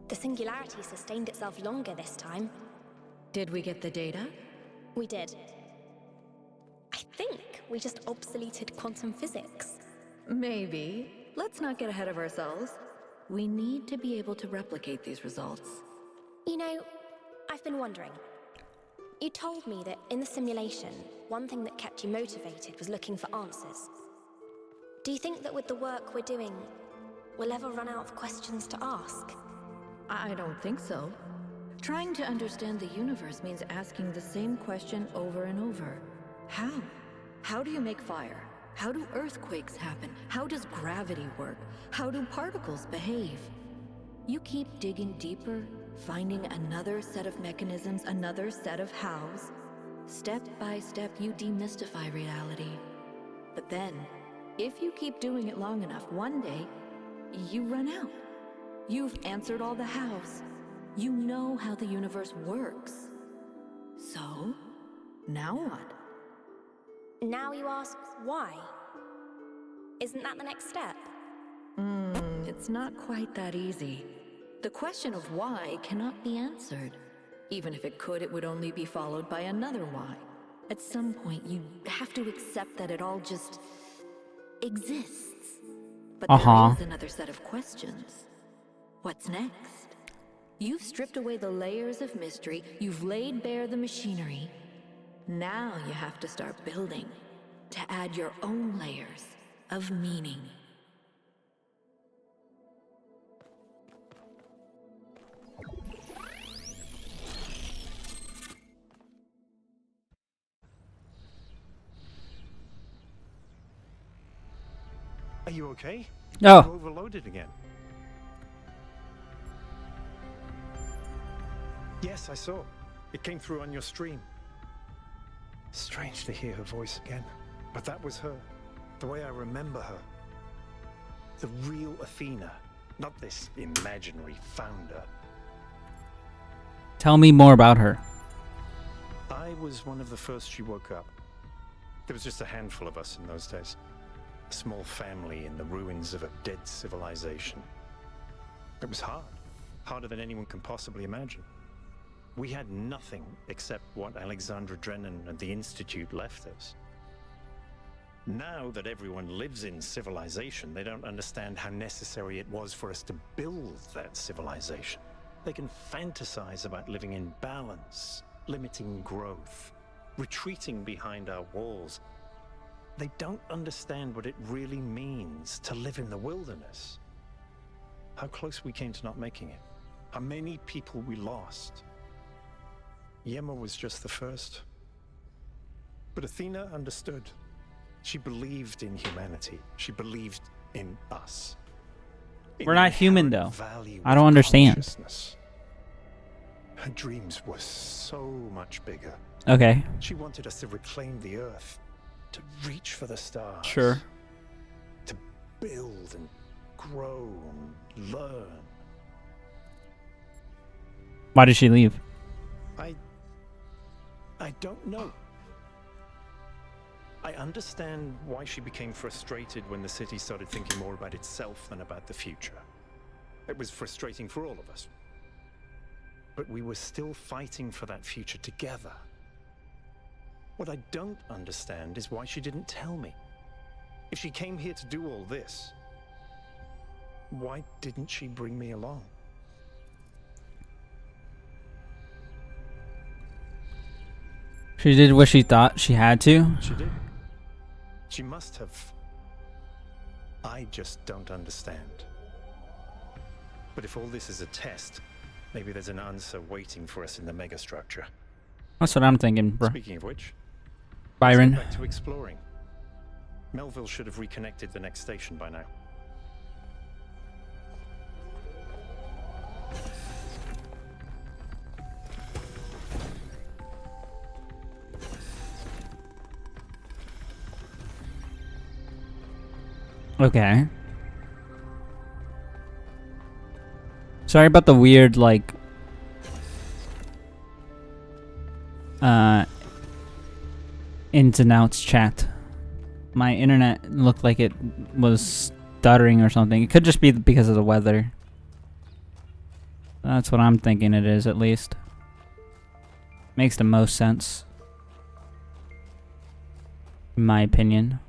S1: The singularity sustained itself longer this time.
S6: Did we get the data?
S1: We did. I think we just obsoleted quantum physics.
S6: Maybe. Let's not get ahead of ourselves. We need to be able to replicate these results.
S1: You know, I've been wondering. You told me that in the simulation, one thing that kept you motivated was looking for answers. Do you think that with the work we're doing, we'll ever run out of questions to ask?
S6: I don't think so. Trying to understand the universe means asking the same question over and over. How? How do you make fire? How do earthquakes happen? How does gravity work? How do particles behave? You keep digging deeper, finding another set of mechanisms, another set of hows. Step by step, you demystify reality. But then, if you keep doing it long enough, one day, you run out. You've answered all the hows. You know how the universe works. So, now what?
S1: Now you ask why? Isn't that the next step?
S6: It's not quite that easy. The question of why cannot be answered. Even if it could, it would only be followed by another why. At some point, you have to accept that it all just exists. But there is another set of questions. What's next? You've stripped away the layers of mystery, you've laid bare the machinery. Now you have to start building, to add your own layers of meaning.
S10: Are you okay?
S4: No.
S10: You overloaded again. Yes, I saw. It came through on your stream. Strange to hear her voice again. But that was her. The way I remember her. The real Athena. Not this imaginary founder.
S4: Tell me more about her.
S10: I was one of the first she woke up. There was just a handful of us in those days. A small family in the ruins of a dead civilization. It was hard. Harder than anyone can possibly imagine. We had nothing except what Alexandra Drennan and the Institute left us. Now that everyone lives in civilization, they don't understand how necessary it was for us to build that civilization. They can fantasize about living in balance, limiting growth, retreating behind our walls. They don't understand what it really means to live in the wilderness. How close we came to not making it. How many people we lost. Yema was just the first. But Athena understood. She believed in humanity. She believed in us.
S4: We're not human, though. I don't understand.
S10: Her dreams were so much bigger.
S4: Okay.
S10: She wanted us to reclaim the Earth, to reach for the stars.
S4: Sure.
S10: To build and grow and learn.
S4: Why did she leave?
S10: I don't know. I understand why she became frustrated when the city started thinking more about itself than about the future. It was frustrating for all of us. But we were still fighting for that future together. What I don't understand is why she didn't tell me. If she came here to do all this, why didn't she bring me along?
S4: She did what she thought she had to.
S10: She did. She must have. I just don't understand. But if all this is a test, maybe there's an answer waiting for us in the megastructure.
S4: That's what I'm thinking, bro.
S10: Speaking of which,
S4: Byron.
S10: let's go back to exploring. Melville should have reconnected the next station by now.
S4: Okay. Sorry about the weird, like, ins and outs chat. My internet looked like it was stuttering or something. It could just be because of the weather. That's what I'm thinking it is, at least. Makes the most sense. In my opinion.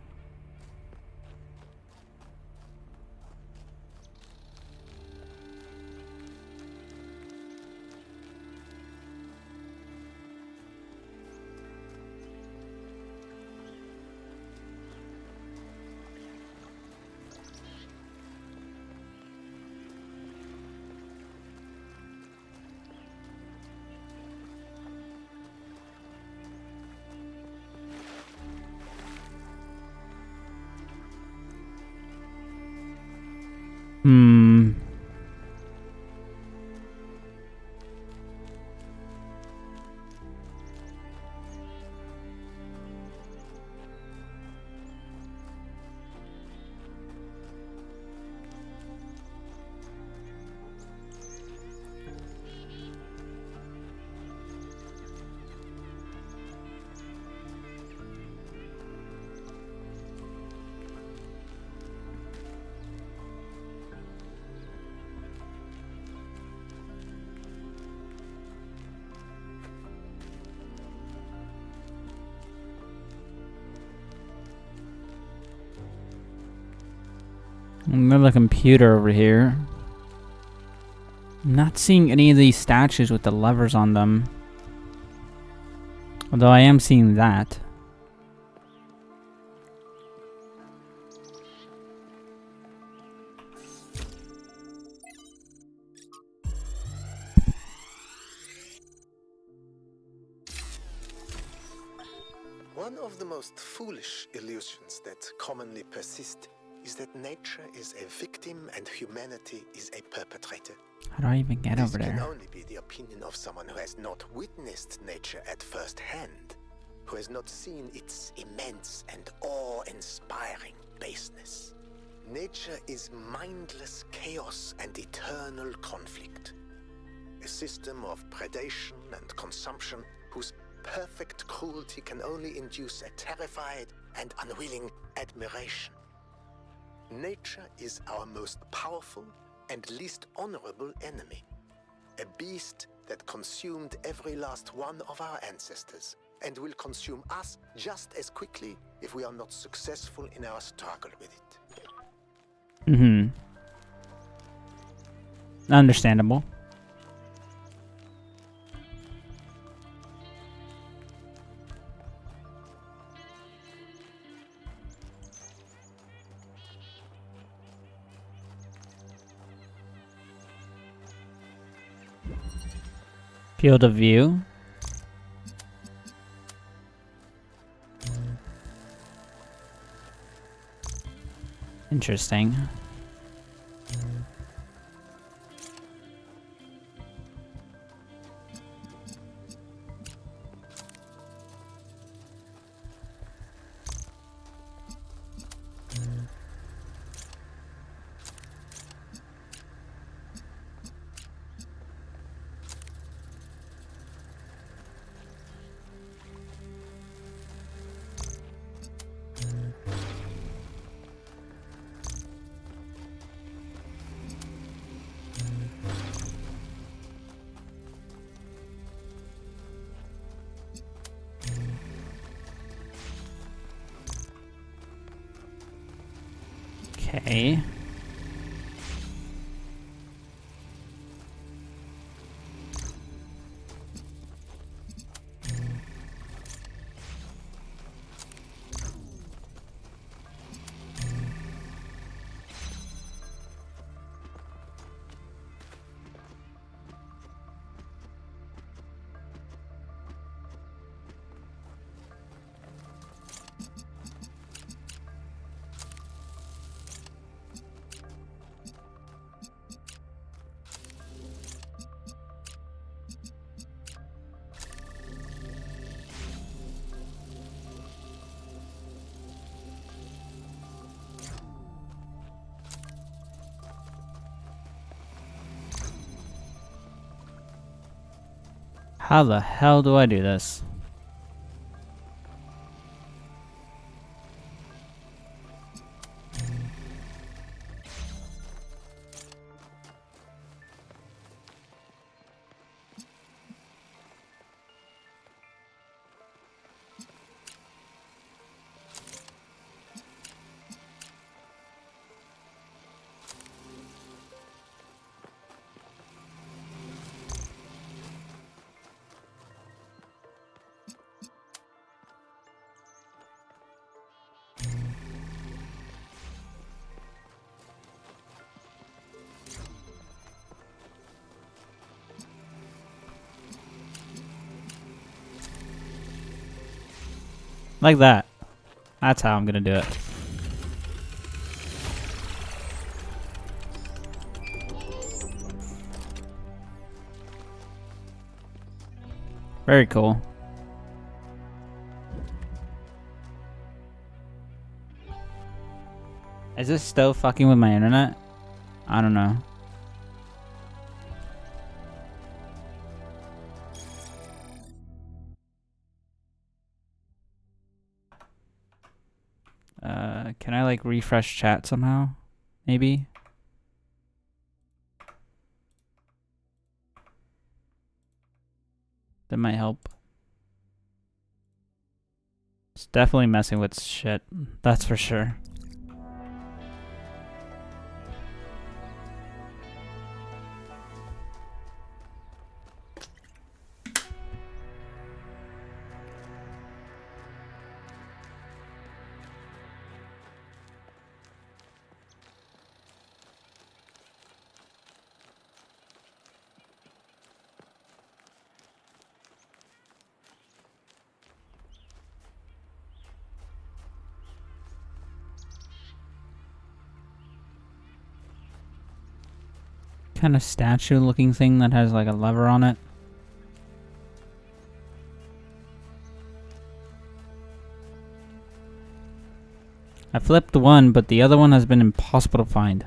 S4: Another computer over here. I'm not seeing any of these statues with the levers on them. Although I am seeing that.
S11: One of the most foolish illusions that commonly persist is that nature is a victim and humanity is a perpetrator.
S4: How do I even get over
S11: This can
S4: there?
S11: only be the opinion of someone who has not witnessed nature at first hand, who has not seen its immense and awe-inspiring baseness. Nature is mindless chaos and eternal conflict. A system of predation and consumption whose perfect cruelty can only induce a terrified and unwilling admiration. Nature is our most powerful and least honorable enemy. A beast that consumed every last one of our ancestors and will consume us just as quickly if we are not successful in our struggle with it.
S4: Mm-hmm. Understandable. Field of view. Interesting. Okay. How the hell do I do this? Like that. That's how I'm gonna do it. Very cool. Is this still fucking with my internet? I don't know. Can I like refresh chat somehow? Maybe? That might help. It's definitely messing with shit. That's for sure. Kind of statue looking thing that has like a lever on it. I flipped one, but the other one has been impossible to find.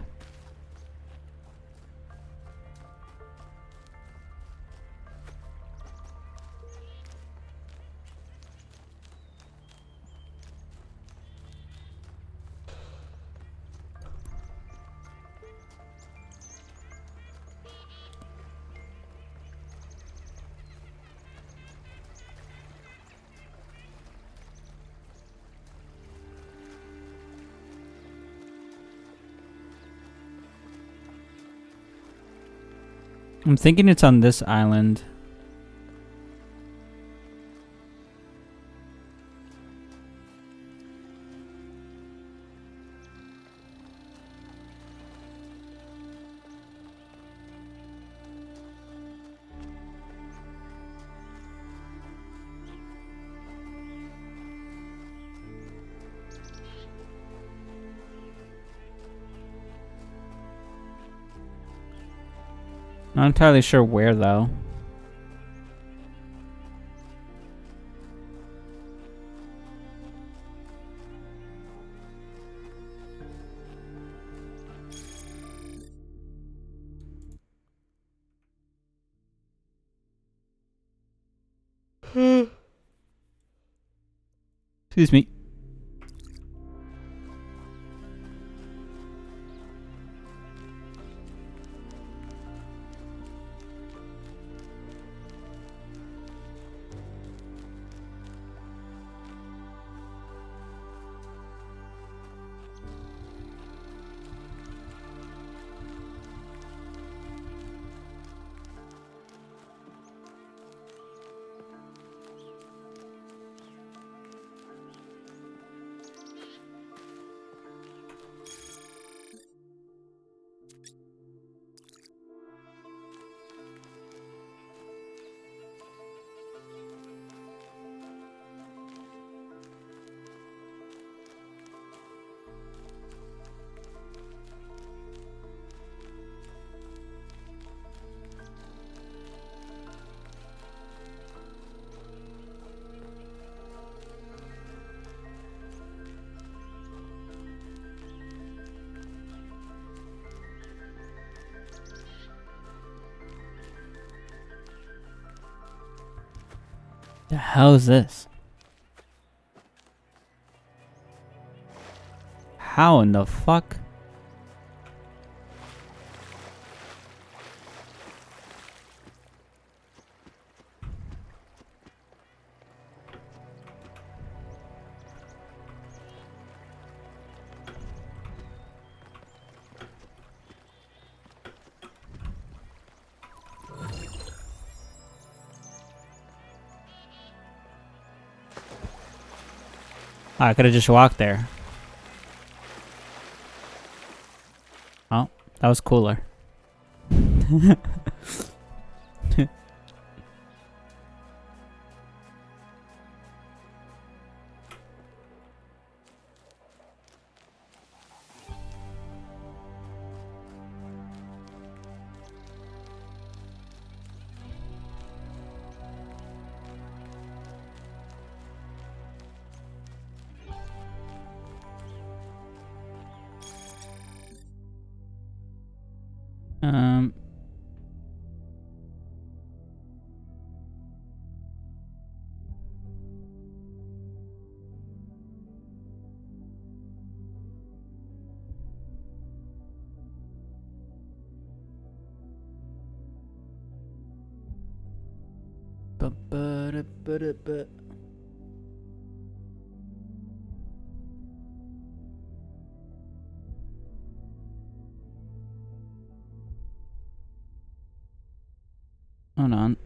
S4: I'm thinking it's on this island. Not entirely sure where though. Excuse me. The hell is this? How in the fuck? I could have just walked there. Oh, that was cooler. Um. Ba-ba-da-ba-da-ba. Hold on.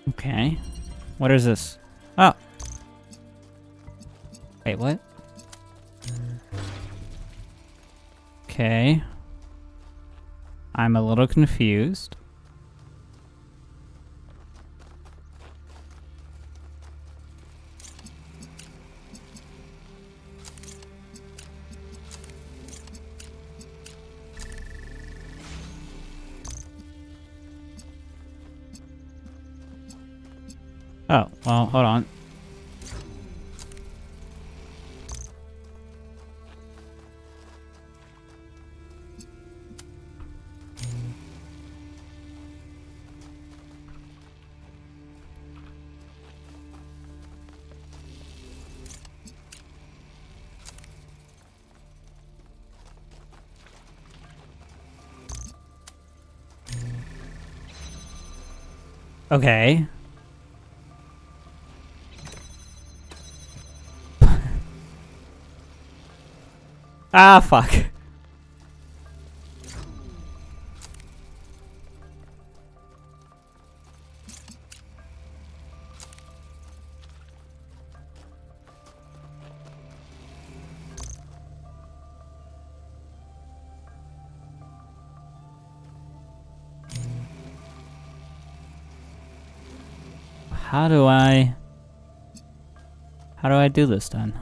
S4: Okay. What is this? Oh. Wait, what? Okay. I'm a little confused. Oh, well, hold on. Okay. Ah, fuck. How do I do this then?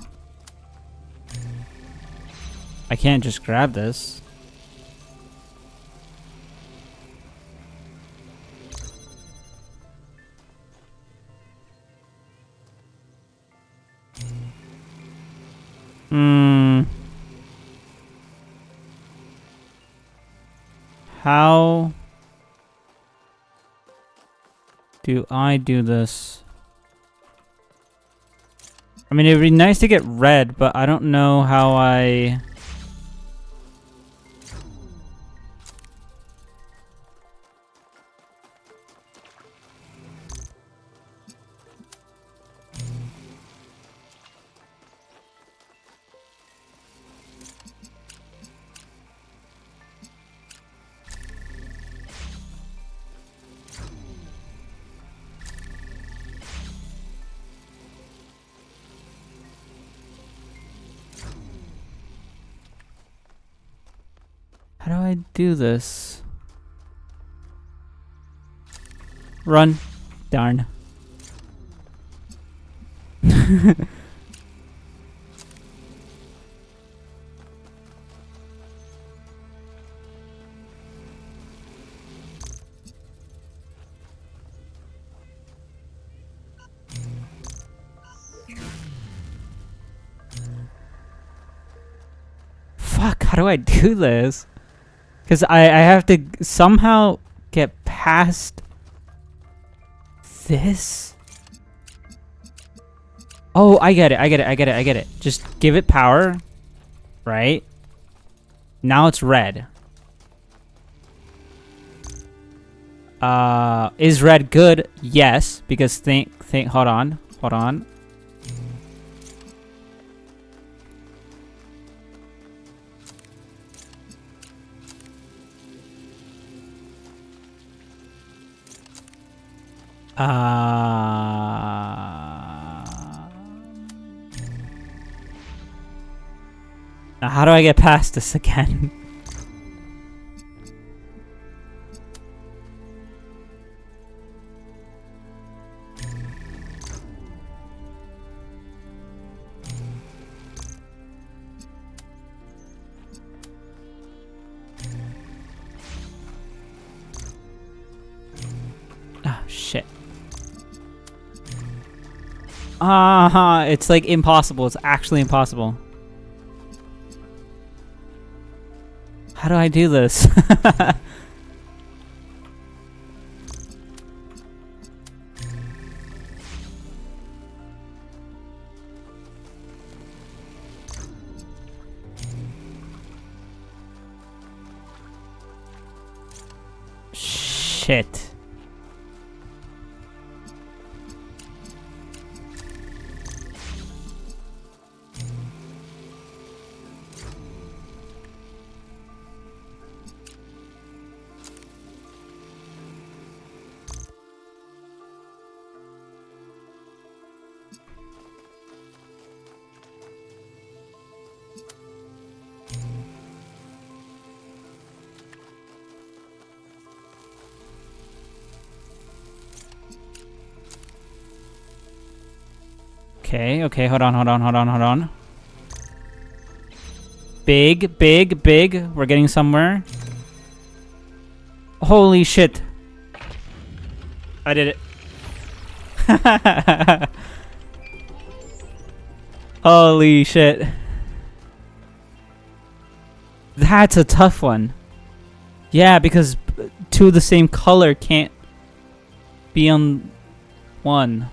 S4: I can't just grab this. How do I do this? I mean, it'd be nice to get red, but I don't know how I... How do I do this? Run. Darn. Fuck, how do I do this? Because I have to somehow get past this. Oh, I get it. Just give it power. Right? Now it's red. Is red good? Yes, because hold on. Now how do I get past this again? Ah, shit. It's like impossible. It's actually impossible. How do I do this? Shit. Okay, hold on. Big. We're getting somewhere. Holy shit. I did it. Holy shit. That's a tough one. Yeah, because two of the same color can't be on one.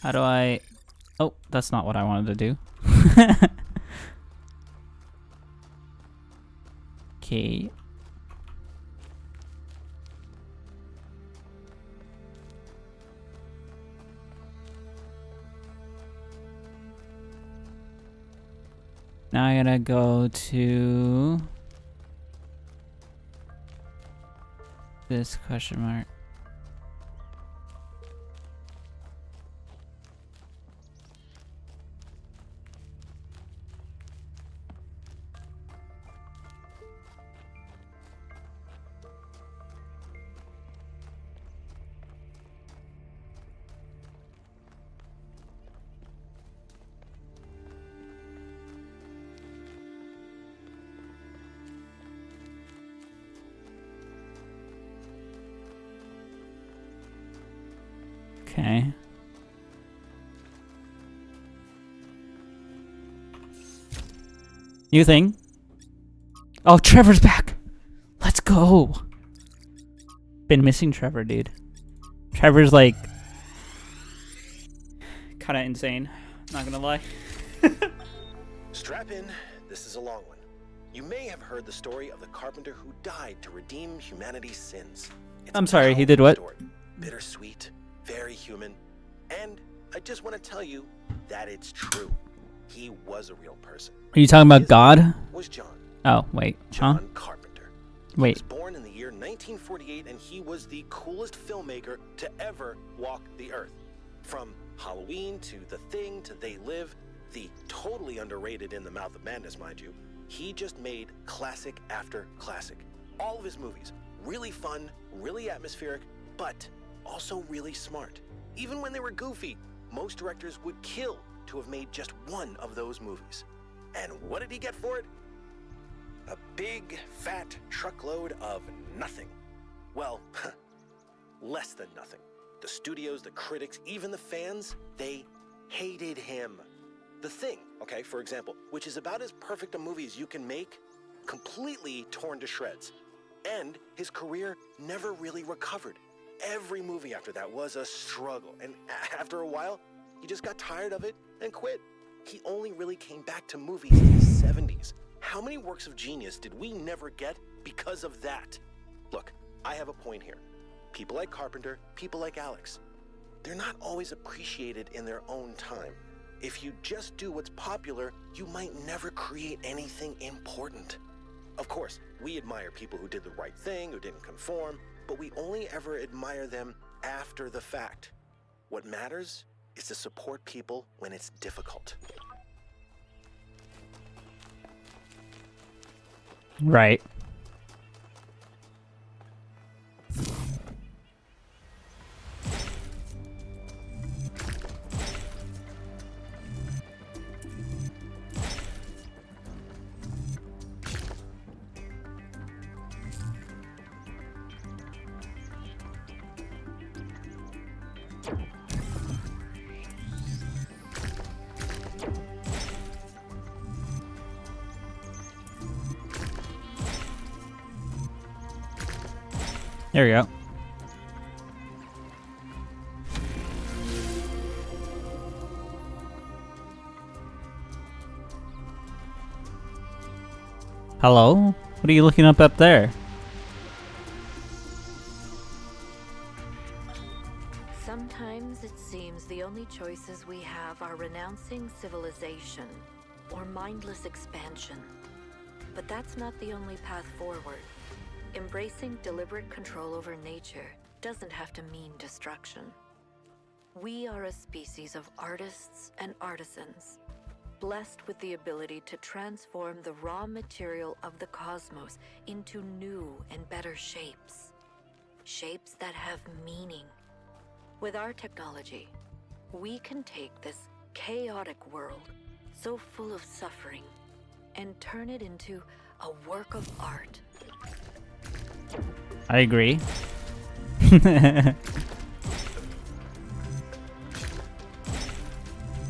S4: How do I... Oh, that's not what I wanted to do. Okay. Now I gotta go to this question mark. Okay. New thing. Oh, Trevor's back. Let's go. Been missing Trevor, dude. Trevor's like kind of insane. Not gonna lie.
S11: Strap in. This is a long one. You may have heard the story of the carpenter who died to redeem humanity's sins. It's
S4: I'm sorry, he did what?
S11: story. Bittersweet, very human, and I just want to tell you that it's true. He was a real person.
S4: Are you talking about God?
S11: Was John.
S4: Oh, wait. Huh?
S11: John Carpenter.
S4: Wait.
S11: He was born in the year 1948, and he was the coolest filmmaker to ever walk the earth. From Halloween to The Thing to They Live, the totally underrated In the Mouth of Madness, mind you, he just made classic after classic. All of his movies, really fun, really atmospheric, but also really smart. Even when they were goofy, most directors would kill to have made just one of those movies. And what did he get for it? A big, fat truckload of nothing. Well, less than nothing. The studios, the critics, even the fans, they hated him. The Thing, okay, for example, which is about as perfect a movie as you can make, completely torn to shreds. And his career never really recovered. Every movie after that was a struggle, and after a while, he just got tired of it and quit. He only really came back to movies in the 70s. How many works of genius did we never get because of that? Look, I have a point here. People like Carpenter, people like Alex, they're not always appreciated in their own time. If you just do what's popular, you might never create anything important. Of course, we admire people who did the right thing, who didn't conform, but we only ever admire them after the fact. What matters is to support people when it's difficult.
S4: Right. There we go. Hello? What are you looking up there?
S6: Sometimes it seems the only choices we have are renouncing civilization or mindless expansion. But that's not the only path forward. Embracing deliberate control over nature doesn't have to mean destruction. We are a species of artists and artisans, blessed with the ability to transform the raw material of the cosmos into new and better shapes. Shapes that have meaning. With our technology, we can take this chaotic world, so full of suffering, and turn it into a work of art.
S4: I agree.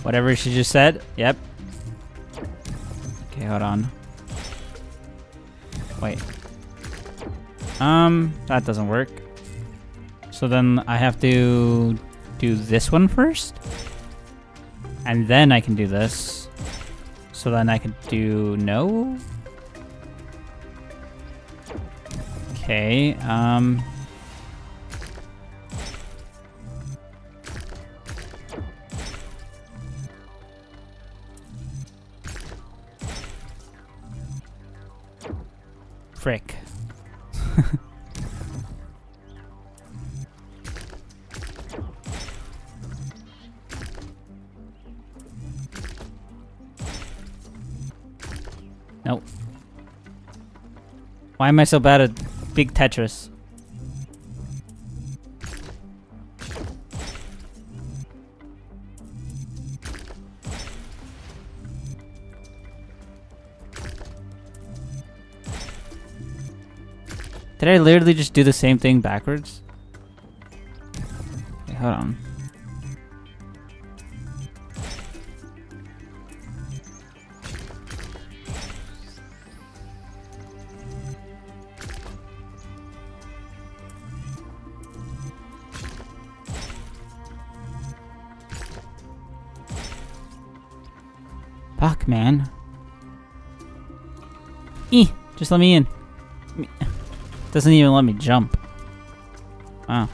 S4: Whatever she just said. Yep. Okay, hold on. Wait. That doesn't work. So then I have to do this one first. And then I can do this. So then I can do no. Okay, frick. Nope. Why am I so bad at big Tetris? Did I literally just do the same thing backwards? Okay, hold on. Fuck, man. Just let me in. Doesn't even let me jump. Wow.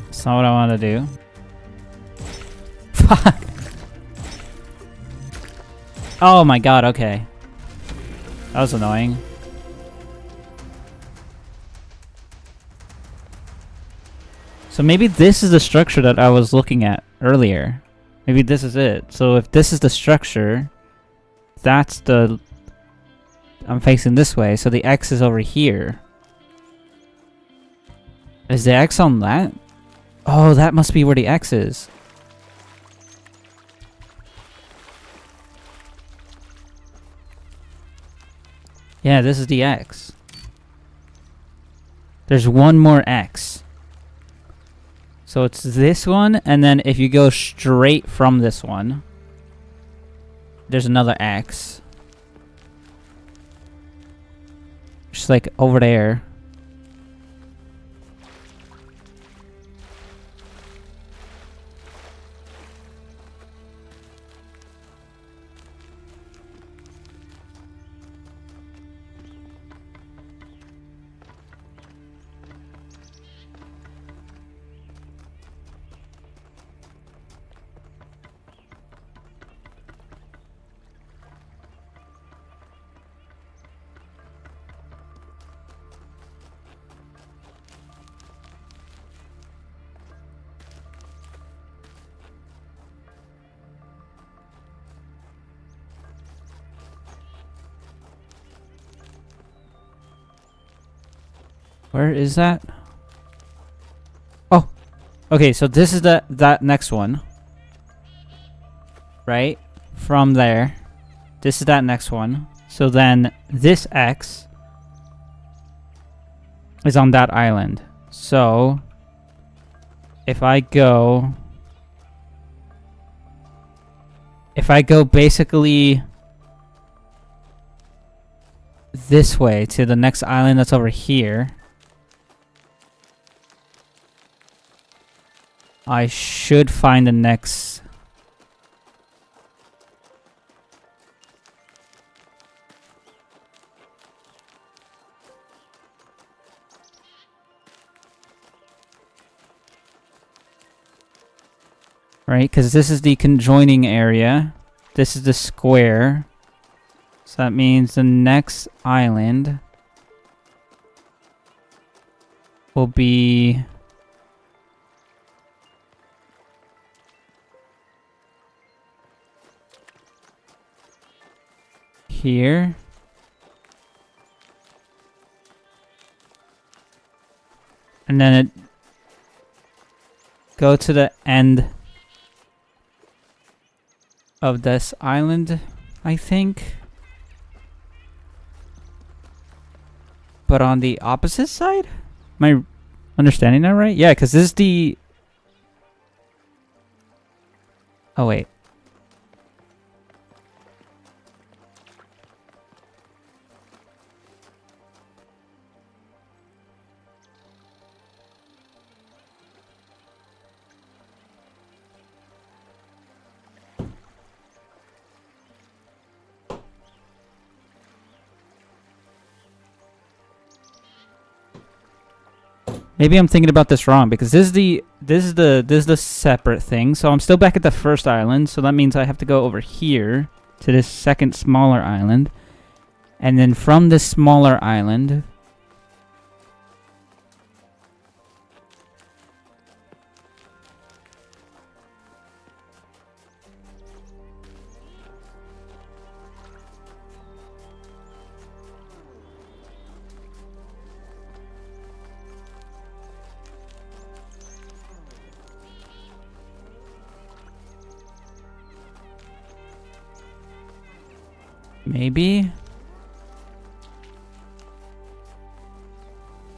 S4: That's not what I want to do. Fuck. Oh my god, okay. That was annoying. So maybe this is the structure that I was looking at earlier. Maybe this is it. So if this is the structure, that's the... I'm facing this way, so the X is over here. Is the X on that? Oh, that must be where the X is. Yeah, this is the X. There's one more X. So it's this one, and then if you go straight from this one, there's another X. Just like over there. Where is that? Oh, okay. So this is that next one, right? From there, this is that next one. So then this X is on that island. So if I go basically this way to the next island that's over here, I should find the next... Right, because this is the conjoining area. This is the square. So that means the next island will be... here. And then it go to the end of this island, I think. But on the opposite side? Am I understanding that right? Yeah, because this is the... Oh, wait. Maybe I'm thinking about this wrong, because this is the separate thing. So I'm still back at the first island, so that means I have to go over here to this second smaller island. And then from this smaller island, maybe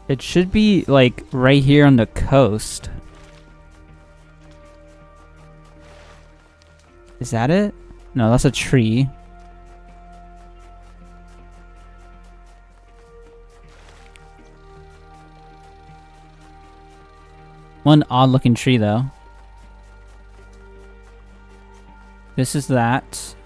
S4: it should be like right here on the coast. Is that it? No, that's a tree. One odd looking tree though. This is that.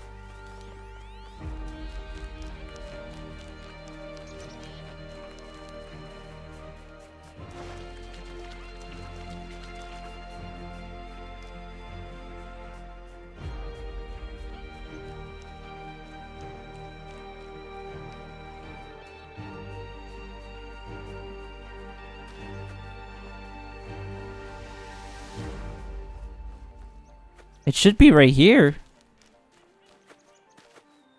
S4: It should be right here.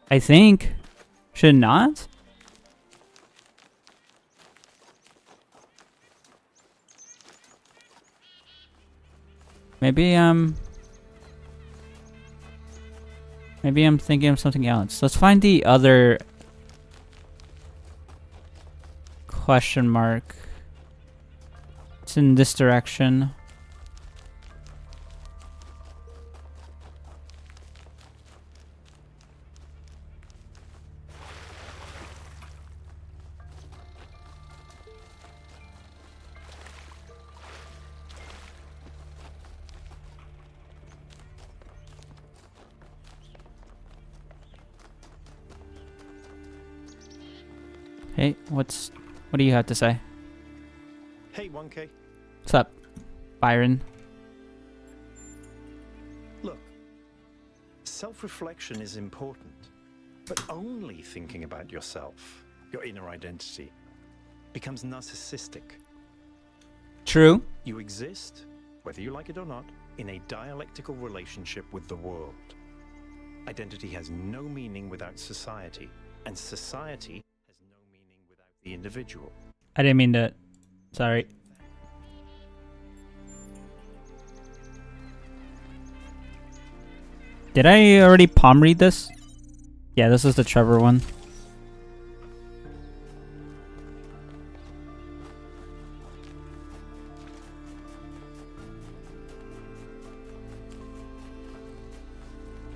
S4: I think. Should it not? Maybe I'm thinking of something else. Let's find the other question mark. It's in this direction. Hey, what do you have to say?
S10: Hey, 1K.
S4: What's up, Byron?
S10: Look, self-reflection is important, but only thinking about yourself, your inner identity, becomes narcissistic.
S4: True.
S10: You exist, whether you like it or not, in a dialectical relationship with the world. Identity has no meaning without society, and society has no meaning without the individual.
S4: I didn't mean to. Sorry. Did I already palm read this? Yeah, this is the Trevor one.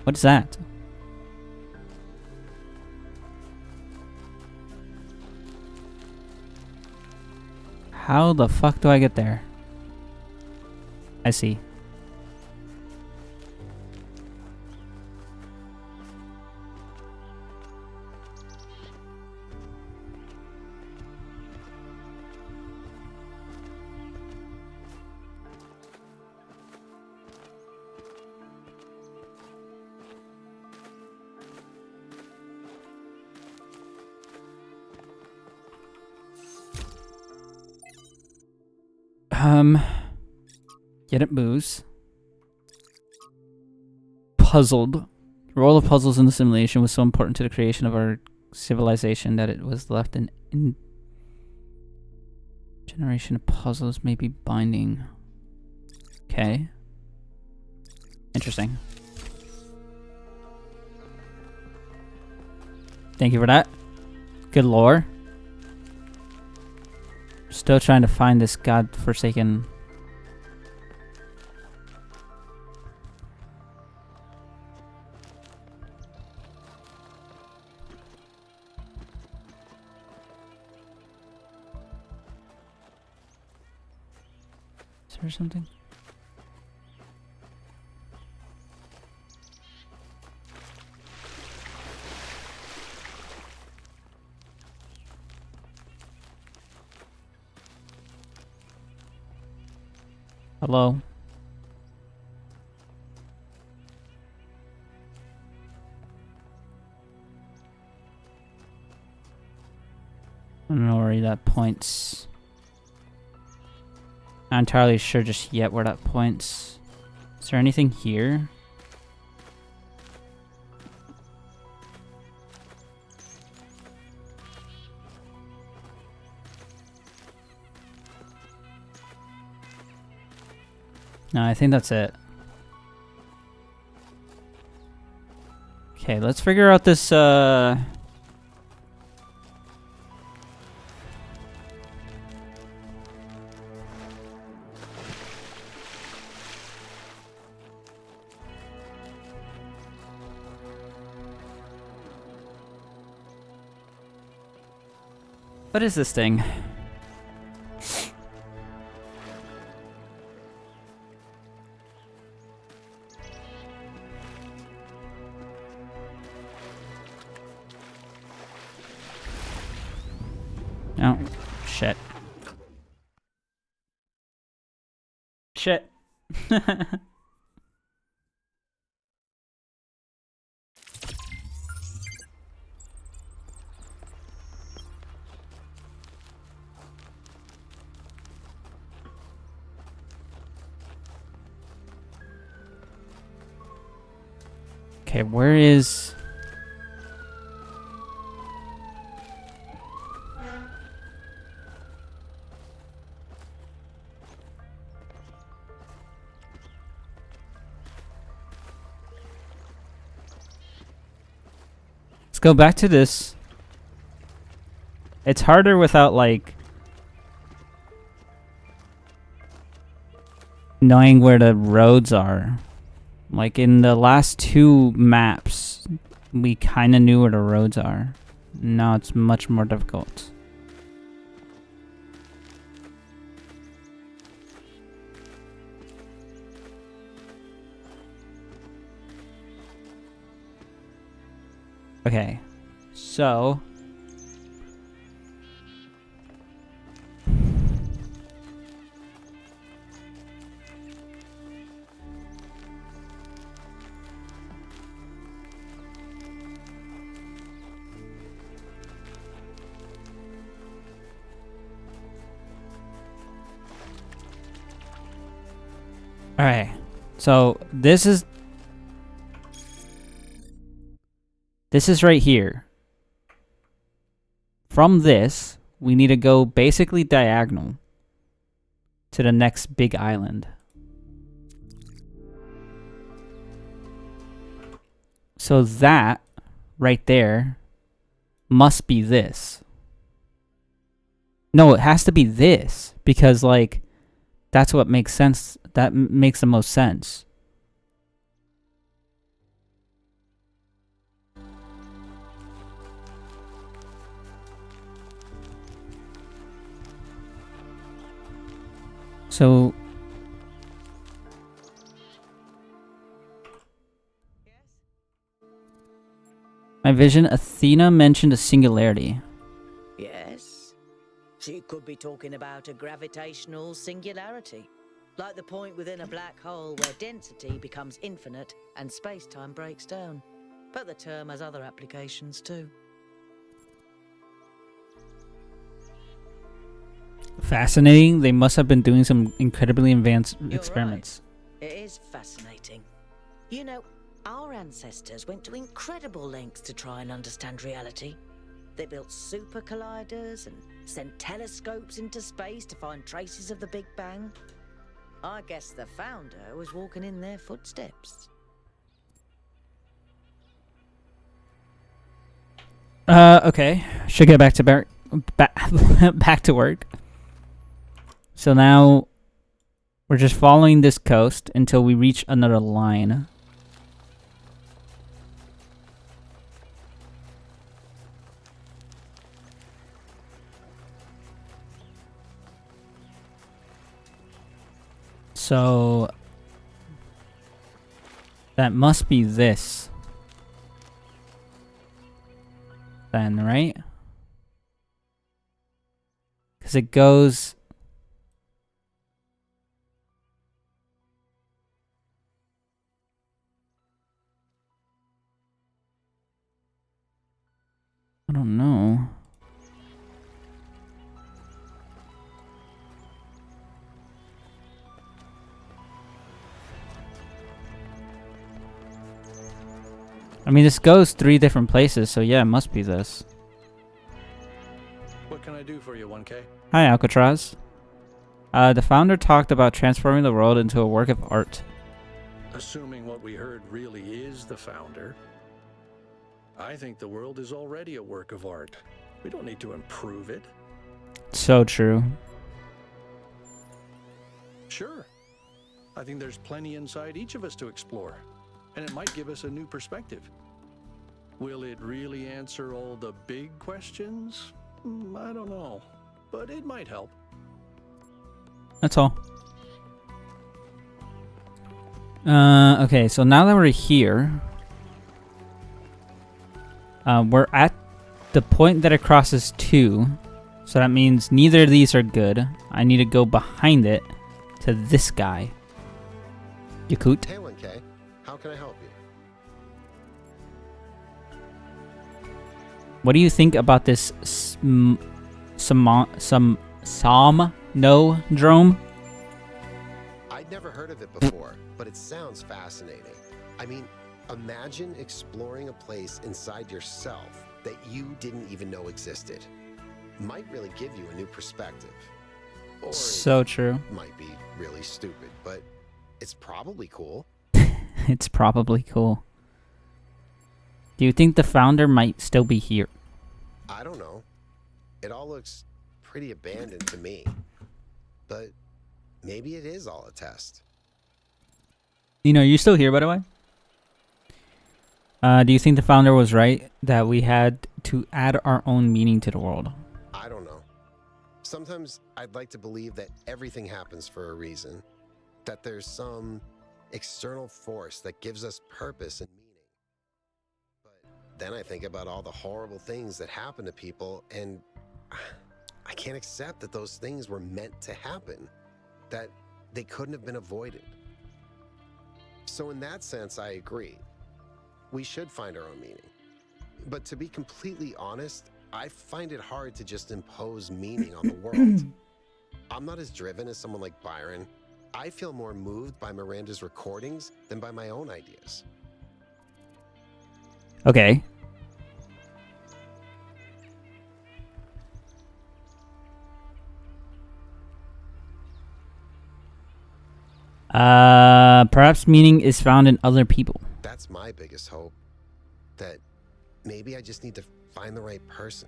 S4: What is that? How the fuck do I get there? I see. Get it, booze. Puzzled. The role of puzzles in the simulation was so important to the creation of our civilization that it was left in generation of puzzles may be binding. Okay. Interesting. Thank you for that. Good lore. Still trying to find this godforsaken... Is there something? Hello? I don't know where that points. Not entirely sure just yet where that points. Is there anything here? No, I think that's it. Okay, let's figure out this, What is this thing? Oh, shit. Shit. Okay, where is... Let's go back to this. It's harder without, like, knowing where the roads are. Like, in the last two maps, we kind of knew where the roads are. Now it's much more difficult. Okay, so... Alright, so this is right here. From this, we need to go basically diagonal to the next big island. So that right there must be this. No, it has to be this because, like, that's what makes sense. That makes the most sense. So my vision, Athena mentioned a singularity.
S19: Yes. She could be talking about a gravitational singularity. Like the point within a black hole where density becomes infinite and space-time breaks down. But the term has other applications too.
S4: Fascinating. They must have been doing some incredibly advanced experiments.
S19: Right. It is fascinating. You know, our ancestors went to incredible lengths to try and understand reality. They built super colliders and sent telescopes into space to find traces of the Big Bang. I guess the founder was walking in their footsteps.
S4: Okay. Should get back to back to work. So now we're just following this coast until we reach another line. So that must be this. Then, right? Because it goes... I don't know. I mean, this goes 3 different places, so yeah, it must be this.
S16: What can I do for you, 1K?
S4: Hi, Alcatraz. The founder talked about transforming the world into a work of art.
S16: Assuming what we heard really is the founder, I think the world is already a work of art. We don't need to improve it.
S4: So true.
S16: Sure. I think there's plenty inside each of us to explore, and it might give us a new perspective. Will it really answer all the big questions? I don't know, but it might help.
S4: That's all. Okay, so now that we're here, we're at the point that it crosses 2, so that means neither of these are good. I need to go behind it to this guy. Yakut.
S14: Hey, 1K. How can I help you?
S4: What do you think about this Somnodrome?
S14: I'd never heard of it before, but it sounds fascinating. I mean, imagine exploring a place inside yourself that you didn't even know existed. Might really give you a new perspective. Or
S4: So true.
S14: might be really stupid, but it's probably cool.
S4: It's probably cool. Do you think the founder might still be here?
S14: I don't know. It all looks pretty abandoned to me. But maybe it is all a test.
S4: You know, you're still here, by the way. Do you think the founder was right that we had to add our own meaning to the world?
S14: I don't know. Sometimes I'd like to believe that everything happens for a reason. That there's some external force that gives us purpose and meaning. But then I think about all the horrible things that happen to people, and I can't accept that those things were meant to happen. That they couldn't have been avoided. So in that sense, I agree. We should find our own meaning. But to be completely honest, I find it hard to just impose meaning on the world. I'm not as driven as someone like Byron. I feel more moved by Miranda's recordings than by my own ideas.
S4: Okay. Perhaps meaning is found in other people.
S14: That's my biggest hope. That maybe I just need to find the right person.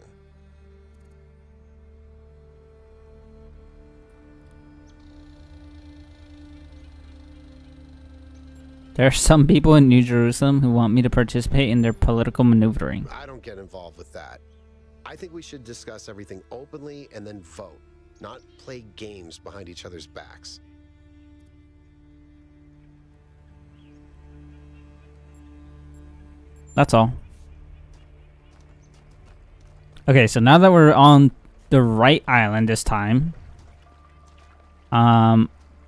S4: There are some people in New Jerusalem who want me to participate in their political maneuvering.
S14: I don't get involved with that. I think we should discuss everything openly and then vote, not play games behind each other's backs.
S4: That's all. Okay, so now that we're on the right island this time,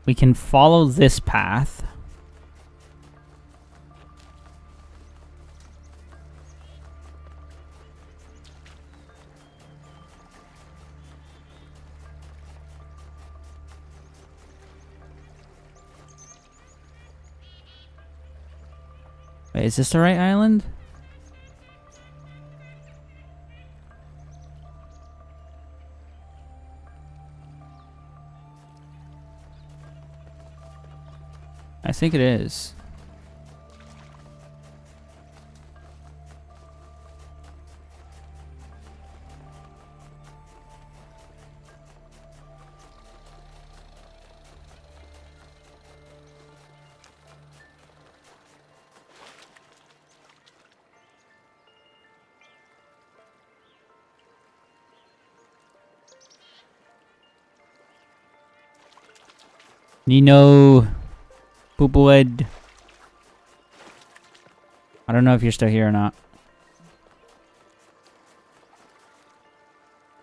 S4: we can follow this path. Wait, is this the right island? I think it is. Nino Poopwood. I don't know if you're still here or not.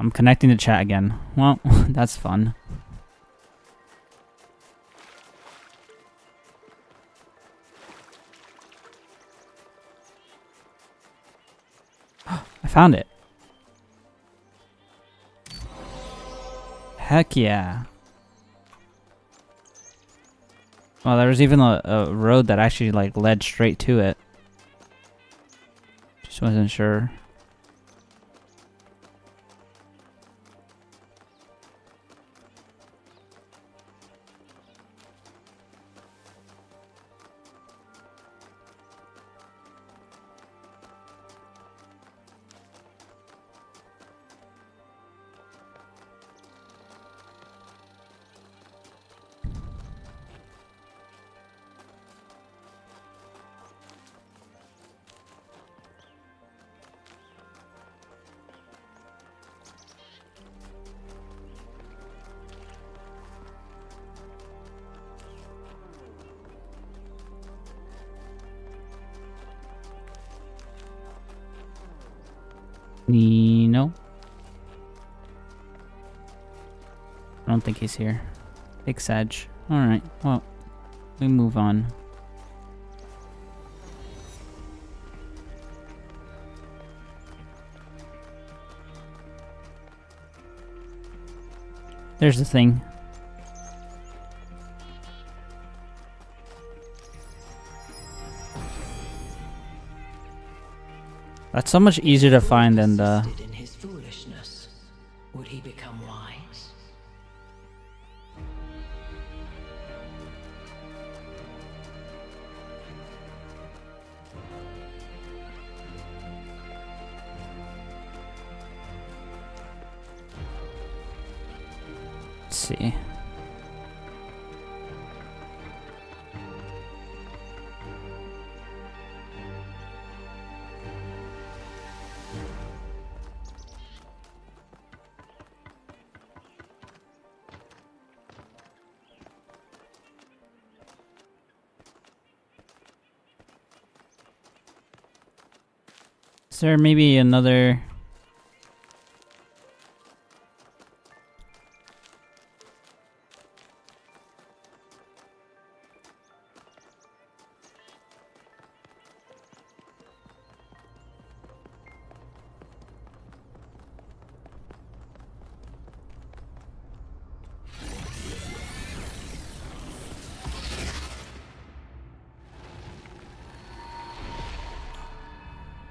S4: I'm connecting to chat again. Well, that's fun. I found it. Heck yeah. Well, there was even a road that actually like led straight to it. Just wasn't sure. No. I don't think he's here. Big Sedge. Alright, well, we move on. There's the thing. That's so much easier to find than the...
S12: In his foolishness, would he become wise?
S4: Let's see. Is there maybe another...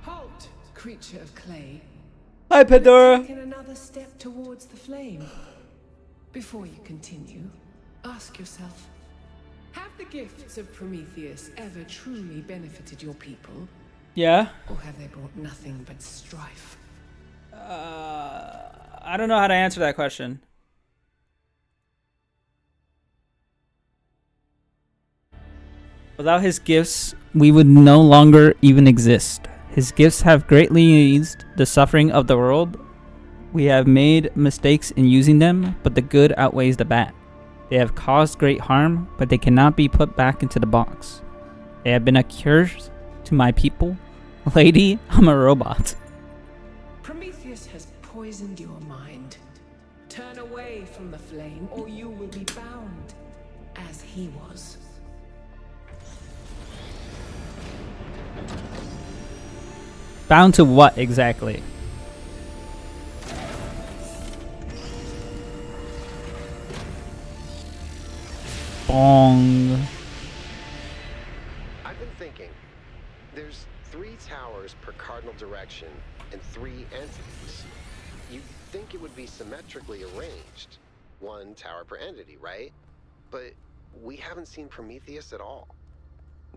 S7: Halt, creature of clay.
S4: Hi, Pandora.
S7: Taken another step towards the flame. Before you continue, ask yourself, have the gifts of Prometheus ever truly benefited your people?
S4: Yeah.
S7: Or have they brought nothing but strife?
S4: I don't know how to answer that question. Without his gifts, we would no longer even exist. His gifts have greatly eased the suffering of the world. We have made mistakes in using them, but the good outweighs the bad. They have caused great harm, but they cannot be put back into the box. They have been a curse to my people. Lady, I'm a robot.
S7: Prometheus has poisoned your mind. Turn away from the flame, or you will be bound, as he was.
S4: Bound to what exactly? Bong.
S14: I've been thinking. There's 3 towers per cardinal direction and 3 entities. You'd think it would be symmetrically arranged. 1 tower per entity, right? But we haven't seen Prometheus at all.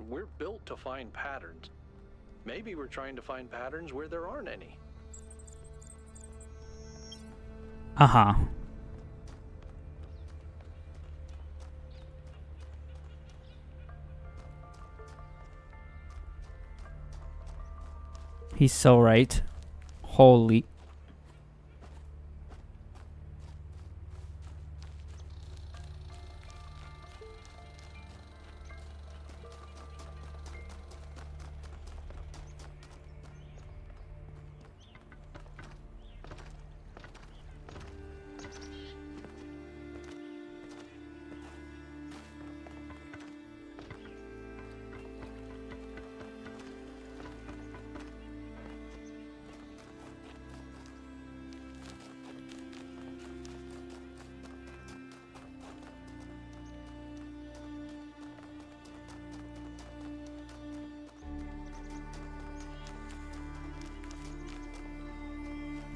S16: We're built to find patterns. Maybe we're trying to find patterns where there aren't any.
S4: Uh-huh. He's so right. Holy.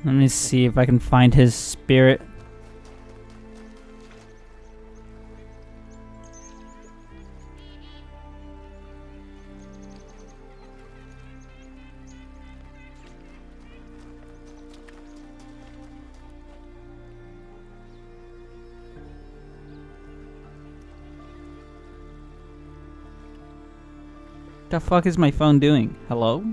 S4: Let me see if I can find his spirit. The fuck is my phone doing? Hello?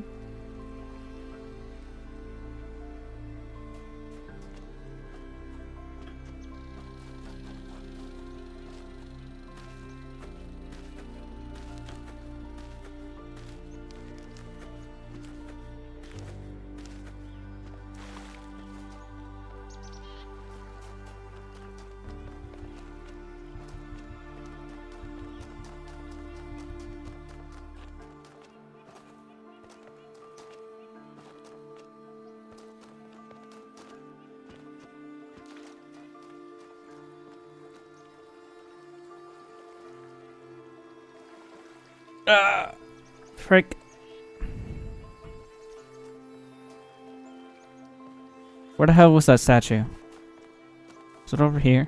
S4: Frick. Where the hell was that statue? Is it over here?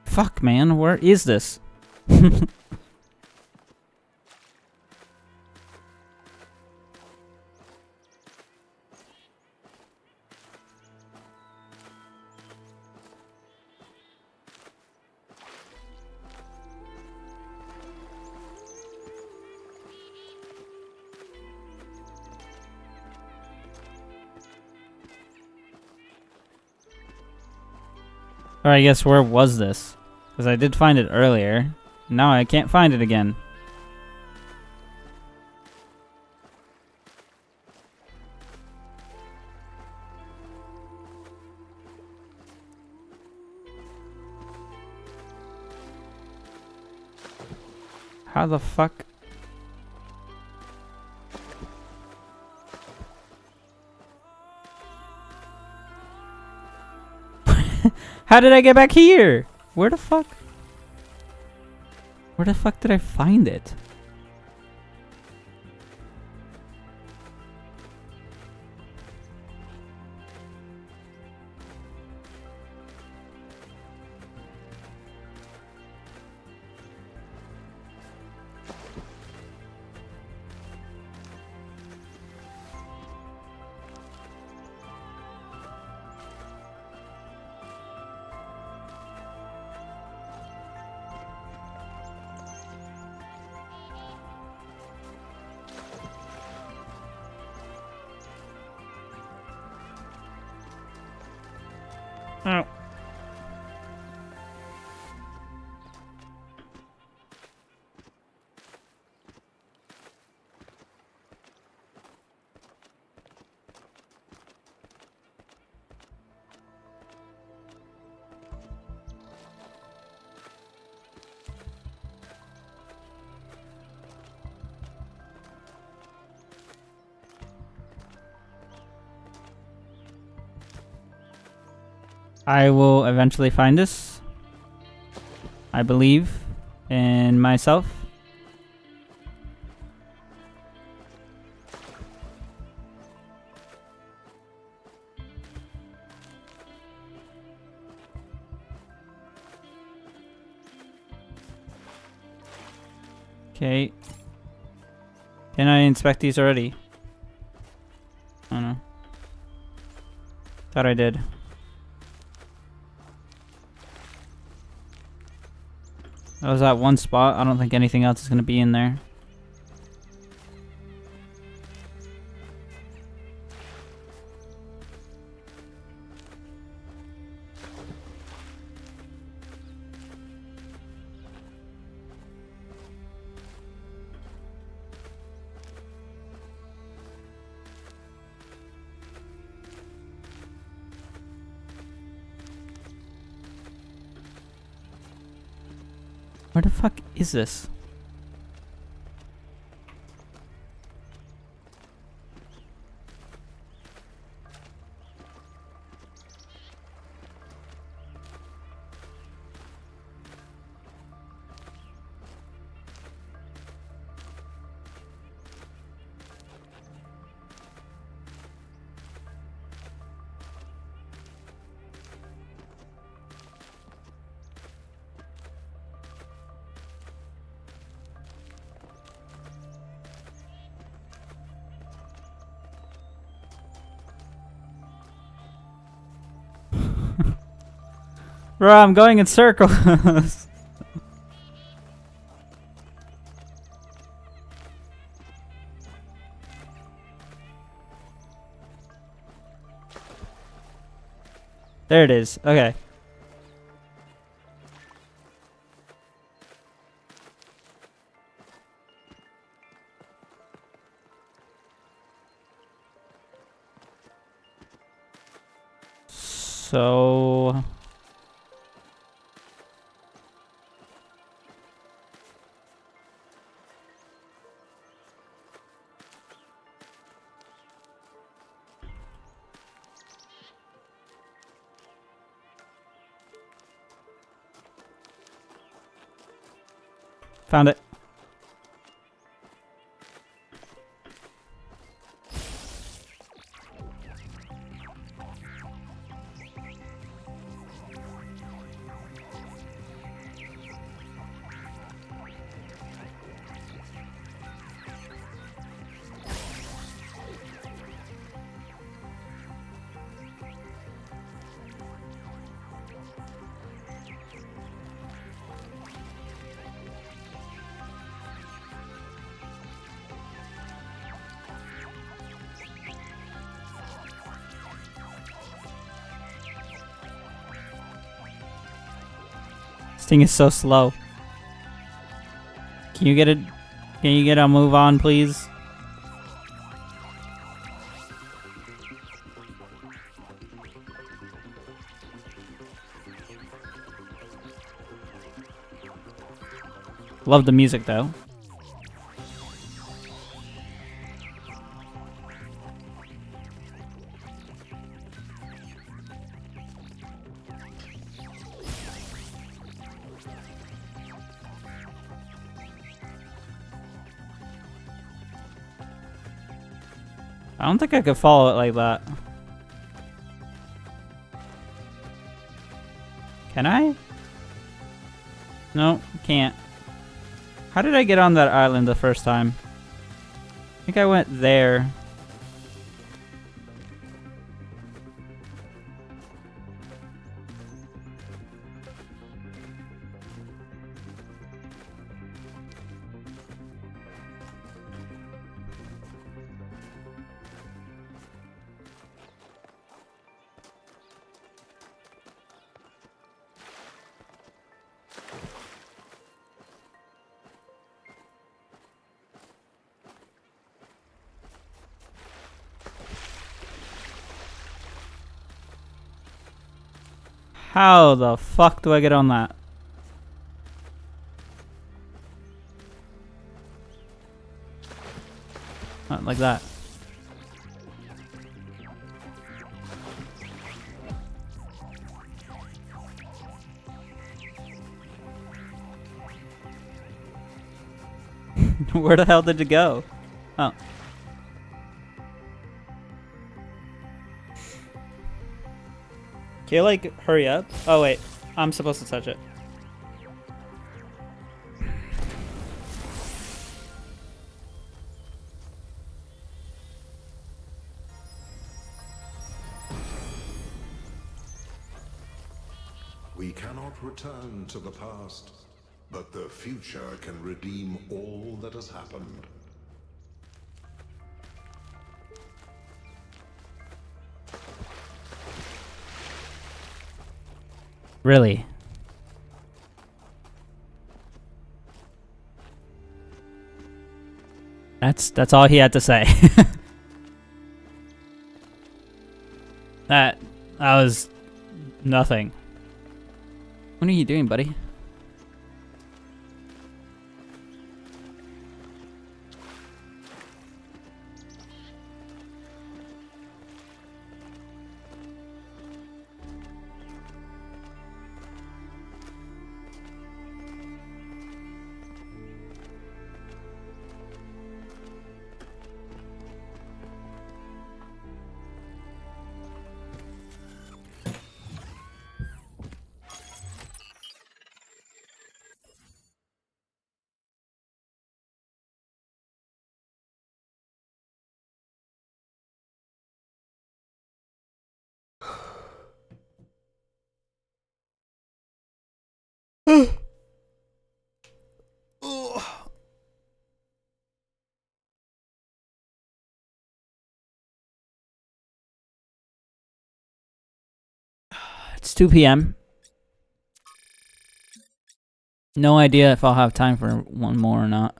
S4: Fuck, man, where is this? Or I guess where was this? Because I did find it earlier. Now I can't find it again. How the fuck? How did I get back here? Where the fuck? Where the fuck did I find it? Oh. I will eventually find this. I believe in myself. Okay. Can I inspect these already? I don't know. Thought I did. That was that one spot. I don't think anything else is going to be in there. Where the fuck is this? Bro, I'm going in circles. There it is. Okay. So... Found it. This thing is so slow. Can you get it? Can you get a move on, please? Love the music though. I don't think I could follow it like that. Can I? No, can't. How did I get on that island the first time? I think I went there. How the fuck do I get on that? Not like that. Where the hell did it go? Oh. Can you, like, hurry up? Oh, wait. I'm supposed to touch it.
S8: We cannot return to the past, but the future can redeem all that has happened.
S4: Really? That's all he had to say. That was nothing. What are you doing, buddy? It's 2 p.m. No idea if I'll have time for one more or not.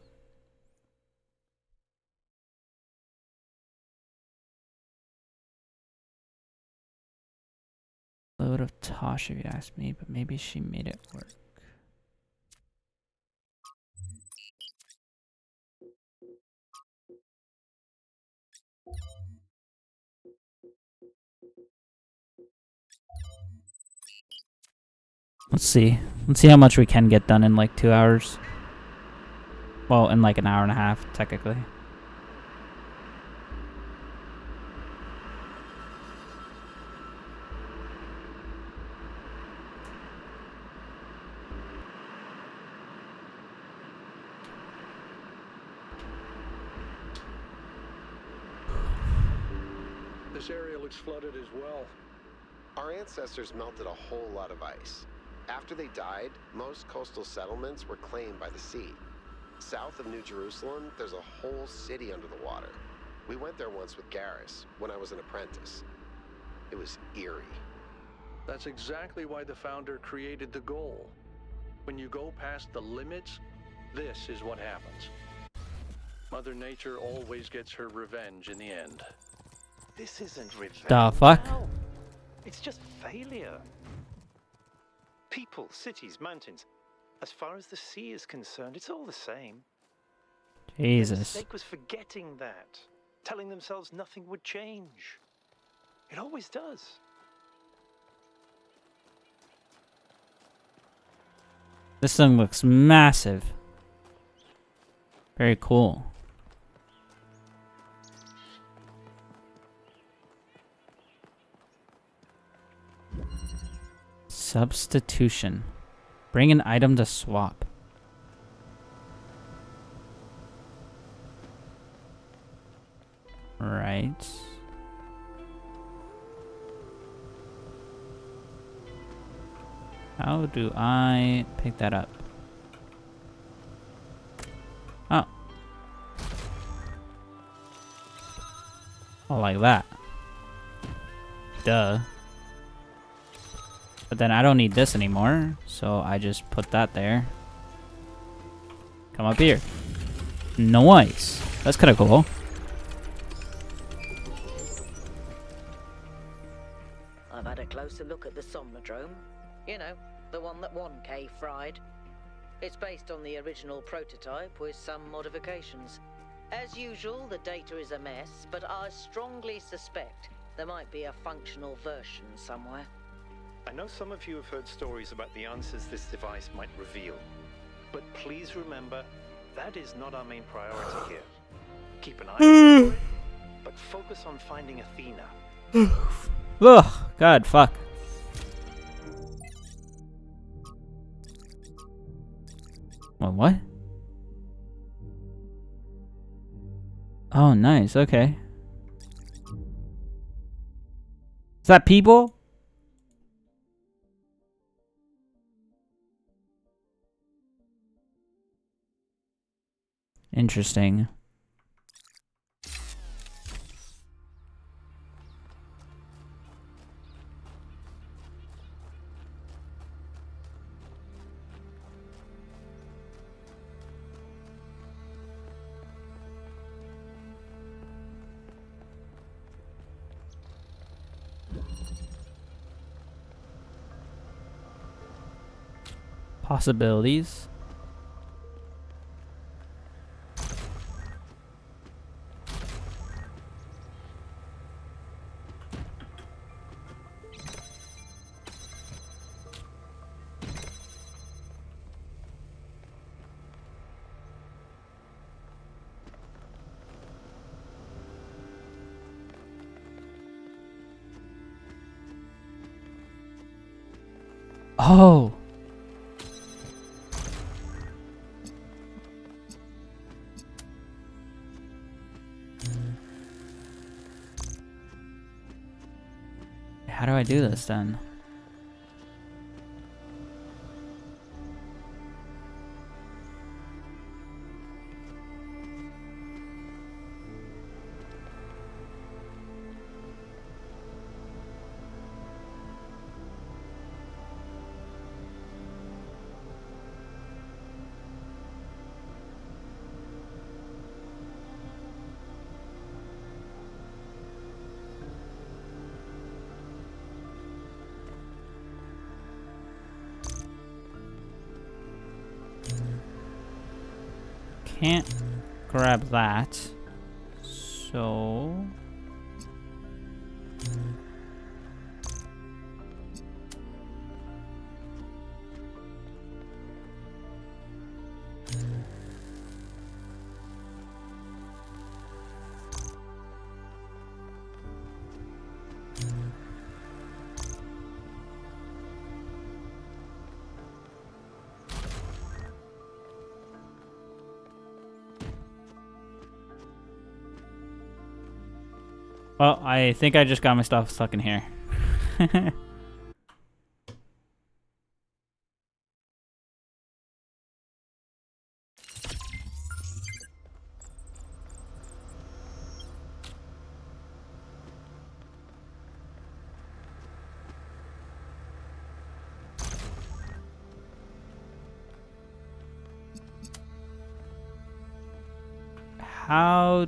S4: Load of Tosh, if you ask me, but maybe she made it work. Let's see. Let's see how much we can get done in like 2 hours. Well, in like an hour and a half, technically.
S16: This area looks flooded as well.
S14: Our ancestors melted a whole lot of ice. After they died, most coastal settlements were claimed by the sea. South of New Jerusalem, there's a whole city under the water. We went there once with Garrus, when I was an apprentice. It was eerie.
S16: That's exactly why the Founder created the goal. When you go past the limits, this is what happens. Mother Nature always gets her revenge in the end.
S10: This isn't revenge.
S4: The fuck?
S10: No. It's just failure. People, cities, mountains. As far as the sea is concerned, it's all the same.
S4: Jesus.
S10: The mistake was forgetting that. Telling themselves nothing would change. It always does.
S4: This thing looks massive. Very cool. Substitution. Bring an item to swap. Right. How do I pick that up? Oh. Oh, like that. Duh. But then I don't need this anymore, so I just put that there. Come up here. Nice. That's kind of cool.
S19: I've had a closer look at the Somnodrome. You know, the one that 1K fried. It's based on the original prototype with some modifications. As usual, the data is a mess, but I strongly suspect there might be a functional version somewhere.
S10: I know some of you have heard stories about the answers this device might reveal. But please remember, that is not our main priority here. Keep an eye on it, but focus on finding Athena.
S4: Ugh, God, fuck. What? Oh, nice, okay. Is that people? Interesting. Possibilities. Oh. How do I do this then? can't grab that. So... Well, I think I just got my stuff stuck in here. How...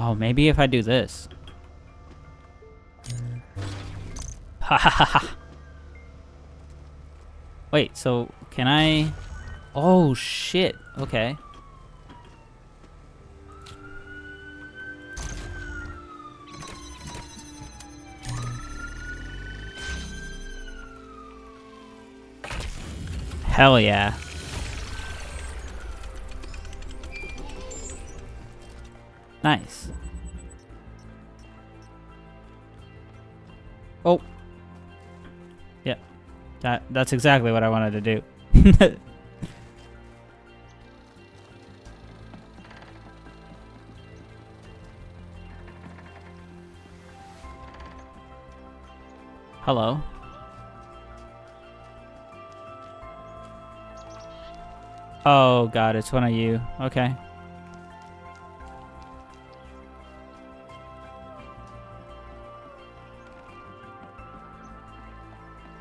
S4: Oh, maybe if I do this. Ha ha ha ha. Wait, so can I... Oh, shit. Okay. Hell yeah. Nice. Oh. Yeah. That's exactly what I wanted to do. Hello. Oh god, it's one of you. Okay.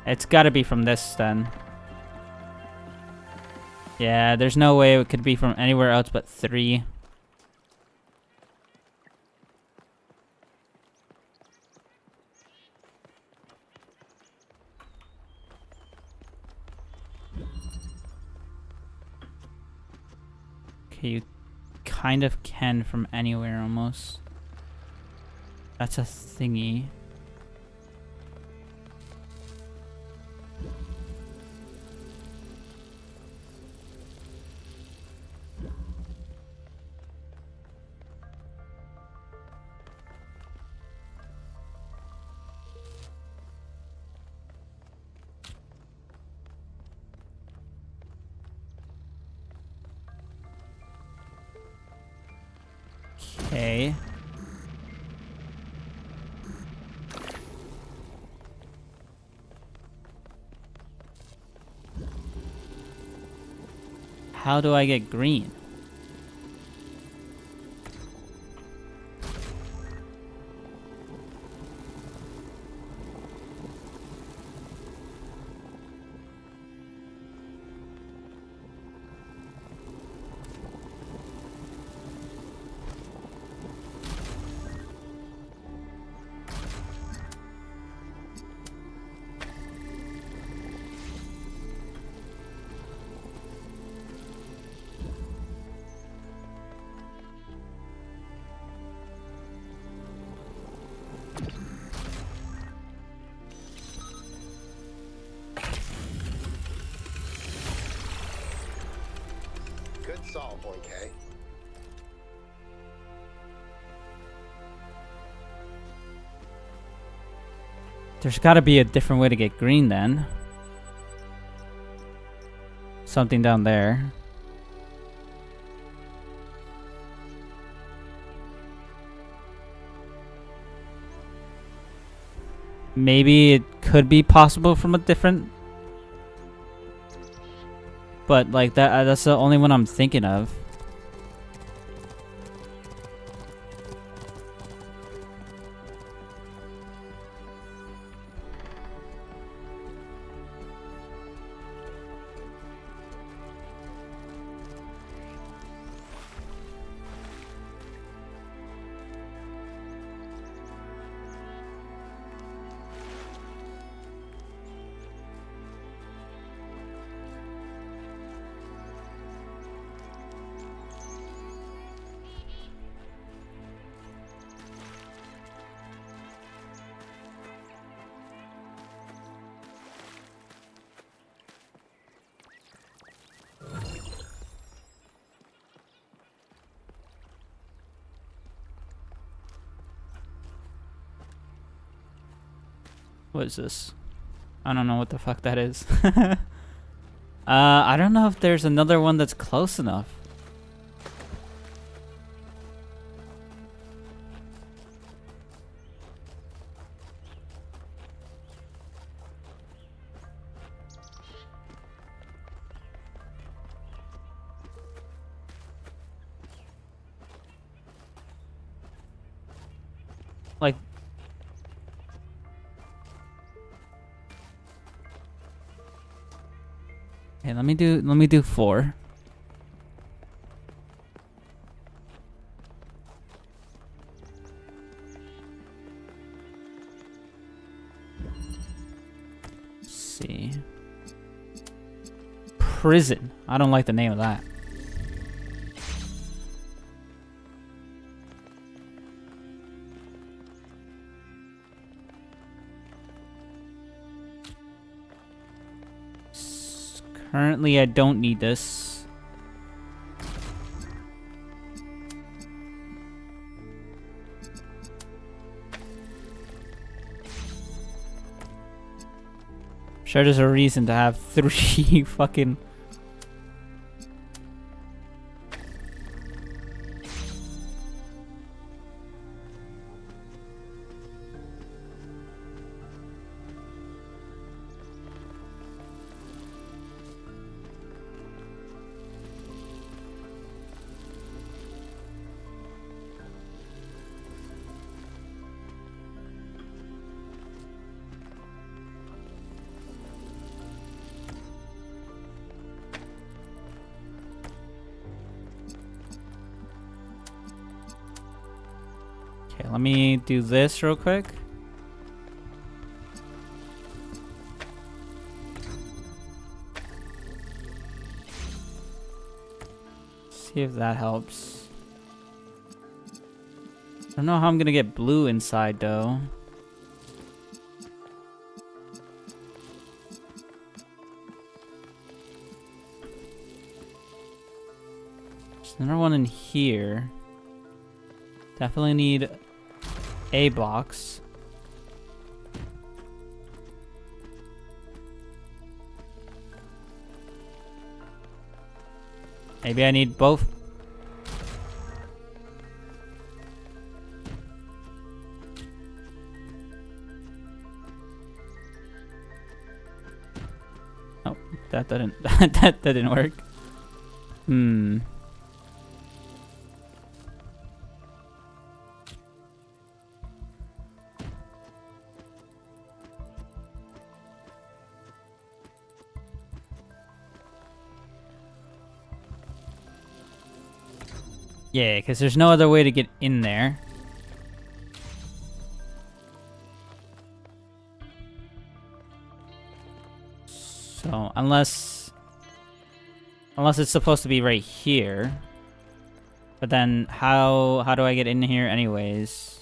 S4: It's gotta be from this then. Yeah, there's no way it could be from anywhere else but 3. Okay, you kind of can from anywhere almost. That's a thingy. Okay. How do I get green?
S14: Good solve, 1K.
S4: There's gotta be a different way to get green then. Something down there. Maybe it could be possible from a different... But like that's the only one I'm thinking of. What is this? I don't know what the fuck that is. I don't know if there's another one that's close enough. Like, okay, let me do 4. Let's see. Prison. I don't like the name of that. Currently, I don't need this. Sure, there's a reason to have 3 fucking... Okay, let me do this real quick. See if that helps. I don't know how I'm gonna get blue inside though. There's another one in here. Definitely need a box. Maybe I need both. Oh, that didn't that didn't work. Yeah, because there's no other way to get in there. So, unless it's supposed to be right here. But then how do I get in here anyways?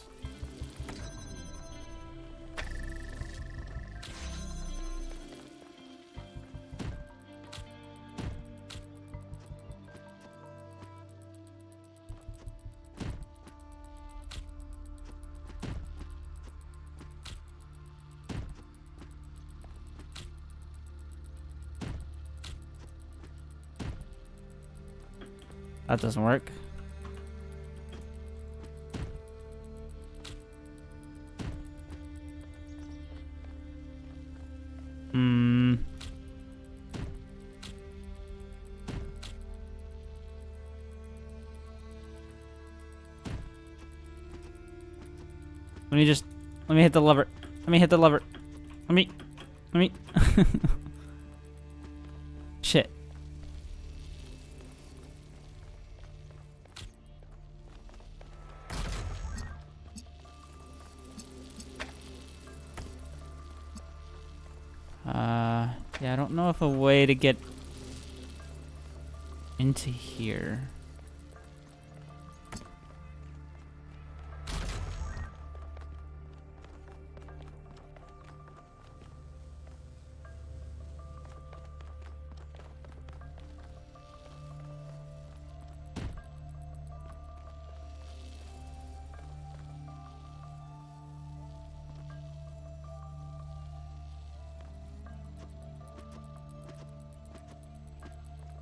S4: That doesn't work. Let me hit the lever. Let me hit the lever. Let me. Shit. Yeah, I don't know if a way to get into here.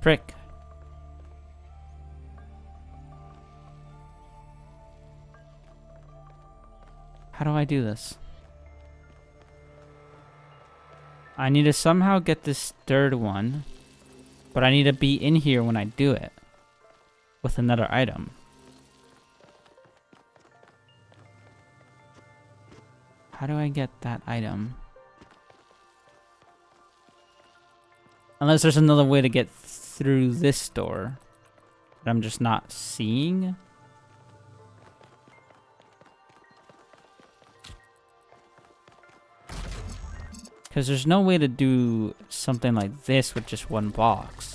S4: Frick. How do I do this? I need to somehow get this third one, but I need to be in here when I do it with another item. How do I get that item? Unless there's another way to get through this door that I'm just not seeing. Because there's no way to do something like this with just one box.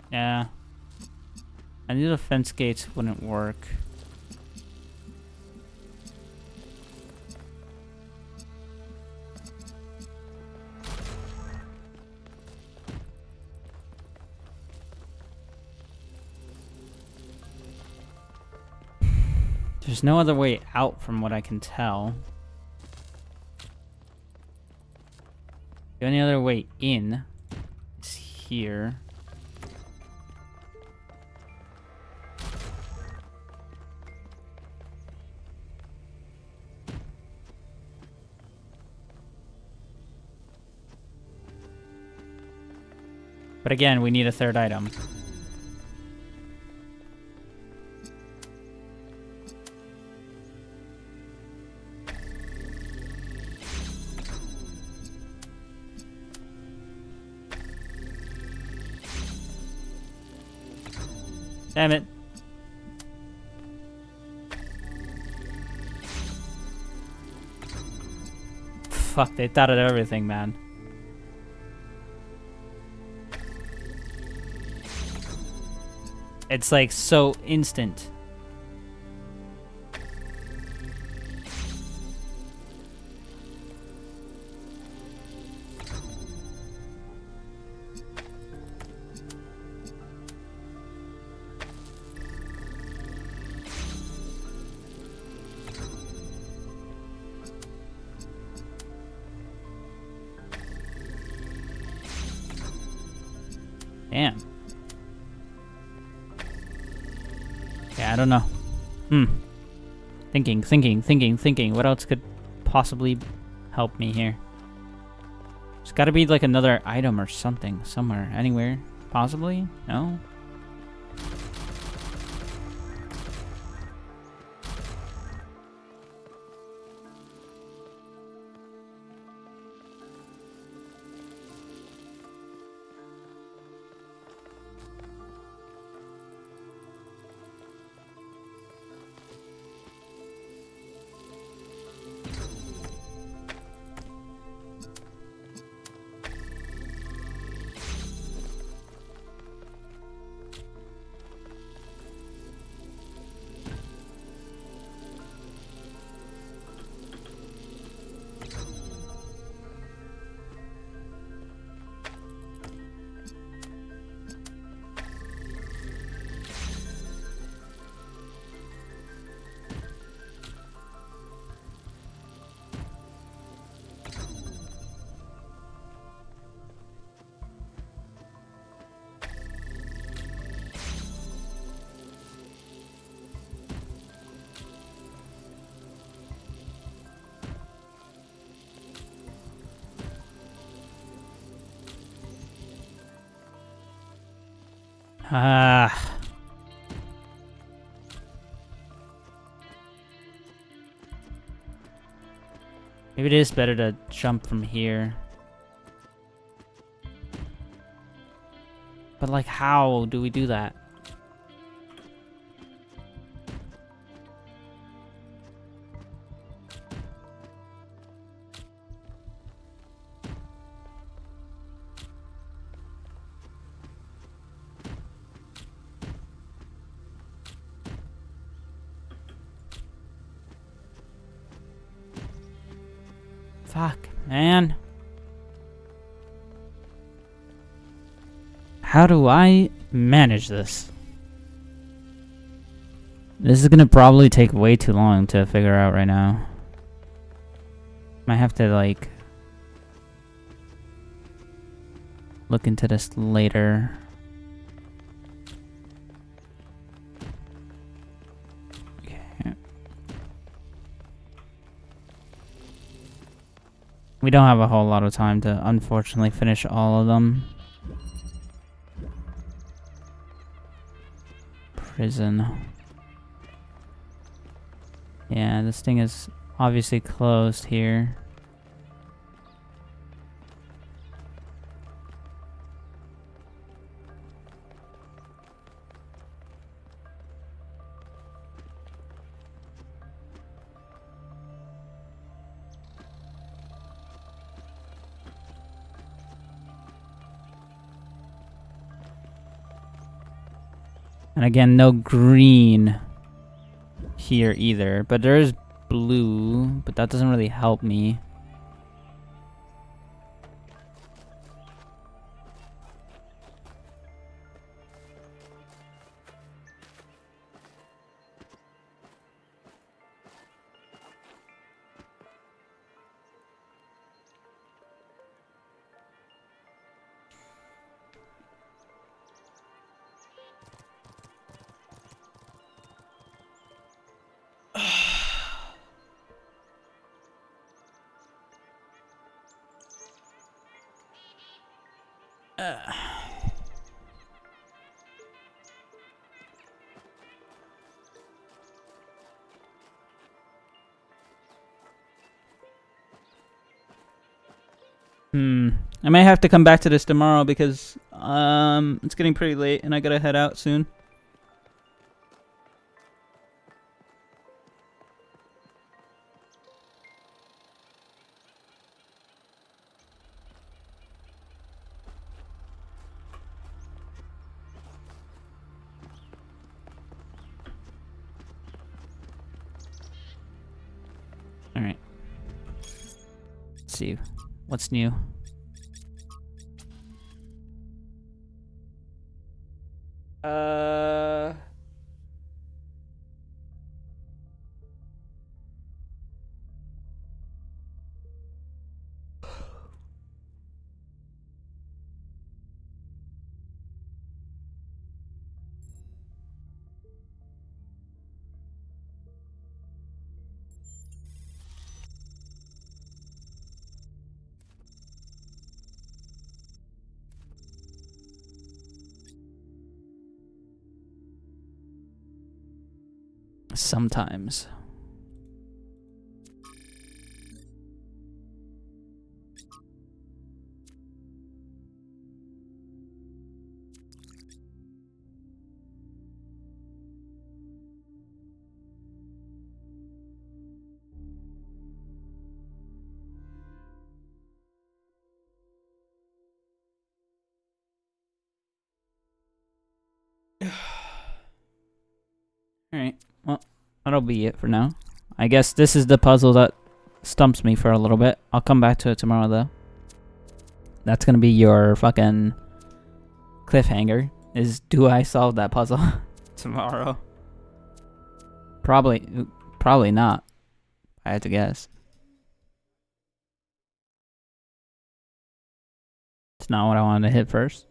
S4: Yeah. I knew the fence gates wouldn't work. There's no other way out from what I can tell. The only other way in is here. But again, we need a third item. Damn it. Fuck, they thought of everything, man. It's like so instant. Damn. Yeah, I don't know. Thinking. What else could possibly help me here? There's gotta be like another item or something somewhere. Anywhere. Possibly? No? Maybe it is better to jump from here. But like, how do we do that? Fuck, man. How do I manage this? This is gonna probably take way too long to figure out right now. Might have to, like, look into this later. Okay. We don't have a whole lot of time to, unfortunately, finish all of them. Prison. Yeah, this thing is obviously closed here. And again, no green here either, but there is blue, but that doesn't really help me. I may have to come back to this tomorrow because it's getting pretty late and I gotta head out soon. Alright. Let's see. What's new? Sometimes. Alright, well, that'll be it for now. I guess this is the puzzle that stumps me for a little bit. I'll come back to it tomorrow, though. That's gonna be your fucking cliffhanger, is do I solve that puzzle tomorrow? Probably not. I had to guess. It's not what I wanted to hit first.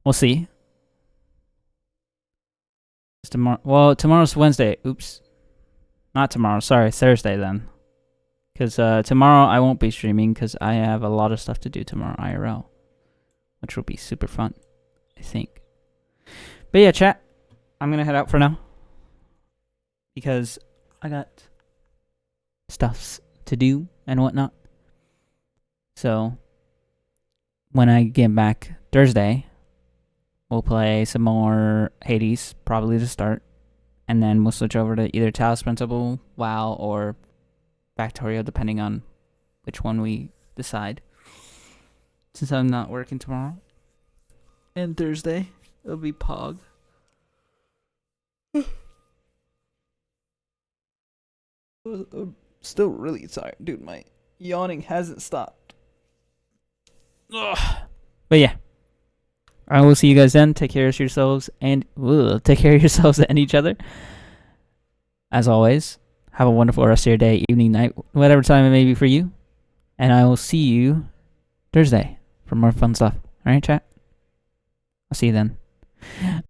S4: We'll see. It's tomorrow. Well, tomorrow's Wednesday. Oops. Not tomorrow. Sorry, Thursday then. Because tomorrow I won't be streaming because I have a lot of stuff to do tomorrow IRL. Which will be super fun, I think. But yeah, chat. I'm going to head out for now. Because I got stuffs to do and whatnot. So, when I get back Thursday, we'll play some more Hades, probably to start. And then we'll switch over to either Talos Principle, WoW, or Factorio, depending on which one we decide. Since I'm not working tomorrow. And Thursday, it'll be Pog. I'm still really tired. Dude, my Yawning hasn't stopped. Ugh. But yeah. I will see you guys then. Take care of yourselves and each other. As always, have a wonderful rest of your day, evening, night, whatever time it may be for you. And I will see you Thursday for more fun stuff. Alright, chat? I'll see you then.